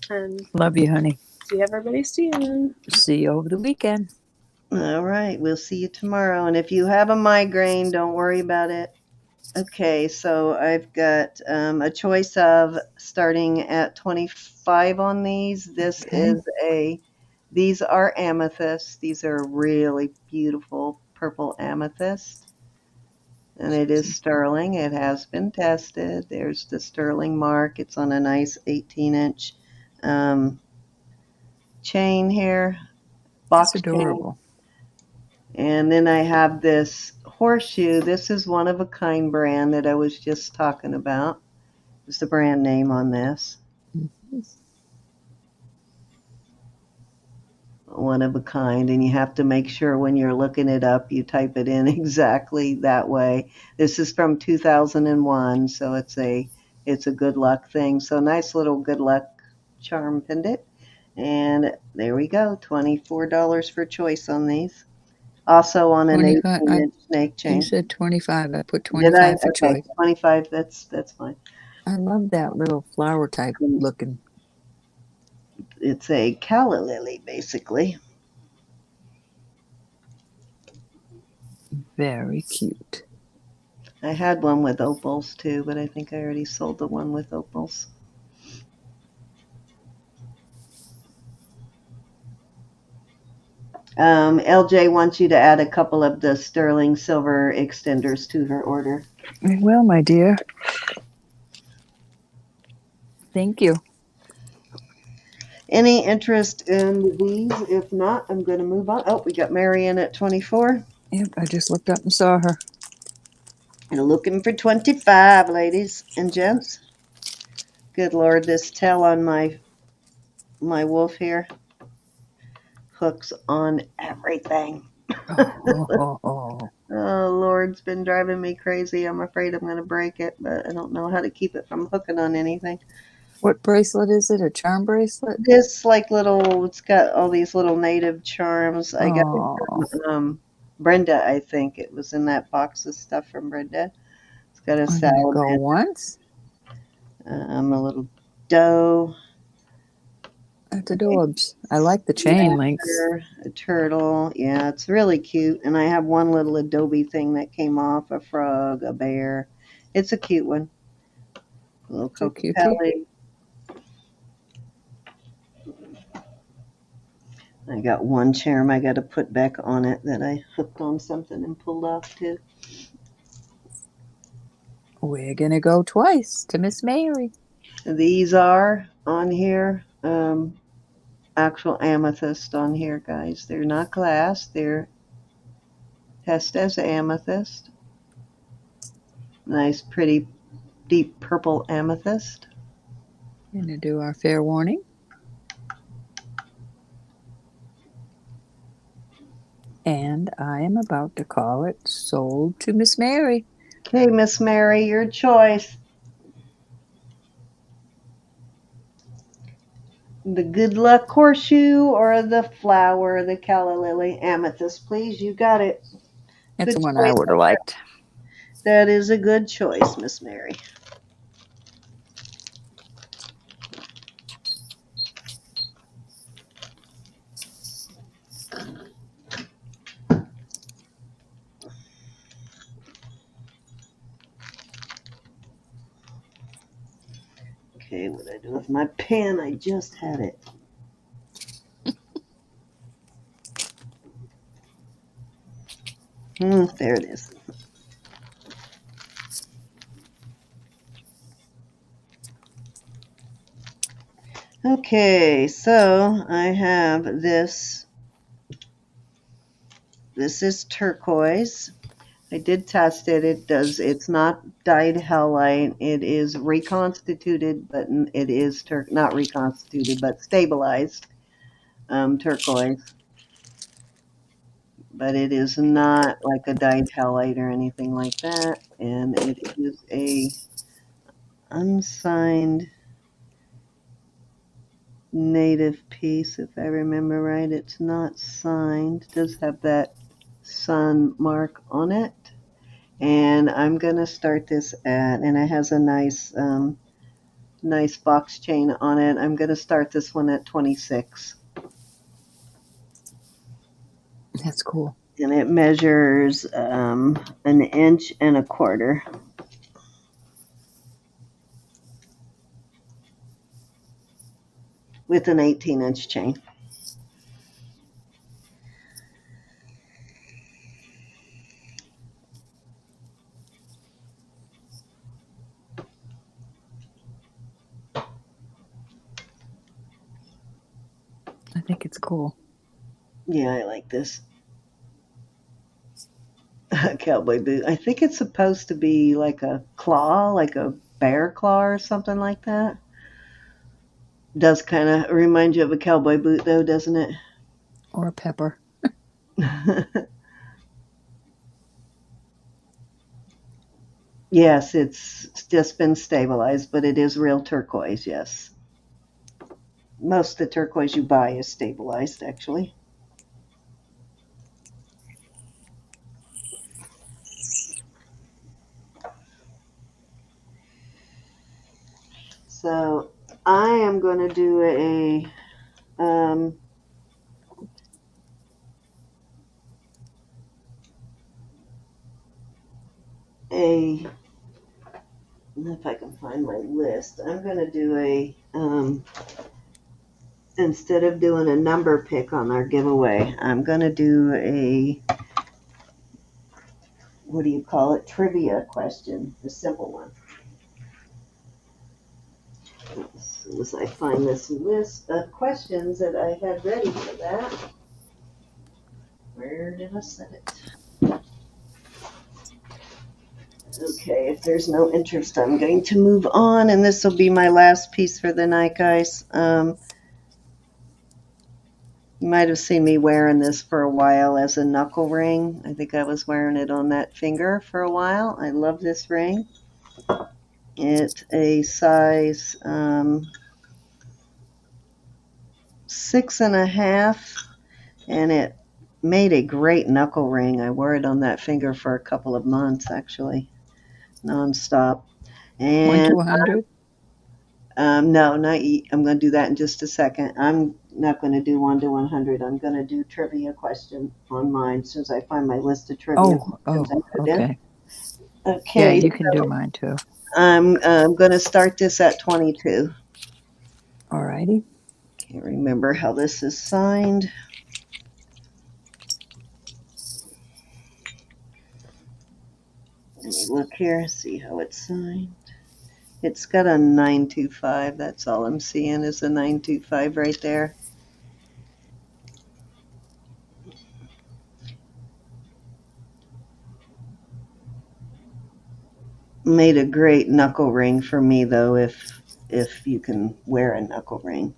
and Love you, honey. see everybody soon. See you over the weekend. All right, we'll see you tomorrow. And if you have a migraine, don't worry about it. Okay, so I've got a choice of starting at 25 on these. This Okay. these are amethysts. These are really beautiful purple amethyst. And it is sterling. It has been tested. There's the sterling mark. It's on a nice 18-inch chain here, That's box chain. adorable. And then I have this horseshoe. This is one of a kind brand that I was just talking about. It's the brand name on this. Mhm. One of a kind, and you have to make sure when you're looking it up, you type it in exactly that way. This is from 2001, so it's a good luck thing. So nice little good luck charm pendant. And there we go, $24 for choice on these. Also on an 25. 18-inch snake You chain. said 25. I put Did I? 25 for Okay, choice. 25. That's fine. I love that little flower type looking. It's a calla lily, basically. Very cute. I had one with opals too, but I think I already sold the one with opals. LJ wants you to add a couple of the sterling silver extenders to her order. Well, my dear. Thank you. Any interest in these? If not, I'm going to move on. Oh, we got Marianne at 24. Yep, I just looked up and saw her. And looking for 25, ladies and gents. Good Lord, this tail on my wolf here hooks on everything. Oh. Oh, Lord, it's been driving me crazy. I'm afraid I'm going to break it, but I don't know how to keep it from hooking on anything. What bracelet is it? A charm bracelet? This it's got all these little native charms. I got it Oh, from Brenda, I think. It was in that box of stuff from Brenda. It's got a I'm gonna go salamander, once. a little doe, That's adorbs. I like the chain links. a turtle. Yeah, it's really cute. And I have one little adobe thing that came off, a frog, a bear. It's a cute one. A little It's a cutie. cocopelli. I got one charm I got to put back on it that I hooked on something and pulled off too. We're gonna go twice to Miss Mary. These are on here, actual amethyst on here, guys. They're not glass. They're test as amethyst. Nice, pretty, deep purple amethyst. Gonna do our fair warning. And I am about to call it sold to Miss Mary. Okay, Miss Mary, your choice. The good luck horseshoe or the flower, the calla lily amethyst, please. You got it. That's Good the one I choice. would have liked. That is a good choice, Miss Mary. Okay, what did I do with my pen? I just had it. There it is. Okay, so I have this. This is turquoise. I did test it. It's not dyed halite. It is reconstituted, but it is not reconstituted, but stabilized turquoise. But it is not like a dyed halite or anything like that. And it is a unsigned native piece, if I remember right. It's not signed. It does have that sun mark on it. And I'm gonna start this and it has a nice box chain on it. I'm gonna start this one at 26. That's cool. And it measures an inch and a quarter. With an 18-inch chain. think it's cool. Yeah, I like this. Cowboy boot. I think it's supposed to be like a claw, like a bear claw or something like that. Does kind of remind you of a cowboy boot, though, doesn't it? Or a pepper. Yes, it's just been stabilized, but it is real turquoise, yes. Most of the turquoise you buy is stabilized, actually. So I am going to do um, if I can find my list, I'm going to do instead of doing a number pick on our giveaway, I'm going to do what do you call it, trivia question, a simple one. As soon as I find this list of questions that I had ready for that, where did I set it? Okay, if there's no interest, I'm going to move on, and this will be my last piece for the night, guys. You might have seen me wearing this for a while as a knuckle ring. I think I was wearing it on that finger for a while. I love this ring. It's a size 6.5, and it made a great knuckle ring. I wore it on that finger for a couple of months, actually, nonstop. 1 And to 100? no, not I'm going to do that in just a second. I'm not going to do 1 to 100. I'm going to do trivia question on mine since I find my list of trivia questions I put in. Okay. Yeah, Okay, you can do mine too. I'm going to start this at 22. Alrighty. Can't remember how this is signed. Let me look here, see how it's signed. It's got a 925. That's all I'm seeing is a 925 right there. Made a great knuckle ring for me, though, if you can wear a knuckle ring.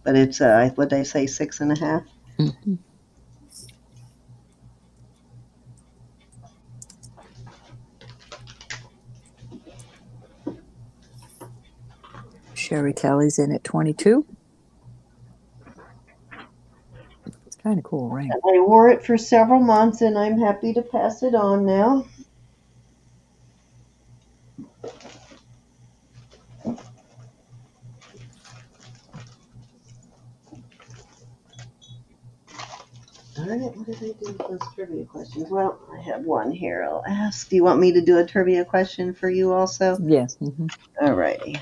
But it's what did I say, 6.5? Mm-hmm. Sherry Kelly's in at 22. It's kind of cool ring. I wore it for several months, and I'm happy to pass it on now. All right, what did I do with those trivia questions? Well, I have one here I'll ask. Do you want me to do a trivia question for you also? Yes. Mm-hmm. All righty.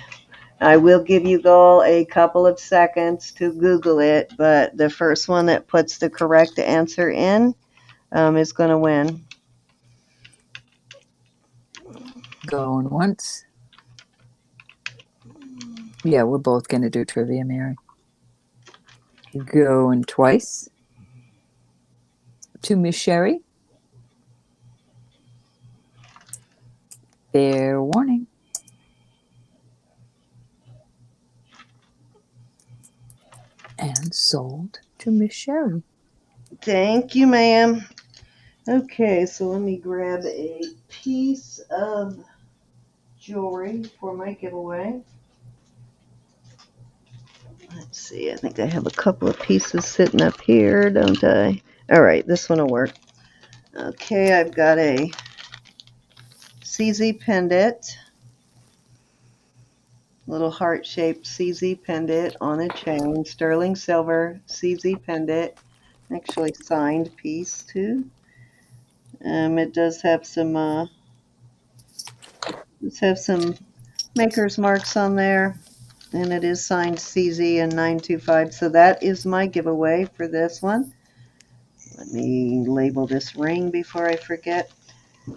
I will give you all a couple of seconds to Google it, but the first one that puts the correct answer in is going to win. Going once. Yeah, we're both going to do trivia, Mary. Going twice. To Miss Sherry. Fair warning. And sold to Miss Sherry. Thank you, ma'am. Okay, so let me grab a piece of jewelry for my giveaway. Let's see, I think I have a couple of pieces sitting up here, don't I? All right, this one will work. Okay, I've got a CZ pendant, little heart-shaped CZ pendant on a chain, sterling silver CZ pendant, actually signed piece too. It does have some maker's marks on there, and it is signed CZ and 925. So that is my giveaway for this one. Let me label this ring before I forget.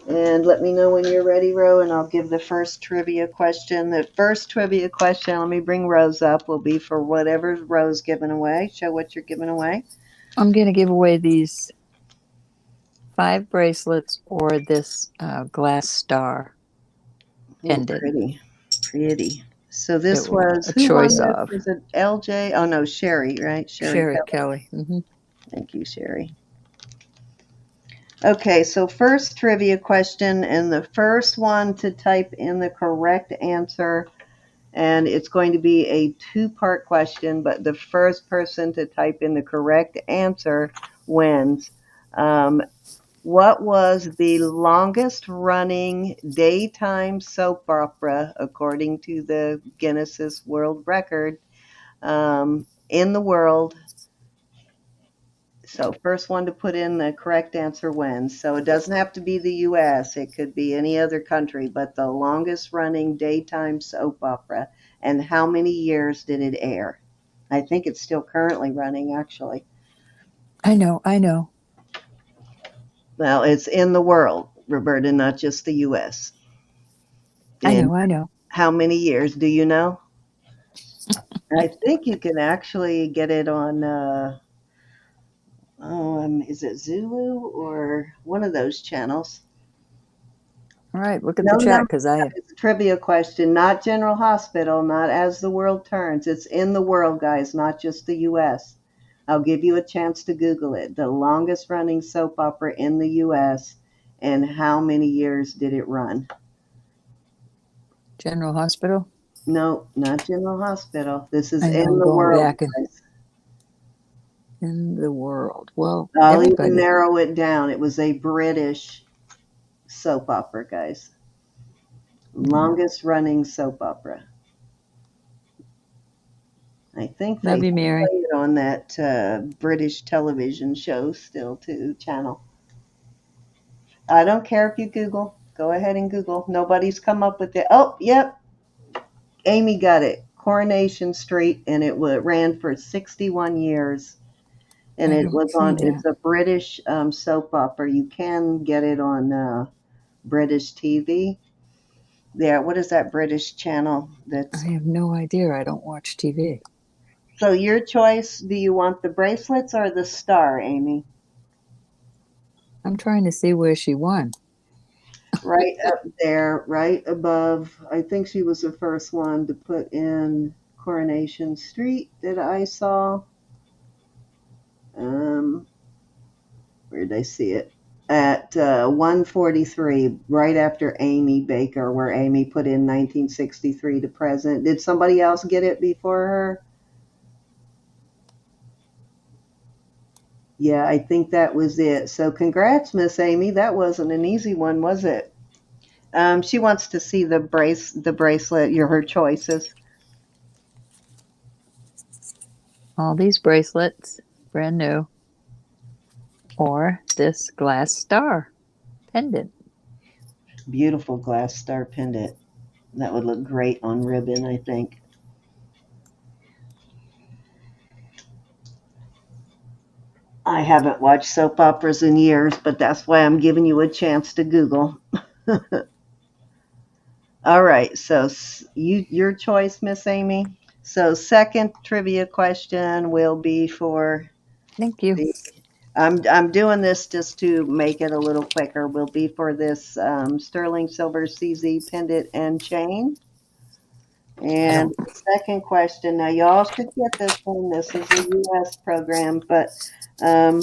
And let me know when you're ready, Ro, and I'll give the first trivia question. The first trivia question, let me bring Rose up, will be for whatever Rose giving away. Show what you're giving away. I'm going to give away these 5 bracelets or this glass star Oh, pendant. pretty, pretty. So It this was was, a who won choice this? of Was it LJ? Oh, no, Sherry, right? Sherry Sherry Kelly. Kelly. Mm-hmm. Thank you, Sherry. Okay, so first trivia question, and the first one to type in the correct answer, and it's going to be a two-part question, but the first person to type in the correct answer wins. What was the longest running daytime soap opera, according to the Guinness World Record, in the world? So first one to put in the correct answer wins. So it doesn't have to be the US, it could be any other country, but the longest running daytime soap opera, and how many years did it air? I think it's still currently running, actually. I know. Well, it's in the world, Roberta, not just the US. I And know. how many years do you know? I think you can actually get it on is it Zulu or one of those channels? All right, look at No, the no, chat because I it's a trivia question, not General Hospital, not As the World Turns. It's in the world, guys, not just the US. I'll give you a chance to Google it. The longest running soap opera in the US, and how many years did it run? General Hospital. No, not General Hospital. This is I know in I'm the going world, back guys. in the world. Well, I'll even everybody. narrow it down. It was a British soap opera, guys. Longest running soap opera. I think they Love you, play Mary. it on that British television show still too, channel. I don't care if you Google. Go ahead and Google. Nobody's come up with it. Oh, yep. Amy got it. Coronation Street, and it ran for 61 years. And I it don't was see on, that. it's a British soap opera. You can get it on British TV. There, what is that British channel I that's. have no idea. I don't watch TV. So your choice, do you want the bracelets or the star, Amy? I'm trying to see where she won. Right up there, right above. I think she was the first one to put in Coronation Street that I saw. Um, where did I see it? At 143, right after Amy Baker, where Amy put in 1963 to present. Did somebody else get it before her? Yeah, I think that was it. So congrats, Miss Amy. That wasn't an easy one, was it? She wants to see the bracelet, her choices. All these bracelets, brand new, or this glass star pendant. Beautiful glass star pendant. That would look great on ribbon, I think. I haven't watched soap operas in years, but that's why I'm giving you a chance to Google. All right, so your choice, Miss Amy. So second trivia question will be for Thank you. the. I'm doing this just to make it a little quicker. Will be for this sterling silver CZ pendant and chain. I And don't. the second question, now y'all should get this one. This is a U.S. program, but um,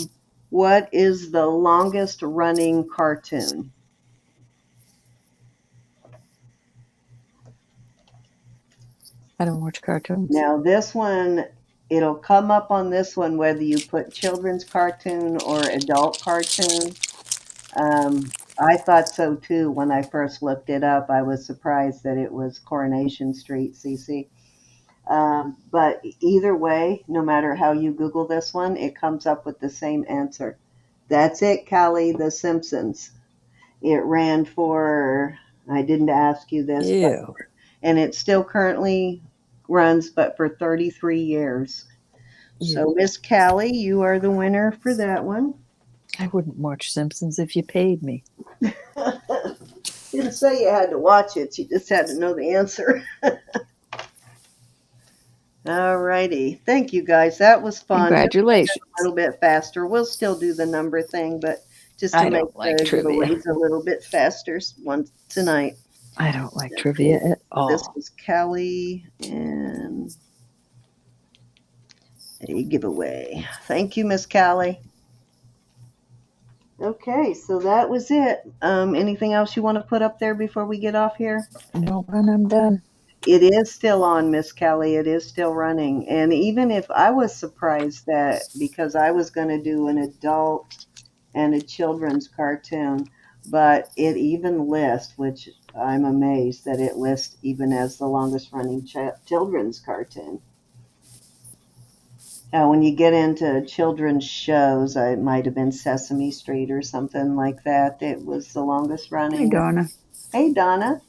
what is the longest running cartoon? I don't watch cartoons. Now, this one, it'll come up on this one whether you put children's cartoon or adult cartoon. I thought so too when I first looked it up. I was surprised that it was Coronation Street, CC. But either way, no matter how you Google this one, it comes up with the same answer. That's it, Callie, The Simpsons. It ran for, I didn't ask you this, but, Ew. and it still currently runs, but for 33 years. So, Ew. Miss Callie, you are the winner for that one. I wouldn't watch Simpsons if you paid me. You didn't say you had to watch it. You just had to know the answer. All righty. Thank you, guys. That was fun. Just Congratulations. a little bit faster. We'll still do the number thing, but just to I make don't like the trivia. giveaways a little bit faster one tonight. I don't like trivia at This all. was Callie and a giveaway. Thank you, Miss Callie. Okay, so that was it. Anything else you want to put up there before we get off here? No, when I'm done. It is still on, Miss Kelly. It is still running. And even if I was surprised that because I was going to do an adult and a children's cartoon, but it even lists, which I'm amazed that it lists even as the longest running children's cartoon. When you get into children's shows, it might have been Sesame Street or something like that. It was the longest Hey, running. Donna. Hey, Donna.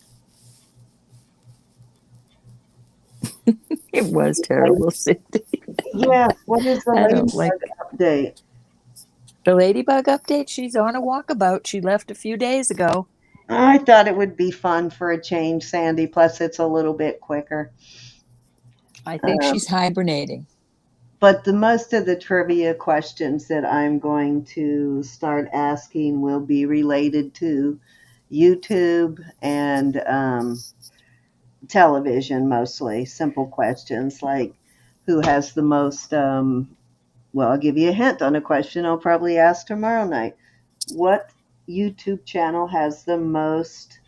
It was terrible, Cindy. Yes, what is the I don't latest like update? the ladybug update. She's on a walkabout. She left a few days ago. I thought it would be fun for a change, Sandy. Plus, it's a little bit quicker. I think she's hibernating. But the most of the trivia questions that I'm going to start asking will be related to YouTube and television, mostly. Simple questions like who has the most, well, I'll give you a hint on a question I'll probably ask tomorrow night. What YouTube channel has the most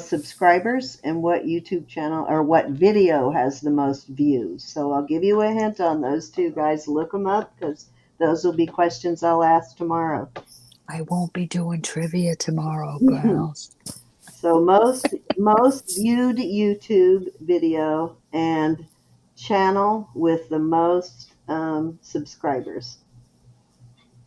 subscribers, and what YouTube channel or what video has the most views? So I'll give you a hint on those two, guys. Look them up because those will be questions I'll ask tomorrow. I won't be doing trivia tomorrow, girls. So most viewed YouTube video and channel with the most subscribers.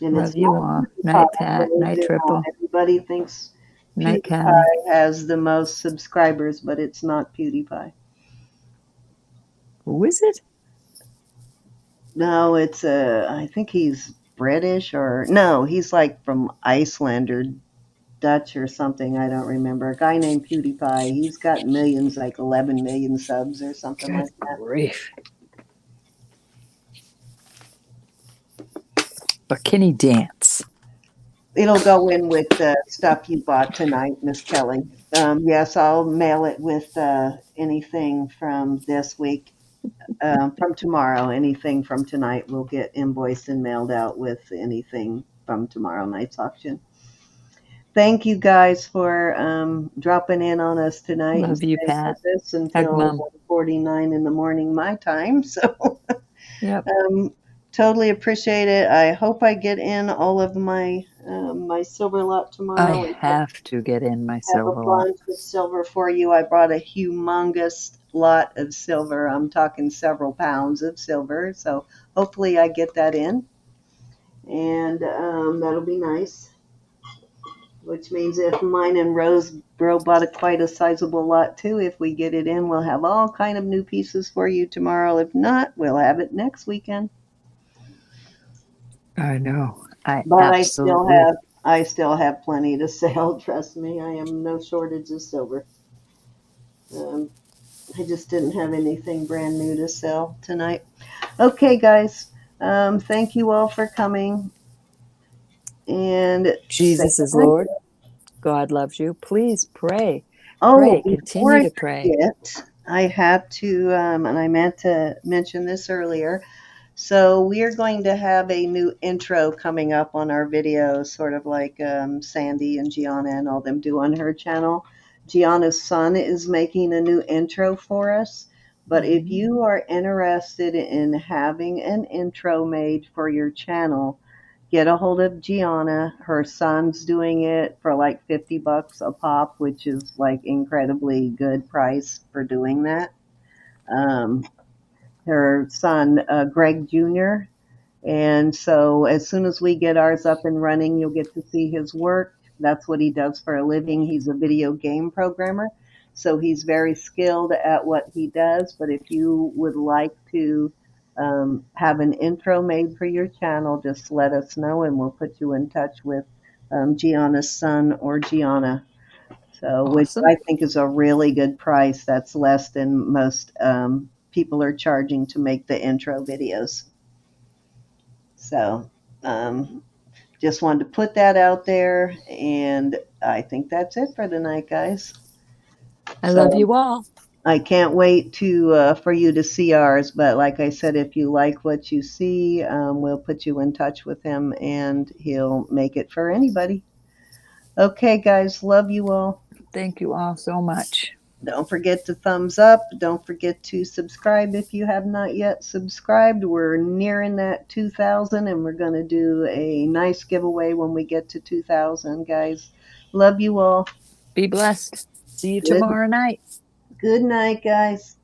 And Love you all. Night, Pat. Night, Triple. Everybody thinks Night, PewDiePie Callie. has the most subscribers, but it's not PewDiePie. Who is it? No, it's I think he's British or no, he's like from Iceland or Dutch or something. I don't remember. A guy named PewDiePie. He's got millions, like 11 million subs or something Good like that. grief. But can he dance? It'll go in with the stuff you bought tonight, Miss Kelly. Yes, I'll mail it with anything from this week. From tomorrow, anything from tonight will get invoiced and mailed out with anything from tomorrow night's auction. Thank you guys for dropping in on us tonight. Love you, Pat. This until 1:49 in the morning my time. So yep. Totally appreciate it. I hope I get in all of my my silver lot tomorrow. I have to get in my silver lot. Have a bunch of silver for you. I brought a humongous lot of silver. I'm talking several pounds of silver. So hopefully I get that in. And that'll be nice. Which means if mine and Rose bought quite a sizable lot too, if we get it in, we'll have all kind of new pieces for you tomorrow. If not, we'll have it next weekend. I know. But I still have plenty to sell. Trust me, I am no shortage of silver. I just didn't have anything brand new to sell tonight. Okay, guys. Thank you all for coming. And Jesus is Lord. God loves you. Please pray. Oh, pray. Continue to pray. I have to, and I meant to mention this earlier. So we are going to have a new intro coming up on our videos, sort of like Sandy and Geanna and all them do on her channel. Gianna's son is making a new intro for us. But if you are interested in having an intro made for your channel, get a hold of Geanna. Her son's doing it for like $50 a pop, which is like incredibly good price for doing that. Her son, Greg Jr. And so as soon as we get ours up and running, you'll get to see his work. That's what he does for a living. He's a video game programmer. So he's very skilled at what he does. But if you would like to have an intro made for your channel, just let us know and we'll put you in touch with Gianna's son or Geanna. So, which Awesome. I think is a really good price. That's less than most people are charging to make the intro videos. So, just wanted to put that out there, and I think that's it for tonight, guys. I love So you all. I can't wait to for you to see ours. But like I said, if you like what you see, we'll put you in touch with him, and he'll make it for anybody. Okay, guys, love you all. Thank you all so much. Don't forget to thumbs up. Don't forget to subscribe if you have not yet subscribed. We're nearing that 2,000, and we're going to do a nice giveaway when we get to 2,000, guys. Love you all. Be blessed. See you Good, tomorrow night. good night, guys.